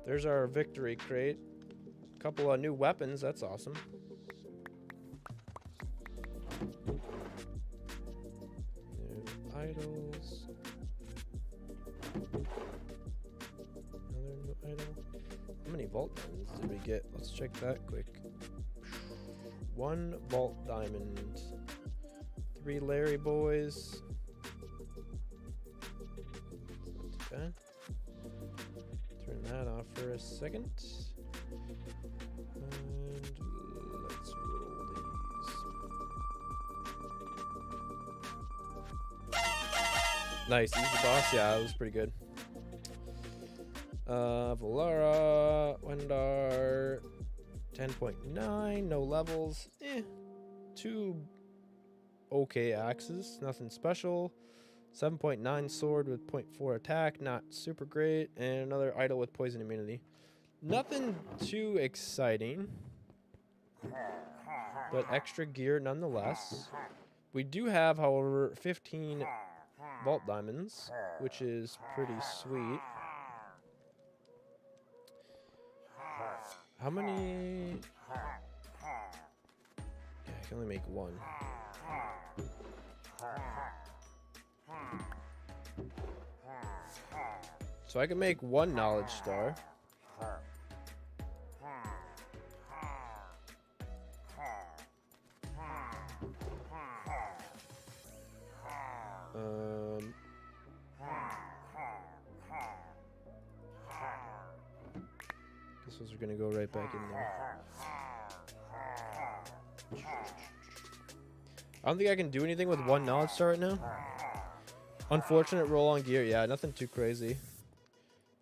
There's our victory crate. A couple of new weapons, that's awesome. New idols. Another new idol. How many vault diamonds did we get? Let's check that quick. 1 vault diamond. 3 Larry boys. Okay. Turn that off for a second. And let's roll these. Nice, easy boss. Yeah, that was pretty good. Valara, Wendar, 10.9, no levels. 2 okay axes, nothing special. 7.9 sword with 0.4 attack, not super great. And another idol with poison immunity. Nothing too exciting, but extra gear nonetheless. We do have, however, 15 vault diamonds, which is pretty sweet. How many? Yeah, I can only make 1. So I can make 1 knowledge star. Guess those are gonna go right back in there. I don't think I can do anything with 1 knowledge star right now. Unfortunate roll on gear. Yeah, nothing too crazy.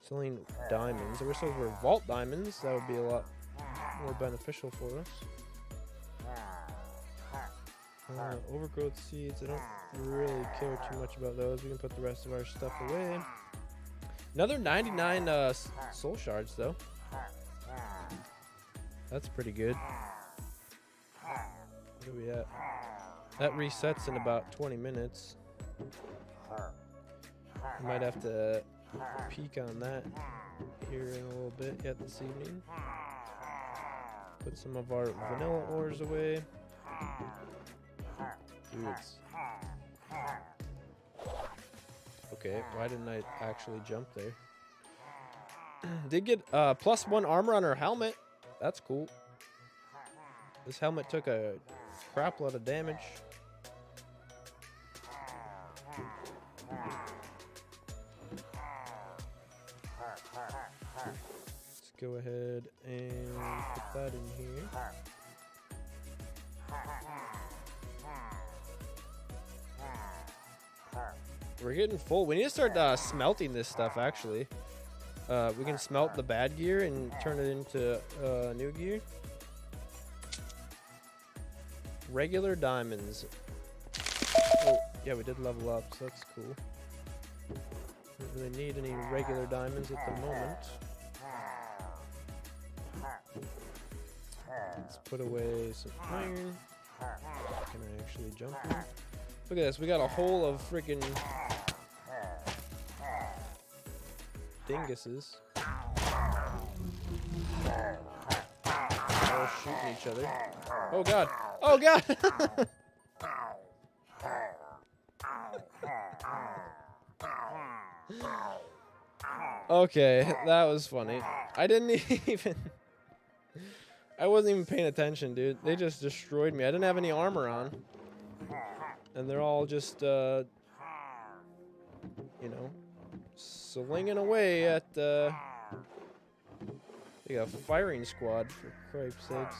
Selling diamonds. I wish those were vault diamonds. That would be a lot more beneficial for us. Overgrowth seeds. I don't really care too much about those. We can put the rest of our stuff away. Another 99 soul shards, though. That's pretty good. Where are we at? That resets in about 20 minutes. I might have to peek on that here in a little bit yet this evening. Put some of our vanilla ores away. Dudes. Okay, why didn't I actually jump there? Did get +1 armor on her helmet. That's cool. This helmet took a crap load of damage. Let's go ahead and put that in here. We're getting full. We need to start smelting this stuff, actually. We can smelt the bad gear and turn it into new gear. Regular diamonds. Oh, yeah, we did level up, so that's cool. Don't really need any regular diamonds at the moment. Let's put away some iron. Can I actually jump in? Look at this. We got a hole of freaking dinguses. All shooting each other. Oh god. Oh god. Okay, that was funny. I didn't even... I wasn't even paying attention, dude. They just destroyed me. I didn't have any armor on. And they're all just, you know, slinging away at, like a firing squad, for Christ's sakes.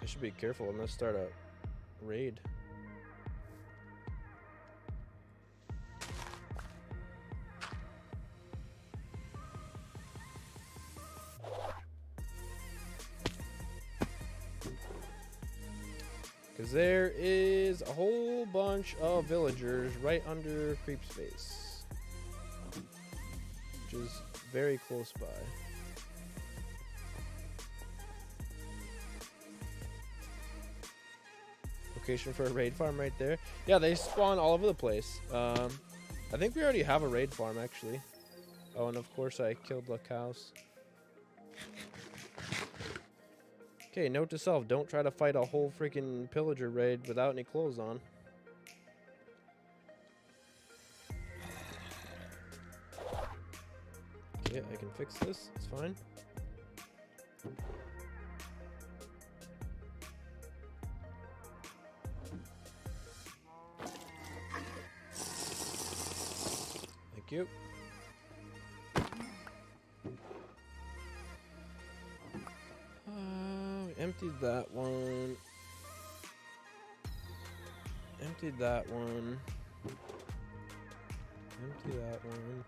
I should be careful. I'm gonna start a raid. Because there is a whole bunch of villagers right under Creep Space, which is very close by. Location for a raid farm right there. Yeah, they spawn all over the place. I think we already have a raid farm, actually. Oh, and of course I killed the cows. Okay, note to self, don't try to fight a whole freaking pillager raid without any clothes on. Okay, I can fix this, it's fine. Thank you. Emptied that one. Emptied that one. Empty that one.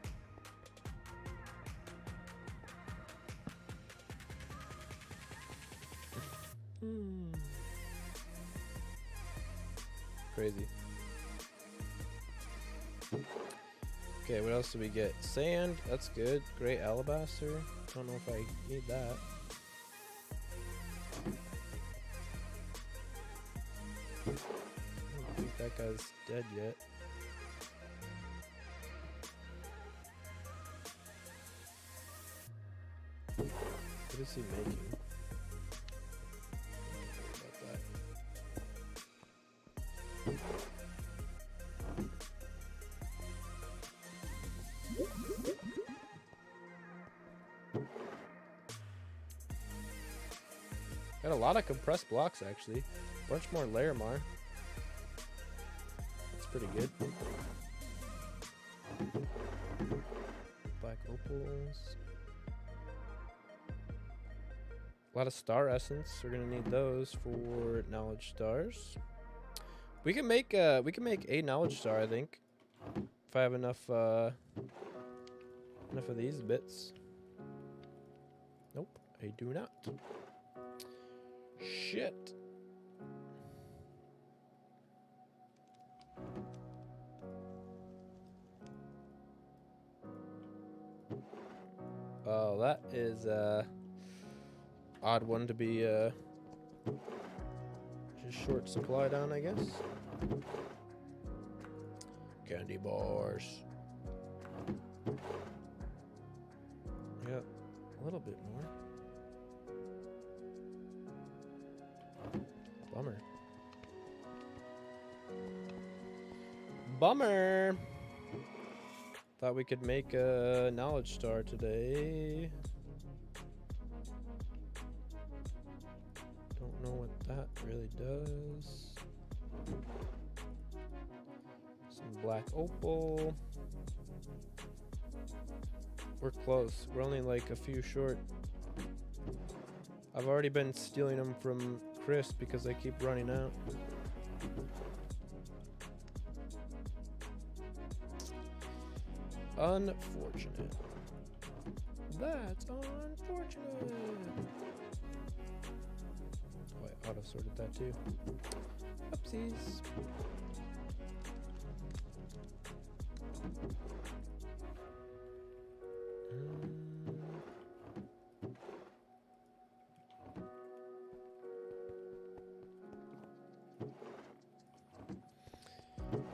Crazy. Okay, what else do we get? Sand, that's good. Great alabaster. Don't know if I need that. I don't think that guy's dead yet. What is he making? Got a lot of compressed blocks actually. Bunch more Larimar. That's pretty good. Black opals. A lot of star essence. We're gonna need those for knowledge stars. We can make a knowledge star, I think, if I have enough of these bits. Nope, I do not. Shit. Oh, that is odd one to be just short supplied on, I guess. Candy bars. Yeah, a little bit more. Bummer. Bummer. Thought we could make a knowledge star today. Don't know what that really does. Some black opal. We're close. We're only like a few short. I've already been stealing them from Chris because they keep running out. Unfortunate. That's unfortunate. Oh, I auto-sorted that too. Oopsies.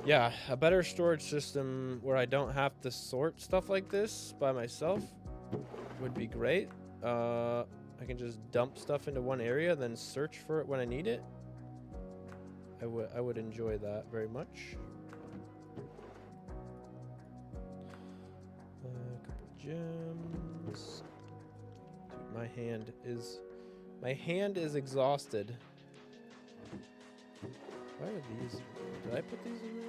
Yeah, a better storage system where I don't have to sort stuff like this by myself would be great. I can just dump stuff into one area, then search for it when I need it. I would enjoy that very much. A couple gems. Dude, my hand is exhausted. Why are these? Did I put these in there?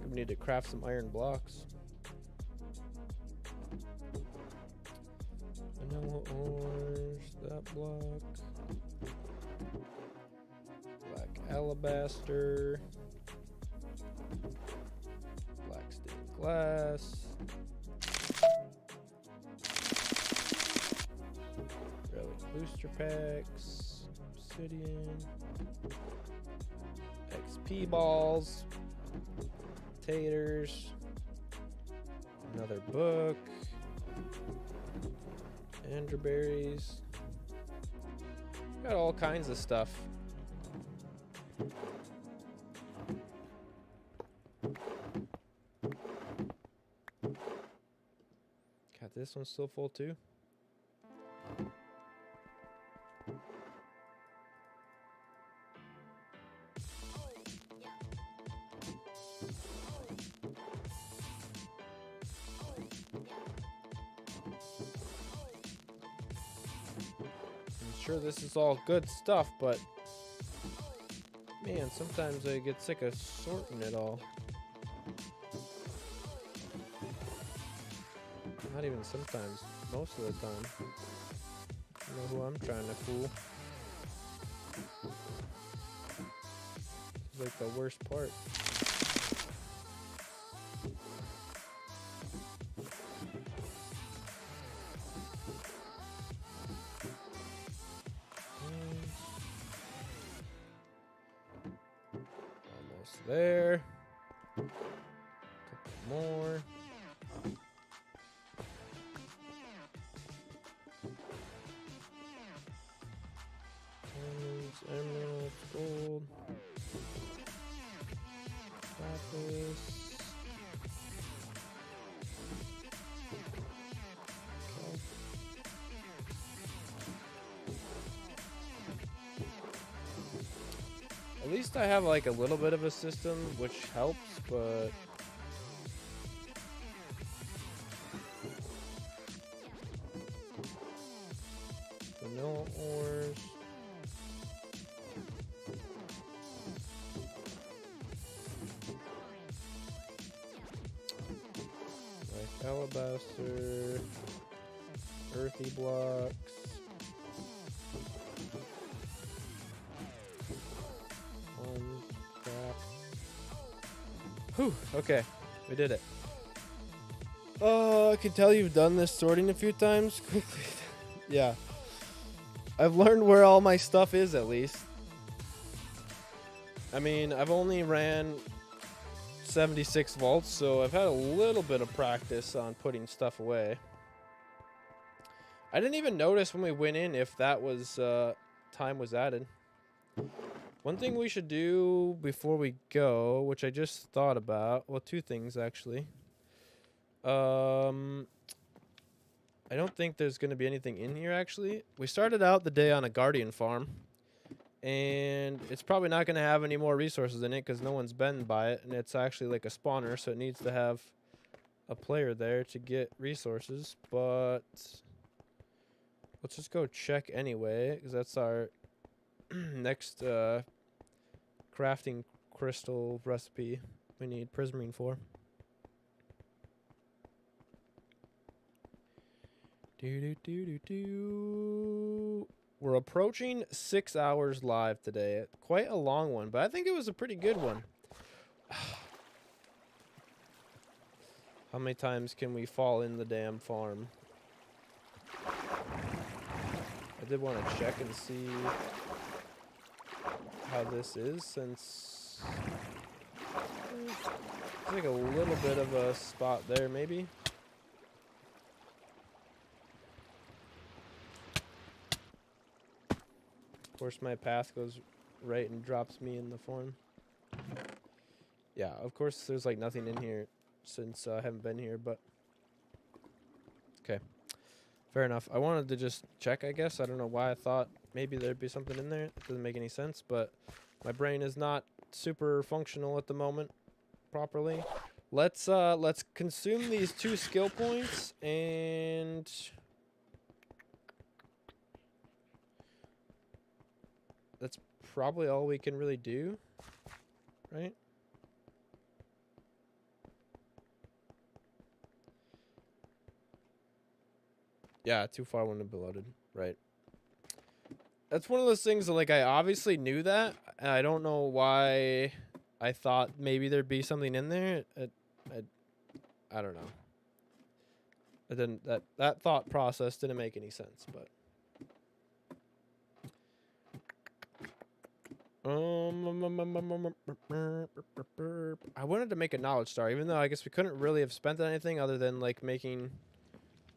We need to craft some iron blocks. Vanilla orange, that block. Black alabaster. Black stained glass. Relic booster packs. Obsidian. XP balls. Taters. Another book. Andreberries. Got all kinds of stuff. God, this one's still full too. Sure, this is all good stuff, but man, sometimes I get sick of sorting it all. Not even sometimes, most of the time. You know who I'm trying to fool. It's like the worst part. There. Couple more. Diamonds, emeralds, gold. Lapis. At least I have like a little bit of a system, which helps, but vanilla ores. Like alabaster, earthy blocks. Whew, okay, we did it. Oh, I can tell you've done this sorting a few times. Quickly. Yeah. I've learned where all my stuff is, at least. I mean, I've only ran 76 volts, so I've had a little bit of practice on putting stuff away. I didn't even notice when we went in if that was, time was added. One thing we should do before we go, which I just thought about, well, two things actually. I don't think there's going to be anything in here actually. We started out the day on a guardian farm, and it's probably not going to have any more resources in it because no one's been by it, and it's actually like a spawner, so it needs to have a player there to get resources. But let's just go check anyway, because that's our next crafting crystal recipe we need prismarine for. We're approaching 6 hours live today. Quite a long one, but I think it was a pretty good one. How many times can we fall in the damn farm? I did want to check and see how this is, since there's like a little bit of a spot there maybe. Of course my path goes right, and drops me in the form. Yeah, of course there's like nothing in here since I haven't been here, but okay. Fair enough. I wanted to just check, I guess. I don't know why I thought maybe there'd be something in there. It doesn't make any sense, but my brain is not super functional at the moment properly. Let's consume these 2 skill points, and that's probably all we can really do, right? Yeah, too far when to be loaded, right? That's one of those things that, like, I obviously knew that, and I don't know why I thought maybe there'd be something in there. I don't know. It didn't, that thought process didn't make any sense, but I wanted to make a knowledge star, even though I guess we couldn't really have spent anything other than like making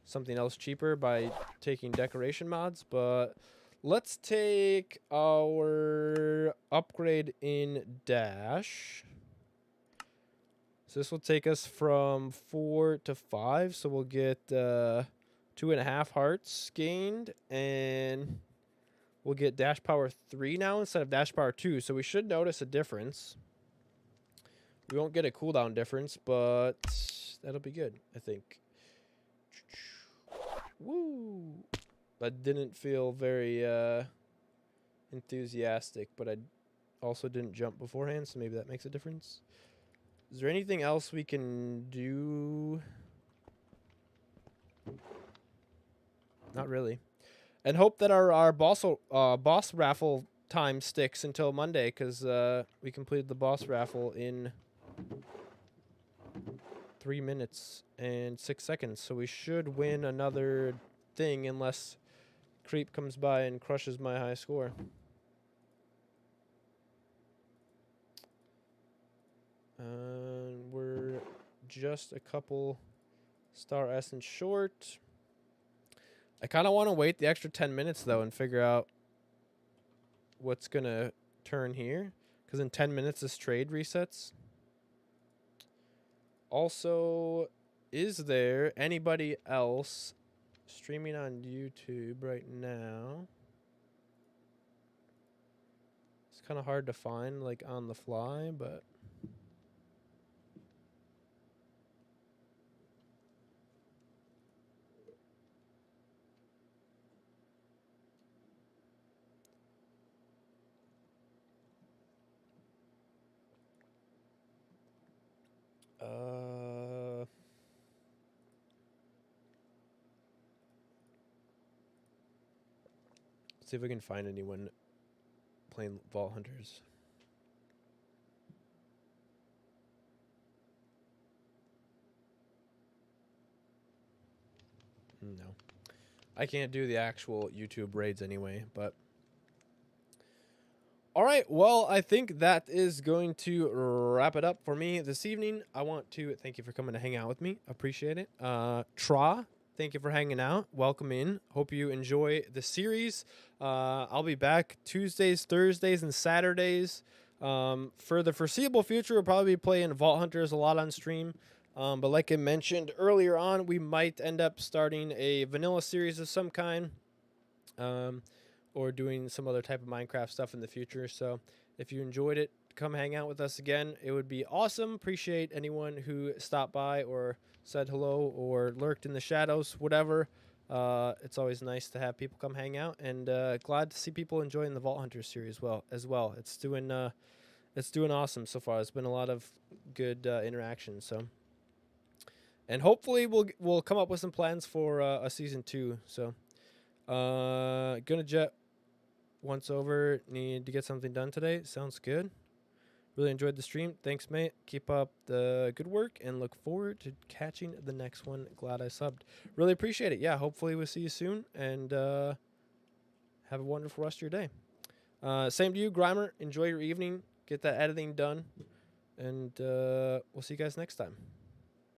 something else cheaper by taking decoration mods, but let's take our upgrade in dash. So this will take us from 4 to 5, so we'll get 2.5 hearts gained, and we'll get dash power 3 now instead of dash power 2, so we should notice a difference. We won't get a cooldown difference, but that'll be good, I think. Woo! That didn't feel very enthusiastic, but I also didn't jump beforehand, so maybe that makes a difference. Is there anything else we can do? Not really. And hope that our boss raffle time sticks until Monday, because we completed the boss raffle in 3 minutes and 6 seconds. So we should win another thing unless Creep comes by and crushes my high score. We're just a couple star essence short. I kind of want to wait the extra 10 minutes, though, and figure out what's going to turn here. Because in 10 minutes, this trade resets. Also, is there anybody else streaming on YouTube right now? It's kind of hard to find, like, on the fly, but... see if we can find anyone playing Vault Hunters. No. I can't do the actual YouTube raids anyway, but... All right, well, I think that is going to wrap it up for me this evening. I want to thank you for coming to hang out with me. Appreciate it. Tra, thank you for hanging out. Welcome in. Hope you enjoy the series. I'll be back Tuesdays, Thursdays, and Saturdays. For the foreseeable future, we'll probably be playing Vault Hunters a lot on stream. But like I mentioned earlier on, we might end up starting a vanilla series of some kind. Or doing some other type of Minecraft stuff in the future. So if you enjoyed it, come hang out with us again. It would be awesome. Appreciate anyone who stopped by or said hello or lurked in the shadows, whatever. It's always nice to have people come hang out, and glad to see people enjoying the Vault Hunters series as well. It's doing awesome so far. It's been a lot of good interaction. So, and hopefully we'll come up with some plans for a season 2. So, gonna jet once over. Need to get something done today. Sounds good. Really enjoyed the stream. Thanks, mate. Keep up the good work and look forward to catching the next one. Glad I subbed. Really appreciate it. Yeah, hopefully we'll see you soon, and have a wonderful rest of your day. Same to you, Grimer. Enjoy your evening. Get that editing done, and we'll see you guys next time.